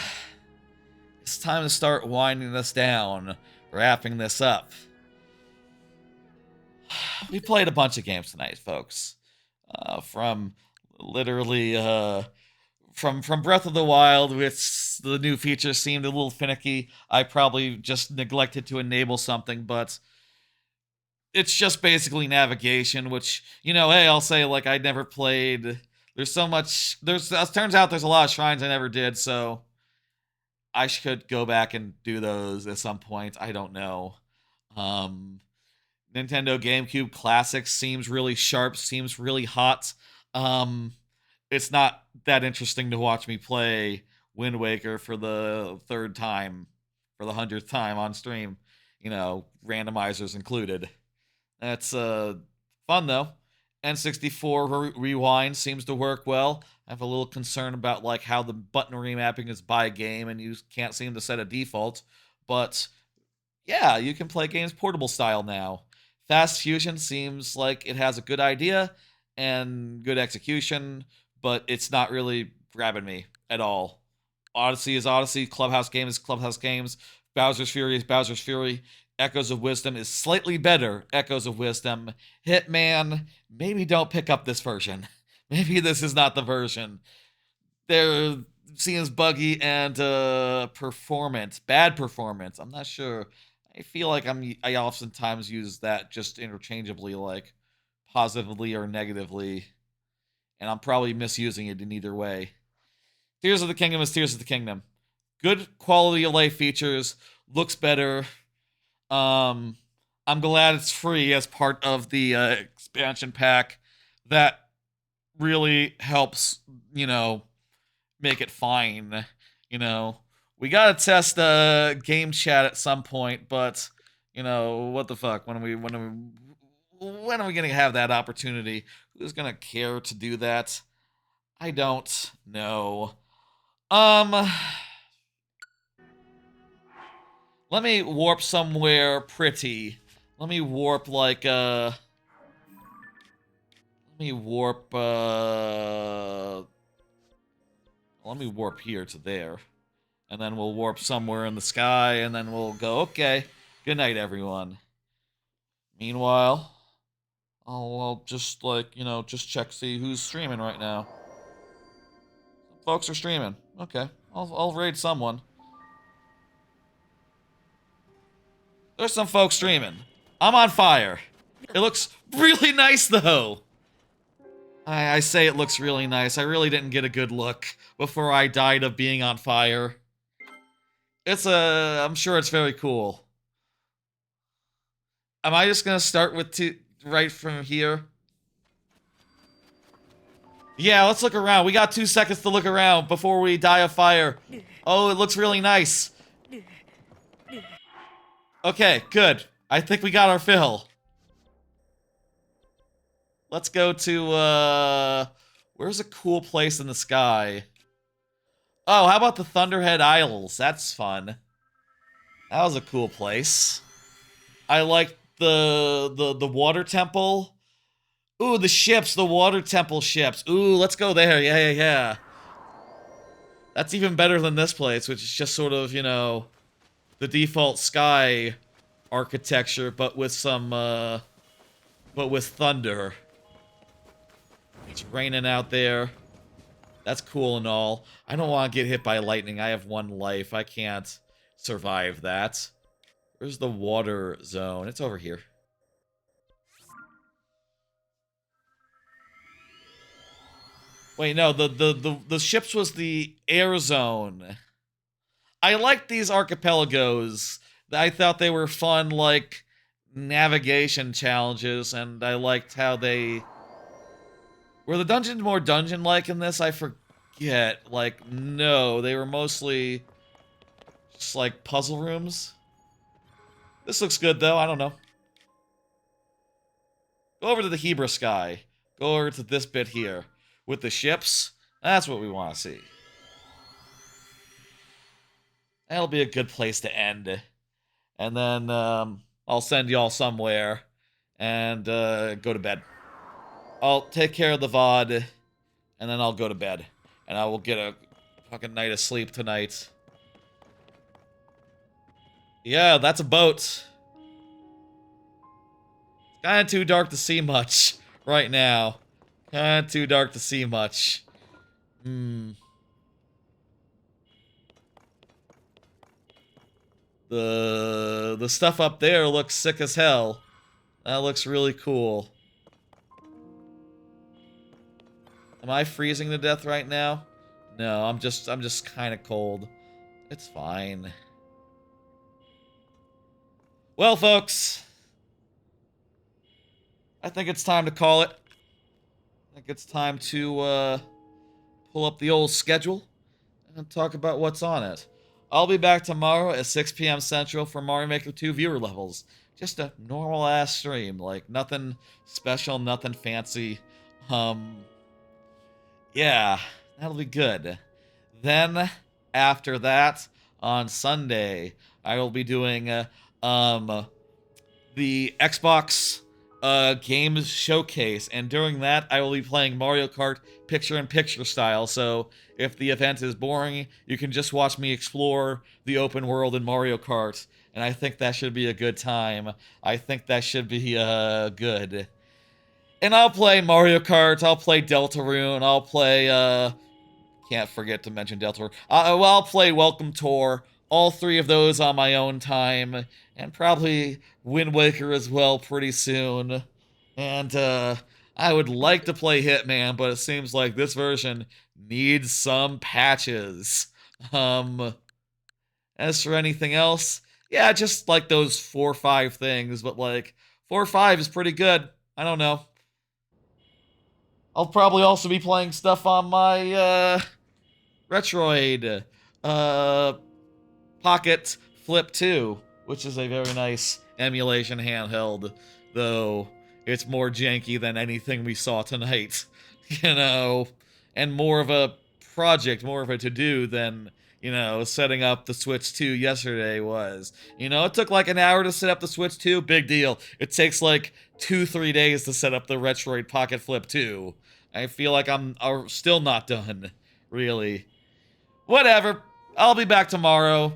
Speaker 1: it's time to start winding this down, wrapping this up. We played a bunch of games tonight, folks. From literally from Breath of the Wild, which the new features seemed a little finicky. I probably just neglected to enable something, but it's just basically navigation, which, you know, hey, I'll say, like, I never played. There's so much, it turns out there's a lot of shrines I never did, so I should go back and do those at some point. I don't know. Nintendo GameCube Classics seems really sharp, seems really hot. It's not that interesting to watch me play Wind Waker for the 3rd time, for the 100th time on stream. You know, randomizers included. That's fun though. N64 Rewind seems to work well. I have a little concern about like how the button remapping is by game, and you can't seem to set a default. But yeah, you can play games portable style now. Fast Fusion seems like it has a good idea and good execution, but it's not really grabbing me at all. Odyssey is Odyssey. Clubhouse Game is Clubhouse Games. Bowser's Fury is Bowser's Fury. Echoes of Wisdom is slightly better Echoes of Wisdom. Hitman, maybe don't pick up this version. Maybe this is not the version. There seems buggy and bad performance. I'm not sure. I feel like I oftentimes use that just interchangeably, like positively or negatively, and I'm probably misusing it in either way. Tears of the Kingdom is Tears of the Kingdom. Good quality of life features, looks better. I'm glad it's free as part of the expansion pack. That really helps, you know, make it fine, you know. We gotta test game chat at some point, but you know what the fuck? When are we gonna have that opportunity? Who's gonna care to do that? I don't know. Let me warp somewhere pretty. Let me warp like let me warp here to there. And then we'll warp somewhere in the sky, and then we'll go, okay, good night, everyone. Meanwhile, I'll just, like, you know, just check, see who's streaming right now. Some folks are streaming. Okay, I'll raid someone. There's some folks streaming. I'm on fire. It looks really nice, though. I say it looks really nice. I really didn't get a good look before I died of being on fire. I'm sure it's very cool. Am I just gonna start with right from here? Yeah, let's look around. We got 2 seconds to look around before we die of fire. Oh, it looks really nice. Okay, good. I think we got our fill. Let's go to, where's a cool place in the sky? Oh, how about the Thunderhead Isles? That's fun. That was a cool place. I like the water temple. Ooh, the ships, the water temple ships. Ooh, let's go there. Yeah. That's even better than this place, which is just sort of, you know, the default sky architecture, but with some, but with thunder. It's raining out there. That's cool and all. I don't want to get hit by lightning. I have 1 life. I can't survive that. Where's the water zone? It's over here. Wait, no, the ships was the air zone. I liked these archipelagos. I thought they were fun, like, navigation challenges, and I liked how they... Were the dungeons more dungeon-like in this? I forget. Like, no, they were mostly just, like, puzzle rooms. This looks good, though. I don't know. Go over to the Hebra Sky. Go over to this bit here. With the ships. That's what we want to see. That'll be a good place to end. And then, I'll send y'all somewhere. And, go to bed. I'll take care of the VOD. And then I'll go to bed. And I will get a fucking night of sleep tonight. Yeah, that's a boat. It's kinda too dark to see much right now. Kinda too dark to see much. The stuff up there looks sick as hell. That looks really cool. Am I freezing to death right now? No, I'm just kind of cold. It's fine. Well, folks, I think it's time to call it. I think it's time to pull up the old schedule and talk about what's on it. I'll be back tomorrow at 6 p.m. Central for Mario Maker 2 viewer levels. Just a normal ass stream, like nothing special, nothing fancy. Yeah, that'll be good. Then after that, on Sunday, I will be doing the Xbox games showcase, and during that I will be playing Mario Kart picture-in-picture style, so if the event is boring, you can just watch me explore the open world in Mario Kart, and I think that should be a good time. I think that should be good. And I'll play Mario Kart, I'll play Deltarune, I'll play, can't forget to mention Deltarune. I'll play Welcome Tour, all 3 of those on my own time, and probably Wind Waker as well pretty soon. And, I would like to play Hitman, but it seems like this version needs some patches. As for anything else, yeah, just like those 4 or 5 things, but like, 4 or 5 is pretty good. I don't know. I'll probably also be playing stuff on my, Retroid, Pocket Flip 2, which is a very nice emulation handheld, though it's more janky than anything we saw tonight, you know, and more of a project, more of a to-do than, you know, setting up the Switch 2 yesterday was. You know, it took like an hour to set up the Switch 2, big deal. It takes like 2-3 days to set up the Retroid Pocket Flip 2. I feel like I'm still not done, really. Whatever. I'll be back tomorrow.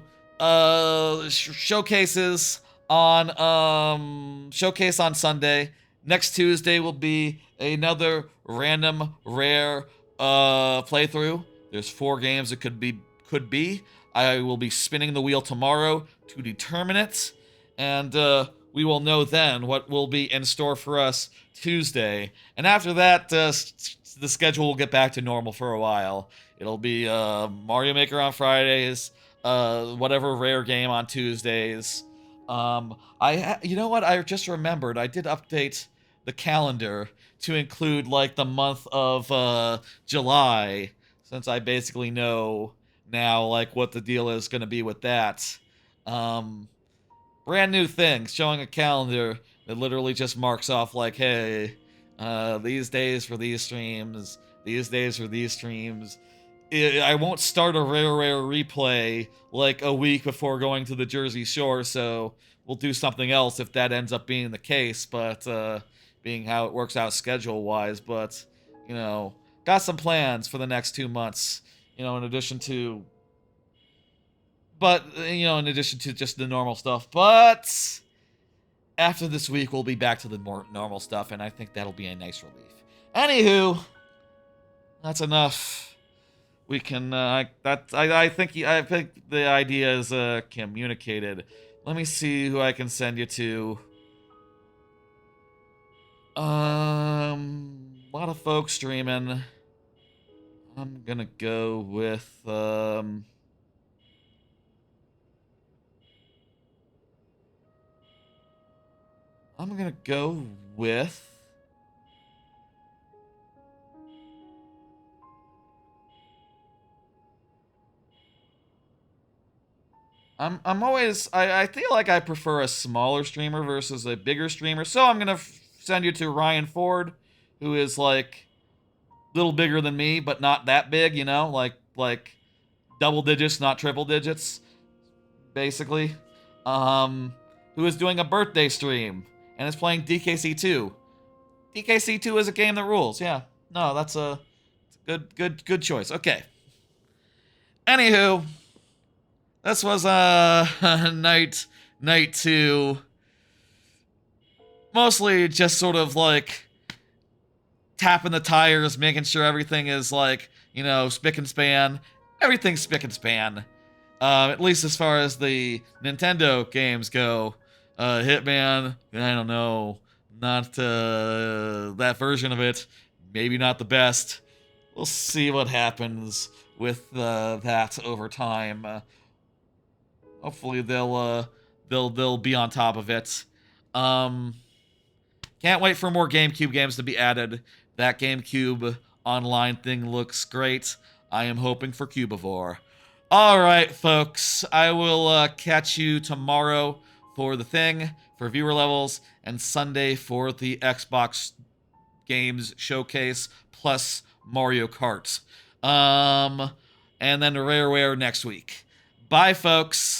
Speaker 1: Showcases on Showcase on Sunday, Next Tuesday will be another random rare playthrough. There's 4 games it could be. I will be spinning the wheel tomorrow to determine it, and we will know then what will be in store for us Tuesday. And after that, the schedule will get back to normal for a while. It'll be Mario Maker on Fridays, whatever rare game on Tuesdays. You know what? I just remembered. I did update the calendar to include like the month of July, since I basically know now like what the deal is going to be with that. Brand new thing, showing a calendar that literally just marks off like, hey, these days for these streams, these days for these streams. I won't start a rare replay like a week before going to the Jersey Shore, so we'll do something else if that ends up being the case, but being how it works out schedule-wise. But, you know, got some plans for the next 2 months, you know, in addition to just the normal stuff. But after this week, we'll be back to the more normal stuff, and I think that'll be a nice relief. Anywho, that's enough. We can, I think the idea is communicated. Let me see who I can send you to. A lot of folks streaming. I'm gonna go with, I'm gonna go with I feel like I prefer a smaller streamer versus a bigger streamer, so I'm gonna send you to Ryan Ford, who is like a little bigger than me, but not that big, you know, like double digits, not triple digits, basically. Who is doing a birthday stream and is playing DKC2. DKC2 is a game that rules. Yeah, no, that's a good choice. Okay. Anywho. This was night 2. Mostly just sort of like tapping the tires, making sure everything is like, you know, spick and span. Everything's spick and span. At least as far as the Nintendo games go. Hitman, I don't know. Not that version of it. Maybe not the best. We'll see what happens with that over time. Hopefully they'll be on top of it. Can't wait for more GameCube games to be added. That GameCube online thing looks great. I am hoping for Cubivore. All right, folks. I will catch you tomorrow for the thing, for viewer levels, and Sunday for the Xbox Games Showcase plus Mario Kart. And then the Rareware next week. Bye, folks.